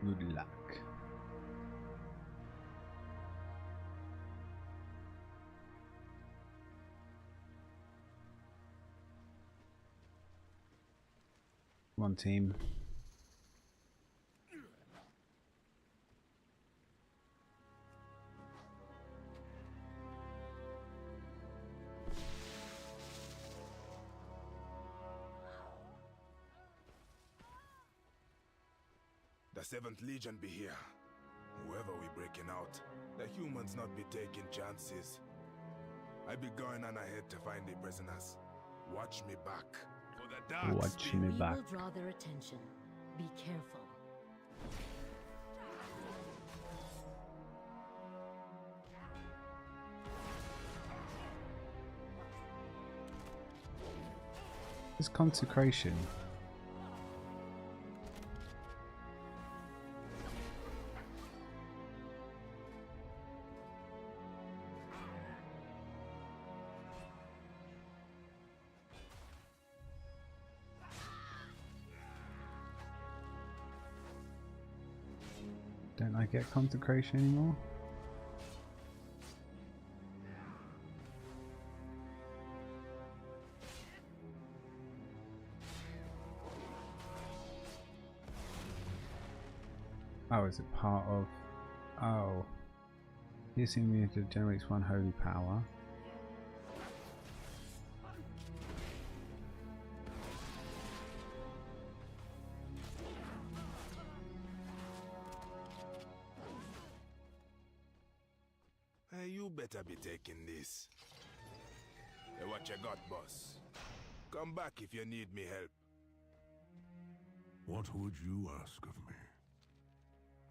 Good luck. One team. The 7th Legion be here. Whoever we breaking out, the humans not be taking chances. I be going on ahead to find the prisoners. Watch me back. For the dark Watch me back. We will draw their attention. Be careful. This consecration. Don't I get consecration anymore? Oh, is it part of... Oh. Piercing meter generates 1 holy power. better be taking this. Hey, what you got, boss? Come back if you need me help. What would you ask of me?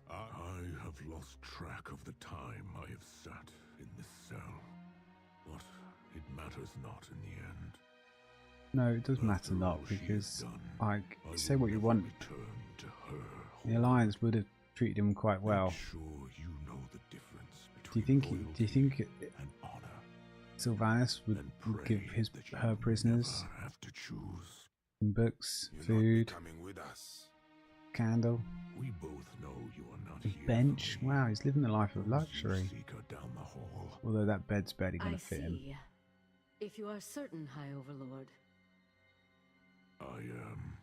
I have lost track of the time I have sat in this cell. But it matters not in the end. No, it does matter not, because like, say what you want. The Alliance would have treated him quite well. Sure you know the difference Do you think Sylvanas would give her prisoners have to choose books, food, candle, we both know you are not a bench? Wow, he's living the life of luxury. down the hall. Although that bed's barely going to fit him. If you are certain, High Overlord. I am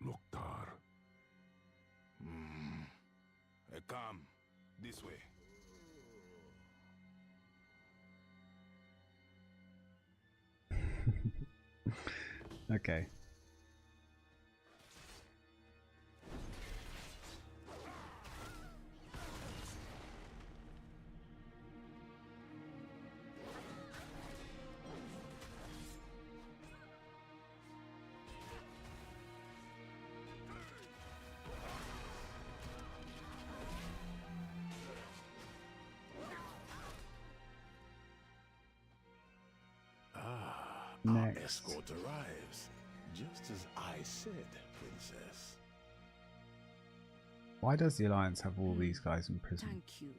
Loktar. Come this way. Okay. Our escort arrives, just as I said, Princess. Why does the Alliance have all these guys in prison? Thank you.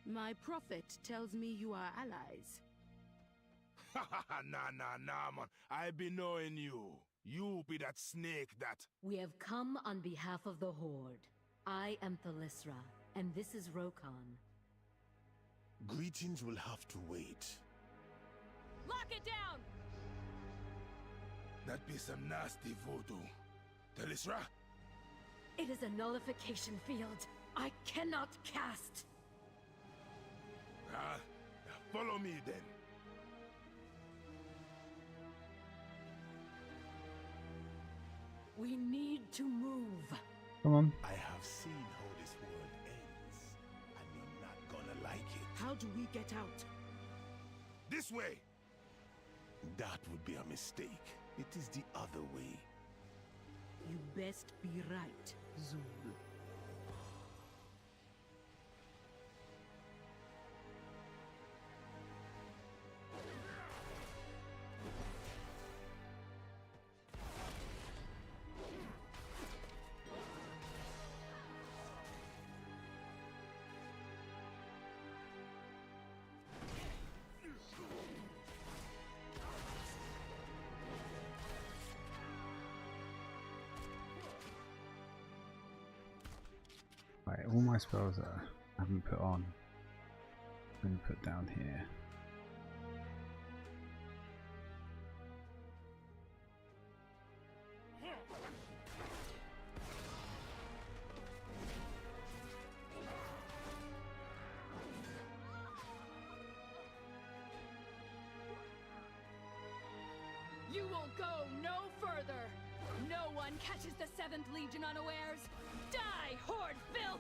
My prophet tells me you are allies. Nah, man. I be knowing you. You be that snake that... We have come on behalf of the Horde. I am Thalysra, and this is Rokon. Greetings will have to wait. Lock it down! That be some nasty voodoo. Thalysra? It is a nullification field. I cannot cast. Follow me then. We need to move. Come on. I have seen how this world ends, and you're not gonna like it. How do we get out? This way! That would be a mistake. It is the other way. You best be right, Zul. Right, all my spells that I haven't put on, I'm going to put down here. You will go no further. No one catches the 7th Legion unawares. Die, Horde filth!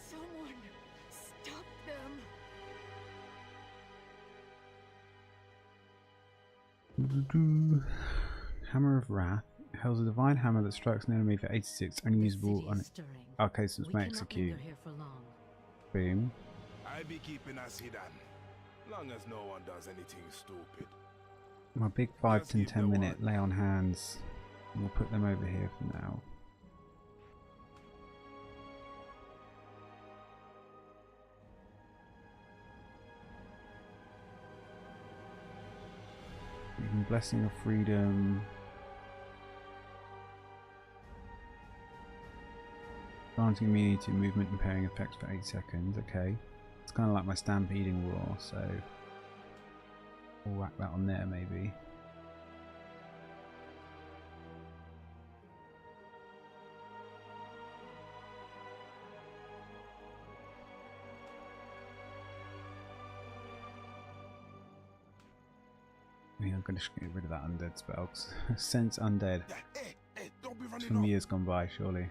Someone stop them. Hammer of Wrath holds a divine hammer that strikes an enemy for 86, only usable on it. Okay, so it's my execute. Boom. I be keeping us hidden, long as no one does anything stupid. My big 5 to 10 minute lay on hands. We'll put them over here for now. Blessing of Freedom. Granting immunity to movement impairing effects for 8 seconds. Okay. It's kind of like my Stampeding Roar, so we'll whack that on there maybe. Yeah, I'm going to get rid of that undead spell. Sense undead. Hey, don't be running From off. years gone by, surely.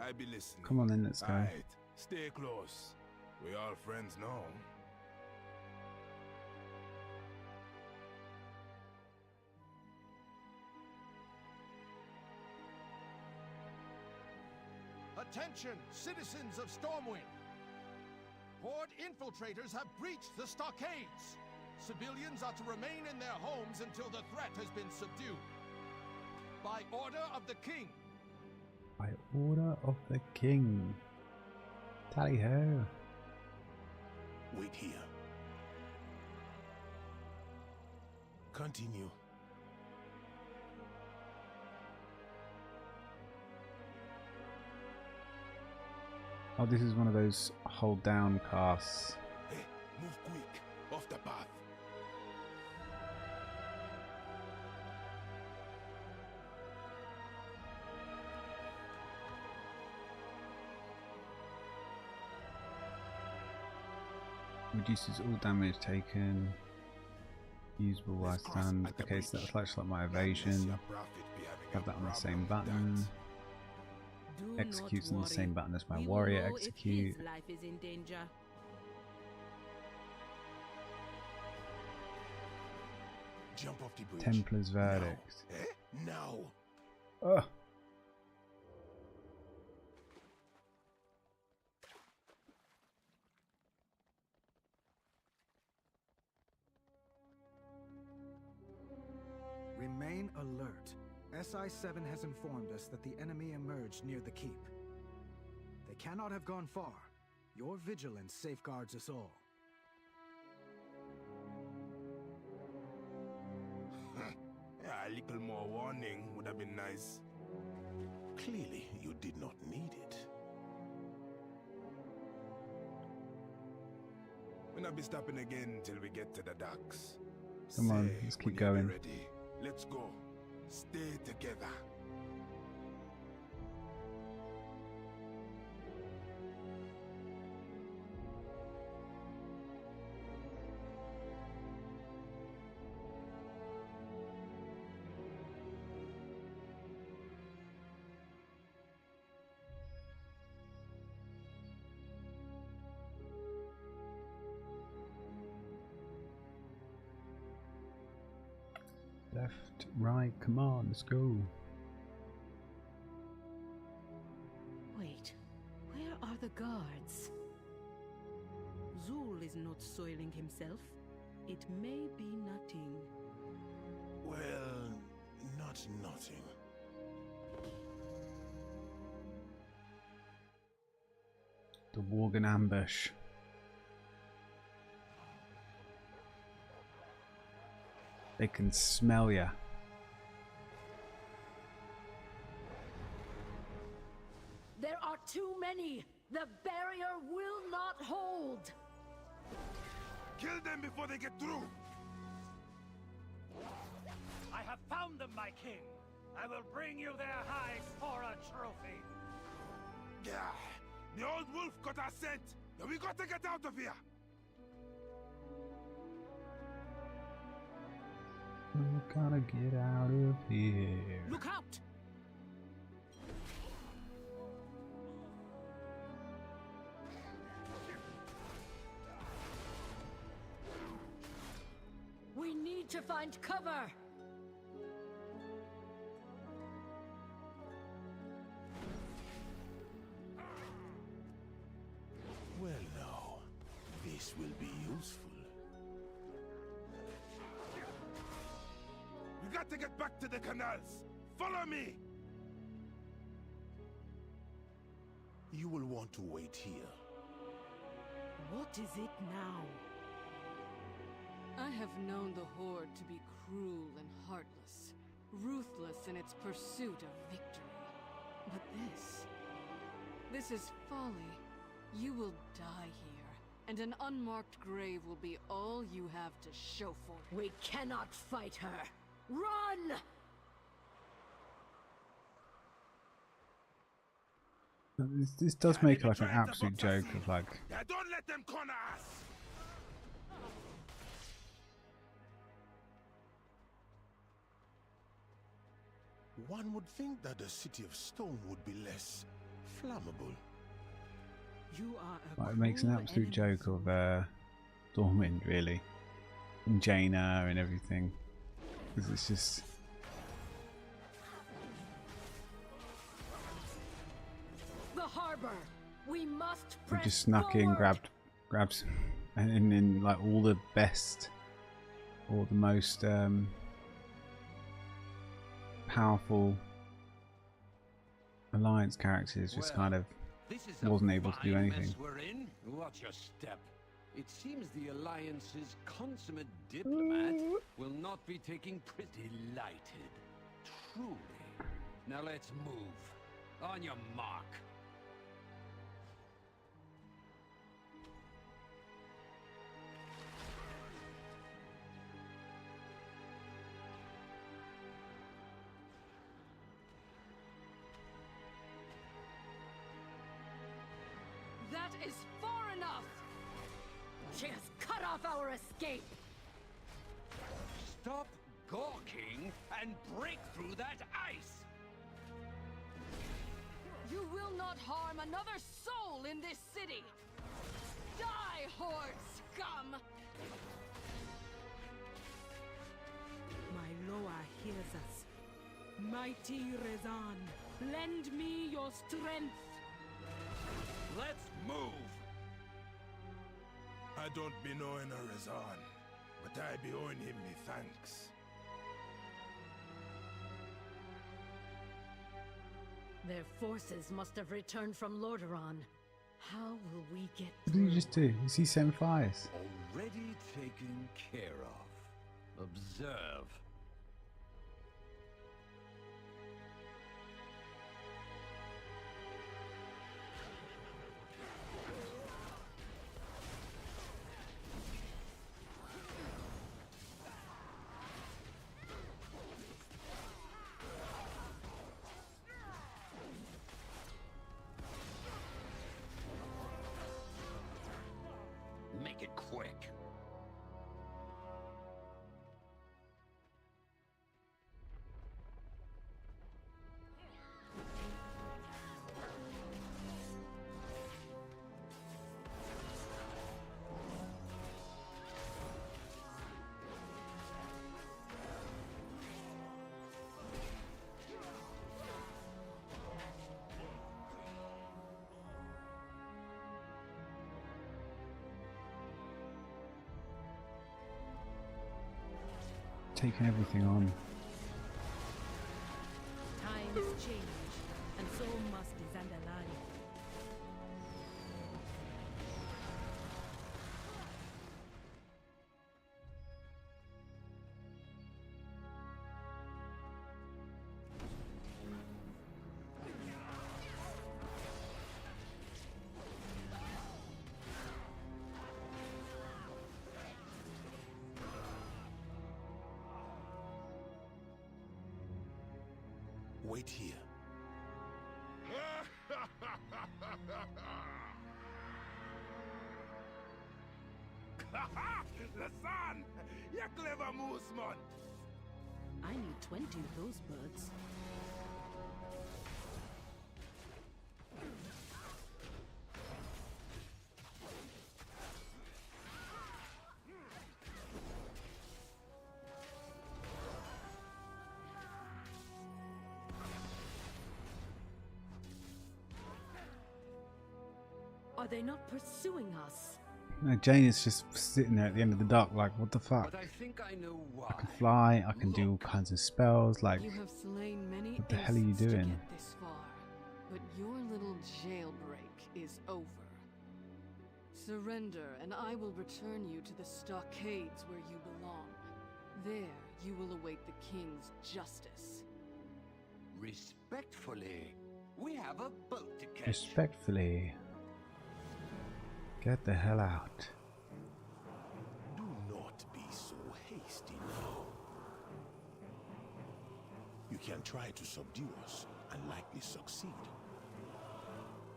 I be listening. Come on then, let's go. Alright, stay close. We all friends now. Attention, citizens of Stormwind! Horde infiltrators have breached the stockades. Civilians are to remain in their homes until the threat has been subdued. By order of the king. By order of the king. Tally ho. Wait here. Continue. Oh, this is one of those hold down casts. Hey, move quick. Off the path. Reduces all damage taken. Usable while stand. Okay, so that flashlight like my evasion. Have that on the same button. Executes on the same button as my warrior execute. Life is in danger. Jump off the bridge. Templar's verdict. Now. Ugh. Remain alert. SI-7 has informed us that the enemy emerged near the keep. They cannot have gone far. Your vigilance safeguards us all. Yeah, a little more warning would have been nice. Clearly, you did not need it. We'll not be stopping again till we get to the docks. Come on, Say let's keep when you be going. ready. Let's go. Stay together. Left, right, come on, let's go. Wait, where are the guards? Zul is not soiling himself. It may be nothing. Well, not nothing. The Worgen ambush. They can smell ya. There are too many! The barrier will not hold! Kill them before they get through! I have found them, my king. I will bring you their hides for a trophy. Yeah, the old wolf got our scent. We got to get out of here. We're gonna get out of here. Look out! We need to find cover! Well now, this will be useful. We got to get back to the canals. Follow me. You will want to wait here. What is it now? I have known the Horde to be cruel and heartless, ruthless in its pursuit of victory. But this is folly. You will die here, and an unmarked grave will be all you have to show for it. We cannot fight her! Run! This does make like an absolute joke of like Yeah, don't let them corner us. One would think that the city of stone would be less flammable. You are Like, it makes an absolute joke of Stormwind, really, and Jaina and everything, because it's just The harbor. We must we press just snuck in, grabbed some, and then like all the best or the most powerful alliance characters just kind of wasn't able to do anything. We're in. Watch your step. It seems the Alliance's consummate diplomat will not be taking delighted. Truly. Now let's move. On your mark. That is far enough! She has cut off our escape! Stop gawking and break through that ice! You will not harm another soul in this city! Die, Horde scum! My Loa hears us. Mighty Rezan, lend me your strength. Let's move! I don't be knowing a Rezan, but I be owing him me thanks. Their forces must have returned from Lordaeron. How will we get What through? did he just do? Is he setting fires? Already taken care of. Observe. Make it quick. Taking everything on. Times change, and so must the Zandalari. Wait here. Lasan! You clever moose, man! I need 20 of those birds. Are they not pursuing us? No, Jane is just sitting there at the end of the dock like, what the fuck? But I think I know why. I can fly, I can do all kinds of spells, like, You have slain many what the hell are you innocents to doing? get this far, but your little jailbreak is over. Surrender, and I will return you to the stockades where you belong. There, you will await the king's justice. Respectfully, we have a boat to catch. Respectfully. Get the hell out. Do not be so hasty now. You can try to subdue us and likely succeed.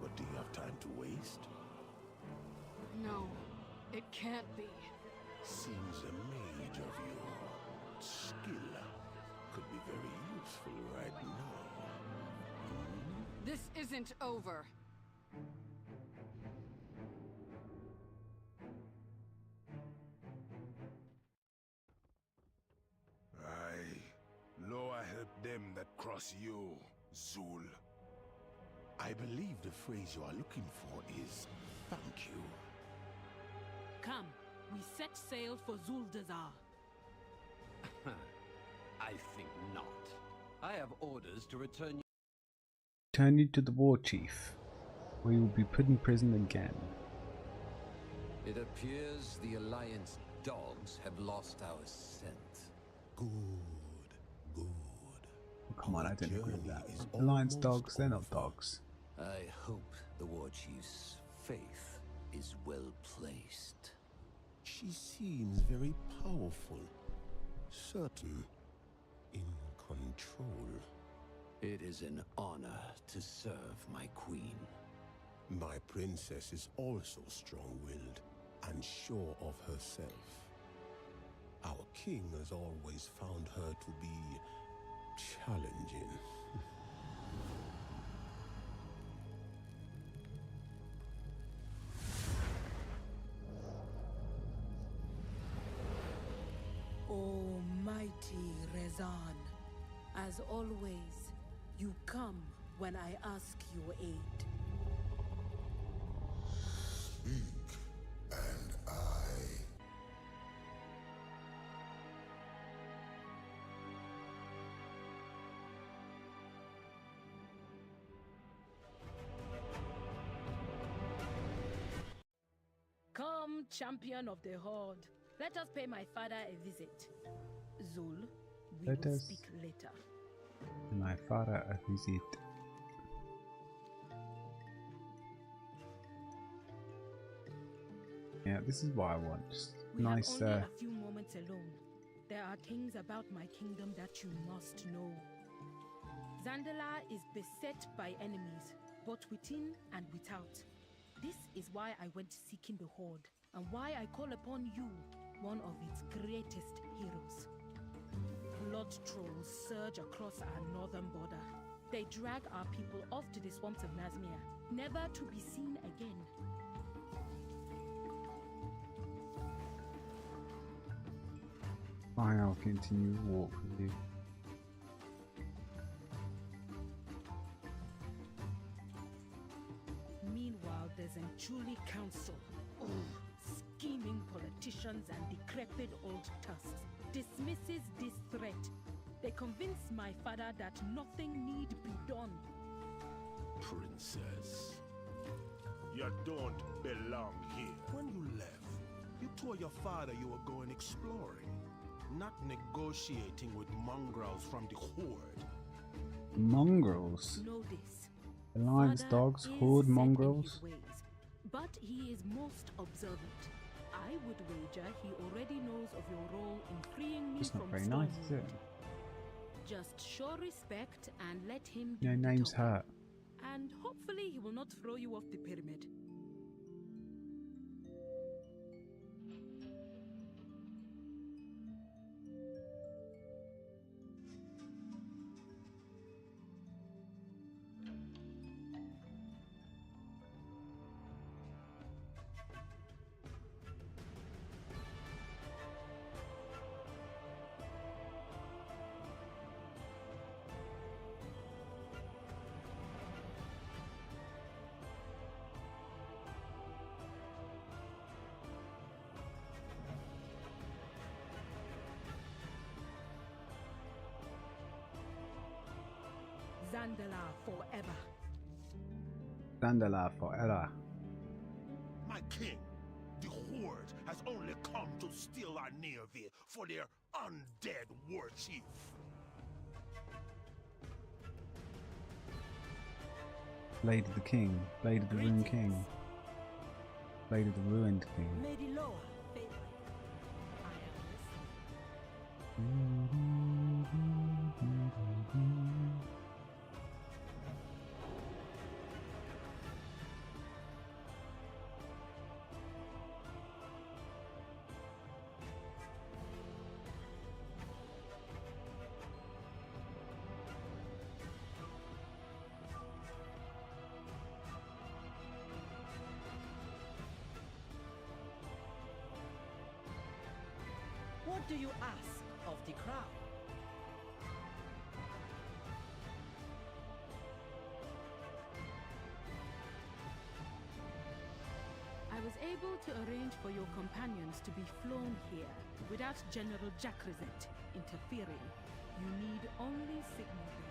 But do you have time to waste? No, it can't be. Seems a mage of your skill could be very useful right now. This isn't over. Aye. Lo, I help them that cross you, Zul. I believe the phrase you are looking for is thank you. Come, we set sail for Zuldazar. I think not. I have orders to return you. Turn you to the war chief. We will be put in prison again. It appears the Alliance dogs have lost our scent. Good. Oh, come on, I didn't agree with that. Alliance dogs, they're not dogs. I hope the war chief's faith is well placed. She seems very powerful. Certain. In control. It is an honor to serve my queen. My princess is also strong-willed and sure of herself. Our king has always found her to be challenging. Almighty Rezan, as always, you come when I ask your aid. Speak, and I... Come, champion of the Horde. Let us pay my father a visit. Zul, we Let will us speak later. My father a visit. Yeah, this is what I want. Just We nice. have only a few moments alone. There are things about my kingdom that you must know. Zandala is beset by enemies, both within and without. This is why I went seeking the Horde, and why I call upon you, one of its greatest heroes. Blood trolls surge across our northern border. They drag our people off to the swamps of Nazmir, never to be seen again. I'll continue to walk with you. Meanwhile, there's Enchuli Council. Scheming politicians and decrepit old tusks dismisses this threat. They convince my father that nothing need be done. Princess, you don't belong here. When you left, you told your father you were going exploring, not negotiating with mongrels from the Horde. Mongrels? Know this. Alliance Father dogs, is Horde set in mongrels? his ways, but he is most observant. I would wager he already knows of your role in freeing me It's not from very nice, is it? Just show respect and let him do No, the name's talking. hurt. And hopefully he will not throw you off the pyramid. Zandala forever. Zandala forever. My king, the Horde has only come to steal our Nervi for their undead war chief. Blade of the King. Blade of the Ruined King. Blade of the Ruined King. Lady Loa, favor. What do you ask of the crown? I was able to arrange for your companions to be flown here without General Jacrezet interfering. You need only signal them.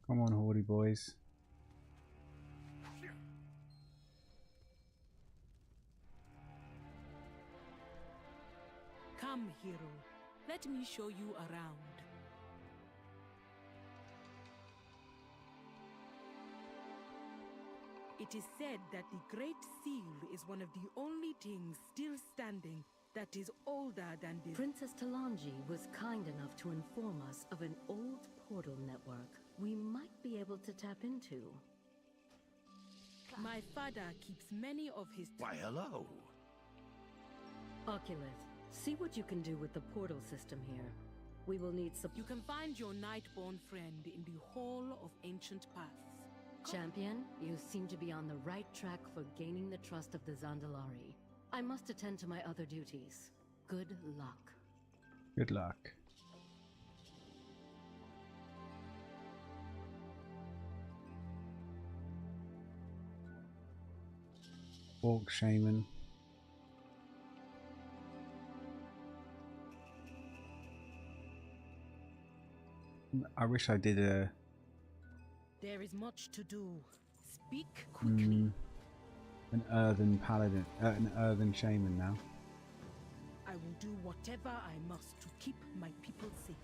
Come on, Horde boys. Come, hero. Let me show you around. It is said that the Great Seal is one of the only things still standing that is older than the... Princess Talanji was kind enough to inform us of an old portal network we might be able to tap into. My father keeps many of his... Why, hello. Oculus, see what you can do with the portal system here. We will need some... You can find your Nightborn friend in the Hall of Ancient Paths. Champion, you seem to be on the right track for gaining the trust of the Zandalari. I must attend to my other duties. Good luck. Good luck. Orc Shaman. I wish I did a... There is much to do. Speak quickly. An earthen paladin, an earthen shaman now. I will do whatever I must to keep my people safe.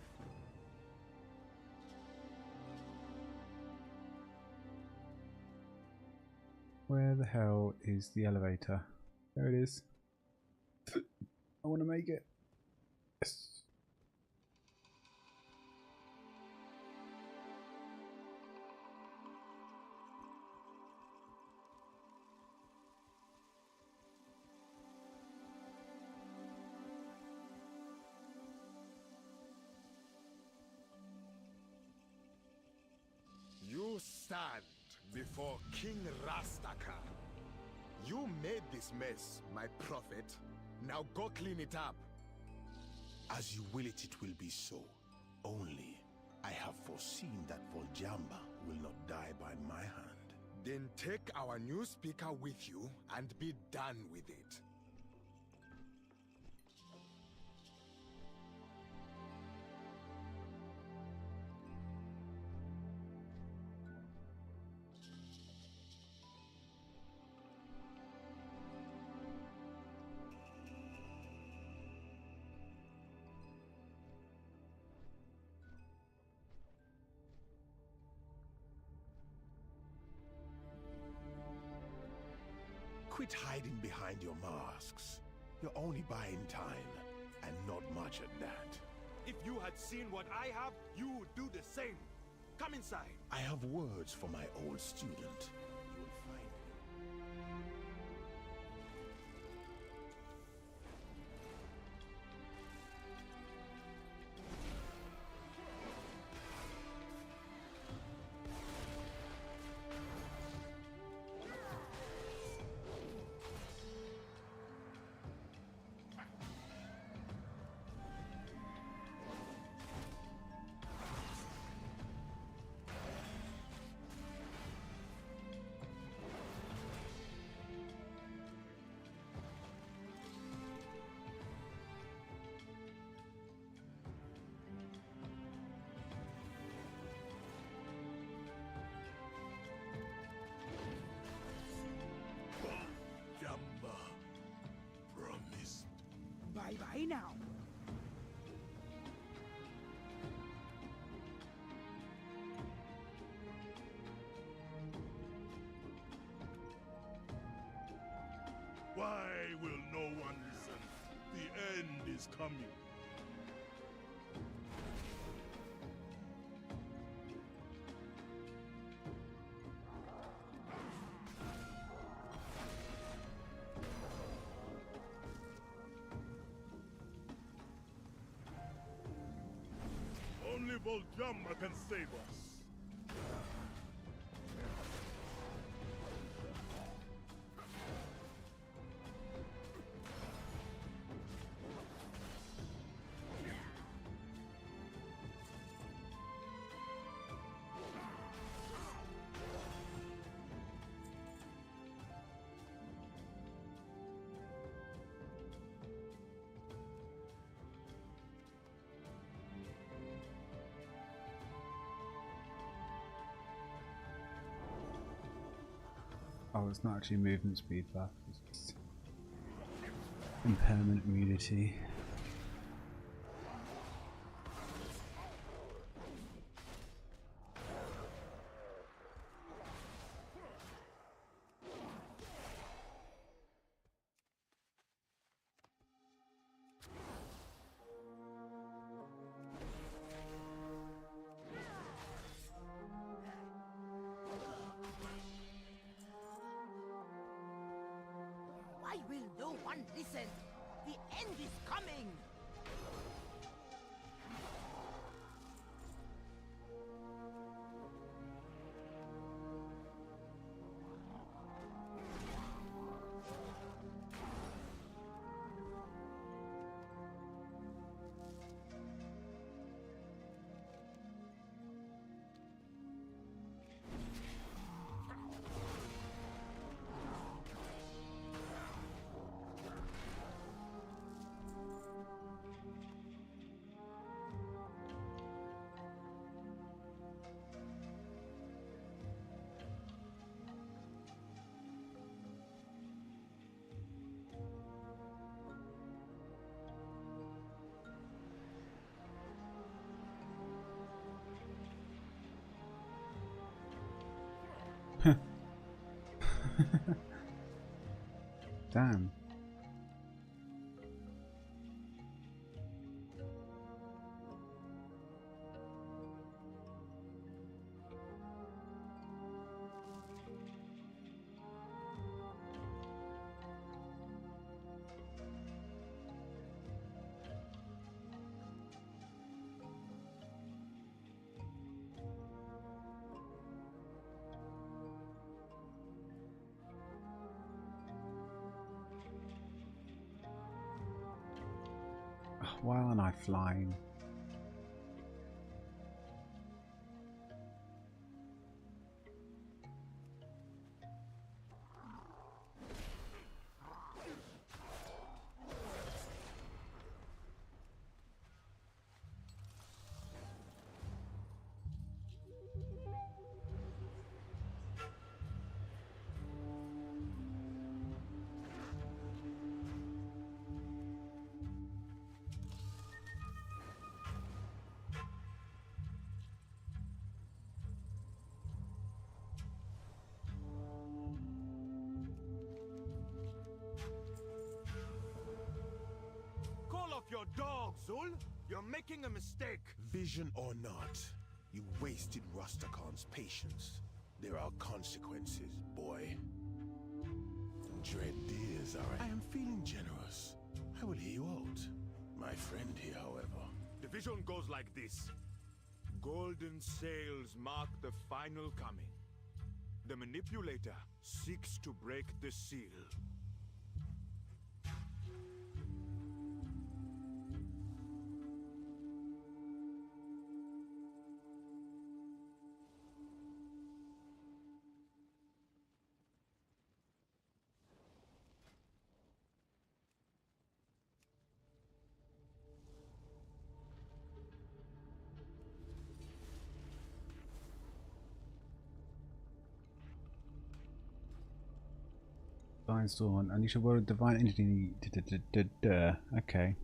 Where the hell is the elevator? There it is. I want to make it. Yes. You stand before King Rastakhan. You made this mess, my prophet. Now go clean it up. As you will it, it will be so. Only, I have foreseen that Voljamba will not die by my hand. Then take our new speaker with you and be done with it. Quit hiding behind your masks. You're only buying time, and not much at that. If you had seen what I have, you would do the same. Come inside. I have words for my old student. You will find me. Bye-bye now. Why will no one listen? The end is coming. Only Voljamba can save us. Oh, it's not actually movement speed buff. It's just impermanent immunity. Why will no one listen? The end is coming! Damn. Why aren't I flying? Call off your dog, Zul! You're making a mistake! Vision or not, you wasted Rustacon's patience. There are consequences, boy. Dread dears, I am feeling generous. I will hear you out. My friend here, however. The vision goes like this. Golden sails mark the final coming. The manipulator seeks to break the seal. Divine Storm, and you should roll a divine entity. Okay.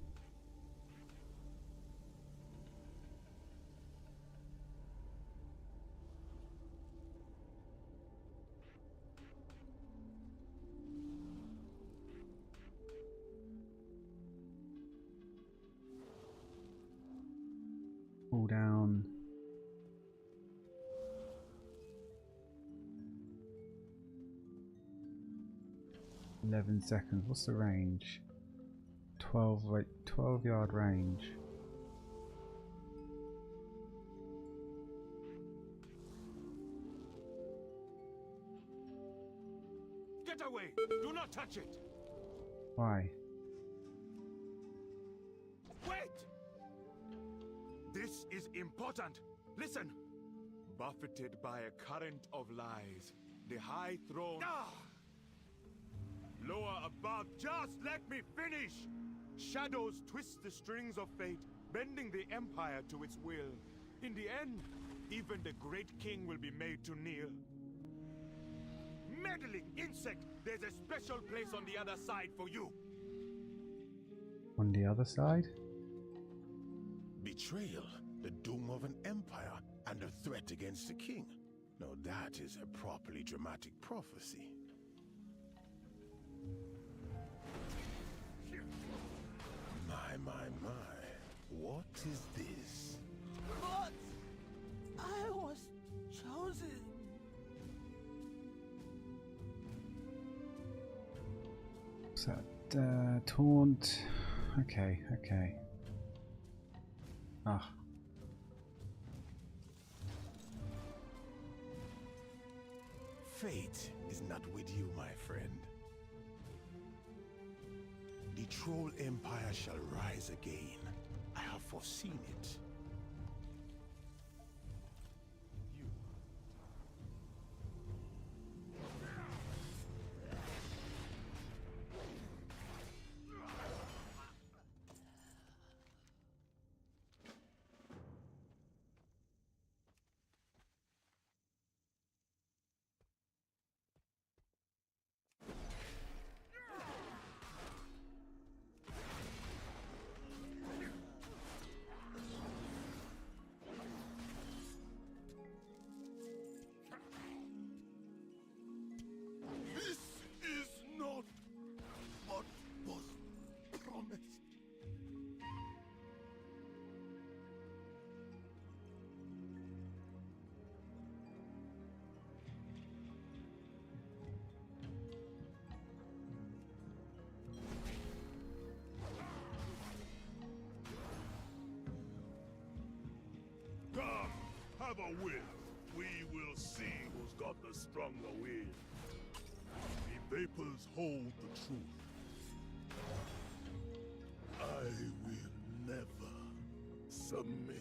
Pull down. 11 seconds. What's the range? 12 yard range. Get away! Do not touch it! Why? Wait! This is important. Listen! Buffeted by a current of lies, the High Throne... Lower above, just let me finish! Shadows twist the strings of fate, bending the Empire to its will. In the end, even the great king will be made to kneel. meddling insect! There's a special place on the other side for you! On the other side? Betrayal, the doom of an empire, and a threat against the king. Now that is a properly dramatic prophecy. My. What is this? But I was chosen. What's that? Taunt. Okay. Ah. Fate is not with you, my friend. The Troll Empire shall rise again. I have foreseen it. Have a will. We will see who's got the stronger will. The vapors hold the truth. I will never submit.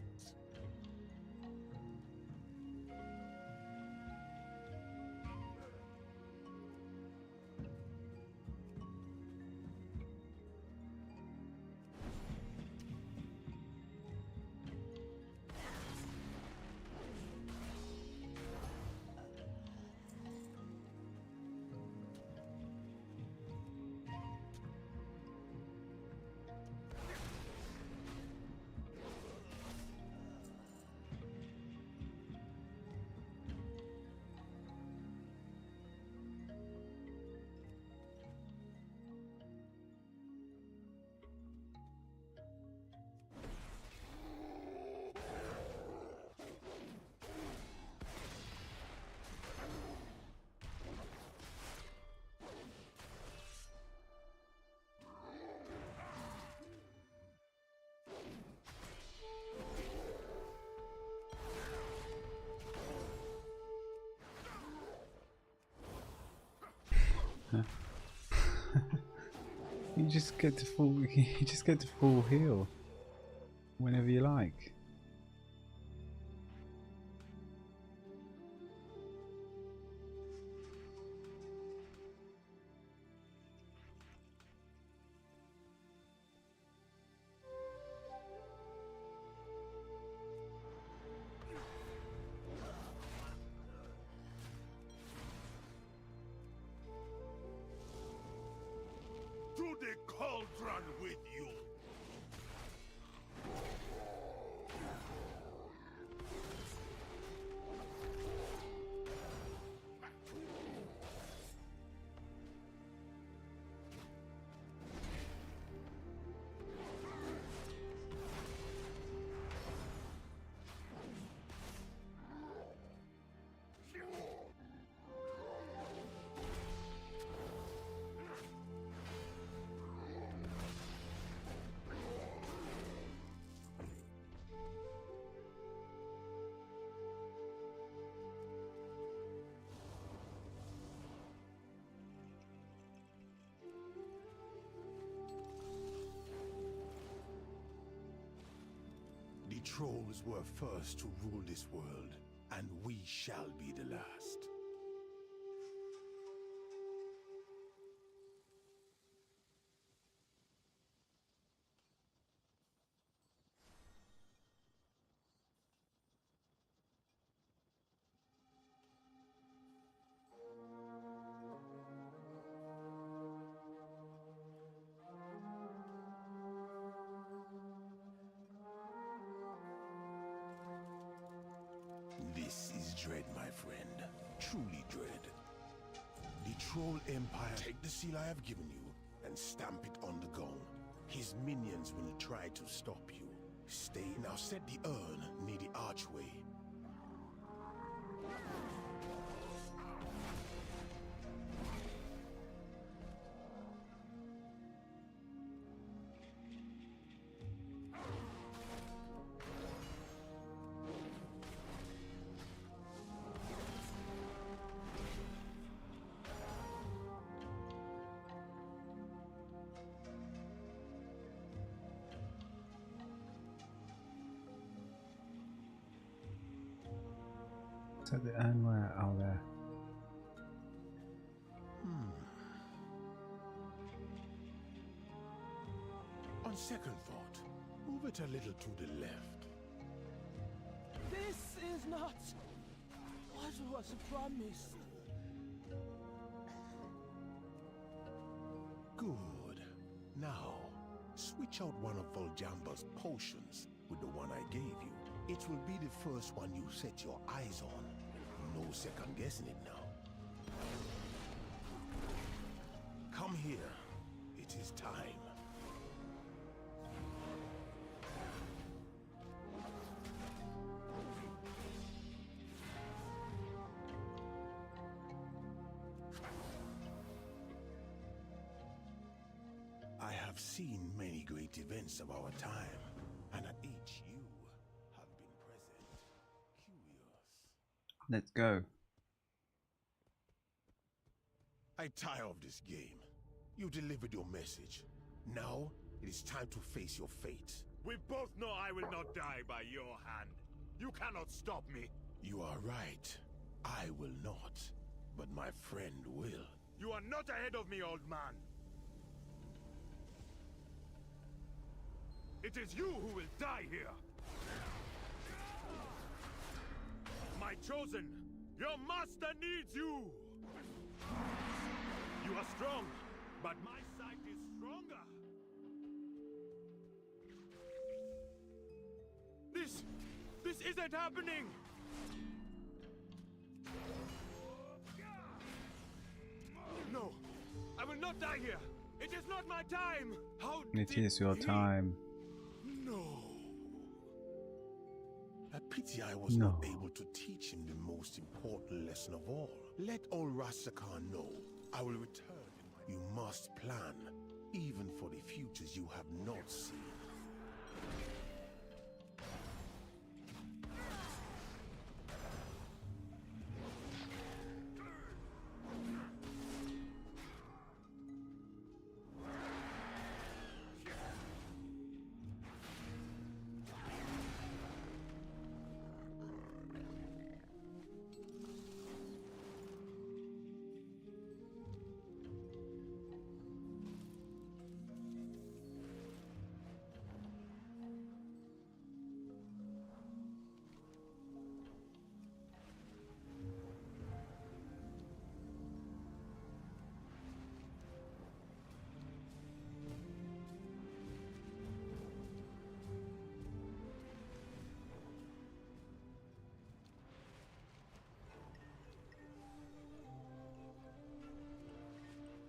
You just get to full. You just get to full heal whenever you like. To the cauldron with you! The trolls were first to rule this world, and we shall be the last. dread, my friend. Truly dread. The Troll Empire. Take the seal I have given you and stamp it on the gong. His minions will try to stop you. Stay. Now set the urn near the archway. So the urn where? Oh, there. On second thought, move it a little to the left. This is not what was promised. Good. Now, switch out one of Voljamba's potions with the one I gave you. It will be the first one you set your eyes on. No second guessing it now. Come here. It is time. I have seen many great events of our time, and at each you have been present. Curious. Let's go. I tire of this game. You delivered your message. Now, it is time to face your fate. We both know I will not die by your hand. You cannot stop me. You are right. I will not. But my friend will. You are not ahead of me, old man. It is you who will die here. My chosen, your master needs you. You are strong, but my sight is stronger. This isn't happening. No, I will not die here. It is not my time. How It is your time. No. A pity I was not able to teach him the most important lesson of all. Let old Rastakhan know I will return. You must plan, even for the futures you have not seen.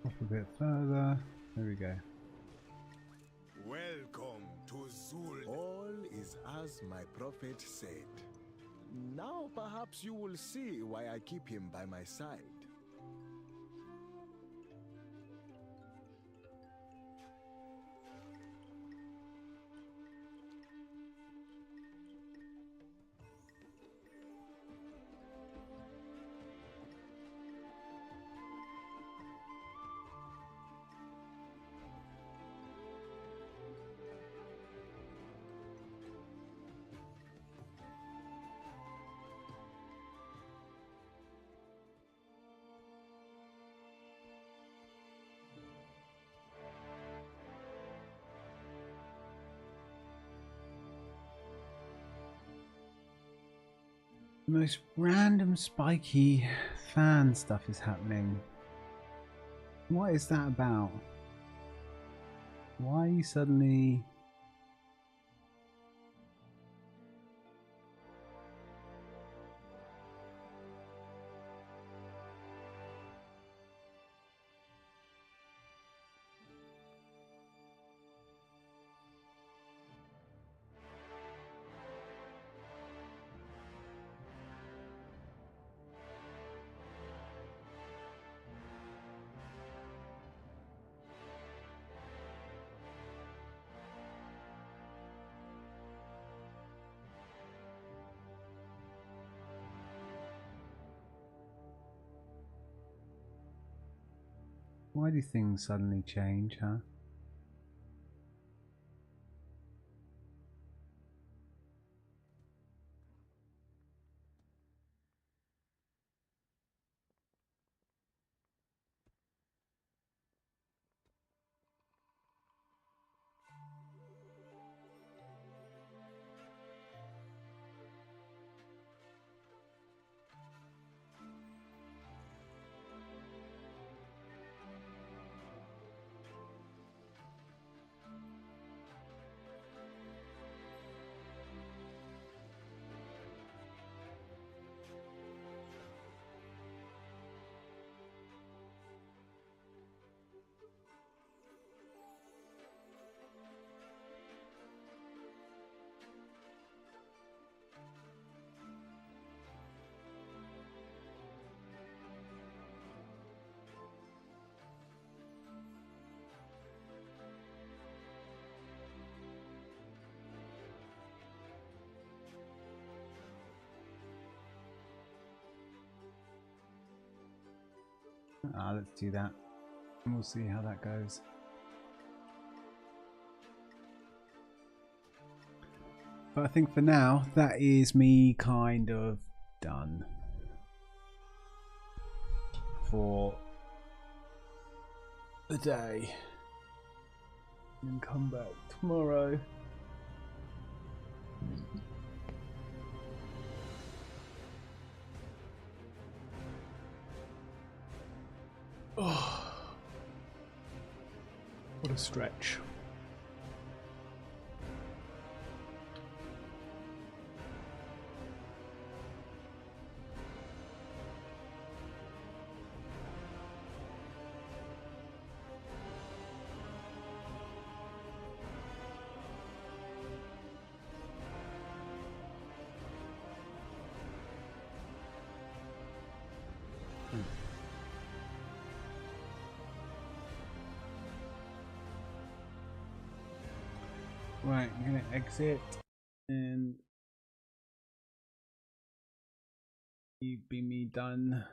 Up a bit further. There we go. Welcome to Zul. All is as my prophet said. Now perhaps you will see why I keep him by my side. The most random spiky fan stuff is happening. What is that about? Why are you suddenly... Why do things suddenly change, huh? Let's do that. And we'll see how that goes. But I think for now, that is me kind of done for the day. And come back tomorrow. Oh, what a stretch. Right, I'm gonna exit and be me done.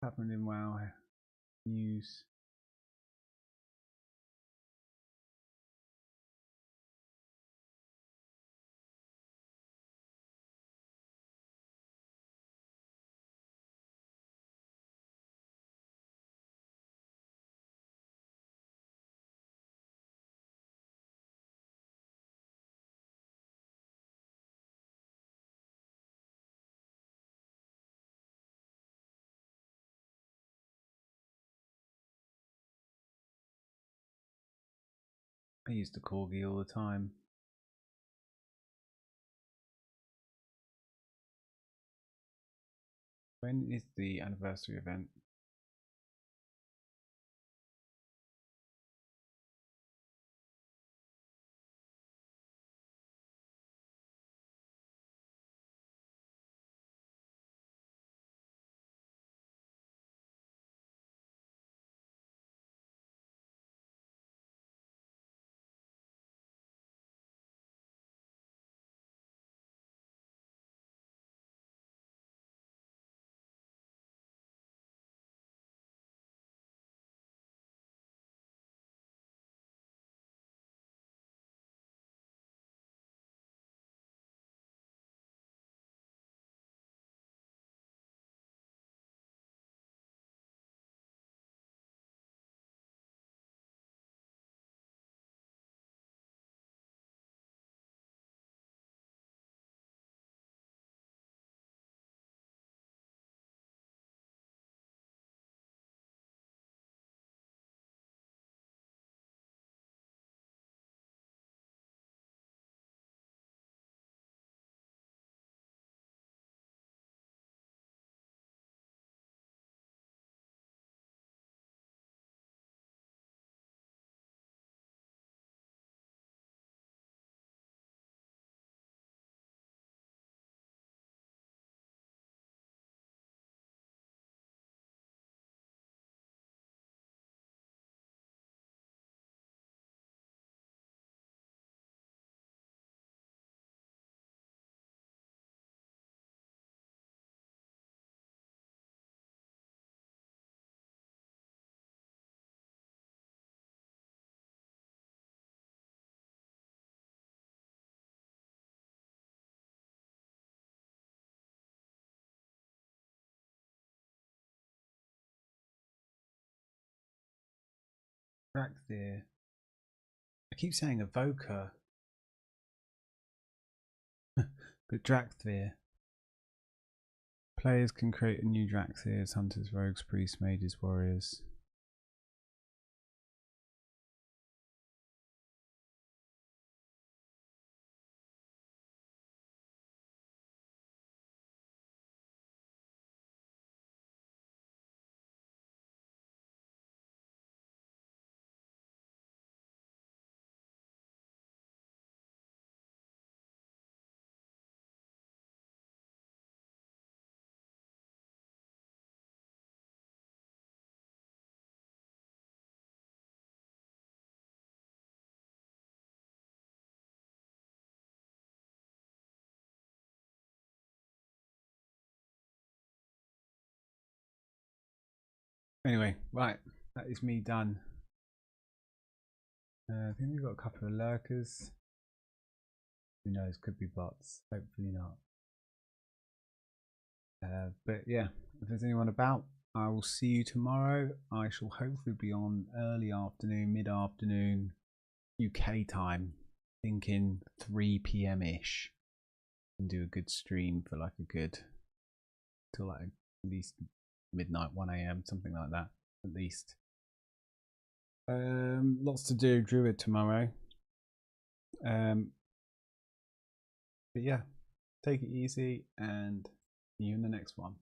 Happened in WoW news. I use the corgi all the time. When is the anniversary event? Drakthir. I keep saying Evoker. But Drakthir. Players can create a new Drakthir as hunters, rogues, priests, mages, warriors. Anyway, right, that is me done. I think we've got a couple of lurkers. Who knows, could be bots, hopefully not. But yeah, if there's anyone about, I will see you tomorrow. I shall hopefully be on early afternoon, mid-afternoon, UK time, thinking 3 PM-ish. And do a good stream for like a good, till like at least midnight, 1 AM, something like that, at least. Lots to do, Druid tomorrow. But yeah, take it easy and see you in the next one.